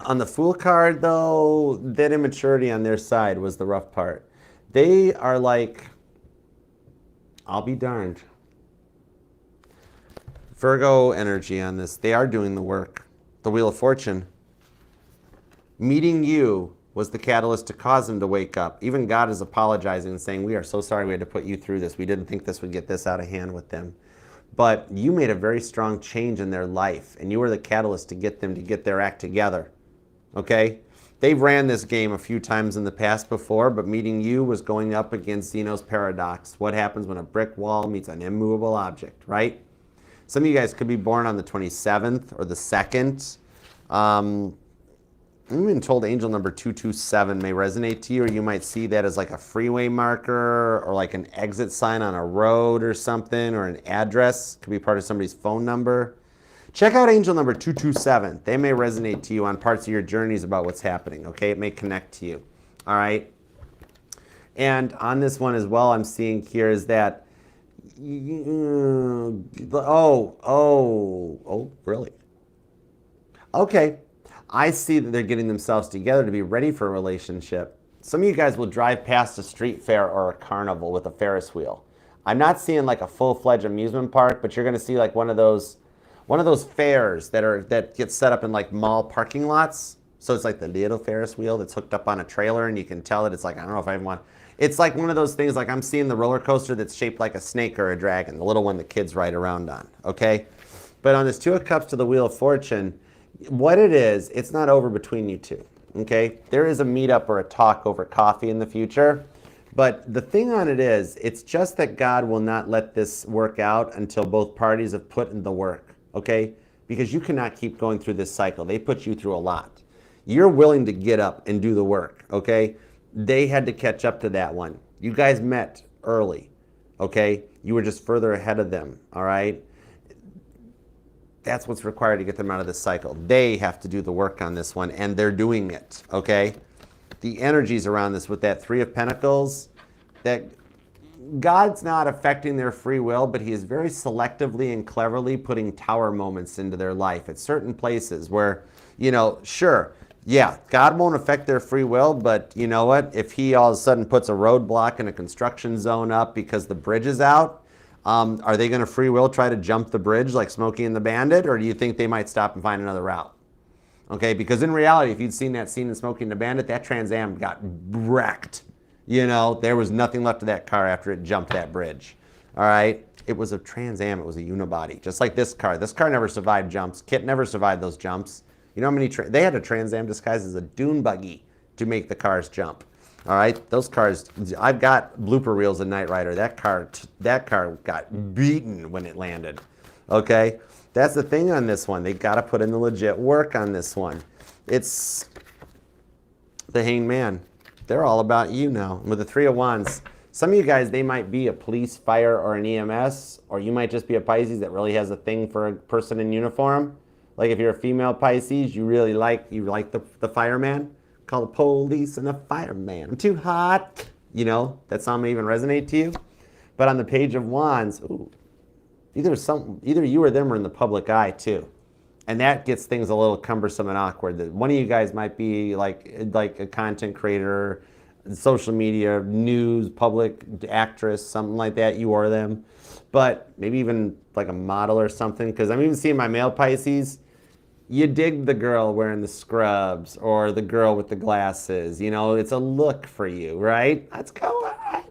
On the Fool card, though, that immaturity on their side was the rough part. They are like, I'll be darned. Virgo energy on this. They are doing the work. The Wheel of Fortune. Meeting you was the catalyst to cause them to wake up. Even God is apologizing and saying, we are so sorry we had to put you through this. We didn't think this would get this out of hand with them. But you made a very strong change in their life, and you were the catalyst to get them to get their act together. Okay? They've ran this game a few times in the past before, but meeting you was going up against Zeno's paradox. What happens when a brick wall meets an immovable object, right? Some of you guys could be born on the 27th or the 2nd. I'm even told angel number 227 may resonate to you, or you might see that as like a freeway marker or like an exit sign on a road or something, or an address. Could be part of somebody's phone number. Check out angel number 227. They may resonate to you on parts of your journeys about what's happening, okay? It may connect to you, all right? And on this one as well, I'm seeing here is that Really? Okay. I see that they're getting themselves together to be ready for a relationship. Some of you guys will drive past a street fair or a carnival with a Ferris wheel. I'm not seeing like a full-fledged amusement park, but you're going to see like one of those fairs that gets set up in like mall parking lots. So it's like the little Ferris wheel that's hooked up on a trailer, and you can tell that it's like, I don't know if I even want. It's like one of those things, like I'm seeing the roller coaster that's shaped like a snake or a dragon, the little one the kids ride around on. Okay, but on this Two of Cups to the Wheel of Fortune, what it is, it's not over between you two. Okay, there is a meetup or a talk over coffee in the future. But the thing on it is, it's just that God will not let this work out until both parties have put in the work, okay? Because you cannot keep going through this cycle. They put you through a lot. You're willing to get up and do the work, okay? They had to catch up to that one. You guys met early, okay? You were just further ahead of them, all right? That's what's required to get them out of this cycle. They have to do the work on this one, and they're doing it, okay? The energies around this with that Three of Pentacles, that God's not affecting their free will, but he is very selectively and cleverly putting tower moments into their life at certain places where, sure, yeah, God won't affect their free will, but you know what? If he all of a sudden puts a roadblock in a construction zone up because the bridge is out, are they going to free will try to jump the bridge like Smokey and the Bandit, or do you think they might stop and find another route? Okay, because in reality, if you'd seen that scene in Smokey and the Bandit, that Trans Am got wrecked. There was nothing left of that car after it jumped that bridge. All right, it was a Trans Am, it was a unibody, just like this car. This car never survived jumps. Kit never survived those jumps. You know how many, they had a Trans Am disguised as a dune buggy to make the cars jump. All right, those cars, I've got blooper reels of Knight Rider. That car got beaten when it landed, okay? That's the thing on this one. They got to put in the legit work on this one. It's the Hanged Man. They're all about you now. With the Three of Wands, some of you guys, they might be a police, fire, or an EMS, or you might just be a Pisces that really has a thing for a person in uniform. Like if you're a female Pisces, you like the fireman. Call the police and the fireman. I'm too hot. That song may even resonate to you. But on the Page of Wands, ooh, either you or them are in the public eye too, and that gets things a little cumbersome and awkward. That one of you guys might be like a content creator, social media, news, public actress, something like that. You or them, but maybe even like a model or something. Because I'm even seeing my male Pisces. You dig the girl wearing the scrubs or the girl with the glasses. It's a look for you, right? Let's go on.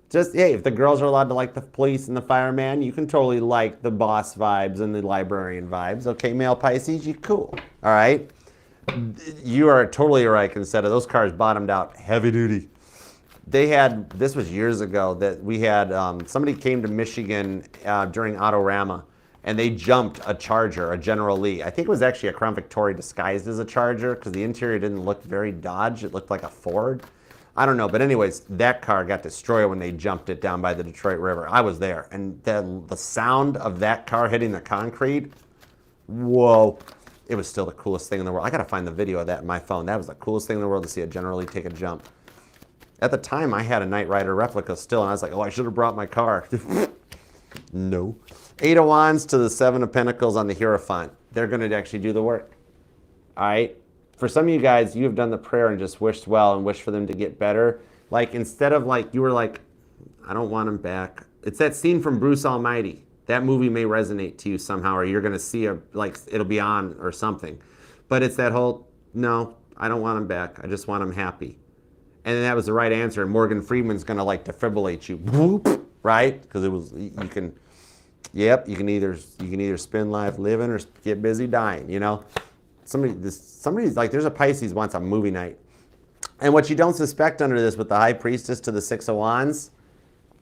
Just, hey, if the girls are allowed to like the police and the fireman, you can totally like the boss vibes and the librarian vibes. Okay, male Pisces, you cool. All right? You are totally right, Consetta. Those cars bottomed out heavy duty. This was years ago, that we had, somebody came to Michigan during Autorama, and they jumped a Charger, a General Lee. I think it was actually a Crown Victoria disguised as a Charger because the interior didn't look very Dodge. It looked like a Ford. I don't know, but anyways, that car got destroyed when they jumped it down by the Detroit River. I was there, and the sound of that car hitting the concrete, whoa, it was still the coolest thing in the world. I gotta find the video of that in my phone. That was the coolest thing in the world to see a General Lee take a jump. At the time, I had a Knight Rider replica still, and I was like, oh, I should have brought my car. No. Eight of Wands to the Seven of Pentacles on the Hierophant. They're going to actually do the work. All right? For some of you guys, you have done the prayer and just wished well and wished for them to get better. Like, instead of like, you were like, I don't want him back. It's that scene from Bruce Almighty. That movie may resonate to you somehow, or you're going to see it'll be on or something. But it's that whole, no, I don't want him back. I just want him happy. And then that was the right answer. And Morgan Freeman's going to like defibrillate you. Whoop, right? Because you can either spend life living or get busy dying, Somebody's like, there's a Pisces wants a movie night. And what you don't suspect under this with the High Priestess to the Six of Wands,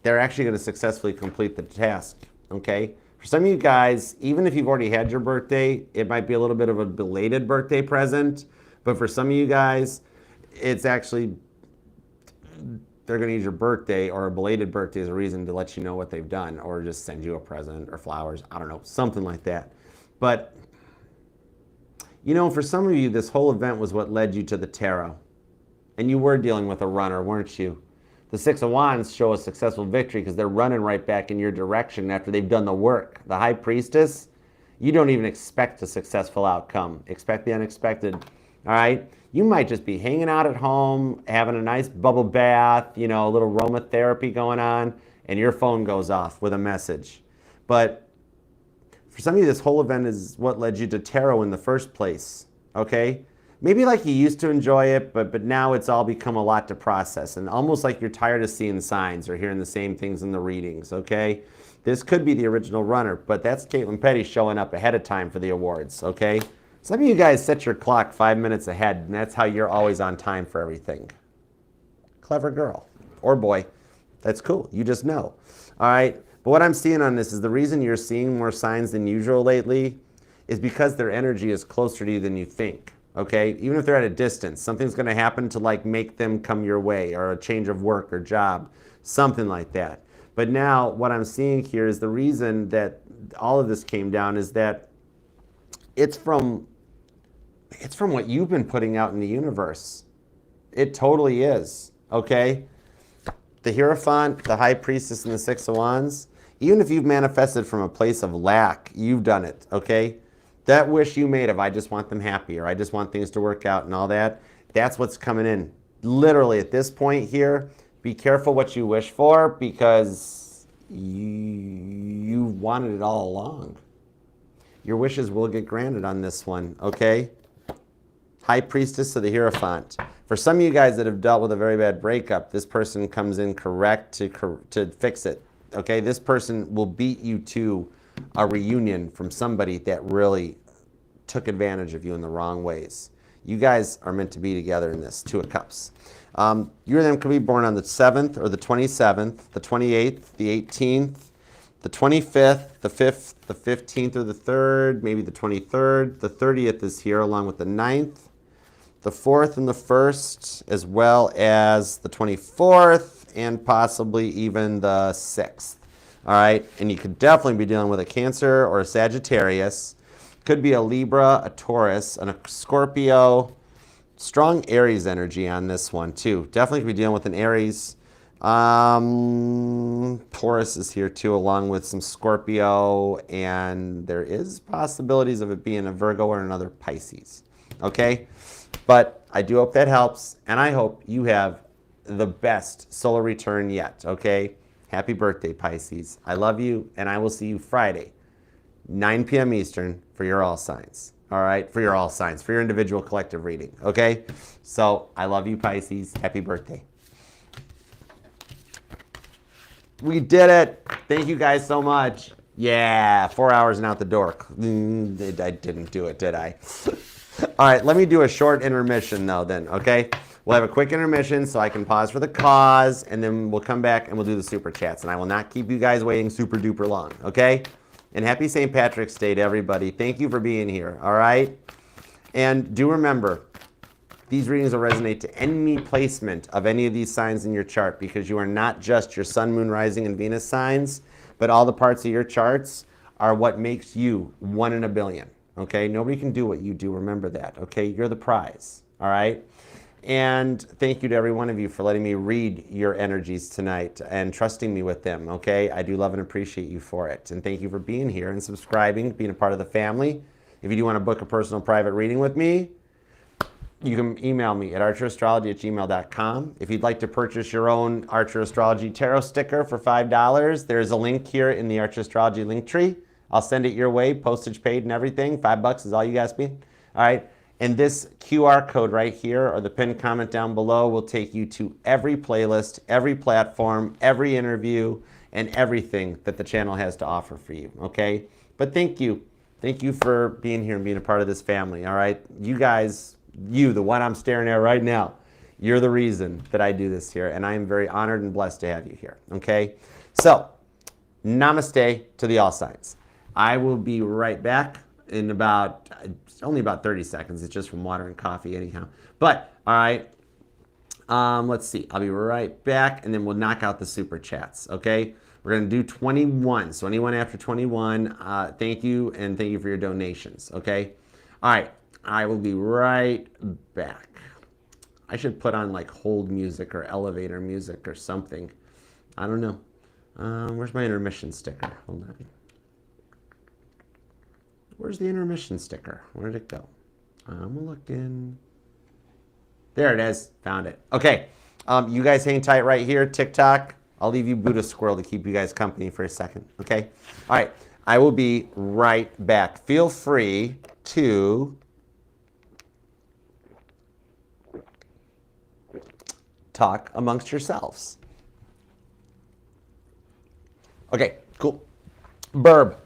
they're actually going to successfully complete the task, okay? For some of you guys, even if you've already had your birthday, it might be a little bit of a belated birthday present. But for some of you guys, it's actually, they're going to use your birthday or a belated birthday as a reason to let you know what they've done, or just send you a present or flowers. I don't know, something like that. But, for some of you, this whole event was what led you to the tarot. And you were dealing with a runner, weren't you? The Six of Wands show a successful victory because they're running right back in your direction after they've done the work. The High Priestess, you don't even expect a successful outcome. Expect the unexpected, all right? You might just be hanging out at home, having a nice bubble bath, you know, a little aromatherapy going on, and your phone goes off with a message. But for some of you, this whole event is what led you to tarot in the first place, okay? Maybe like you used to enjoy it, but now it's all become a lot to process, and almost like you're tired of seeing signs or hearing the same things in the readings, okay? This could be the original runner, but that's Caitlin Petty showing up ahead of time for the awards, okay? Some of you guys set your clock 5 minutes ahead, and that's how you're always on time for everything. Clever girl or boy. That's cool. You just know, all right? But what I'm seeing on this is the reason you're seeing more signs than usual lately is because their energy is closer to you than you think. Okay, even if they're at a distance, something's going to happen to like make them come your way, or a change of work or job, something like that. But now what I'm seeing here is the reason that all of this came down is that it's from what you've been putting out in the universe. It totally is, okay? The Hierophant, the High Priestess, and the Six of Wands, even if you've manifested from a place of lack, you've done it, okay? That wish you made of, I just want them happy, or I just want things to work out and all that, that's what's coming in. Literally, at this point here, be careful what you wish for because you wanted it all along. Your wishes will get granted on this one, okay? High Priestess of the Hierophant. For some of you guys that have dealt with a very bad breakup, this person comes in correct to fix it, okay? This person will beat you to a reunion from somebody that really took advantage of you in the wrong ways. You guys are meant to be together in this, Two of Cups. You or them could be born on the 7th or the 27th, the 28th, the 18th, the 25th, the 5th, the 15th or the 3rd, maybe the 23rd. The 30th is here along with the 9th, the 4th and the 1st, as well as the 24th and possibly even the 6th. All right, and you could definitely be dealing with a Cancer or a Sagittarius. Could be a Libra, a Taurus, and a Scorpio. Strong Aries energy on this one too. Definitely could be dealing with an Aries. Taurus is here too, along with some Scorpio, and there is possibilities of it being a Virgo or another Pisces. Okay, but I do hope that helps, and I hope you have the best solar return yet. Okay. Happy birthday, Pisces. I love you, and I will see you Friday, 9 p.m. Eastern, for your all signs. All right? For your all signs, for your individual collective reading. Okay? So, I love you, Pisces. Happy birthday. We did it. Thank you guys so much. Yeah, 4 hours and out the door. I didn't do it, did I? All right, let me do a short intermission, though, then, okay? We'll have a quick intermission so I can pause for the cause, and then we'll come back and we'll do the super chats. And I will not keep you guys waiting super duper long, okay? And happy St. Patrick's Day to everybody. Thank you for being here, all right? And do remember, these readings will resonate to any placement of any of these signs in your chart because you are not just your sun, moon, rising, and Venus signs, but all the parts of your charts are what makes you 1 in a billion, okay? Nobody can do what you do. Remember that, okay? You're the prize, all right? And thank you to every one of you for letting me read your energies tonight and trusting me with them, okay? I do love and appreciate you for it. And thank you for being here and subscribing, being a part of the family. If you do want to book a personal private reading with me, you can email me at archerastrology@gmail.com. If you'd like to purchase your own Archer Astrology Tarot sticker for $5, there's a link here in the Archer Astrology link tree. I'll send it your way, postage paid and everything. $5 is all you guys need. All right. And this QR code right here or the pinned comment down below will take you to every playlist, every platform, every interview, and everything that the channel has to offer for you, okay? But thank you. Thank you for being here and being a part of this family, all right? You guys, you, the one I'm staring at right now, you're the reason that I do this here, and I am very honored and blessed to have you here, okay? So, namaste to the all signs. I will be right back in about, only about 30 seconds. It's just from water and coffee anyhow. But, all right, let's see. I'll be right back, and then we'll knock out the super chats, okay? We're going to do 21. So anyone after 21, thank you, and thank you for your donations, okay? All right, I will be right back. I should put on like hold music or elevator music or something. I don't know. Where's my intermission sticker? Hold on. Where's the intermission sticker? Where did it go? I'm looking. There it is. Found it. Okay. You guys hang tight right here. TikTok. I'll leave you Buddha Squirrel to keep you guys company for a second. Okay? All right. I will be right back. Feel free to talk amongst yourselves. Okay, cool. Burb.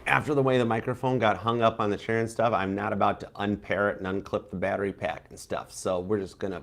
After the way the microphone got hung up on the chair and stuff, I'm not about to unpair it and unclip the battery pack and stuff. So we're just gonna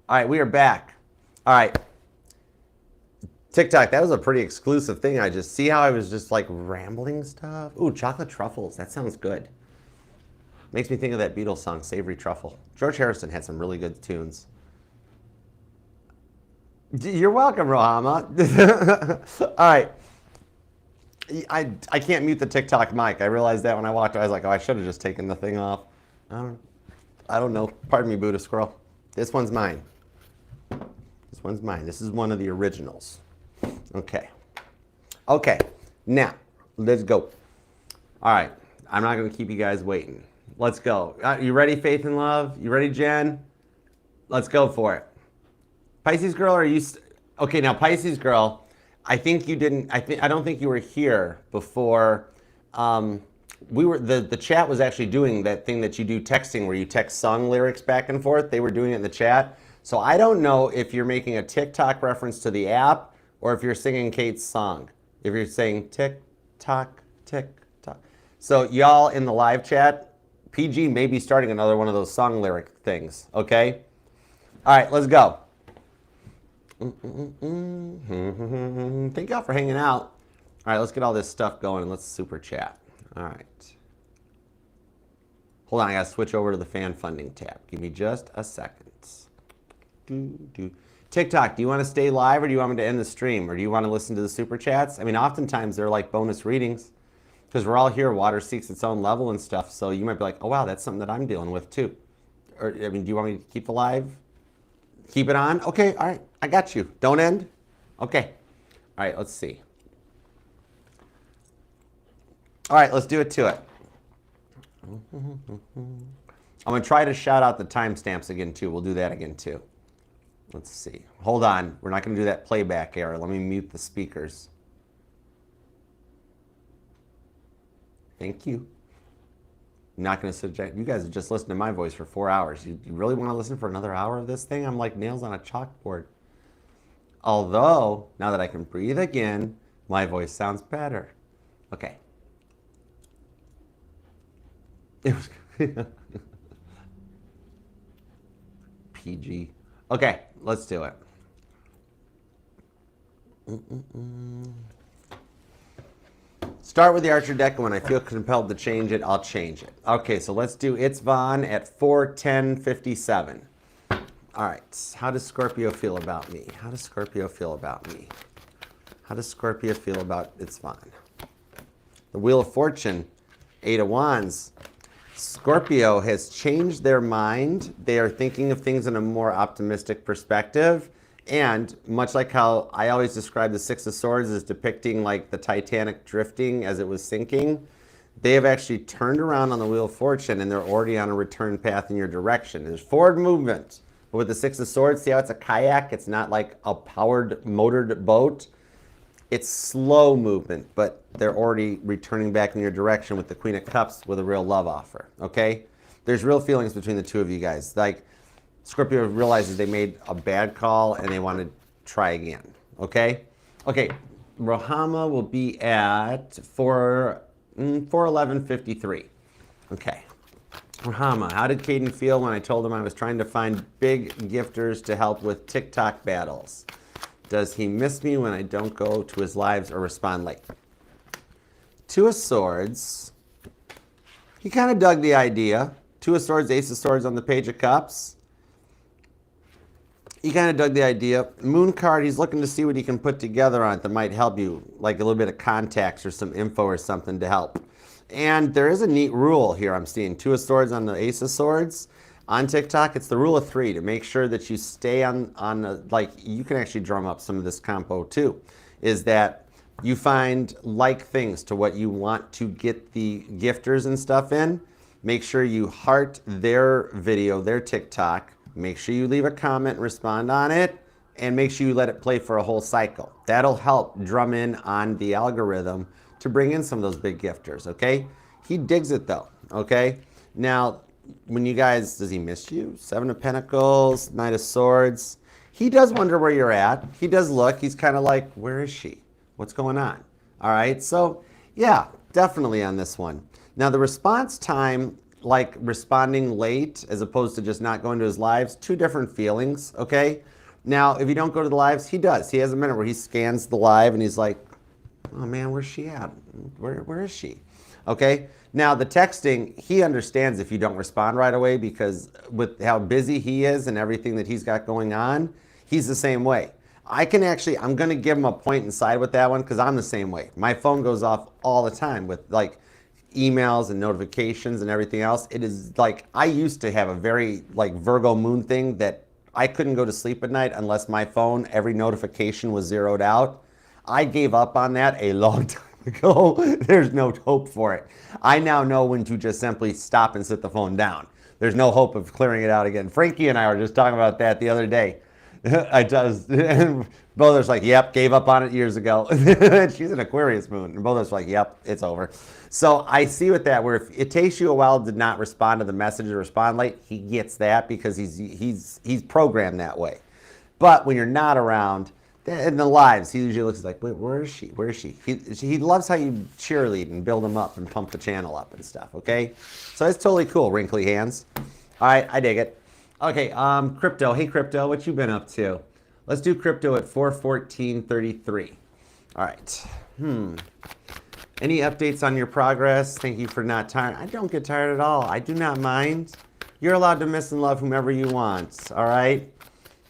All right, we are back. All right. TikTok, that was a pretty exclusive thing. I just see how I was just like rambling stuff. Ooh, chocolate truffles. That sounds good. Makes me think of that Beatles song, Savory Truffle. George Harrison had some really good tunes. You're welcome, Rohama. All right. I can't mute the TikTok mic. I realized that when I walked, I was like, oh, I should have just taken the thing off. I don't know. Pardon me, Buddha Squirrel. This one's mine. This one's mine. This is one of the originals. Okay. Okay. Now, let's go. All right. I'm not going to keep you guys waiting. Let's go. You ready, Faith and Love? You ready, Jen? Let's go for it. Pisces girl, are you... Okay, now, Pisces girl, I think you didn't... I don't think you were here before... we were the chat was actually doing that thing that you do texting where you text song lyrics back and forth. They were doing it in the chat. So I don't know if you're making a TikTok reference to the app or if you're singing Kate's song. If you're saying tick tock, tick tock. So y'all in the live chat, PG may be starting another one of those song lyric things, okay? All right, let's go. Thank y'all for hanging out. All right, let's get all this stuff going and let's super chat. All right. Hold on, I gotta switch over to the fan funding tab. Give me just a second. TikTok, do you want to stay live or do you want me to end the stream? Or do you want to listen to the super chats? I mean, oftentimes they're like bonus readings because we're all here. Water seeks its own level and stuff. So you might be like, oh, wow, that's something that I'm dealing with too. Or, I mean, do you want me to keep the live? Keep it on? Okay, all right, I got you. Don't end? Okay. All right, let's see. All right, let's do it to it. I'm going to try to shout out the timestamps again, too. We'll do that again, too. Let's see. Hold on. We're not going to do that playback error. Let me mute the speakers. Thank you. I'm not going to suggest... You guys have just listened to my voice for 4 hours. You really want to listen for another hour of this thing? I'm like nails on a chalkboard. Although, now that I can breathe again, my voice sounds better. Okay. It was PG. Okay, let's do it. Start with the Archer deck, and when I feel compelled to change it, I'll change it. Okay, so let's do It's Von at 4:10:57. All right, how does Scorpio feel about me? How does Scorpio feel about me? How does Scorpio feel about It's Von? The Wheel of Fortune, 8 of Wands. Scorpio has changed their mind. They are thinking of things in a more optimistic perspective. And much like how I always describe the Six of Swords as depicting like the Titanic drifting as it was sinking, they have actually turned around on the Wheel of Fortune and they're already on a return path in your direction. There's forward movement. But with the Six of Swords, see how it's a kayak? It's not like a powered, motored boat. It's slow movement, but they're already returning back in your direction with the Queen of Cups with a real love offer, okay? There's real feelings between the two of you guys. Like, Scorpio realizes they made a bad call and they want to try again, okay? Okay, Rohama will be at 4:11:53. Okay. Rohama, how did Caden feel when I told him I was trying to find big gifters to help with TikTok battles? Does he miss me when I don't go to his lives or respond late? Two of Swords. He kind of dug the idea. Two of Swords, Ace of Swords on the Page of Cups. He kind of dug the idea. Moon card, he's looking to see what he can put together on it that might help you, like a little bit of contacts or some info or something to help. And there is a neat rule here I'm seeing. Two of Swords on the Ace of Swords. On TikTok, it's the rule of 3 to make sure that you stay on like, you can actually drum up some of this compo too, is that you find like things to what you want to get the gifters and stuff in. Make sure you heart their video, their TikTok. Make sure you leave a comment and respond on it, and make sure you let it play for a whole cycle. That'll help drum in on the algorithm to bring in some of those big gifters, okay? He digs it though, okay? Now, when you guys, does he miss you? 7 of Pentacles, Knight of Swords. He does wonder where you're at. He does look. He's kind of like, where is she? What's going on? All right, so yeah, definitely on this one. Now the response time like responding late as opposed to just not going to his lives, two different feelings, okay? Now, if you don't go to the lives, he does. He has a minute where he scans the live and he's like, oh man, where's she at? Where is she? Okay? Now, the texting, he understands if you don't respond right away because with how busy he is and everything that he's got going on, he's the same way. I'm going to give him a point inside with that one because I'm the same way. My phone goes off all the time with like emails and notifications and everything else. It is like, I used to have a very like Virgo moon thing that I couldn't go to sleep at night unless my phone, every notification was zeroed out. I gave up on that a long time ago. There's no hope for it. I now know when to just simply stop and set the phone down. There's no hope of clearing it out again. Frankie and I were just talking about that the other day. I does. And both of us like, yep, gave up on it years ago. She's an Aquarius moon. And both of us like, yep, it's over. So I see with that where if it takes you a while to not respond to the message or respond late, he gets that because he's programmed that way. But when you're not around, in the lives, he usually looks like, wait, where is she? Where is she? He loves how you cheerlead and build him up and pump the channel up and stuff, okay? So it's totally cool, wrinkly hands. All right, I dig it. Okay, crypto. Hey, crypto, what you been up to? Let's do crypto at 414.33. All right. Any updates on your progress? Thank you for not tired. I don't get tired at all. I do not mind. You're allowed to miss and love whomever you want, all right?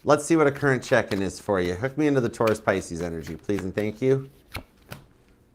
Let's see what a current check-in is for you. Hook me into the Taurus Pisces energy, please and thank you.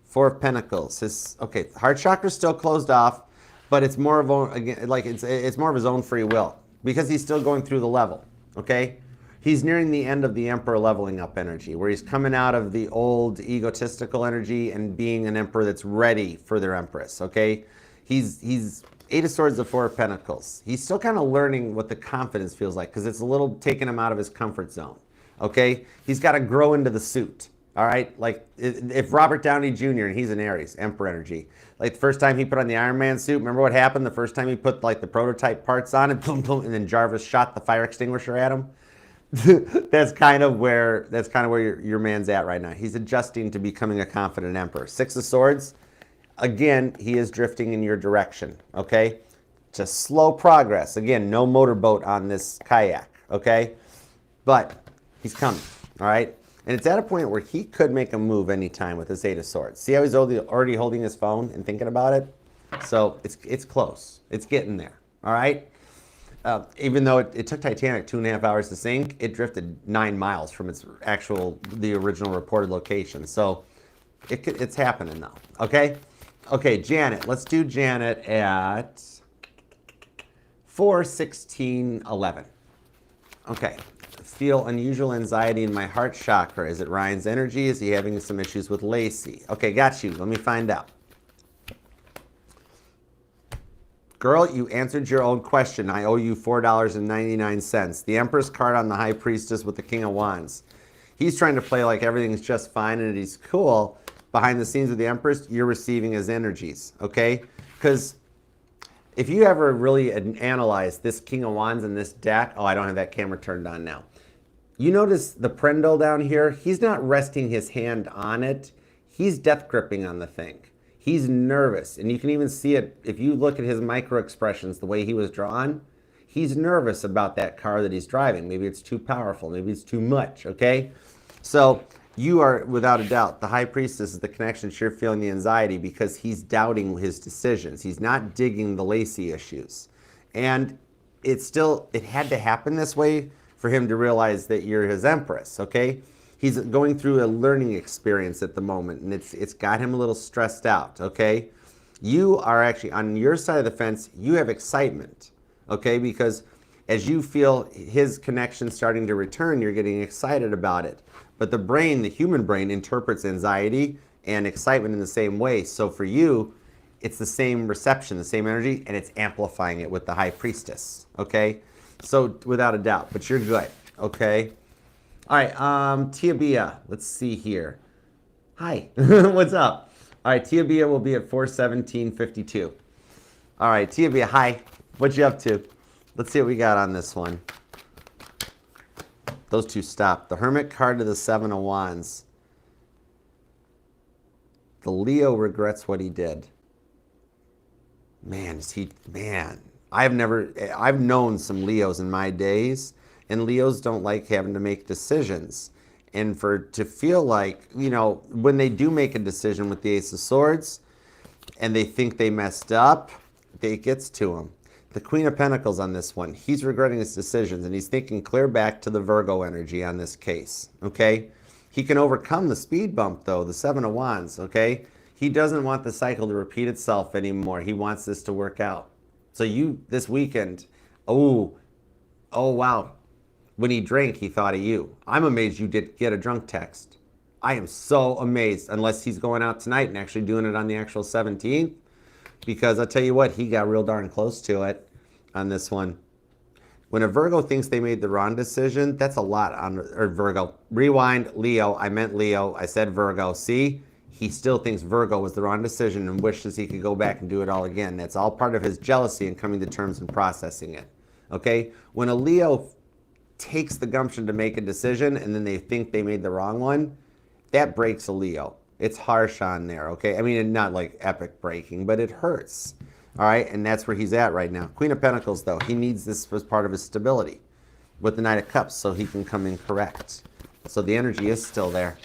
Four of Pentacles. Okay, heart chakra's still closed off, but it's more of it's more of his own free will because he's still going through the level. Okay, he's nearing the end of the Emperor leveling up energy, where he's coming out of the old egotistical energy and being an Emperor that's ready for their Empress. Okay, he's Eight of Swords, the Four of Pentacles. He's still kind of learning what the confidence feels like because it's a little taking him out of his comfort zone, okay? He's got to grow into the suit, all right? Like if Robert Downey Jr., and he's an Aries, Emperor energy, like the first time he put on the Iron Man suit, remember what happened the first time he put like the prototype parts on and boom, boom, and then Jarvis shot the fire extinguisher at him? That's kind of where your man's at right now. He's adjusting to becoming a confident Emperor. Six of Swords. Again, he is drifting in your direction, okay? Just slow progress. Again, no motorboat on this kayak, okay? But he's coming, all right? And it's at a point where he could make a move anytime with this Eight of Swords. See how he's already holding his phone and thinking about it? So it's close. It's getting there, all right? Even though it took Titanic 2.5 hours to sink, it drifted 9 miles from the original reported location. So it's happening now, okay? Okay, Janet. Let's do Janet at 4:16:11. Okay. Feel unusual anxiety in my heart chakra. Is it Ryan's energy? Is he having some issues with Lacey? Okay, got you. Let me find out. Girl, you answered your own question. I owe you $4.99. The Empress card on the High Priestess with the King of Wands. He's trying to play like everything's just fine and he's cool. Behind the scenes of the Empress, you're receiving his energies, okay? Because if you ever really analyze this King of Wands in this deck, oh, I don't have that camera turned on now. You notice the Prendel down here, he's not resting his hand on it. He's death gripping on the thing. He's nervous, and you can even see it if you look at his micro expressions, the way he was drawn. He's nervous about that car that he's driving. Maybe it's too powerful, maybe it's too much, okay? So you are, without a doubt, the High Priestess is the connection. You're feeling the anxiety because he's doubting his decisions. He's not digging the Lacey issues. And it had to happen this way for him to realize that you're his Empress, okay? He's going through a learning experience at the moment, and it's got him a little stressed out, okay? You are actually, on your side of the fence, you have excitement, okay? Because as you feel his connection starting to return, you're getting excited about it. But the brain, the human brain, interprets anxiety and excitement in the same way. So for you, it's the same reception, the same energy, and it's amplifying it with the High Priestess, okay? So without a doubt, but you're good, okay? All right, Tia Bia, let's see here. Hi, what's up? All right, Tia Bia will be at 4:17:52. All right, Tia Bia, hi. What you up to? Let's see what we got on this one. Those two stopped. The Hermit card to the Seven of Wands. The Leo regrets what he did. Man, I've known some Leos in my days, and Leos don't like having to make decisions. And to feel like, when they do make a decision with the Ace of Swords and they think they messed up, it gets to them. The Queen of Pentacles on this one, he's regretting his decisions and he's thinking clear back to the Virgo energy on this case, okay? He can overcome the speed bump though, the Seven of Wands, okay? He doesn't want the cycle to repeat itself anymore. He wants this to work out. So this weekend, oh wow. When he drank, he thought of you. I'm amazed you did get a drunk text. I am so amazed, unless he's going out tonight and actually doing it on the actual 17th. Because I'll tell you what, he got real darn close to it on this one. When a Virgo thinks they made the wrong decision, that's a lot or Virgo. Rewind, Leo, I meant Leo, I said Virgo. See, he still thinks Virgo was the wrong decision and wishes he could go back and do it all again. That's all part of his jealousy and coming to terms and processing it. Okay? When a Leo takes the gumption to make a decision and then they think they made the wrong one, that breaks a Leo. It's harsh on there, okay? I mean, not like epic breaking, but it hurts, all right? And that's where he's at right now. Queen of Pentacles, though, he needs this as part of his stability with the Knight of Cups so he can come in correct. So the energy is still there,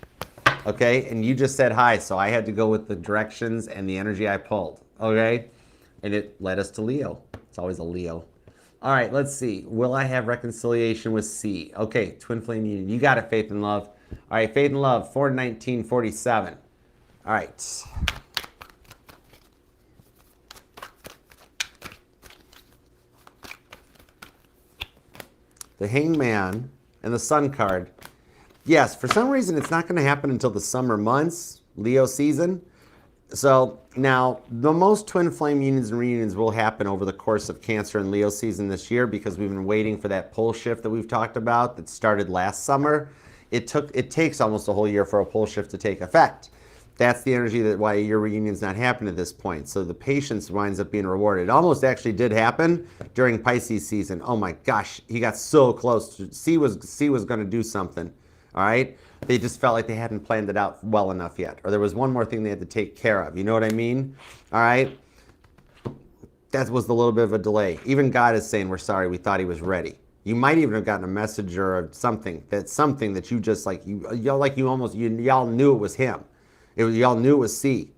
okay? And you just said hi, so I had to go with the directions and the energy I pulled, okay? And it led us to Leo. It's always a Leo. All right, let's see. Will I have reconciliation with C? Okay, twin flame union. You got it, Faith and Love. All right, Faith and Love, 4/19/47. All right. The Hangman and the Sun card. Yes, for some reason it's not going to happen until the summer months, Leo season. So now the most twin flame unions and reunions will happen over the course of Cancer and Leo season this year because we've been waiting for that pole shift that we've talked about that started last summer. It takes almost a whole year for a pole shift to take effect. That's the energy that why your reunion's not happening at this point. So the patience winds up being rewarded. It almost actually did happen during Pisces season. Oh my gosh, he got so close. C was going to do something. All right, they just felt like they hadn't planned it out well enough yet, or there was one more thing they had to take care of. You know what I mean? All right, that was a little bit of a delay. Even God is saying, "We're sorry. We thought he was ready." You might even have gotten a message or something that you just like y'all knew it was him. Y'all knew it was C.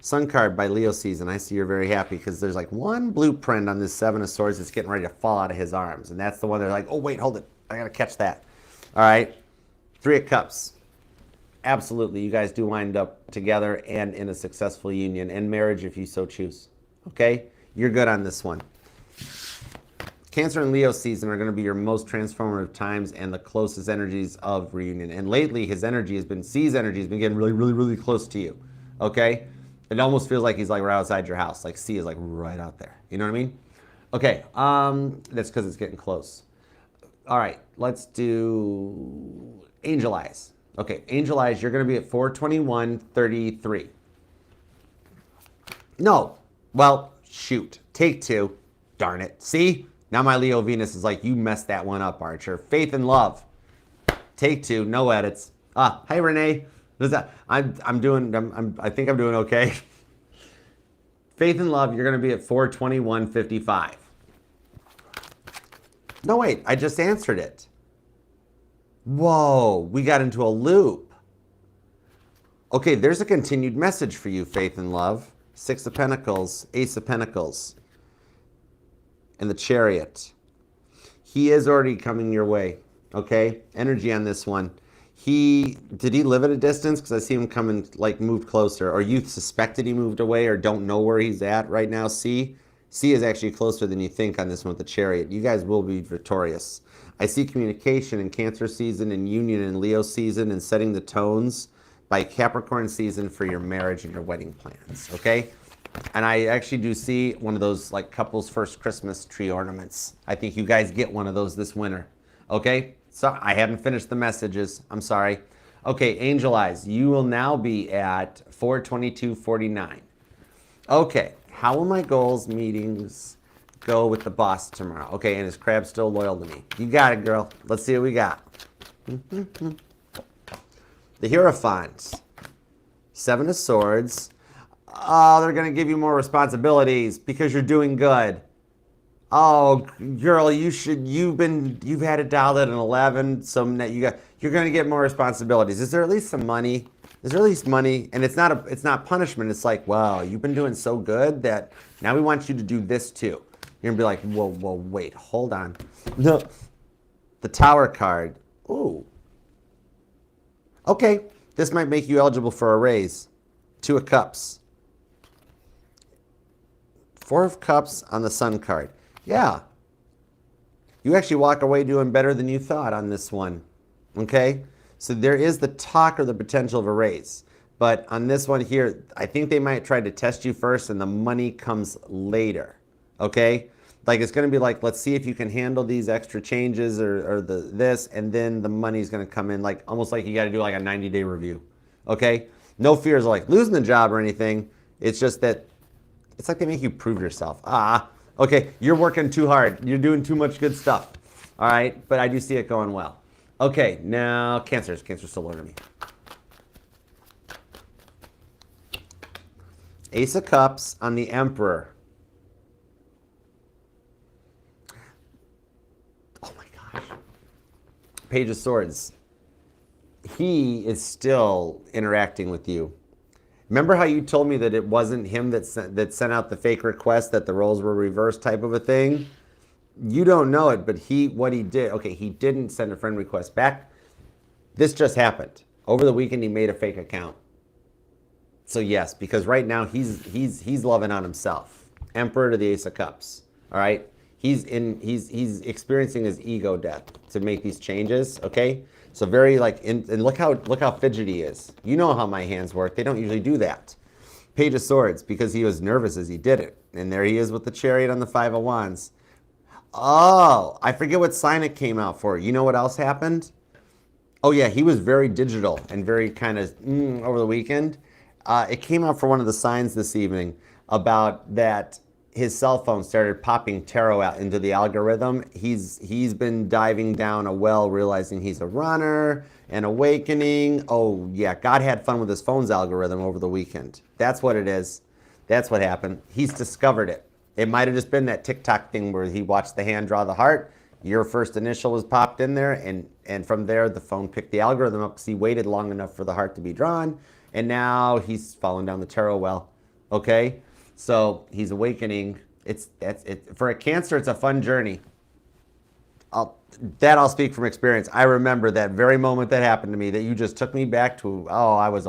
Sun card by Leo season. I see you're very happy because there's like one blueprint on this Seven of Swords that's getting ready to fall out of his arms. And that's the one they're like, oh, wait, hold it. I got to catch that. All right. Three of Cups. Absolutely. You guys do wind up together and in a successful union and marriage if you so choose. Okay? You're good on this one. Cancer and Leo season are going to be your most transformative times and the closest energies of reunion. And lately, C's energy has been getting really, really, really close to you. Okay? It almost feels like he's like right outside your house. Like C is like right out there. You know what I mean? Okay. That's because it's getting close. All right. Let's do Angel Eyes. Okay. Angel Eyes, you're going to be at 4/21/33. No. Well, shoot. Take two. Darn it. See? Now my Leo Venus is like, you messed that one up, Archer. Faith and Love. Take two, no edits. Hi Renee. I think I'm doing okay. Faith and Love, you're gonna be at 4/21/55. No, wait, I just answered it. Whoa, we got into a loop. Okay, there's a continued message for you, Faith and Love. Six of Pentacles, Ace of Pentacles. And the Chariot. He is already coming your way, okay? Energy on this one. Did he live at a distance? Because I see him coming, like, moved closer. Or you suspected he moved away or don't know where he's at right now, C? C is actually closer than you think on this one with the Chariot. You guys will be victorious. I see communication in Cancer season and union in Leo season and setting the tones by Capricorn season for your marriage and your wedding plans, okay? And I actually do see one of those like couples first Christmas tree ornaments. I think you guys get one of those this winter. Okay? So I hadn't finished the messages. I'm sorry. Okay, Angel Eyes, you will now be at 4/22/49. Okay, how will my goals meetings go with the boss tomorrow? Okay, and is Crab still loyal to me? You got it, girl. Let's see what we got. The Hierophant. Seven of Swords. Oh, they're going to give you more responsibilities because you're doing good. Oh, girl, you've had it dialed at an 11, so you're going to get more responsibilities. Is there at least some money? Is there at least money? And it's not punishment. It's like, wow, you've been doing so good that now we want you to do this too. You're going to be like, whoa, wait, hold on. No. The Tower card. Ooh. Okay, this might make you eligible for a raise. 2 of Cups. 4 of Cups on the Sun card. Yeah. You actually walk away doing better than you thought on this one. Okay? So there is the talk or the potential of a raise. But on this one here, I think they might try to test you first and the money comes later. Okay? Like it's going to be like, let's see if you can handle these extra changes or this, and then the money's going to come in like almost like you got to do like a 90-day review. Okay? No fears of like losing the job or anything. It's just that it's like they make you prove yourself. Okay, you're working too hard. You're doing too much good stuff. All right, but I do see it going well. Okay, now Cancer's still learning me. Ace of Cups on the Emperor. Oh my gosh. Page of Swords. He is still interacting with you. Remember how you told me that it wasn't him that sent out the fake request, that the roles were reversed type of a thing? You don't know it, but what he did, okay, he didn't send a friend request back. This just happened. Over the weekend, he made a fake account. So yes, because right now he's loving on himself. Emperor to the Ace of Cups. All right? He's experiencing his ego death to make these changes, okay? So very and look how fidgety he is. You know how my hands work. They don't usually do that. Page of Swords, because he was nervous as he did it. And there he is with the Chariot on the 5 of Wands. Oh, I forget what sign it came out for. You know what else happened? Oh yeah, he was very digital and very kind of over the weekend. It came out for one of the signs this evening about that his cell phone started popping tarot out into the algorithm. He's been diving down a well, realizing he's a runner, and awakening. Oh yeah, God had fun with his phone's algorithm over the weekend. That's what it is. That's what happened. He's discovered it. It might have just been that TikTok thing where he watched the hand draw the heart. Your first initial was popped in there, and from there the phone picked the algorithm up because he waited long enough for the heart to be drawn, and now he's fallen down the tarot well. Okay? So he's awakening. That's it. For a Cancer, it's a fun journey. I'll speak from experience. I remember that very moment that happened to me, that you just took me back to. Oh, I was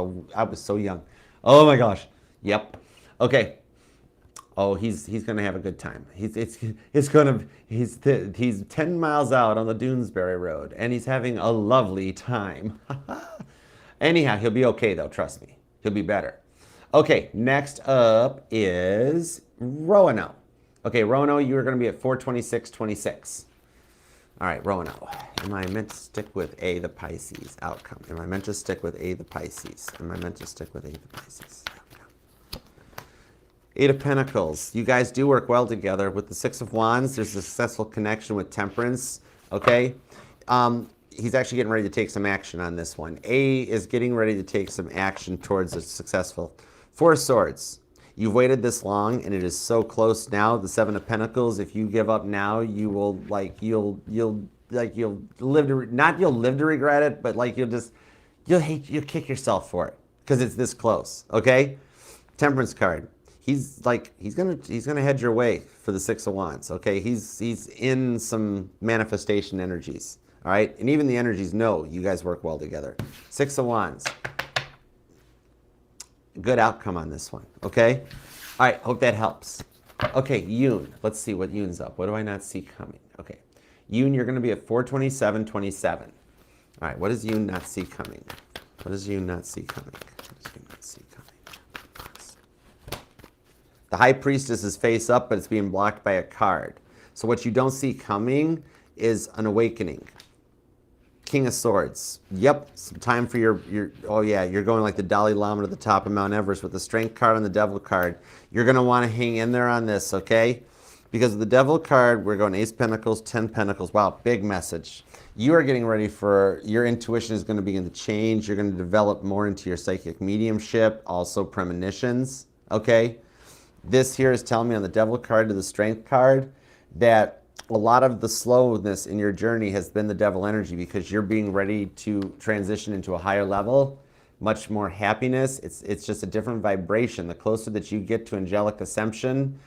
so young. Oh my gosh. Yep. Okay. Oh, he's gonna have a good time. He's 10 miles out on the Doonesbury Road, and he's having a lovely time. Anyhow, he'll be okay though. Trust me, he'll be better. Okay, next up is Roanoke. Okay, Roanoke, you are going to be at 426.26. All right, Roanoke. Am I meant to stick with A, the Pisces outcome? Am I meant to stick with A, the Pisces? Am I meant to stick with A, the Pisces? Eight of Pentacles. You guys do work well together. With the Six of Wands, there's a successful connection with Temperance. Okay? He's actually getting ready to take some action on this one. A is getting ready to take some action towards a successful. Four of Swords. You've waited this long, and it is so close now. The Seven of Pentacles. If you give up now, you will you'll live to regret it, but you'll kick yourself for it because it's this close. Okay? Temperance card. He's gonna head your way for the Six of Wands. Okay? He's in some manifestation energies. All right? And even the energies know you guys work well together. Six of Wands. Good outcome on this one, okay? All right, hope that helps. Okay, Yoon. Let's see what Yoon's up. What do I not see coming? Okay, Yoon, you're going to be at 427.27. All right, what does Yoon not see coming? What does Yoon not see coming? What does Yoon not see coming? The High Priestess is face up, but it's being blocked by a card. So what you don't see coming is an awakening. King of Swords. Yep, some time for your oh yeah, you're going like the Dalai Lama to the top of Mount Everest with the Strength card and the Devil card. You're going to want to hang in there on this, okay? Because of the Devil card, we're going Ace Pentacles, 10 Pentacles. Wow, big message. You are getting ready for, your intuition is going to begin to change. You're going to develop more into your psychic mediumship, also premonitions, okay? This here is telling me on the devil card to the strength card that a lot of the slowness in your journey has been the devil energy because you're being ready to transition into a higher level, much more happiness. It's just a different vibration. The closer that you get to angelic ascension,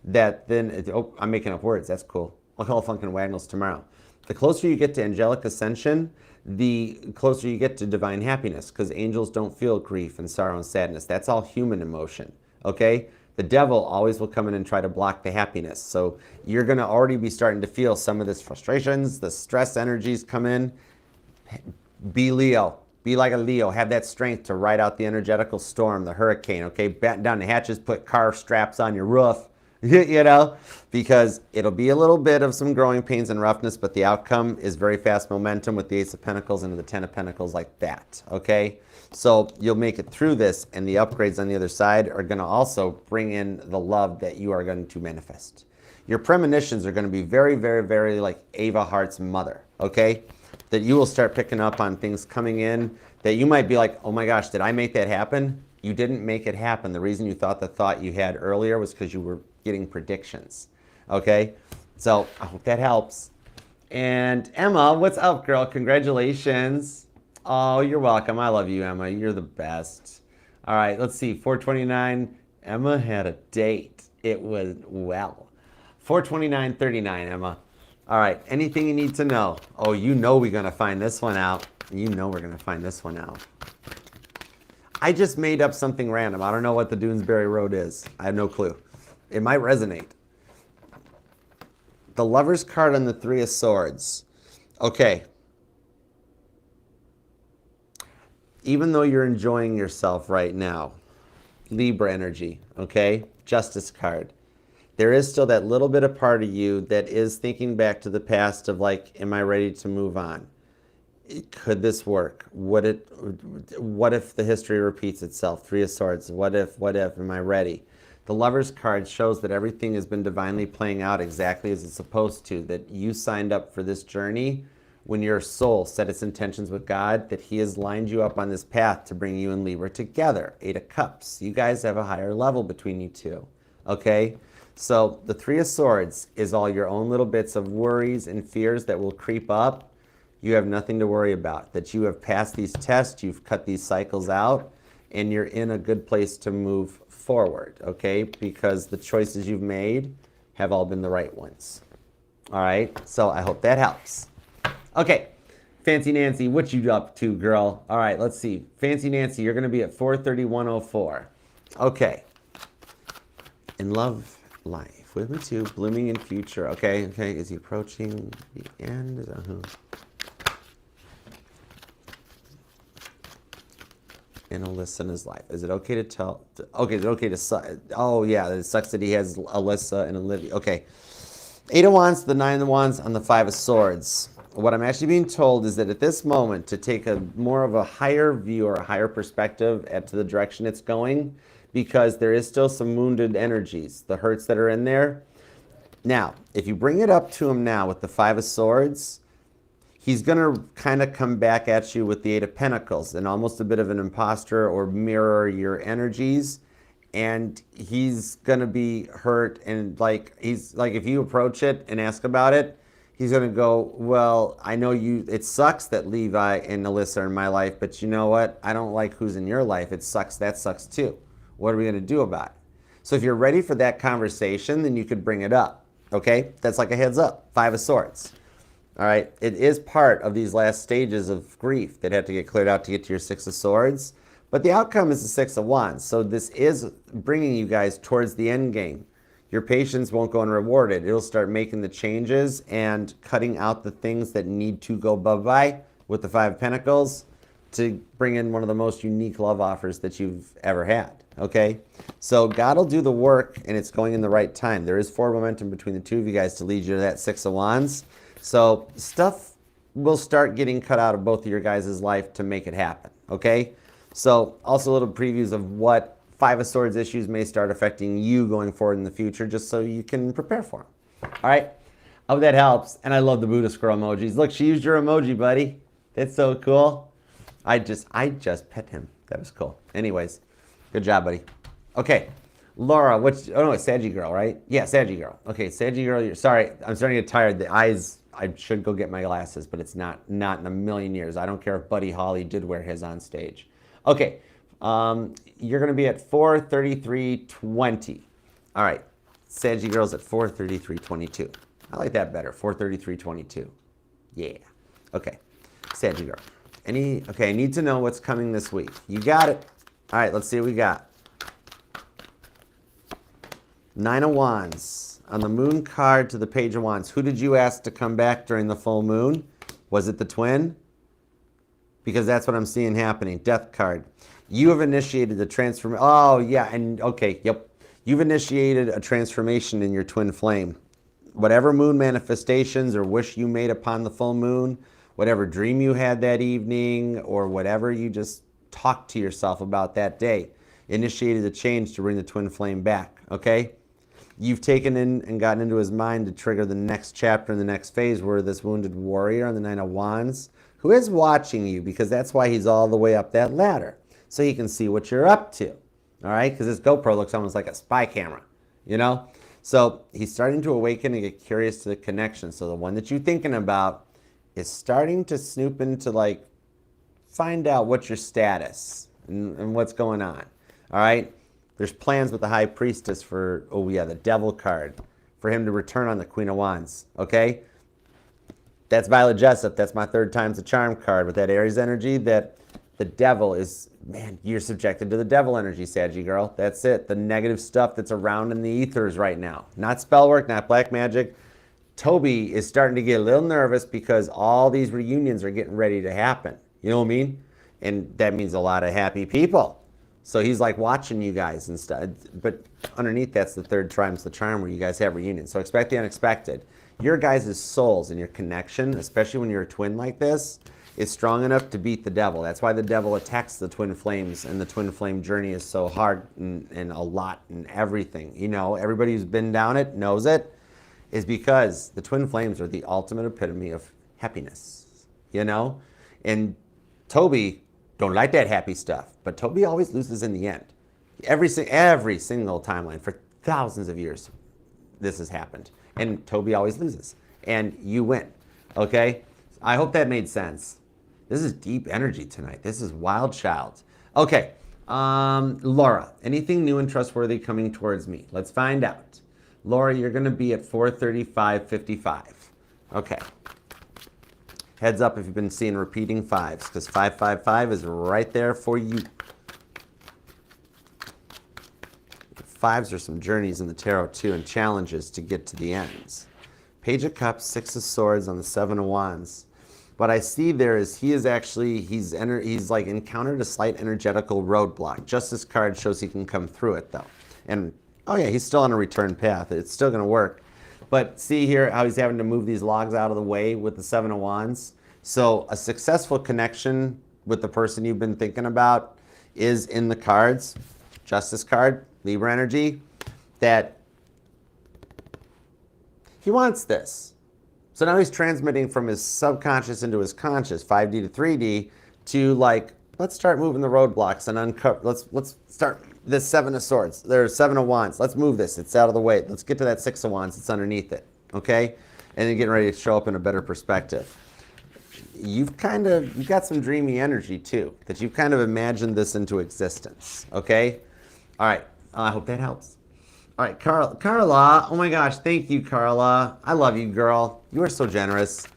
that then, oh, I'm making up words. That's cool. I'll call Funkin' Wagnalls tomorrow. The closer you get to angelic ascension, the closer you get to divine happiness, because angels don't feel grief and sorrow and sadness. That's all human emotion, okay? The devil always will come in and try to block the happiness. So you're going to already be starting to feel some of this frustrations, the stress energies come in. Be Leo. Be like a Leo. Have that strength to ride out the energetical storm, the hurricane, okay? Batten down the hatches, put car straps on your roof, you know, because it'll be a little bit of some growing pains and roughness, but the outcome is very fast momentum with the Ace of Pentacles into the Ten of Pentacles like that, okay? So you'll make it through this, and the upgrades on the other side are going to also bring in the love that you are going to manifest. Your premonitions are going to be very, very, very like Ava Hart's mother, okay? That you will start picking up on things coming in that you might be like, oh my gosh, did I make that happen? You didn't make it happen. The reason you thought the thought you had earlier was because you were getting predictions, okay? So I hope that helps. And Emma, what's up, girl? Congratulations. Oh, you're welcome. I love you, Emma. You're the best. All right, let's see. 429. Emma had a date. It was, well, 429:39, Emma. All right, anything you need to know? Oh, you know we're going to find this one out. You know we're going to find this one out. I just made up something random. I don't know what the Doonesbury Road is. I have no clue. It might resonate. The Lover's card on the Three of Swords. Okay. Even though you're enjoying yourself right now, Libra energy, okay? Justice card. There is still that little bit of part of you that is thinking back to the past of like, am I ready to move on? Could this work? What if the history repeats itself? Three of Swords. What if, am I ready? The Lover's card shows that everything has been divinely playing out exactly as it's supposed to, that you signed up for this journey when your soul set its intentions with God, that he has lined you up on this path to bring you and Libra together. Eight of Cups. You guys have a higher level between you two, okay? So the Three of Swords is all your own little bits of worries and fears that will creep up. You have nothing to worry about, that you have passed these tests, you've cut these cycles out, and you're in a good place to move forward, okay? Because the choices you've made have all been the right ones. All right, so I hope that helps. Okay, Fancy Nancy, what you up to, girl? All right, let's see. Fancy Nancy, you're going to be at 43104. Okay. In love life, with me too, blooming in future. Okay, is he approaching the end? Is that who? And Alyssa in his life. Is it okay to tell? Okay, is it okay to? Oh yeah, it sucks that he has Alyssa and Olivia. Okay, Eight of Wands, the Nine of Wands, on the Five of Swords. What I'm actually being told is that at this moment, to take a more of a higher view or a higher perspective to the direction it's going, because there is still some wounded energies, the hurts that are in there. Now, if you bring it up to him now with the Five of Swords, he's going to kind of come back at you with the Eight of Pentacles and almost a bit of an imposter or mirror your energies. And he's going to be hurt. And like, he's like, if you approach it and ask about it, he's going to go, well, I know it sucks that Levi and Alyssa are in my life, but you know what? I don't like who's in your life. It sucks. That sucks too. What are we going to do about it? So if you're ready for that conversation, then you could bring it up. Okay? That's like a heads up. Five of Swords. All right? It is part of these last stages of grief that have to get cleared out to get to your Six of Swords. But the outcome is the Six of Wands. So this is bringing you guys towards the end game. Your patience won't go unrewarded. It'll start making the changes and cutting out the things that need to go bye-bye with the Five of Pentacles to bring in one of the most unique love offers that you've ever had. Okay? So God will do the work, and it's going in the right time. There is forward momentum between the two of you guys to lead you to that Six of Wands. So stuff will start getting cut out of both of your guys' life to make it happen. Okay? So also little previews of what Five of Swords issues may start affecting you going forward in the future, just so you can prepare for them. All right? I hope that helps. And I love the Buddha squirrel emojis. Look, she used your emoji, buddy. That's so cool. I just pet him. That was cool. Anyways, good job, buddy. Okay. Laura, oh no, it's Saggy Girl, right? Yeah, Saggy Girl. Okay, Saggy Girl, sorry, I'm starting to get tired. The eyes, I should go get my glasses, but it's not in a million years. I don't care if Buddy Holly did wear his on stage. Okay, you're going to be at 4:33:20. All right, Saggy Girl's at 4:33:22. I like that better, 4:33:22. Yeah. Okay, Saggy Girl. Okay, I need to know what's coming this week. You got it. All right, let's see what we got. Nine of Wands. On the Moon card to the Page of Wands. Who did you ask to come back during the full moon? Was it the twin? Because that's what I'm seeing happening. Death card. You have initiated the transformation. Oh, yeah. And okay, yep. You've initiated a transformation in your twin flame. Whatever moon manifestations or wish you made upon the full moon, whatever dream you had that evening, or whatever you just talked to yourself about that day, initiated a change to bring the twin flame back. Okay? You've taken in and gotten into his mind to trigger the next chapter in the next phase where this wounded warrior on the Nine of Wands, who is watching you, because that's why he's all the way up that ladder, so he can see what you're up to, all right? Because this GoPro looks almost like a spy camera, you know? So he's starting to awaken and get curious to the connection. So the one that you're thinking about is starting to snoop into, like, find out what's your status and what's going on, all right? There's plans with the High Priestess for, oh yeah, the Devil card, for him to return on the Queen of Wands, okay? That's Violet Jessup. That's my third time's the charm card with that Aries energy, that the devil is, man, you're subjected to the devil energy, Saggy Girl. That's it. The negative stuff that's around in the ethers right now. Not spell work, not black magic. Toby is starting to get a little nervous because all these reunions are getting ready to happen. You know what I mean? And that means a lot of happy people. So he's like watching you guys and stuff. But underneath that's the third time's the charm where you guys have reunions. So expect the unexpected. Your guys' souls and your connection, especially when you're a twin like this, is strong enough to beat the devil. That's why the devil attacks the twin flames, and the twin flame journey is so hard and a lot and everything. You know, everybody who's been down it knows it, is because the twin flames are the ultimate epitome of happiness, you know? And Toby don't like that happy stuff, but Toby always loses in the end. Every single timeline for thousands of years, this has happened. And Toby always loses, and you win, okay? I hope that made sense. This is deep energy tonight. This is Wild Child. Okay, Laura, anything new and trustworthy coming towards me? Let's find out. Laura, you're gonna be at 4:35:55. Okay. Heads up if you've been seeing repeating fives, because 555 is right there for you. Fives are some journeys in the tarot too, and challenges to get to the ends. Page of Cups, Six of Swords on the Seven of Wands. What I see there is he's like encountered a slight energetical roadblock. Justice card shows he can come through it though. And oh yeah, he's still on a return path. It's still gonna work. But see here how he's having to move these logs out of the way with the Seven of Wands. So a successful connection with the person you've been thinking about is in the cards. Justice card, Libra energy, that he wants this. So now he's transmitting from his subconscious into his conscious, 5D to 3D, to like, let's start moving the roadblocks and uncover, let's start this Seven of Swords. There's Seven of Wands. Let's move this. It's out of the way. Let's get to that Six of Wands. It's underneath it. Okay? And then getting ready to show up in a better perspective. You've got some dreamy energy too, that you've kind of imagined this into existence. Okay? All right. I hope that helps. All right, Carla. Oh my gosh. Thank you, Carla. I love you, girl. You are so generous.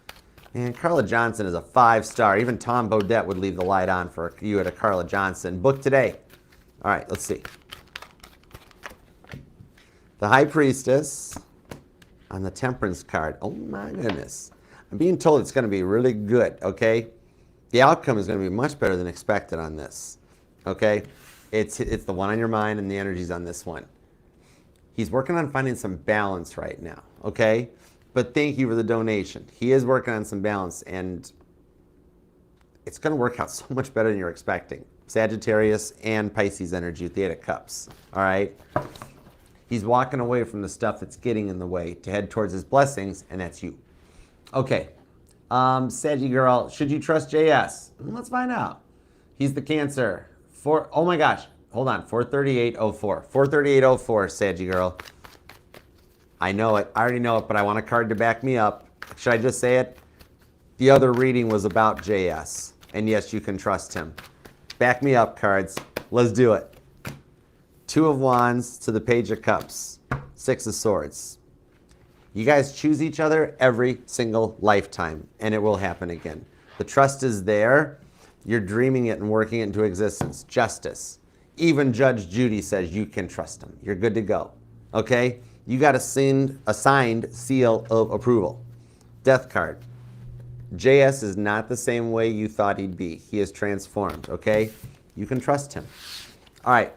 And Carla Johnson is a 5-star. Even Tom Bodette would leave the light on for you at a Carla Johnson. Book today. All right, let's see. The High Priestess on the Temperance card. Oh my goodness. I'm being told it's going to be really good, okay? The outcome is going to be much better than expected on this, okay? It's the one on your mind, and the energy's on this one. He's working on finding some balance right now, okay? But thank you for the donation. He is working on some balance, and it's going to work out so much better than you're expecting. Sagittarius and Pisces energy with the Eight of Cups, all right? He's walking away from the stuff that's getting in the way to head towards his blessings, and that's you. Okay, Saggy Girl, should you trust JS? Let's find out. He's the Cancer. Oh my gosh. hold on, 43804. 43804, Saggy girl. I know it. I already know it, but I want a card to back me up. Should I just say it? The other reading was about JS. And yes, you can trust him. Back me up, cards. Let's do it. Two of Wands to the Page of Cups. Six of Swords. You guys choose each other every single lifetime, and it will happen again. The trust is there. You're dreaming it and working it into existence. Justice. Even Judge Judy says you can trust him. You're good to go. Okay? You got a signed seal of approval. Death card. JS is not the same way you thought he'd be. He is transformed. Okay? You can trust him. All right.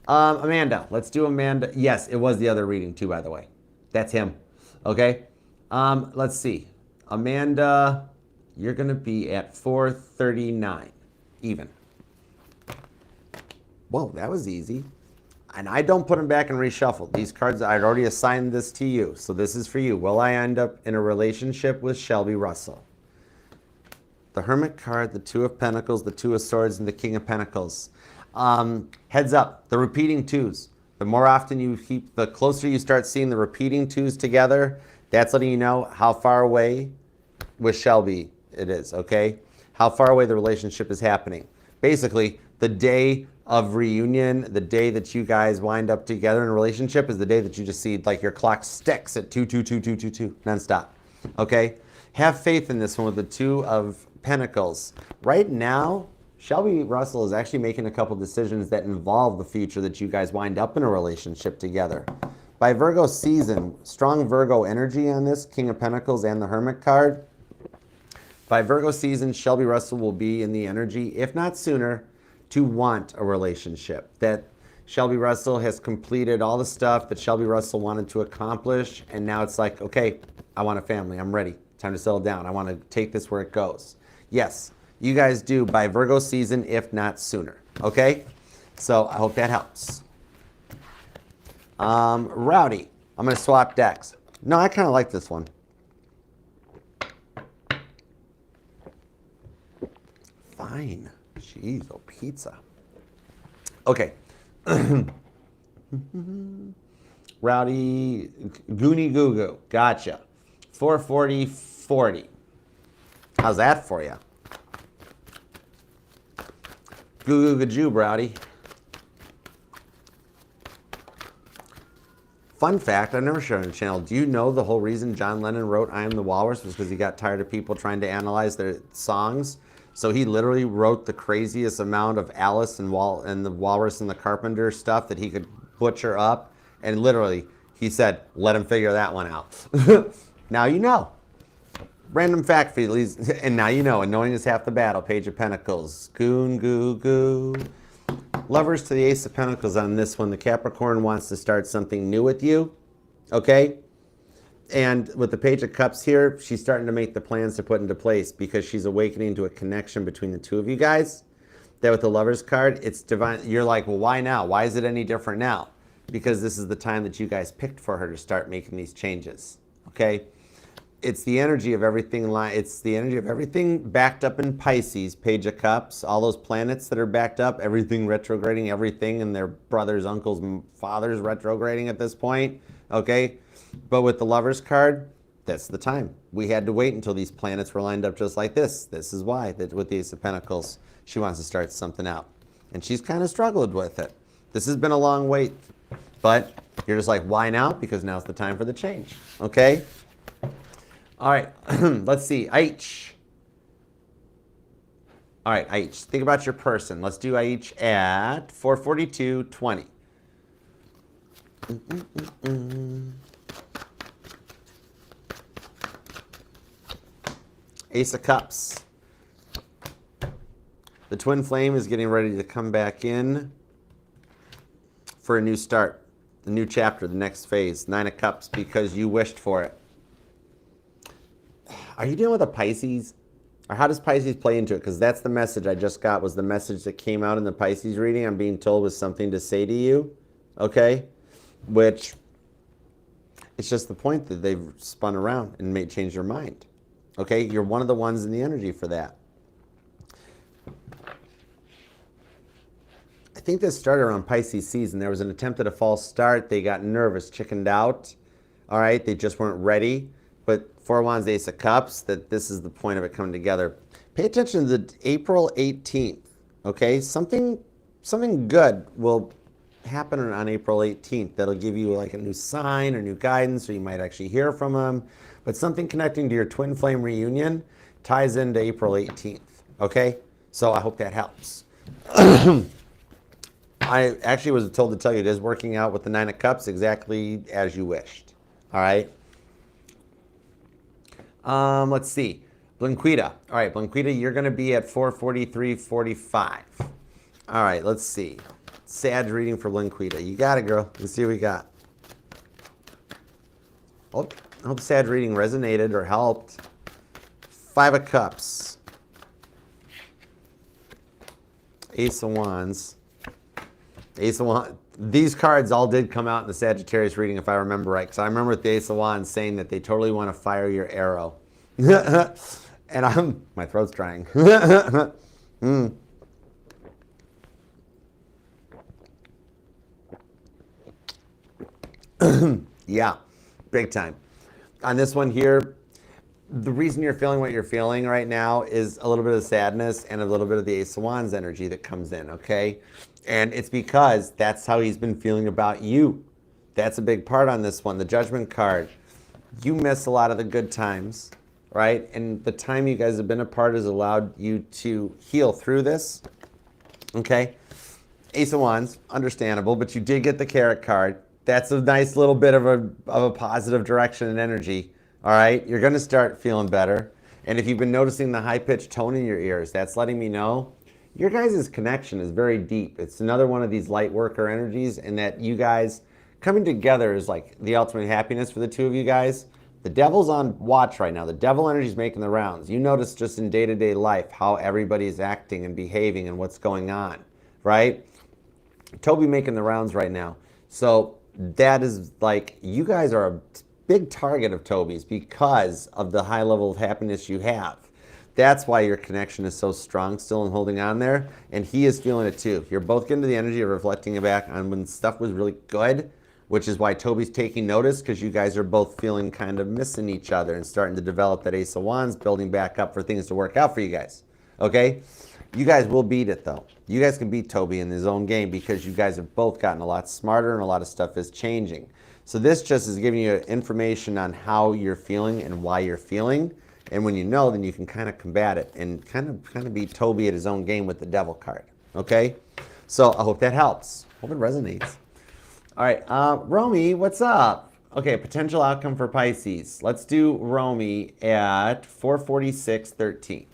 Amanda. Let's do Amanda. Yes, it was the other reading too, by the way. That's him. Okay? Let's see. Amanda, you're going to be at 439. Even. Whoa, that was easy. And I don't put them back and reshuffle. These cards, I'd already assigned this to you. So this is for you. Will I end up in a relationship with Shelby Russell? The Hermit card, the Two of Pentacles, the Two of Swords, and the King of Pentacles. Heads up, the repeating twos. The more often you keep, the closer you start seeing the repeating twos together, that's letting you know how far away with Shelby it is, okay? How far away the relationship is happening. Basically, the day of reunion, the day that you guys wind up together in a relationship is the day that you just see like your clock sticks at 22222 nonstop, okay? Have faith in this one with the Two of Pentacles. Right now, Shelby Russell is actually making a couple decisions that involve the future that you guys wind up in a relationship together. By Virgo season, strong Virgo energy on this, King of Pentacles and the Hermit card. By Virgo season, Shelby Russell will be in the energy, if not sooner, to want a relationship. That Shelby Russell has completed all the stuff that Shelby Russell wanted to accomplish, and now it's like, okay, I want a family, I'm ready. Time to settle down. I want to take this where it goes. Yes, you guys do by Virgo season, if not sooner. Okay? So I hope that helps. Rowdy. I'm going to swap decks. No, I kind of like this one. Fine. Jeez, oh, pizza. Okay. Rowdy. Goonie Goo Goo. Gotcha. 440-40. How's that for you? Goo Goo Gajoo, Browdy. Fun fact, I've never shown on the channel. Do you know the whole reason John Lennon wrote I Am the Walrus was because he got tired of people trying to analyze their songs? So he literally wrote the craziest amount of Alice and the Walrus and the Carpenter stuff that he could butcher up. And literally, he said, let him figure that one out. Now you know. Random fact for you, and now you know. And knowing is half the battle. Page of Pentacles. Goon, goo, goo. Lovers to the Ace of Pentacles on this one. The Capricorn wants to start something new with you. Okay? And with the Page of Cups here, she's starting to make the plans to put into place because she's awakening to a connection between the two of you guys. That with the Lovers card, it's divine. You're like, well, why now? Why is it any different now? Because this is the time that you guys picked for her to start making these changes. Okay? It's the energy of everything. It's the energy of everything backed up in Pisces, Page of Cups, all those planets that are backed up, everything retrograding, everything, and their brothers, uncles, and fathers retrograding at this point. Okay? But with the Lovers card, that's the time. We had to wait until these planets were lined up just like this. This is why, that with the Ace of Pentacles, she wants to start something out. And she's kind of struggled with it. This has been a long wait. But you're just like, why now? Because now's the time for the change. Okay? All right, let's see. H. All right, H. Think about your person. Let's do H at 442.20. Ace of Cups. The twin flame is getting ready to come back in for a new start, a new chapter, the next phase. Nine of Cups because you wished for it. Are you dealing with a Pisces? Or how does Pisces play into it? Because that's the message I just got, was the message that came out in the Pisces reading. I'm being told was something to say to you. Okay? Which, it's just the point that they've spun around and changed your mind. Okay? You're one of the ones in the energy for that. I think this started around Pisces season. There was an attempt at a false start. They got nervous, chickened out. All right, they just weren't ready. But Four of Wands, Ace of Cups, that this is the point of it coming together. Pay attention to the April 18th, okay? Something good will happen on April 18th that'll give you like a new sign or new guidance, or you might actually hear from them. But something connecting to your twin flame reunion ties into April 18th, okay? So I hope that helps. I actually was told to tell you it is working out with the Nine of Cups exactly as you wished, all right? Let's see. Blanquita. All right, Blanquita, you're going to be at 443.45. All right, let's see. Sag reading for Blanquita. You got it, girl. Let's see what we got. Oh, I hope Sag reading resonated or helped. Five of Cups. Ace of Wands. Ace of Wands. These cards all did come out in the Sagittarius reading, if I remember right. Because I remember with the Ace of Wands saying that they totally want to fire your arrow. And my throat's drying. Yeah, big time. On this one here, the reason you're feeling what you're feeling right now is a little bit of sadness and a little bit of the Ace of Wands energy that comes in, okay? And it's because that's how he's been feeling about you. That's a big part on this one. The Judgment card. You miss a lot of the good times, right? And the time you guys have been apart has allowed you to heal through this, okay? Ace of Wands, understandable, but you did get the Carrot card. That's a nice little bit of a positive direction and energy, all right? You're going to start feeling better. And if you've been noticing the high-pitched tone in your ears, that's letting me know your guys' connection is very deep. It's another one of these light worker energies, and that you guys coming together is like the ultimate happiness for the two of you guys. The devil's on watch right now. The devil energy is making the rounds. You notice just in day-to-day life how everybody's acting and behaving and what's going on, right? Toby making the rounds right now. So that is like, you guys are a big target of Toby's because of the high level of happiness you have. That's why your connection is so strong still and holding on there. And he is feeling it too. You're both getting to the energy of reflecting back on when stuff was really good, which is why Toby's taking notice, because you guys are both feeling kind of missing each other and starting to develop that Ace of Wands, building back up for things to work out for you guys. Okay? You guys will beat it though. You guys can beat Toby in his own game because you guys have both gotten a lot smarter and a lot of stuff is changing. So this just is giving you information on how you're feeling and why you're feeling. And when you know, then you can kind of combat it and kind of beat Toby at his own game with the Devil card. Okay? So I hope that helps. Hope it resonates. All right, Romy, what's up? Okay, potential outcome for Pisces. Let's do Romy at 446.13.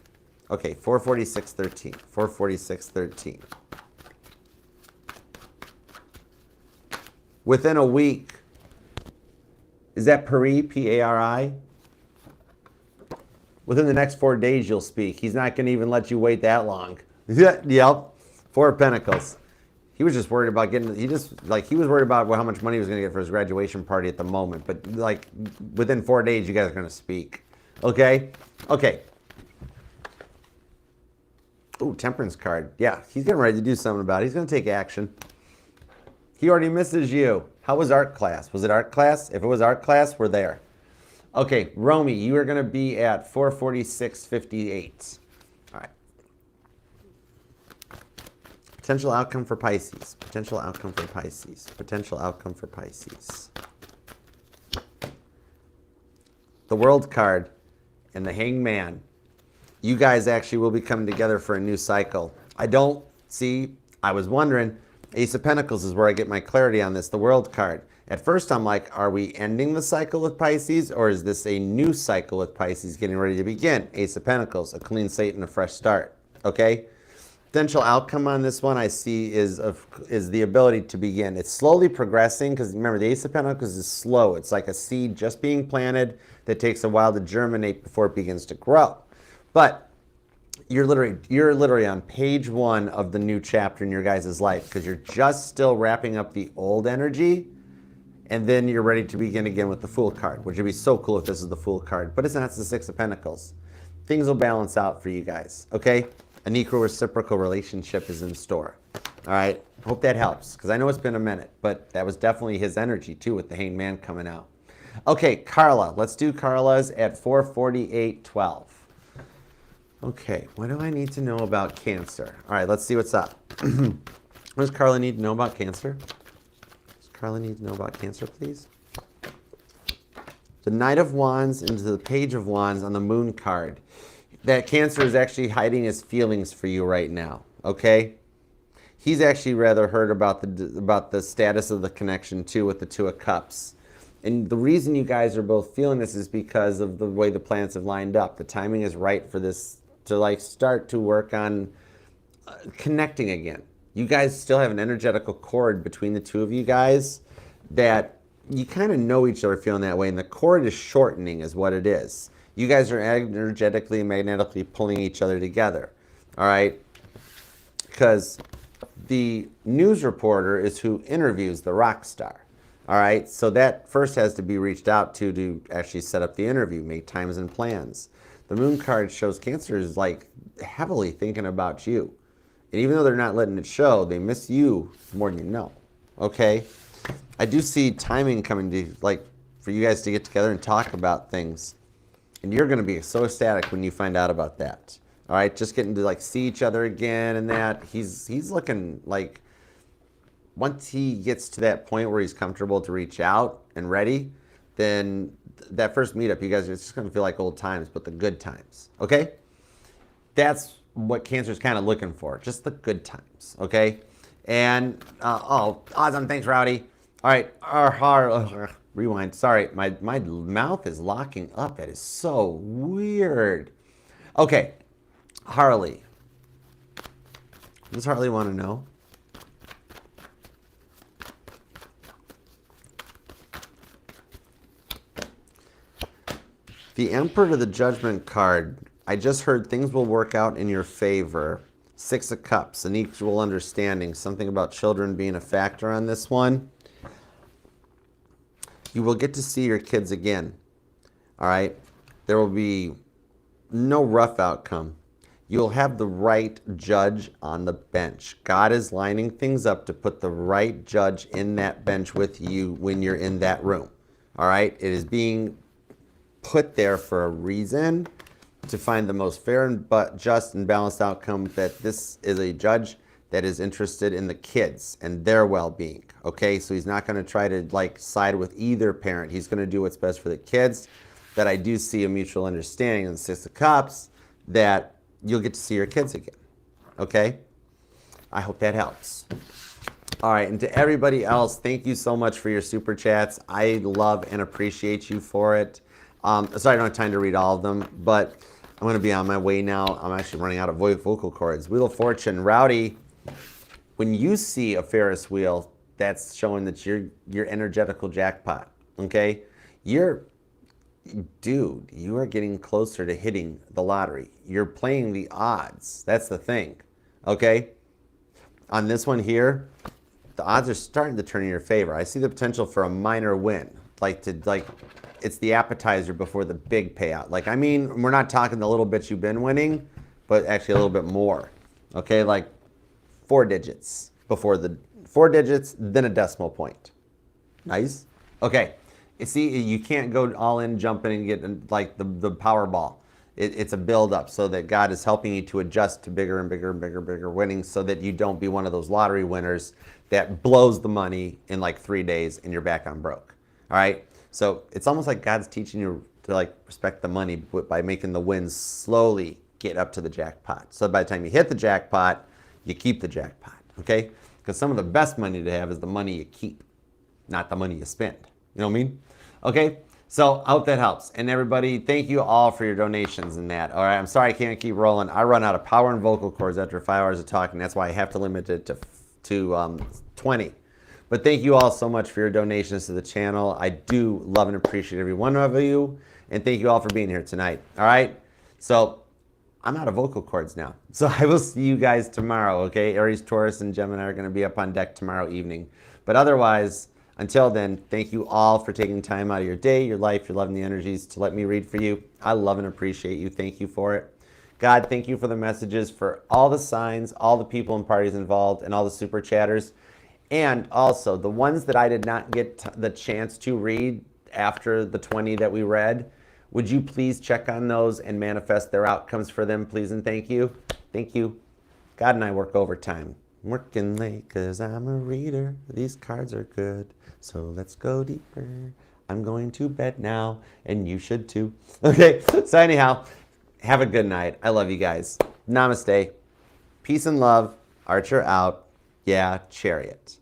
Okay, 446.13. 446.13. Within a week. Is that Pari? P-A-R-I? Within the next 4 days, you'll speak. He's not going to even let you wait that long. Yep. Four of Pentacles. He was just worried about getting, he was worried about how much money he was going to get for his graduation party at the moment. But like within 4 days, you guys are going to speak. Okay? Okay. Ooh, Temperance card. Yeah, he's getting ready to do something about it. He's going to take action. He already misses you. How was art class? Was it art class? If it was art class, we're there. Okay, Romy, you are going to be at 446.58. All right. Potential outcome for Pisces. Potential outcome for Pisces. Potential outcome for Pisces. The World card and the Hanged Man. You guys actually will be coming together for a new cycle. I was wondering, Ace of Pentacles is where I get my clarity on this, the World card. At first, I'm like, are we ending the cycle with Pisces, or is this a new cycle with Pisces getting ready to begin? Ace of Pentacles, a clean slate and a fresh start, okay? Potential outcome on this one I see is the ability to begin. It's slowly progressing, because remember, the Ace of Pentacles is slow. It's like a seed just being planted that takes a while to germinate before it begins to grow. But you're literally on page 1 of the new chapter in your guys' life, because you're just still wrapping up the old energy. And then you're ready to begin again with the Fool card, which would be so cool if this is the Fool card. But it's not, it's the Six of Pentacles. Things will balance out for you guys, okay? An equal reciprocal relationship is in store. All right. Hope that helps, because I know it's been a minute, but that was definitely his energy too with the Hanged Man coming out. Okay, Carla. Let's do Carla's at 4:48:12. Okay, what do I need to know about Cancer? All right, let's see what's up. What does Carla need to know about Cancer? Does Carla need to know about Cancer, please? The Knight of Wands into the Page of Wands on the Moon card. That Cancer is actually hiding his feelings for you right now, okay? He's actually rather hurt about the status of the connection too with the Two of Cups. And the reason you guys are both feeling this is because of the way the planets have lined up. The timing is right for this to like start to work on connecting again. You guys still have an energetical cord between the two of you guys that you kind of know each other feeling that way, and the cord is shortening is what it is. You guys are energetically and magnetically pulling each other together, all right? Because the news reporter is who interviews the rock star, all right? So that first has to be reached out to actually set up the interview, make times and plans. The Moon card shows Cancer is like heavily thinking about you. And even though they're not letting it show, they miss you more than you know, okay? I do see timing coming to, like, for you guys to get together and talk about things. And you're going to be so ecstatic when you find out about that. All right, just getting to like see each other again and that. He's looking like once he gets to that point where he's comfortable to reach out and ready, then that first meetup, you guys are just going to feel like old times, but the good times, okay? That's what Cancer's kind of looking for, just the good times, okay? And, awesome, thanks, Rowdy. All right, rewind. Sorry, my mouth is locking up. That is so weird. Okay, Harley. Does Harley want to know? The Emperor to the Judgment card. I just heard things will work out in your favor. Six of Cups, an equal understanding. Something about children being a factor on this one. You will get to see your kids again, all right? There will be no rough outcome. You'll have the right judge on the bench. God is lining things up to put the right judge in that bench with you when you're in that room, all right? It is being put there for a reason, to find the most fair and just and balanced outcome, that this is a judge that is interested in the kids and their well-being, okay? So he's not going to try to like side with either parent. He's going to do what's best for the kids. That I do see a mutual understanding in the Six of Cups that you'll get to see your kids again, okay? I hope that helps. All right, and to everybody else, thank you so much for your super chats. I love and appreciate you for it. Sorry, I don't have time to read all of them, but I'm going to be on my way now. I'm actually running out of vocal cords. Wheel of Fortune, Rowdy. When you see a Ferris wheel, that's showing that you're energetical jackpot, okay? Dude, you are getting closer to hitting the lottery. You're playing the odds. That's the thing, okay? On this one here, the odds are starting to turn in your favor. I see the potential for a minor win, it's the appetizer before the big payout. Like, I mean, we're not talking the little bits you've been winning, but actually a little bit more, okay? Like 4 digits before the 4 digits, then a decimal point. Nice? Okay. You see, you can't go all in jumping and get like the Powerball. It's a build-up so that God is helping you to adjust to bigger and bigger and bigger winnings so that you don't be one of those lottery winners that blows the money in like 3 days and you're back on broke. All right? So it's almost like God's teaching you to like respect the money by making the wins slowly get up to the jackpot. So by the time you hit the jackpot, you keep the jackpot, okay? Because some of the best money to have is the money you keep, not the money you spend. You know what I mean? Okay, so I hope that helps. And everybody, thank you all for your donations in that. All right, I'm sorry I can't keep rolling. I run out of power and vocal cords after 5 hours of talking. That's why I have to limit it to 20. But thank you all so much for your donations to the channel. I do love and appreciate every one of you. And thank you all for being here tonight. All right, so I'm out of vocal cords now. So I will see you guys tomorrow, okay? Aries, Taurus, and Gemini are going to be up on deck tomorrow evening. But otherwise, until then, thank you all for taking time out of your day, your life, your love, and the energies to let me read for you. I love and appreciate you. Thank you for it. God, thank you for the messages for all the signs, all the people and parties involved, and all the super chatters. And also, the ones that I did not get the chance to read after the 20 that we read, would you please check on those and manifest their outcomes for them, please and thank you? Thank you. God and I work overtime. I'm working late because I'm a reader. These cards are good, so let's go deeper. I'm going to bed now, and you should too. Okay, so anyhow, have a good night. I love you guys. Namaste. Peace and love. Archer out. Yeah, Chariot.